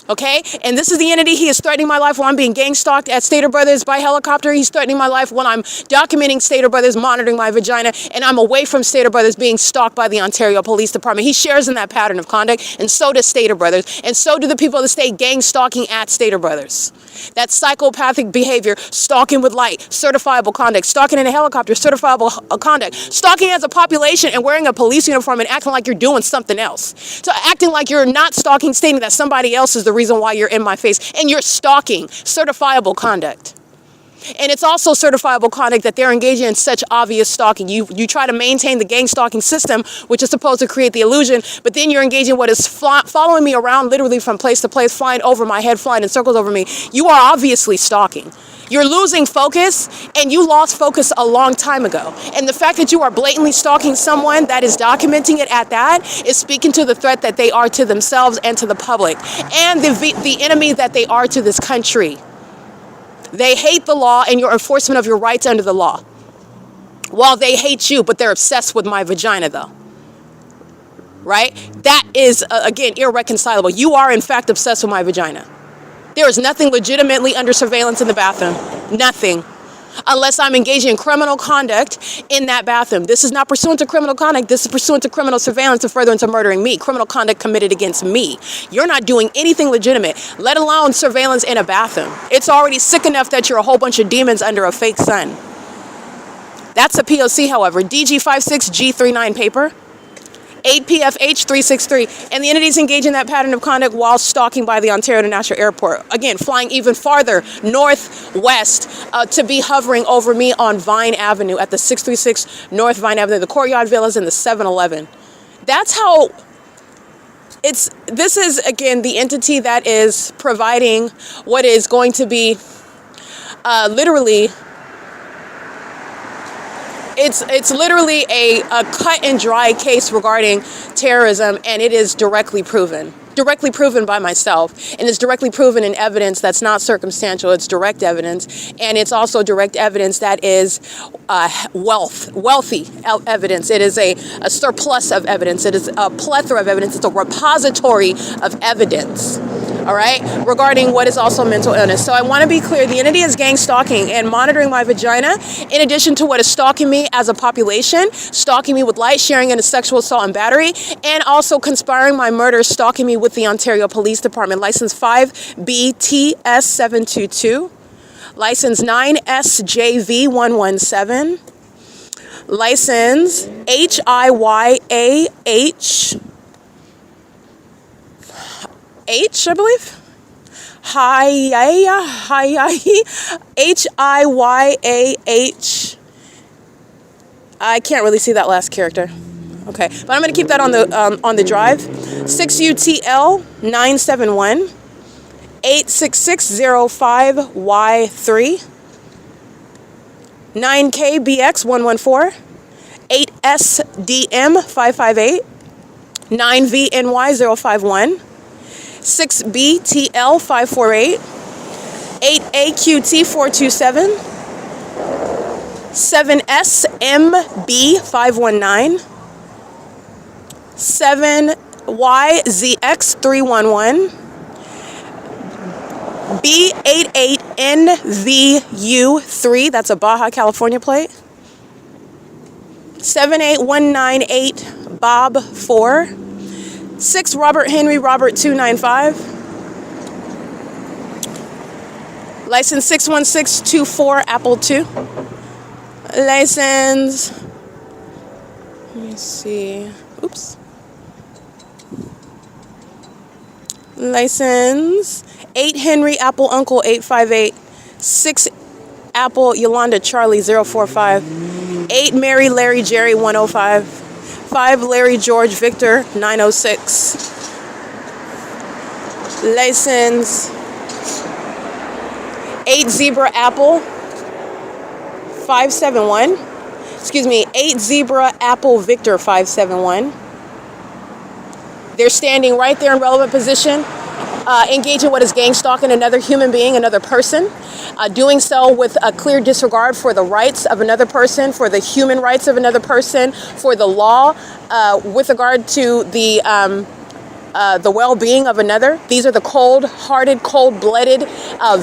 Okay, and this is the entity. He is threatening my life while I'm being gang stalked at Stater Brothers by helicopter. He's threatening my life when I'm documenting Stater Brothers monitoring my vagina, and I'm away from Stater Brothers being stalked by the Ontario Police Department. He shares in that pattern of conduct, and so does Stater Brothers, and so do the people of the state gang stalking at Stater Brothers. That psychopathic behavior, stalking with light, certifiable conduct, stalking in a helicopter, certifiable conduct, stalking as a population and wearing a police uniform and acting like you're doing something else. So acting like you're not stalking, stating that somebody else is the reason why you're in my face, and you're stalking, certifiable conduct. And it's also certifiable conduct that they're engaging in such obvious stalking. You try to maintain the gang stalking system, which is supposed to create the illusion, but then you're engaging what is following me around literally from place to place, flying over my head, flying in circles over me. You are obviously stalking. You're losing focus, and you lost focus a long time ago. And the fact that you are blatantly stalking someone that is documenting it at that is speaking to the threat that they are to themselves and to the public, and the enemy that they are to this country. They hate the law and your enforcement of your rights under the law. While they hate you, but they're obsessed with my vagina, though. Right? That is, again, irreconcilable. You are, in fact, obsessed with my vagina. There is nothing legitimately under surveillance in the bathroom. Nothing. Unless I'm engaging in criminal conduct in that bathroom. This is not pursuant to criminal conduct. This is pursuant to criminal surveillance and furtherance of murdering me. Criminal conduct committed against me. You're not doing anything legitimate, let alone surveillance in a bathroom. It's already sick enough that you're a whole bunch of demons under a fake sun. That's a P.O.C, however. DG56G39 paper. 8PFH363, and the entities engage in that pattern of conduct while stalking by the Ontario International Airport. Again, flying even farther northwest to be hovering over me on Vine Avenue at the 636 North Vine Avenue, the Courtyard Villas and the 7-Eleven. That's how this is, again, the entity that is providing what is going to be literally... It's literally a cut and dry case regarding terrorism, and it is directly proven by myself, and it's directly proven in evidence that's not circumstantial. It's direct evidence, and it's also direct evidence that is wealthy evidence. It is a surplus of evidence. It is a plethora of evidence. It's a repository of evidence. All right, regarding what is also mental illness. So I want to be clear, the entity is gang stalking and monitoring my vagina, in addition to what is stalking me as a population, stalking me with light, sharing in a sexual assault and battery, and also conspiring my murder, stalking me with the Ontario Police Department. License 5BTS722, license 9SJV117, license HIYAH, I believe. HIYAH. I can't really see that last character. Okay, but I'm going to keep that on the drive. 6UTL 971 86605Y3 9KBX 114 8SDM 558 9VNY 051 6BTL 548 8AQT 427 7SMB 519 7YZX 311 B88NVU3, that's a Baja California plate, 78198 Bob 4, 6 Robert Henry Robert 295, license 61624 Apple 2, license, let me see, oops, license 8 Henry Apple Uncle 858, 6 Apple Yolanda Charlie 045, 8 Mary Larry Jerry 105, 5 Larry George Victor 906, license 8 Zebra Apple 571, 8 Zebra Apple Victor 571. They're standing right there in relevant position, engaging what is gang stalking another human being, another person, doing so with a clear disregard for the rights of another person, for the human rights of another person, for the law, with regard to the well-being of another. These are the cold-hearted, cold-blooded,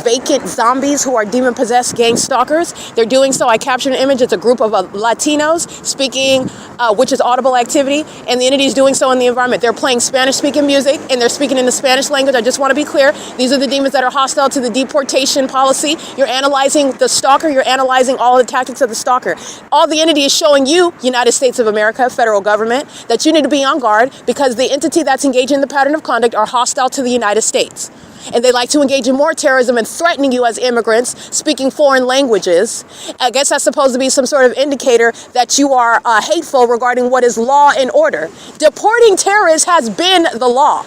vacant zombies who are demon-possessed gang stalkers. They're doing so. I captured an image. It's a group of Latinos speaking, which is audible activity, and the entity is doing so in the environment. They're playing Spanish-speaking music, and they're speaking in the Spanish language. I just want to be clear. These are the demons that are hostile to the deportation policy. You're analyzing the stalker. You're analyzing all of the tactics of the stalker. All the entity is showing you, United States of America, federal government, that you need to be on guard because the entity that's engaging the pattern of conduct are hostile to the United States. And they like to engage in more terrorism and threatening you as immigrants speaking foreign languages. I guess that's supposed to be some sort of indicator that you are hateful regarding what is law and order. Deporting terrorists has been the law.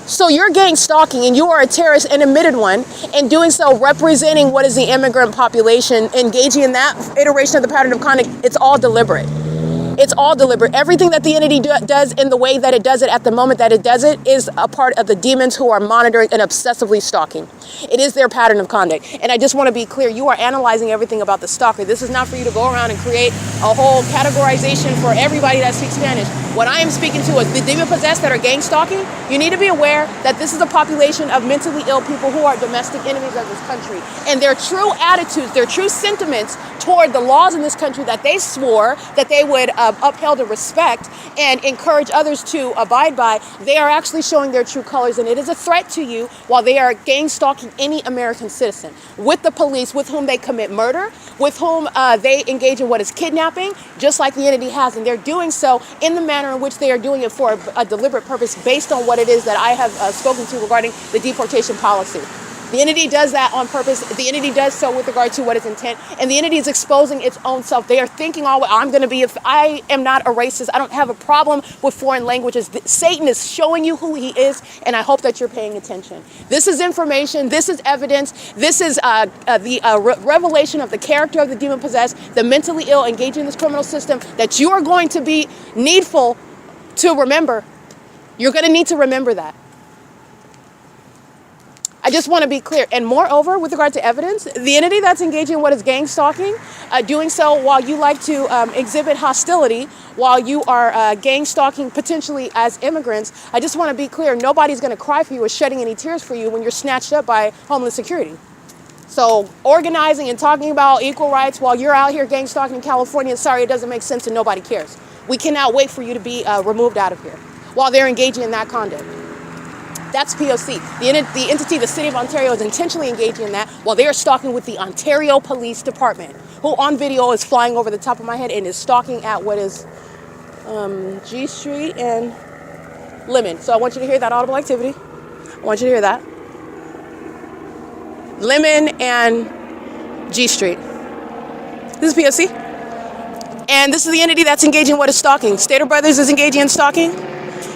So you're gang stalking and you are a terrorist and admitted one, and doing so representing what is the immigrant population, engaging in that iteration of the pattern of conduct. It's all deliberate. It's all deliberate. Everything that the entity does in the way that it does it at the moment that it does it is a part of the demons who are monitoring and obsessively stalking. It is their pattern of conduct. And I just want to be clear, you are analyzing everything about the stalker. This is not for you to go around and create a whole categorization for everybody that speaks Spanish. What I am speaking to is the demon-possessed that are gang stalking. You need to be aware that this is a population of mentally ill people who are domestic enemies of this country. And their true attitudes, their true sentiments toward the laws in this country that they swore that they would upheld and respect and encourage others to abide by, they are actually showing their true colors, and it is a threat to you while they are gang stalking any American citizen with the police, with whom they commit murder, with whom they engage in what is kidnapping, just like the entity has, and they're doing so in the manner in which they are doing it for a deliberate purpose based on what it is that I have spoken to regarding the deportation policy. The entity does that on purpose. The entity does so with regard to what is intent, and the entity is exposing its own self. They are thinking, oh, I am not a racist. I don't have a problem with foreign languages. Satan is showing you who he is, and I hope that you're paying attention. This is information. This is evidence. This is the revelation of the character of the demon-possessed, the mentally ill engaging in this criminal system that you are going to be needful to remember. You're going to need to remember that. I just want to be clear. And moreover, with regard to evidence, the entity that's engaging in what is gang stalking, doing so while you like to exhibit hostility, while you are gang stalking potentially as immigrants, I just want to be clear, nobody's going to cry for you or shedding any tears for you when you're snatched up by Homeland Security. So organizing and talking about equal rights while you're out here gang stalking in California, sorry, it doesn't make sense and nobody cares. We cannot wait for you to be removed out of here while they're engaging in that conduct. That's P.O.C. The entity, the City of Ontario, is intentionally engaging in that while they are stalking with the Ontario Police Department, who on video is flying over the top of my head and is stalking at what is G Street and Lemon. So I want you to hear that audible activity. I want you to hear that. Lemon and G Street. This is P.O.C. And this is the entity that's engaging in what is stalking. Stater Brothers is engaging in stalking.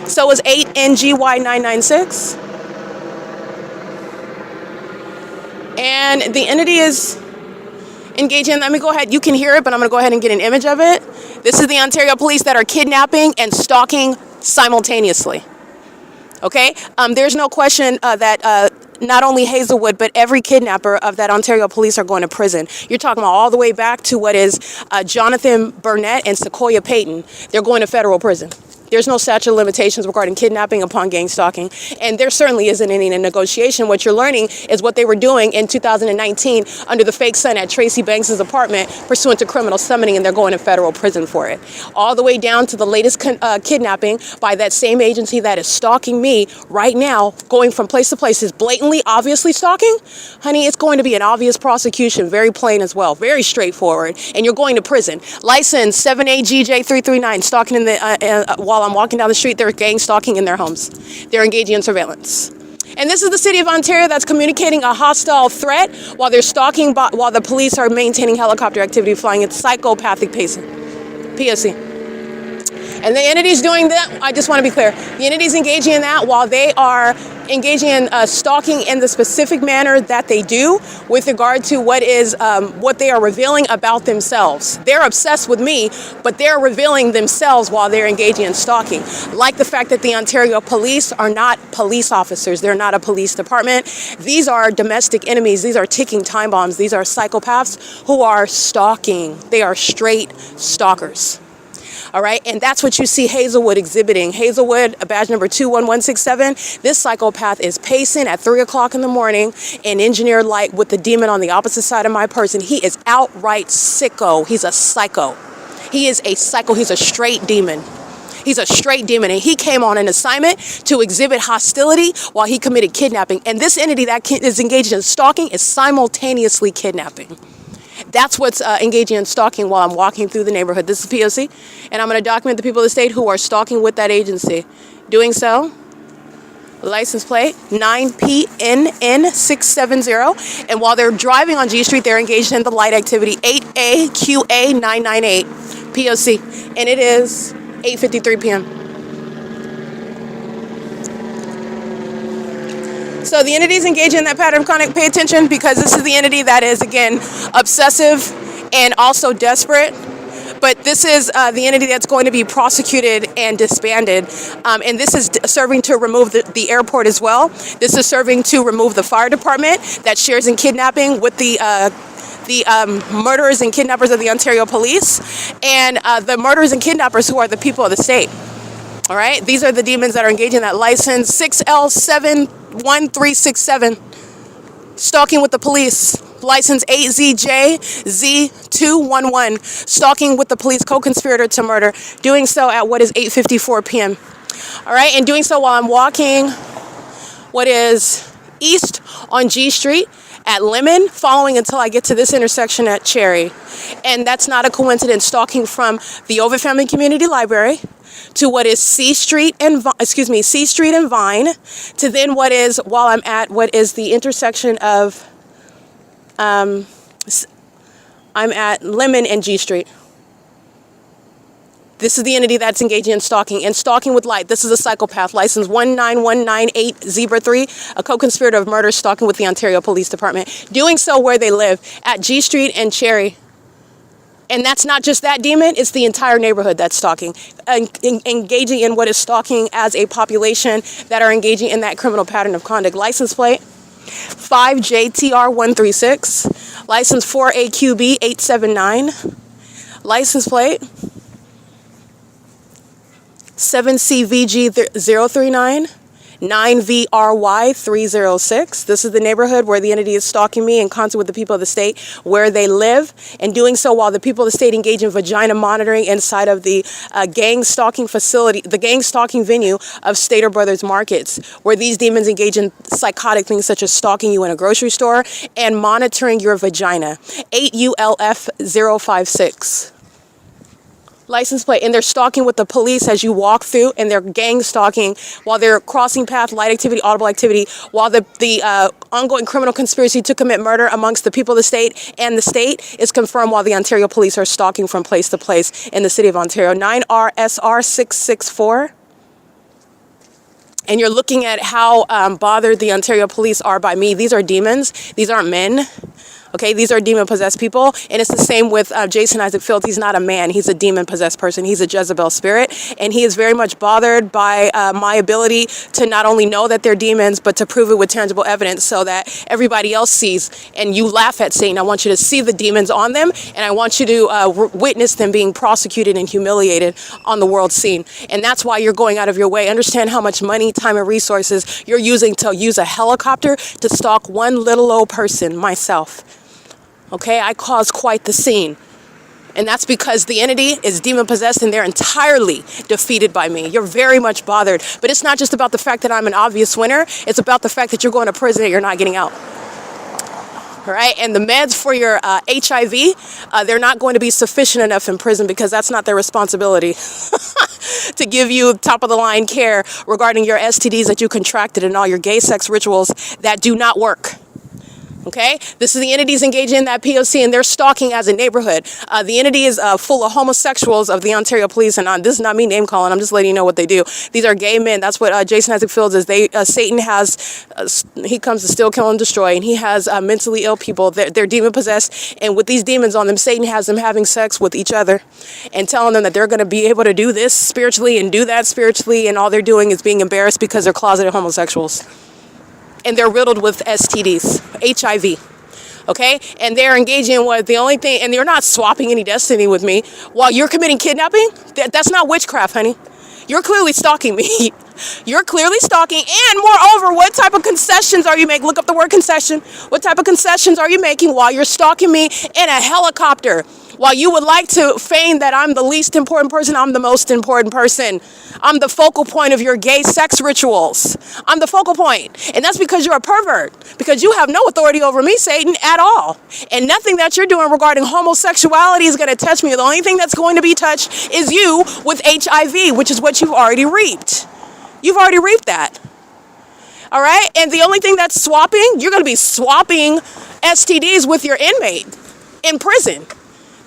So is 8NGY996. And the entity is engaging, let me go ahead, you can hear it, but I'm going to go ahead and get an image of it. This is the Ontario Police that are kidnapping and stalking simultaneously. Okay? There's no question that not only Hazelwood, but every kidnapper of that Ontario Police are going to prison. You're talking about all the way back to what is Jonathan Burnett and Sequoia Payton. They're going to federal prison. There's no statute of limitations regarding kidnapping upon gang stalking, and there certainly isn't any negotiation. What you're learning is what they were doing in 2019 under the fake sun at Tracy Banks's apartment pursuant to criminal summoning, and they're going to federal prison for it. All the way down to the latest kidnapping by that same agency that is stalking me right now, going from place to place, is blatantly, obviously stalking. Honey, it's going to be an obvious prosecution, very plain as well, very straightforward, and you're going to prison. License 78GJ339, stalking in the while I'm walking down the street, they're gang stalking in their homes. They're engaging in surveillance. And this is the City of Ontario that's communicating a hostile threat while they're stalking, while the police are maintaining helicopter activity, flying at psychopathic pacing. P.O.C. And the entity's doing that, I just want to be clear, the entity's engaging in that while they are engaging in stalking in the specific manner that they do with regard to what they are revealing about themselves. They're obsessed with me, but they're revealing themselves while they're engaging in stalking. Like the fact that the Ontario Police are not police officers. They're not a police department. These are domestic enemies. These are ticking time bombs. These are psychopaths who are stalking. They are straight stalkers. All right, and that's what you see Hazelwood exhibiting. Hazelwood, badge number 21167. This psychopath is pacing at 3 o'clock in the morning in engineered light with the demon on the opposite side of my person. He is outright sicko. He's a psycho. He is a psycho. He's a straight demon. He's a straight demon, and he came on an assignment to exhibit hostility while he committed kidnapping. And this entity that is engaged in stalking is simultaneously kidnapping. That's what's engaging in stalking while I'm walking through the neighborhood. This is P.O.C. And I'm going to document the people of the state who are stalking with that agency. Doing so, License plate 9PNN670. And while they're driving on G Street, they're engaged in the light activity 8AQA998 P.O.C. And it is 8:53 p.m. So the entities engaged in that pattern of conduct, pay attention, because this is the entity that is, again, obsessive and also desperate. But this is the entity that's going to be prosecuted and disbanded. And this is serving to remove the airport as well. This is serving to remove the fire department that shares in kidnapping with the murderers and kidnappers of the Ontario Police, and the murderers and kidnappers who are the people of the state. All right, these are the demons that are engaged in that license 6L71367. Stalking with the police. License 8ZJZ211. Stalking with the police, co-conspirator to murder. Doing so at what is 8:54 p.m. All right, and doing so while I'm walking what is east on G Street at Lemon, following until I get to this intersection at Cherry. And that's not a coincidence. Stalking from the OVITT Family Community Library to what is C Street and Vine, to then what is, while I'm at what is the intersection of I'm at Lemon and G Street. This is the entity that's engaging in stalking, and stalking with light. This is a psychopath. License 19198 Zebra 3, a co-conspirator of murder, stalking with the Ontario Police Department. Doing so where they live, at G Street and Cherry. And that's not just that demon, it's the entire neighborhood that's stalking, engaging in what is stalking as a population that are engaging in that criminal pattern of conduct. License plate 5JTR136, license 4AQB879, license plate 7CVG039, 9VRY306. This is the neighborhood where the entity is stalking me in concert with the people of the state, where they live, and doing so while the people of the state engage in vagina monitoring inside of the gang stalking facility, the gang stalking venue of Stater Brothers Markets, where these demons engage in psychotic things such as stalking you in a grocery store and monitoring your vagina. 8ULF056. License plate, and they're stalking with the police as you walk through, and they're gang stalking while they're crossing path, light activity, audible activity, while the ongoing criminal conspiracy to commit murder amongst the people of the state and the state is confirmed while the Ontario Police are stalking from place to place in the city of Ontario. 9RSR664. And you're looking at how bothered the Ontario Police are by me. These are demons. These aren't men. Okay, these are demon-possessed people, and it's the same with Jason Isaac Fields. He's not a man. He's a demon-possessed person. He's a Jezebel spirit, and he is very much bothered by my ability to not only know that they're demons, but to prove it with tangible evidence so that everybody else sees, and you laugh at Satan. I want you to see the demons on them, and I want you to witness them being prosecuted and humiliated on the world scene. And that's why you're going out of your way. Understand how much money, time, and resources you're using to use a helicopter to stalk one little old person, myself. Okay, I caused quite the scene. And that's because the entity is demon-possessed and they're entirely defeated by me. You're very much bothered. But it's not just about the fact that I'm an obvious winner. It's about the fact that you're going to prison and you're not getting out. All right, and the meds for your HIV, they're not going to be sufficient enough in prison because that's not their responsibility to give you top-of-the-line care regarding your STDs that you contracted and all your gay sex rituals that do not work. Okay, this is the entities engaging in that P.O.C. and they're stalking as a neighborhood. The entity is full of homosexuals of the Ontario Police, and this is not me name calling. I'm just letting you know what they do. These are gay men. That's what Jason Isaac Fields is. Satan has, he comes to steal, kill, and destroy, and he has mentally ill people. They're demon possessed, and with these demons on them, Satan has them having sex with each other and telling them that they're going to be able to do this spiritually and do that spiritually, and all they're doing is being embarrassed because they're closeted homosexuals. And they're riddled with STDs, HIV, okay? And they're engaging with the only thing, and they're not swapping any destiny with me. While you're committing kidnapping, that's not witchcraft, honey. You're clearly stalking me. You're clearly stalking, and moreover, what type of concessions are you making? Look up the word concession. What type of concessions are you making while you're stalking me in a helicopter? While you would like to feign that I'm the least important person, I'm the most important person. I'm the focal point of your gay sex rituals. I'm the focal point. And that's because you're a pervert. Because you have no authority over me, Satan, at all. And nothing that you're doing regarding homosexuality is going to touch me. The only thing that's going to be touched is you with HIV, which is what you've already reaped. You've already reaped that. All right? And the only thing that's swapping, you're going to be swapping STDs with your inmate in prison.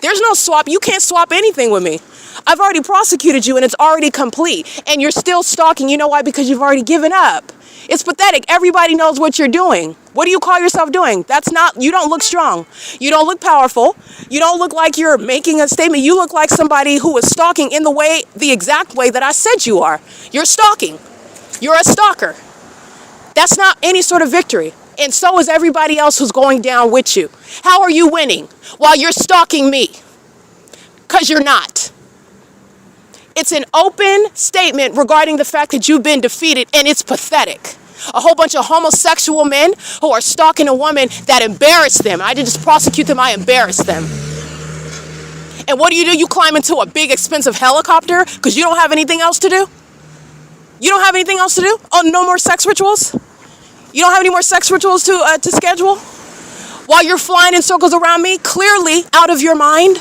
There's no swap. You can't swap anything with me. I've already prosecuted you and it's already complete. And you're still stalking. You know why? Because you've already given up. It's pathetic. Everybody knows what you're doing. What do you call yourself doing? That's not, you don't look strong. You don't look powerful. You don't look like you're making a statement. You look like somebody who is stalking in the exact way that I said you are. You're stalking. You're a stalker. That's not any sort of victory. And so is everybody else who's going down with you. How are you winning while you're stalking me? Because you're not. It's an open statement regarding the fact that you've been defeated, and it's pathetic. A whole bunch of homosexual men who are stalking a woman that embarrassed them. I didn't just prosecute them, I embarrassed them. And what do? You climb into a big expensive helicopter because you don't have anything else to do? You don't have anything else to do? Oh, no more sex rituals? You don't have any more sex rituals to schedule? While you're flying in circles around me, clearly out of your mind?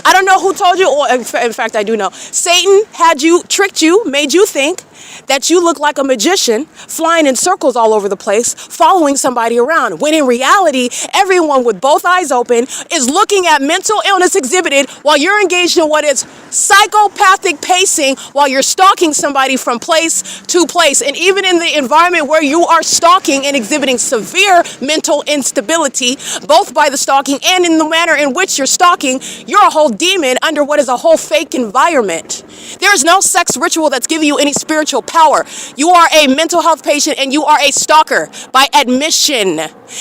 I don't know who told you, or in fact, I do know. Satan had you, tricked you, made you think that you look like a magician flying in circles all over the place, following somebody around. When in reality, everyone with both eyes open is looking at mental illness exhibited while you're engaged in what is psychopathic pacing while you're stalking somebody from place to place. And even in the environment where you are stalking and exhibiting severe mental instability, both by the stalking and in the manner in which you're stalking, you're a whole demon under what is a whole fake environment. There is no sex ritual that's giving you any spiritual power. You are a mental health patient and you are a stalker by admission.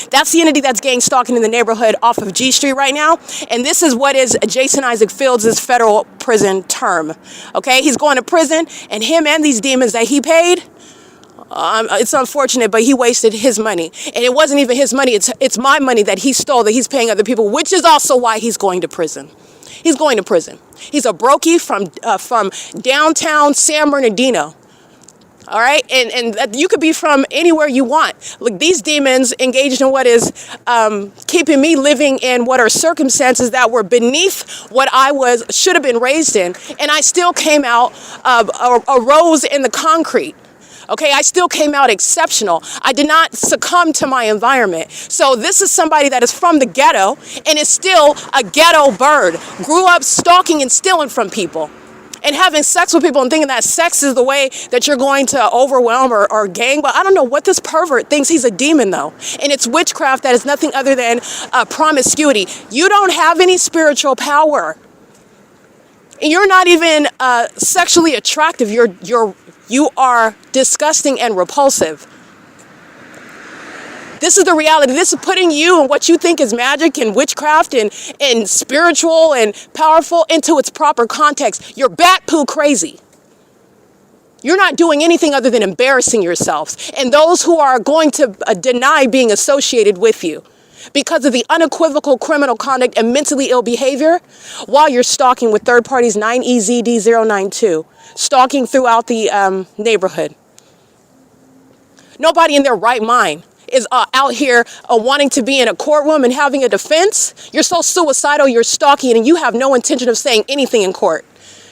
That's the entity that's gang stalking in the neighborhood off of G Street right now. And this is what is Jason Isaac Fields' federal prison term. Okay, he's going to prison, and him and these demons that he paid, it's unfortunate, but he wasted his money. And it wasn't even his money, it's my money that he stole, that he's paying other people, which is also why he's going to prison. He's going to prison. He's a brokey from downtown San Bernardino. All right, and you could be from anywhere you want. Look, these demons engaged in what is keeping me living in what are circumstances that were beneath what I should have been raised in, and I still came out a rose in the concrete. Okay, I still came out exceptional. I did not succumb to my environment. So this is somebody that is from the ghetto and is still a ghetto bird. Grew up stalking and stealing from people and having sex with people and thinking that sex is the way that you're going to overwhelm or gang. But I don't know what this pervert thinks. He's a demon, though. And it's witchcraft that is nothing other than promiscuity. You don't have any spiritual power. And you're not even sexually attractive. You are disgusting and repulsive. This is the reality. This is putting you and what you think is magic and witchcraft and spiritual and powerful into its proper context. You're bat poo crazy. You're not doing anything other than embarrassing yourselves. And those who are going to deny being associated with you because of the unequivocal criminal conduct and mentally ill behavior while you're stalking with third parties 9EZD092, stalking throughout the neighborhood. Nobody in their right mind is out here wanting to be in a courtroom and having a defense. You're so suicidal, you're stalking, and you have no intention of saying anything in court.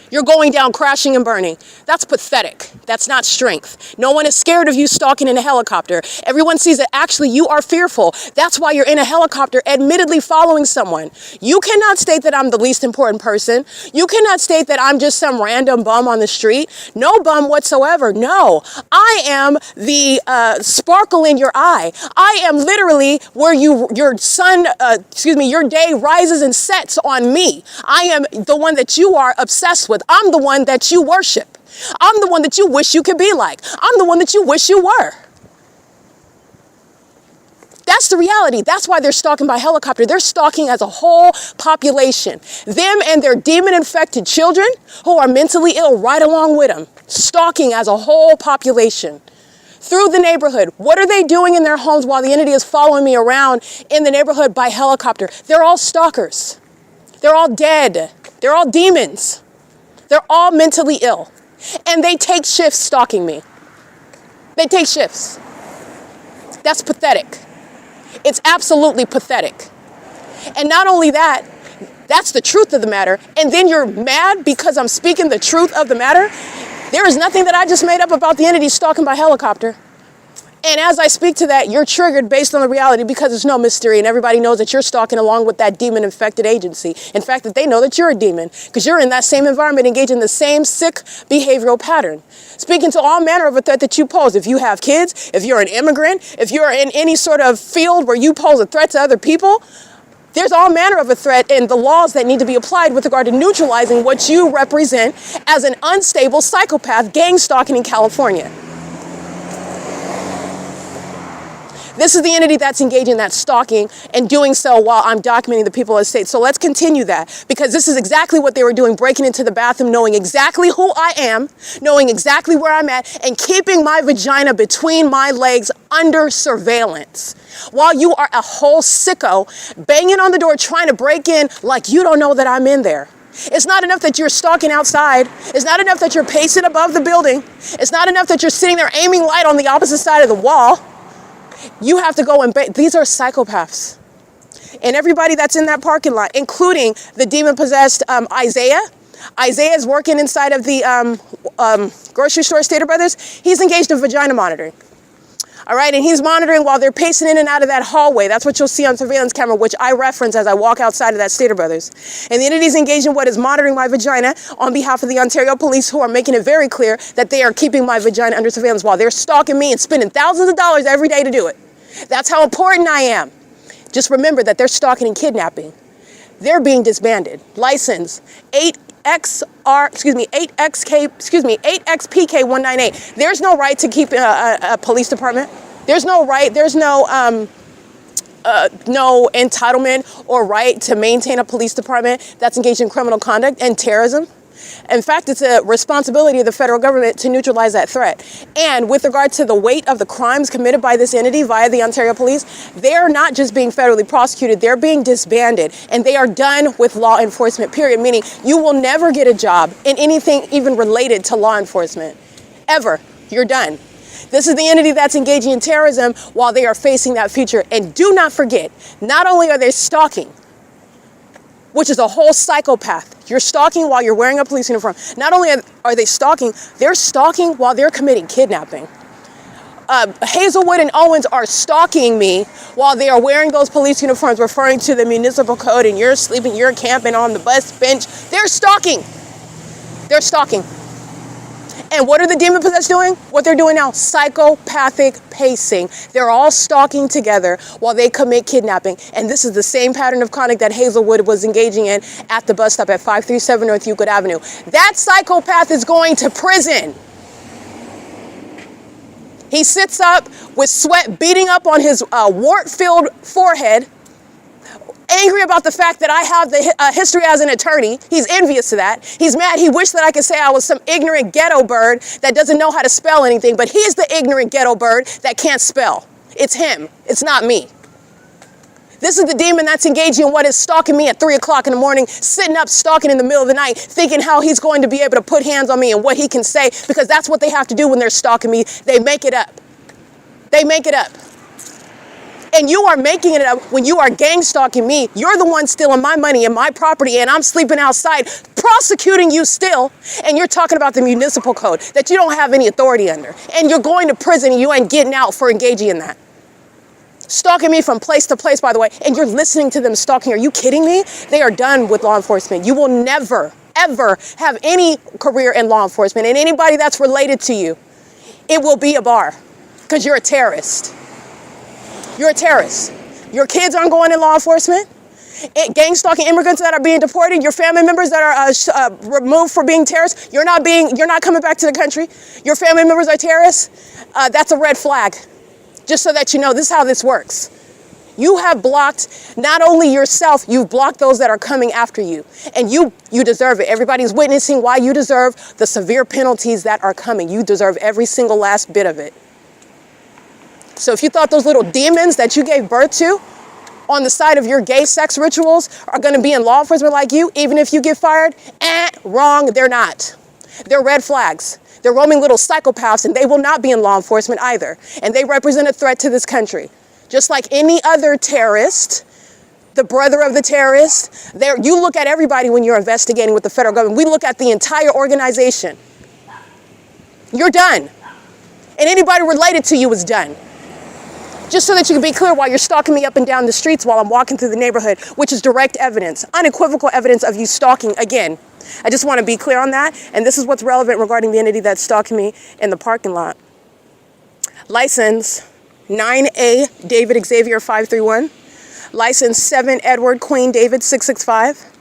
You're going down crashing and burning. That's pathetic. That's not strength. No one is scared of you stalking in a helicopter. Everyone sees that actually you are fearful. That's why you're in a helicopter, admittedly following someone. You cannot state that I'm the least important person. You cannot state that I'm just some random bum on the street. No bum whatsoever. No, I am the sparkle in your eye. I am literally where your day rises and sets on me. I am the one that you are obsessed with. I'm the one that you worship. I'm the one that you wish you could be like. I'm the one that you wish you were. That's the reality. That's why they're stalking by helicopter. They're stalking as a whole population. Them and their demon-infected children who are mentally ill right along with them. Stalking as a whole population. Through the neighborhood. What are they doing in their homes while the entity is following me around in the neighborhood by helicopter? They're all stalkers. They're all dead. They're all demons. They're all mentally ill. And they take shifts stalking me. They take shifts. That's pathetic. It's absolutely pathetic. And not only that, that's the truth of the matter. And then you're mad because I'm speaking the truth of the matter. There is nothing that I just made up about the entity stalking by helicopter. And as I speak to that, you're triggered based on the reality because there's no mystery and everybody knows that you're stalking along with that demon-infected agency. In fact, that they know that you're a demon because you're in that same environment engaged in the same sick behavioral pattern. Speaking to all manner of a threat that you pose. If you have kids, if you're an immigrant, if you're in any sort of field where you pose a threat to other people, there's all manner of a threat and the laws that need to be applied with regard to neutralizing what you represent as an unstable psychopath gang stalking in California. This is the entity that's engaging in that stalking and doing so while I'm documenting the people of the state. So let's continue that because this is exactly what they were doing, breaking into the bathroom, knowing exactly who I am, knowing exactly where I'm at, and keeping my vagina between my legs under surveillance. While you are a whole sicko banging on the door trying to break in like you don't know that I'm in there. It's not enough that you're stalking outside. It's not enough that you're pacing above the building. It's not enough that you're sitting there aiming light on the opposite side of the wall. You have to go and these are psychopaths. And everybody that's in that parking lot, including the demon-possessed Isaiah. Isaiah is working inside of the grocery store, Stater Brothers. He's engaged in vagina monitoring. All right, and he's monitoring while they're pacing in and out of that hallway. That's what you'll see on surveillance camera, which I reference as I walk outside of that Stater Brothers. And the entity's engaged in what is monitoring my vagina on behalf of the Ontario police, who are making it very clear that they are keeping my vagina under surveillance while they're stalking me and spending thousands of dollars every day to do it. That's how important I am. Just remember that they're stalking and kidnapping. They're being disbanded. License 8XPK198. There's no right to keep a police department. There's no right, there's no entitlement or right to maintain a police department that's engaged in criminal conduct and terrorism. In fact, it's a responsibility of the federal government to neutralize that threat. And with regard to the weight of the crimes committed by this entity via the Ontario Police, they're not just being federally prosecuted, they're being disbanded. And they are done with law enforcement, period. Meaning you will never get a job in anything even related to law enforcement. Ever. You're done. This is the entity that's engaging in terrorism while they are facing that future. And do not forget, not only are they stalking, which is a whole psychopath. You're stalking while you're wearing a police uniform. Not only are they stalking, they're stalking while they're committing kidnapping. Hazelwood and Owens are stalking me while they are wearing those police uniforms, referring to the municipal code, and you're sleeping, you're camping on the bus bench. They're stalking. They're stalking. And what are the demon possessed doing? What they're doing now, psychopathic pacing. They're all stalking together while they commit kidnapping. And this is the same pattern of conduct that Hazelwood was engaging in at the bus stop at 537 North Euclid Avenue. That psychopath is going to prison. He sits up with sweat beating up on his wart-filled forehead, angry about the fact that I have the history as an attorney. He's envious of that. He's mad. He wished that I could say I was some ignorant ghetto bird that doesn't know how to spell anything, but he's the ignorant ghetto bird that can't spell. It's him. It's not me. This is the demon that's engaging in what is stalking me at 3 o'clock in the morning, sitting up stalking in the middle of the night, thinking how he's going to be able to put hands on me and what he can say, because that's what they have to do when they're stalking me. They make it up. They make it up. And you are making it up when you are gang stalking me. You're the one stealing my money and my property, and I'm sleeping outside prosecuting you still. And you're talking about the municipal code that you don't have any authority under. And you're going to prison and you ain't getting out for engaging in that. Stalking me from place to place, by the way, and you're listening to them stalking. Are you kidding me? They are done with law enforcement. You will never, ever have any career in law enforcement. And anybody that's related to you, it will be a bar because you're a terrorist. You're a terrorist. Your kids aren't going in law enforcement. Gang stalking immigrants that are being deported, your family members that are removed for being terrorists, you're not coming back to the country. Your family members are terrorists. That's a red flag. Just so that you know, this is how this works. You have blocked not only yourself, you've blocked those that are coming after you. And you deserve it. Everybody's witnessing why you deserve the severe penalties that are coming. You deserve every single last bit of it. So if you thought those little demons that you gave birth to on the side of your gay sex rituals are going to be in law enforcement like you, even if you get fired, wrong, they're not. They're red flags. They're roaming little psychopaths, and they will not be in law enforcement either. And they represent a threat to this country. Just like any other terrorist, the brother of the terrorist, you look at everybody when you're investigating with the federal government. We look at the entire organization. You're done. And anybody related to you is done. Just so that you can be clear while you're stalking me up and down the streets while I'm walking through the neighborhood, which is direct evidence, unequivocal evidence of you stalking again. I just want to be clear on that. And this is what's relevant regarding the entity that's stalking me in the parking lot. License 9A David Xavier 531. License 7 Edward Queen David 665.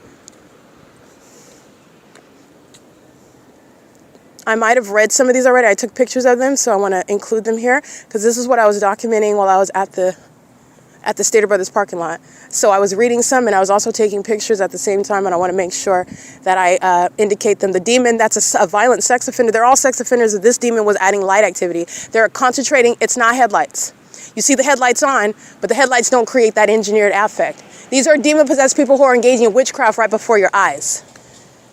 I might have read some of these already. I took pictures of them, so I want to include them here because this is what I was documenting while I was at the Stater Brothers parking lot. So I was reading some and I was also taking pictures at the same time, and I want to make sure that I indicate them. The demon, that's a violent sex offender. They're all sex offenders. This demon was adding light activity. They're concentrating. It's not headlights. You see the headlights on, but the headlights don't create that engineered affect. These are demon-possessed people who are engaging in witchcraft right before your eyes.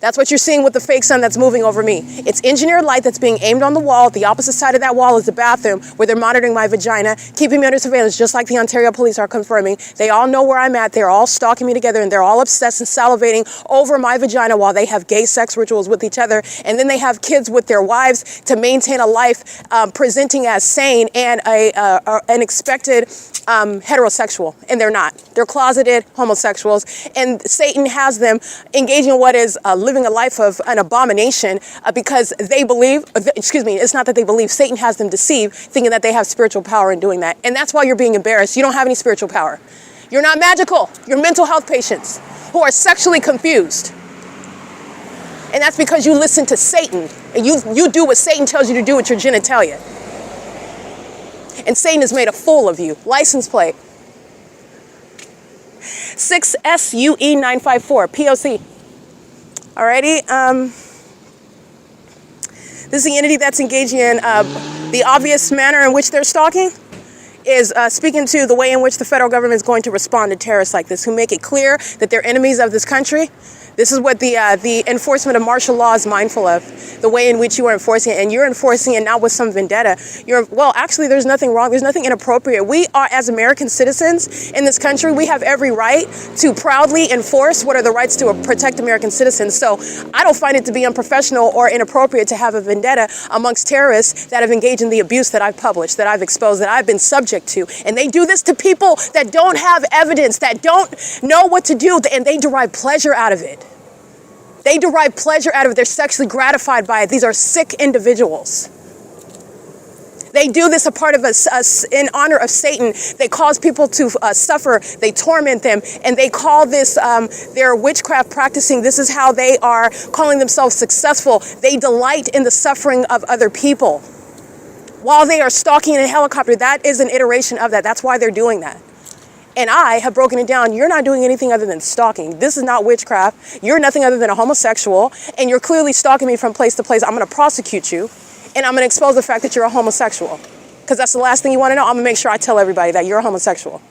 That's what you're seeing with the fake sun that's moving over me. It's engineered light that's being aimed on the wall. The opposite side of that wall is the bathroom where they're monitoring my vagina, keeping me under surveillance, just like the Ontario police are confirming. They all know where I'm at. They're all stalking me together, and they're all obsessed and salivating over my vagina while they have gay sex rituals with each other. And then they have kids with their wives to maintain a life presenting as sane and an expected heterosexual, and they're not. They're closeted homosexuals, and Satan has them engaging in what is living a life of an abomination because they believe, it's not that they believe, Satan has them deceived, thinking that they have spiritual power in doing that. And that's why you're being embarrassed. You don't have any spiritual power. You're not magical. You're mental health patients who are sexually confused. And that's because you listen to Satan, and you do what Satan tells you to do with your genitalia. And Satan has made a fool of you. License plate 6SUE954, P.O.C. Alrighty. This is the entity that's engaging in the obvious manner in which they're stalking. Is speaking to the way in which the federal government is going to respond to terrorists like this, who make it clear that they're enemies of this country. This is what the enforcement of martial law is mindful of, the way in which you are enforcing it. And you're enforcing it not with some vendetta. Well, actually, there's nothing wrong. There's nothing inappropriate. We are, as American citizens in this country, we have every right to proudly enforce what are the rights to protect American citizens. So I don't find it to be unprofessional or inappropriate to have a vendetta amongst terrorists that have engaged in the abuse that I've published, that I've exposed, that I've been subject to. And they do this to people that don't have evidence, that don't know what to do, and they derive pleasure out of it. They derive pleasure out of it. They're sexually gratified by it. These are sick individuals. They do this a part of us in honor of Satan. They cause people to suffer. They torment them. And they call this their witchcraft practicing. This is how they are calling themselves successful. They delight in the suffering of other people. While they are stalking in a helicopter, that is an iteration of that. That's why they're doing that. And I have broken it down. You're not doing anything other than stalking. This is not witchcraft. You're nothing other than a homosexual. And you're clearly stalking me from place to place. I'm going to prosecute you. And I'm going to expose the fact that you're a homosexual. Because that's the last thing you want to know. I'm going to make sure I tell everybody that you're a homosexual.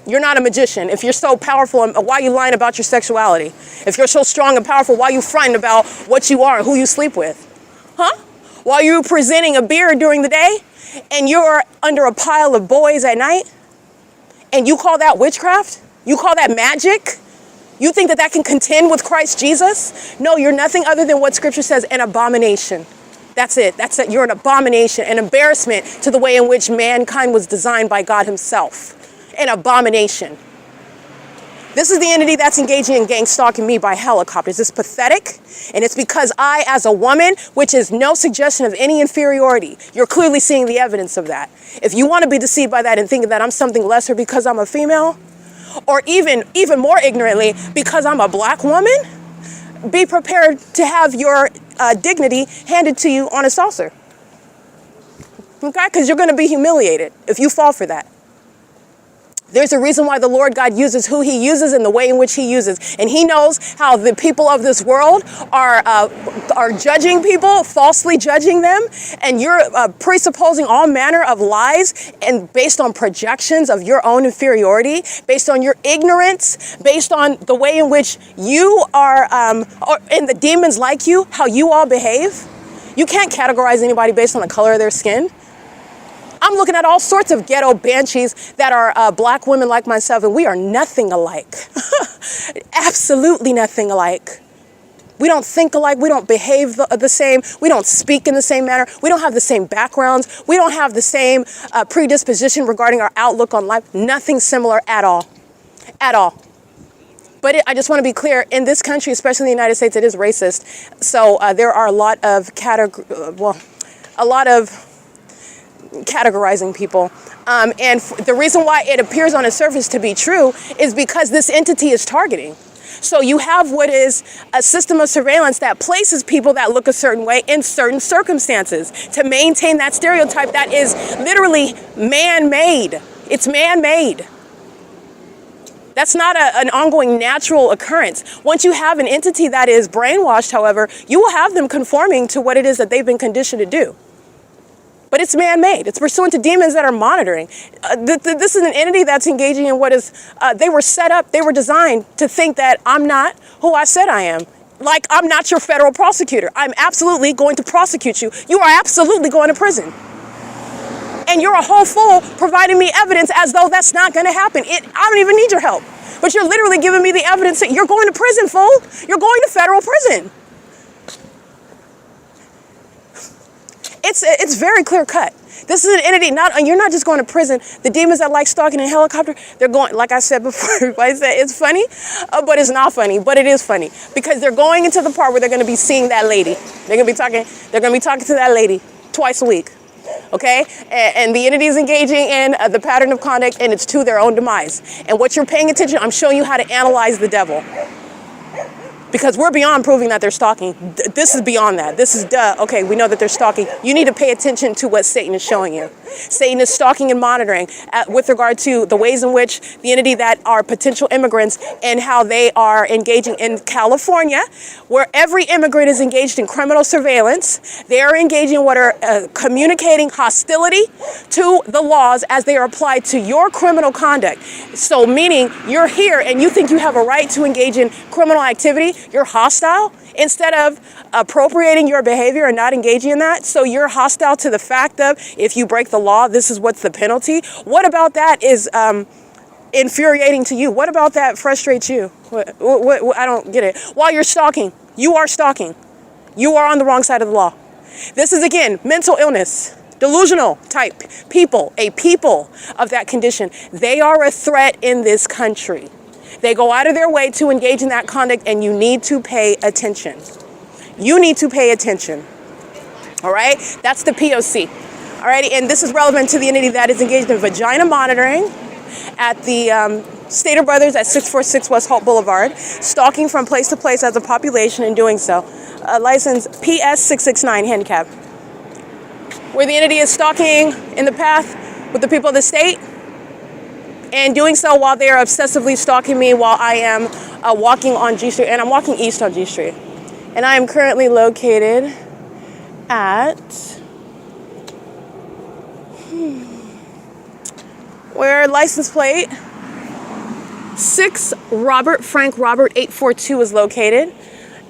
You're not a magician. If you're so powerful, why are you lying about your sexuality? If you're so strong and powerful, why are you fronting about what you are and who you sleep with? Huh? Why are you presenting a beard during the day and you're under a pile of boys at night? And you call that witchcraft? You call that magic? You think that that can contend with Christ Jesus? No, you're nothing other than what Scripture says, an abomination. That's it. That's it. You're an abomination, an embarrassment to the way in which mankind was designed by God himself. An abomination. This is the entity that's engaging in gang stalking me by helicopters. It's pathetic, and it's because I, as a woman, which is no suggestion of any inferiority, you're clearly seeing the evidence of that. If you want to be deceived by that and think that I'm something lesser because I'm a female, or even more ignorantly, because I'm a black woman, be prepared to have your dignity handed to you on a saucer. Okay? Because you're going to be humiliated if you fall for that. There's a reason why the Lord God uses who he uses and the way in which he uses. And he knows how the people of this world are judging people, falsely judging them. And you're presupposing all manner of lies and based on projections of your own inferiority, based on your ignorance, based on the way in which you are, and the demons like you, how you all behave. You can't categorize anybody based on the color of their skin. I'm looking at all sorts of ghetto banshees that are black women like myself, and we are nothing alike. Absolutely nothing alike. We don't think alike. We don't behave the same. We don't speak in the same manner. We don't have the same backgrounds. We don't have the same predisposition regarding our outlook on life. Nothing similar at all. At all. But I just want to be clear, in this country, especially in the United States, it is racist. So there are a lot of categorizing people. And the reason why it appears on the surface to be true is because this entity is targeting. So you have what is a system of surveillance that places people that look a certain way in certain circumstances to maintain that stereotype that is literally man-made. It's man-made. That's not an ongoing natural occurrence. Once you have an entity that is brainwashed, however, you will have them conforming to what it is that they've been conditioned to do. But it's man-made. It's pursuant to demons that are monitoring. This is an entity that's engaging in what is, they were set up, they were designed to think that I'm not who I said I am. Like, I'm not your federal prosecutor. I'm absolutely going to prosecute you. You are absolutely going to prison. And you're a whole fool providing me evidence as though that's not going to happen. I don't even need your help. But you're literally giving me the evidence that you're going to prison, fool. You're going to federal prison. It's very clear cut. This is an entity, you're not just going to prison. The demons that like stalking in a helicopter, they're going, like I said before, everybody said it's funny, but it's not funny, but it is funny. Because they're going into the part where they're going to be seeing that lady. They're going to be talking to that lady twice a week. Okay? And the entity is engaging in the pattern of conduct, and it's to their own demise. And what you're paying attention, I'm showing you how to analyze the devil. Because we're beyond proving that they're stalking. This is beyond that. This is okay, we know that they're stalking. You need to pay attention to what Satan is showing you. Satan is stalking and monitoring with regard to the ways in which the entity that are potential immigrants and how they are engaging in California, where every immigrant is engaged in criminal surveillance. They are engaging in what are communicating hostility to the laws as they are applied to your criminal conduct. So meaning you're here and you think you have a right to engage in criminal activity. You're hostile instead of appropriating your behavior and not engaging in that. So you're hostile to the fact of if you break the law, this is what's the penalty. What about that is infuriating to you? What about that frustrates you? What, I don't get it. While you're stalking, you are stalking. You are on the wrong side of the law. This is, again, mental illness. Delusional type people, a people of that condition. They are a threat in this country. They go out of their way to engage in that conduct, and you need to pay attention. You need to pay attention. All right? That's the P.O.C. All right? And this is relevant to the entity that is engaged in vagina monitoring at the Stater Brothers at 646 West Holt Boulevard, stalking from place to place as a population and doing so. License PS669, handicap. Where the entity is stalking in the path with the people of the state, and doing so while they are obsessively stalking me while I am walking on G Street, and I'm walking east on G Street. And I am currently located at, where license plate 6 Robert Frank Robert 842 is located.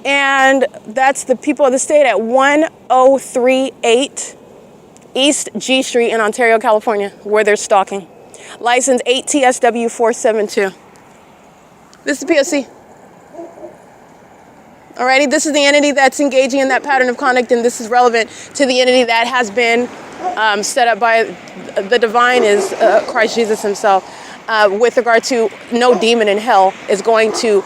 And that's the people of the state at 1038 East G Street in Ontario, California, where they're stalking. License 8TSW472. This is P.O.C. Alrighty, this is the entity that's engaging in that pattern of conduct, and this is relevant to the entity that has been set up by the divine is Christ Jesus himself. With regard to no demon in hell is going to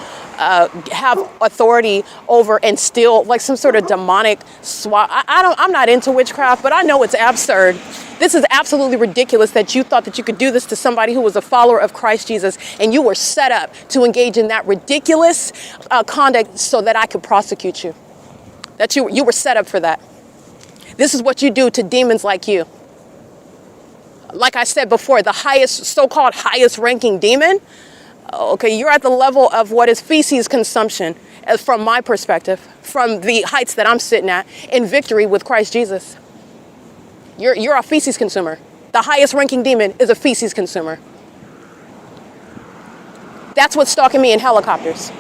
have authority over and still like some sort of demonic swap. I'm not into witchcraft, but I know it's absurd. This is absolutely ridiculous that you thought that you could do this to somebody who was a follower of Christ Jesus, and you were set up to engage in that ridiculous conduct so that I could prosecute you. That you were set up for that. This is what you do to demons like you. Like I said before, the highest, so-called highest ranking demon, okay, you're at the level of what is feces consumption, from my perspective, from the heights that I'm sitting at in victory with Christ Jesus. You're a feces consumer. The highest ranking demon is a feces consumer. That's what's stalking me in helicopters.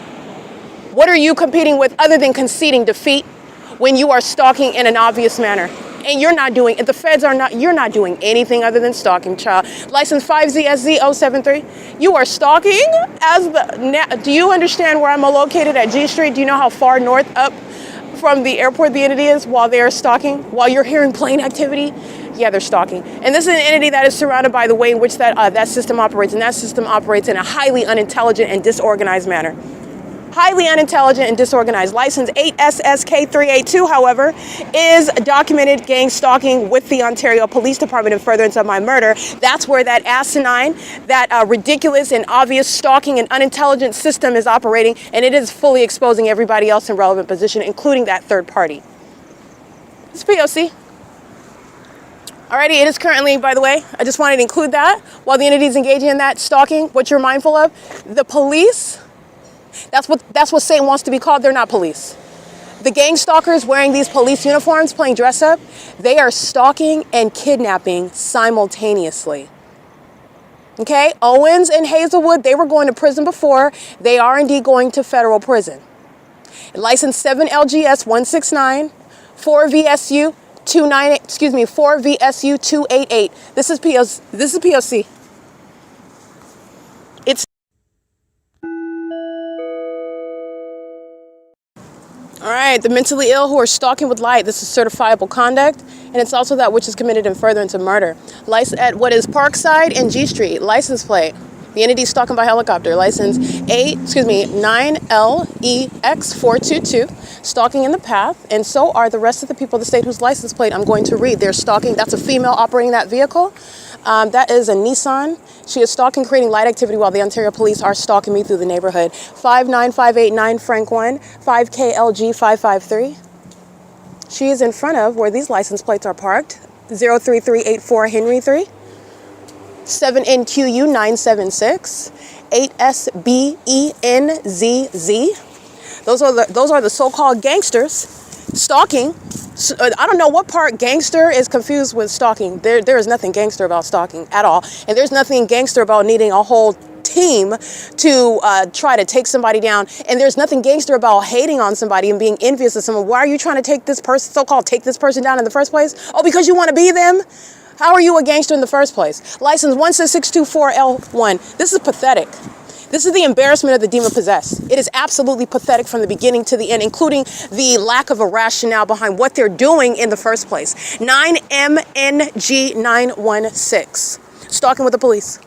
What are you competing with other than conceding defeat when you are stalking in an obvious manner? And you're not doing, the feds are not, you're not doing anything other than stalking, child. License 5ZSZ073. You are stalking as the, do you understand where I'm located at G Street? Do you know how far north up from the airport the entity is while they're stalking? While you're hearing plane activity? Yeah, they're stalking. And this is an entity that is surrounded by the way in which that system operates. And that system operates in a highly unintelligent and disorganized manner. Highly unintelligent and disorganized. License 8SSK382, however, is documented gang stalking with the Ontario Police Department in furtherance of my murder. That's where that asinine, that ridiculous and obvious stalking and unintelligent system is operating, and it is fully exposing everybody else in relevant position, including that third party. It's P.O.C. Alrighty, it is currently, by the way, I just wanted to include that, while the entity is engaging in that stalking, what you're mindful of, the police, that's what Satan wants to be called. They're not police. The gang stalkers wearing these police uniforms, playing dress up, they are stalking and kidnapping simultaneously. Okay, Owens and Hazelwood, they were going to prison before. They are indeed going to federal prison. License 7LGS 169, 4VSU 288. This is P.O.C. It's all right, the mentally ill who are stalking with light. This is certifiable conduct, and it's also that which is committed in furtherance of murder. At what is Parkside and G Street, license plate. The entity stalking by helicopter, license 9LEX422, stalking in the path, and so are the rest of the people of the state whose license plate I'm going to read. They're stalking. That's a female operating that vehicle. That is a Nissan. She is stalking, creating light activity while the Ontario police are stalking me through the neighborhood. 59589 Frank 1, 5KLG 553. She is in front of where these license plates are parked. 03384 Henry 3. 7NQU 976. 8SBENZZ. Those are the so-called gangsters stalking. I don't know what part gangster is confused with stalking. There is nothing gangster about stalking at all. And there's nothing gangster about needing a whole team to try to take somebody down. And there's nothing gangster about hating on somebody and being envious of someone. Why are you trying to take this person, so-called take this person down in the first place? Oh, because you want to be them? How are you a gangster in the first place? License 16624L1. This is pathetic. This is the embarrassment of the demon-possessed. It is absolutely pathetic from the beginning to the end, including the lack of a rationale behind what they're doing in the first place. 9MNG916, stalking with the police.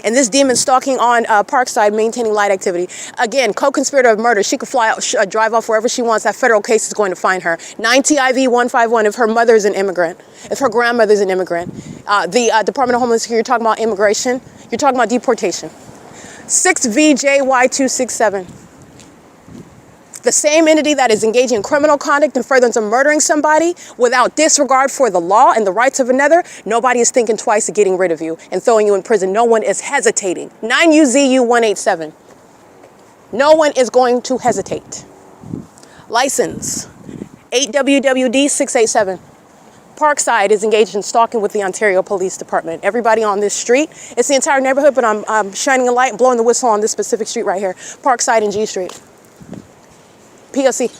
And this demon stalking on Parkside, maintaining light activity. Again, co-conspirator of murder. She could fly out, drive off wherever she wants. That federal case is going to find her. 9TIV151 if her mother is an immigrant. If her grandmother is an immigrant. The Department of Homeland Security, you're talking about immigration. You're talking about deportation. 6VJY267. The same entity that is engaging in criminal conduct and furtherance of murdering somebody without disregard for the law and the rights of another, nobody is thinking twice of getting rid of you and throwing you in prison. No one is hesitating. 9UZU187. No one is going to hesitate. License 8WWD687. Parkside is engaged in stalking with the Ontario Police Department. Everybody on this street, it's the entire neighborhood, but I'm shining a light and blowing the whistle on this specific street right here. Parkside and G Street. P.O.C.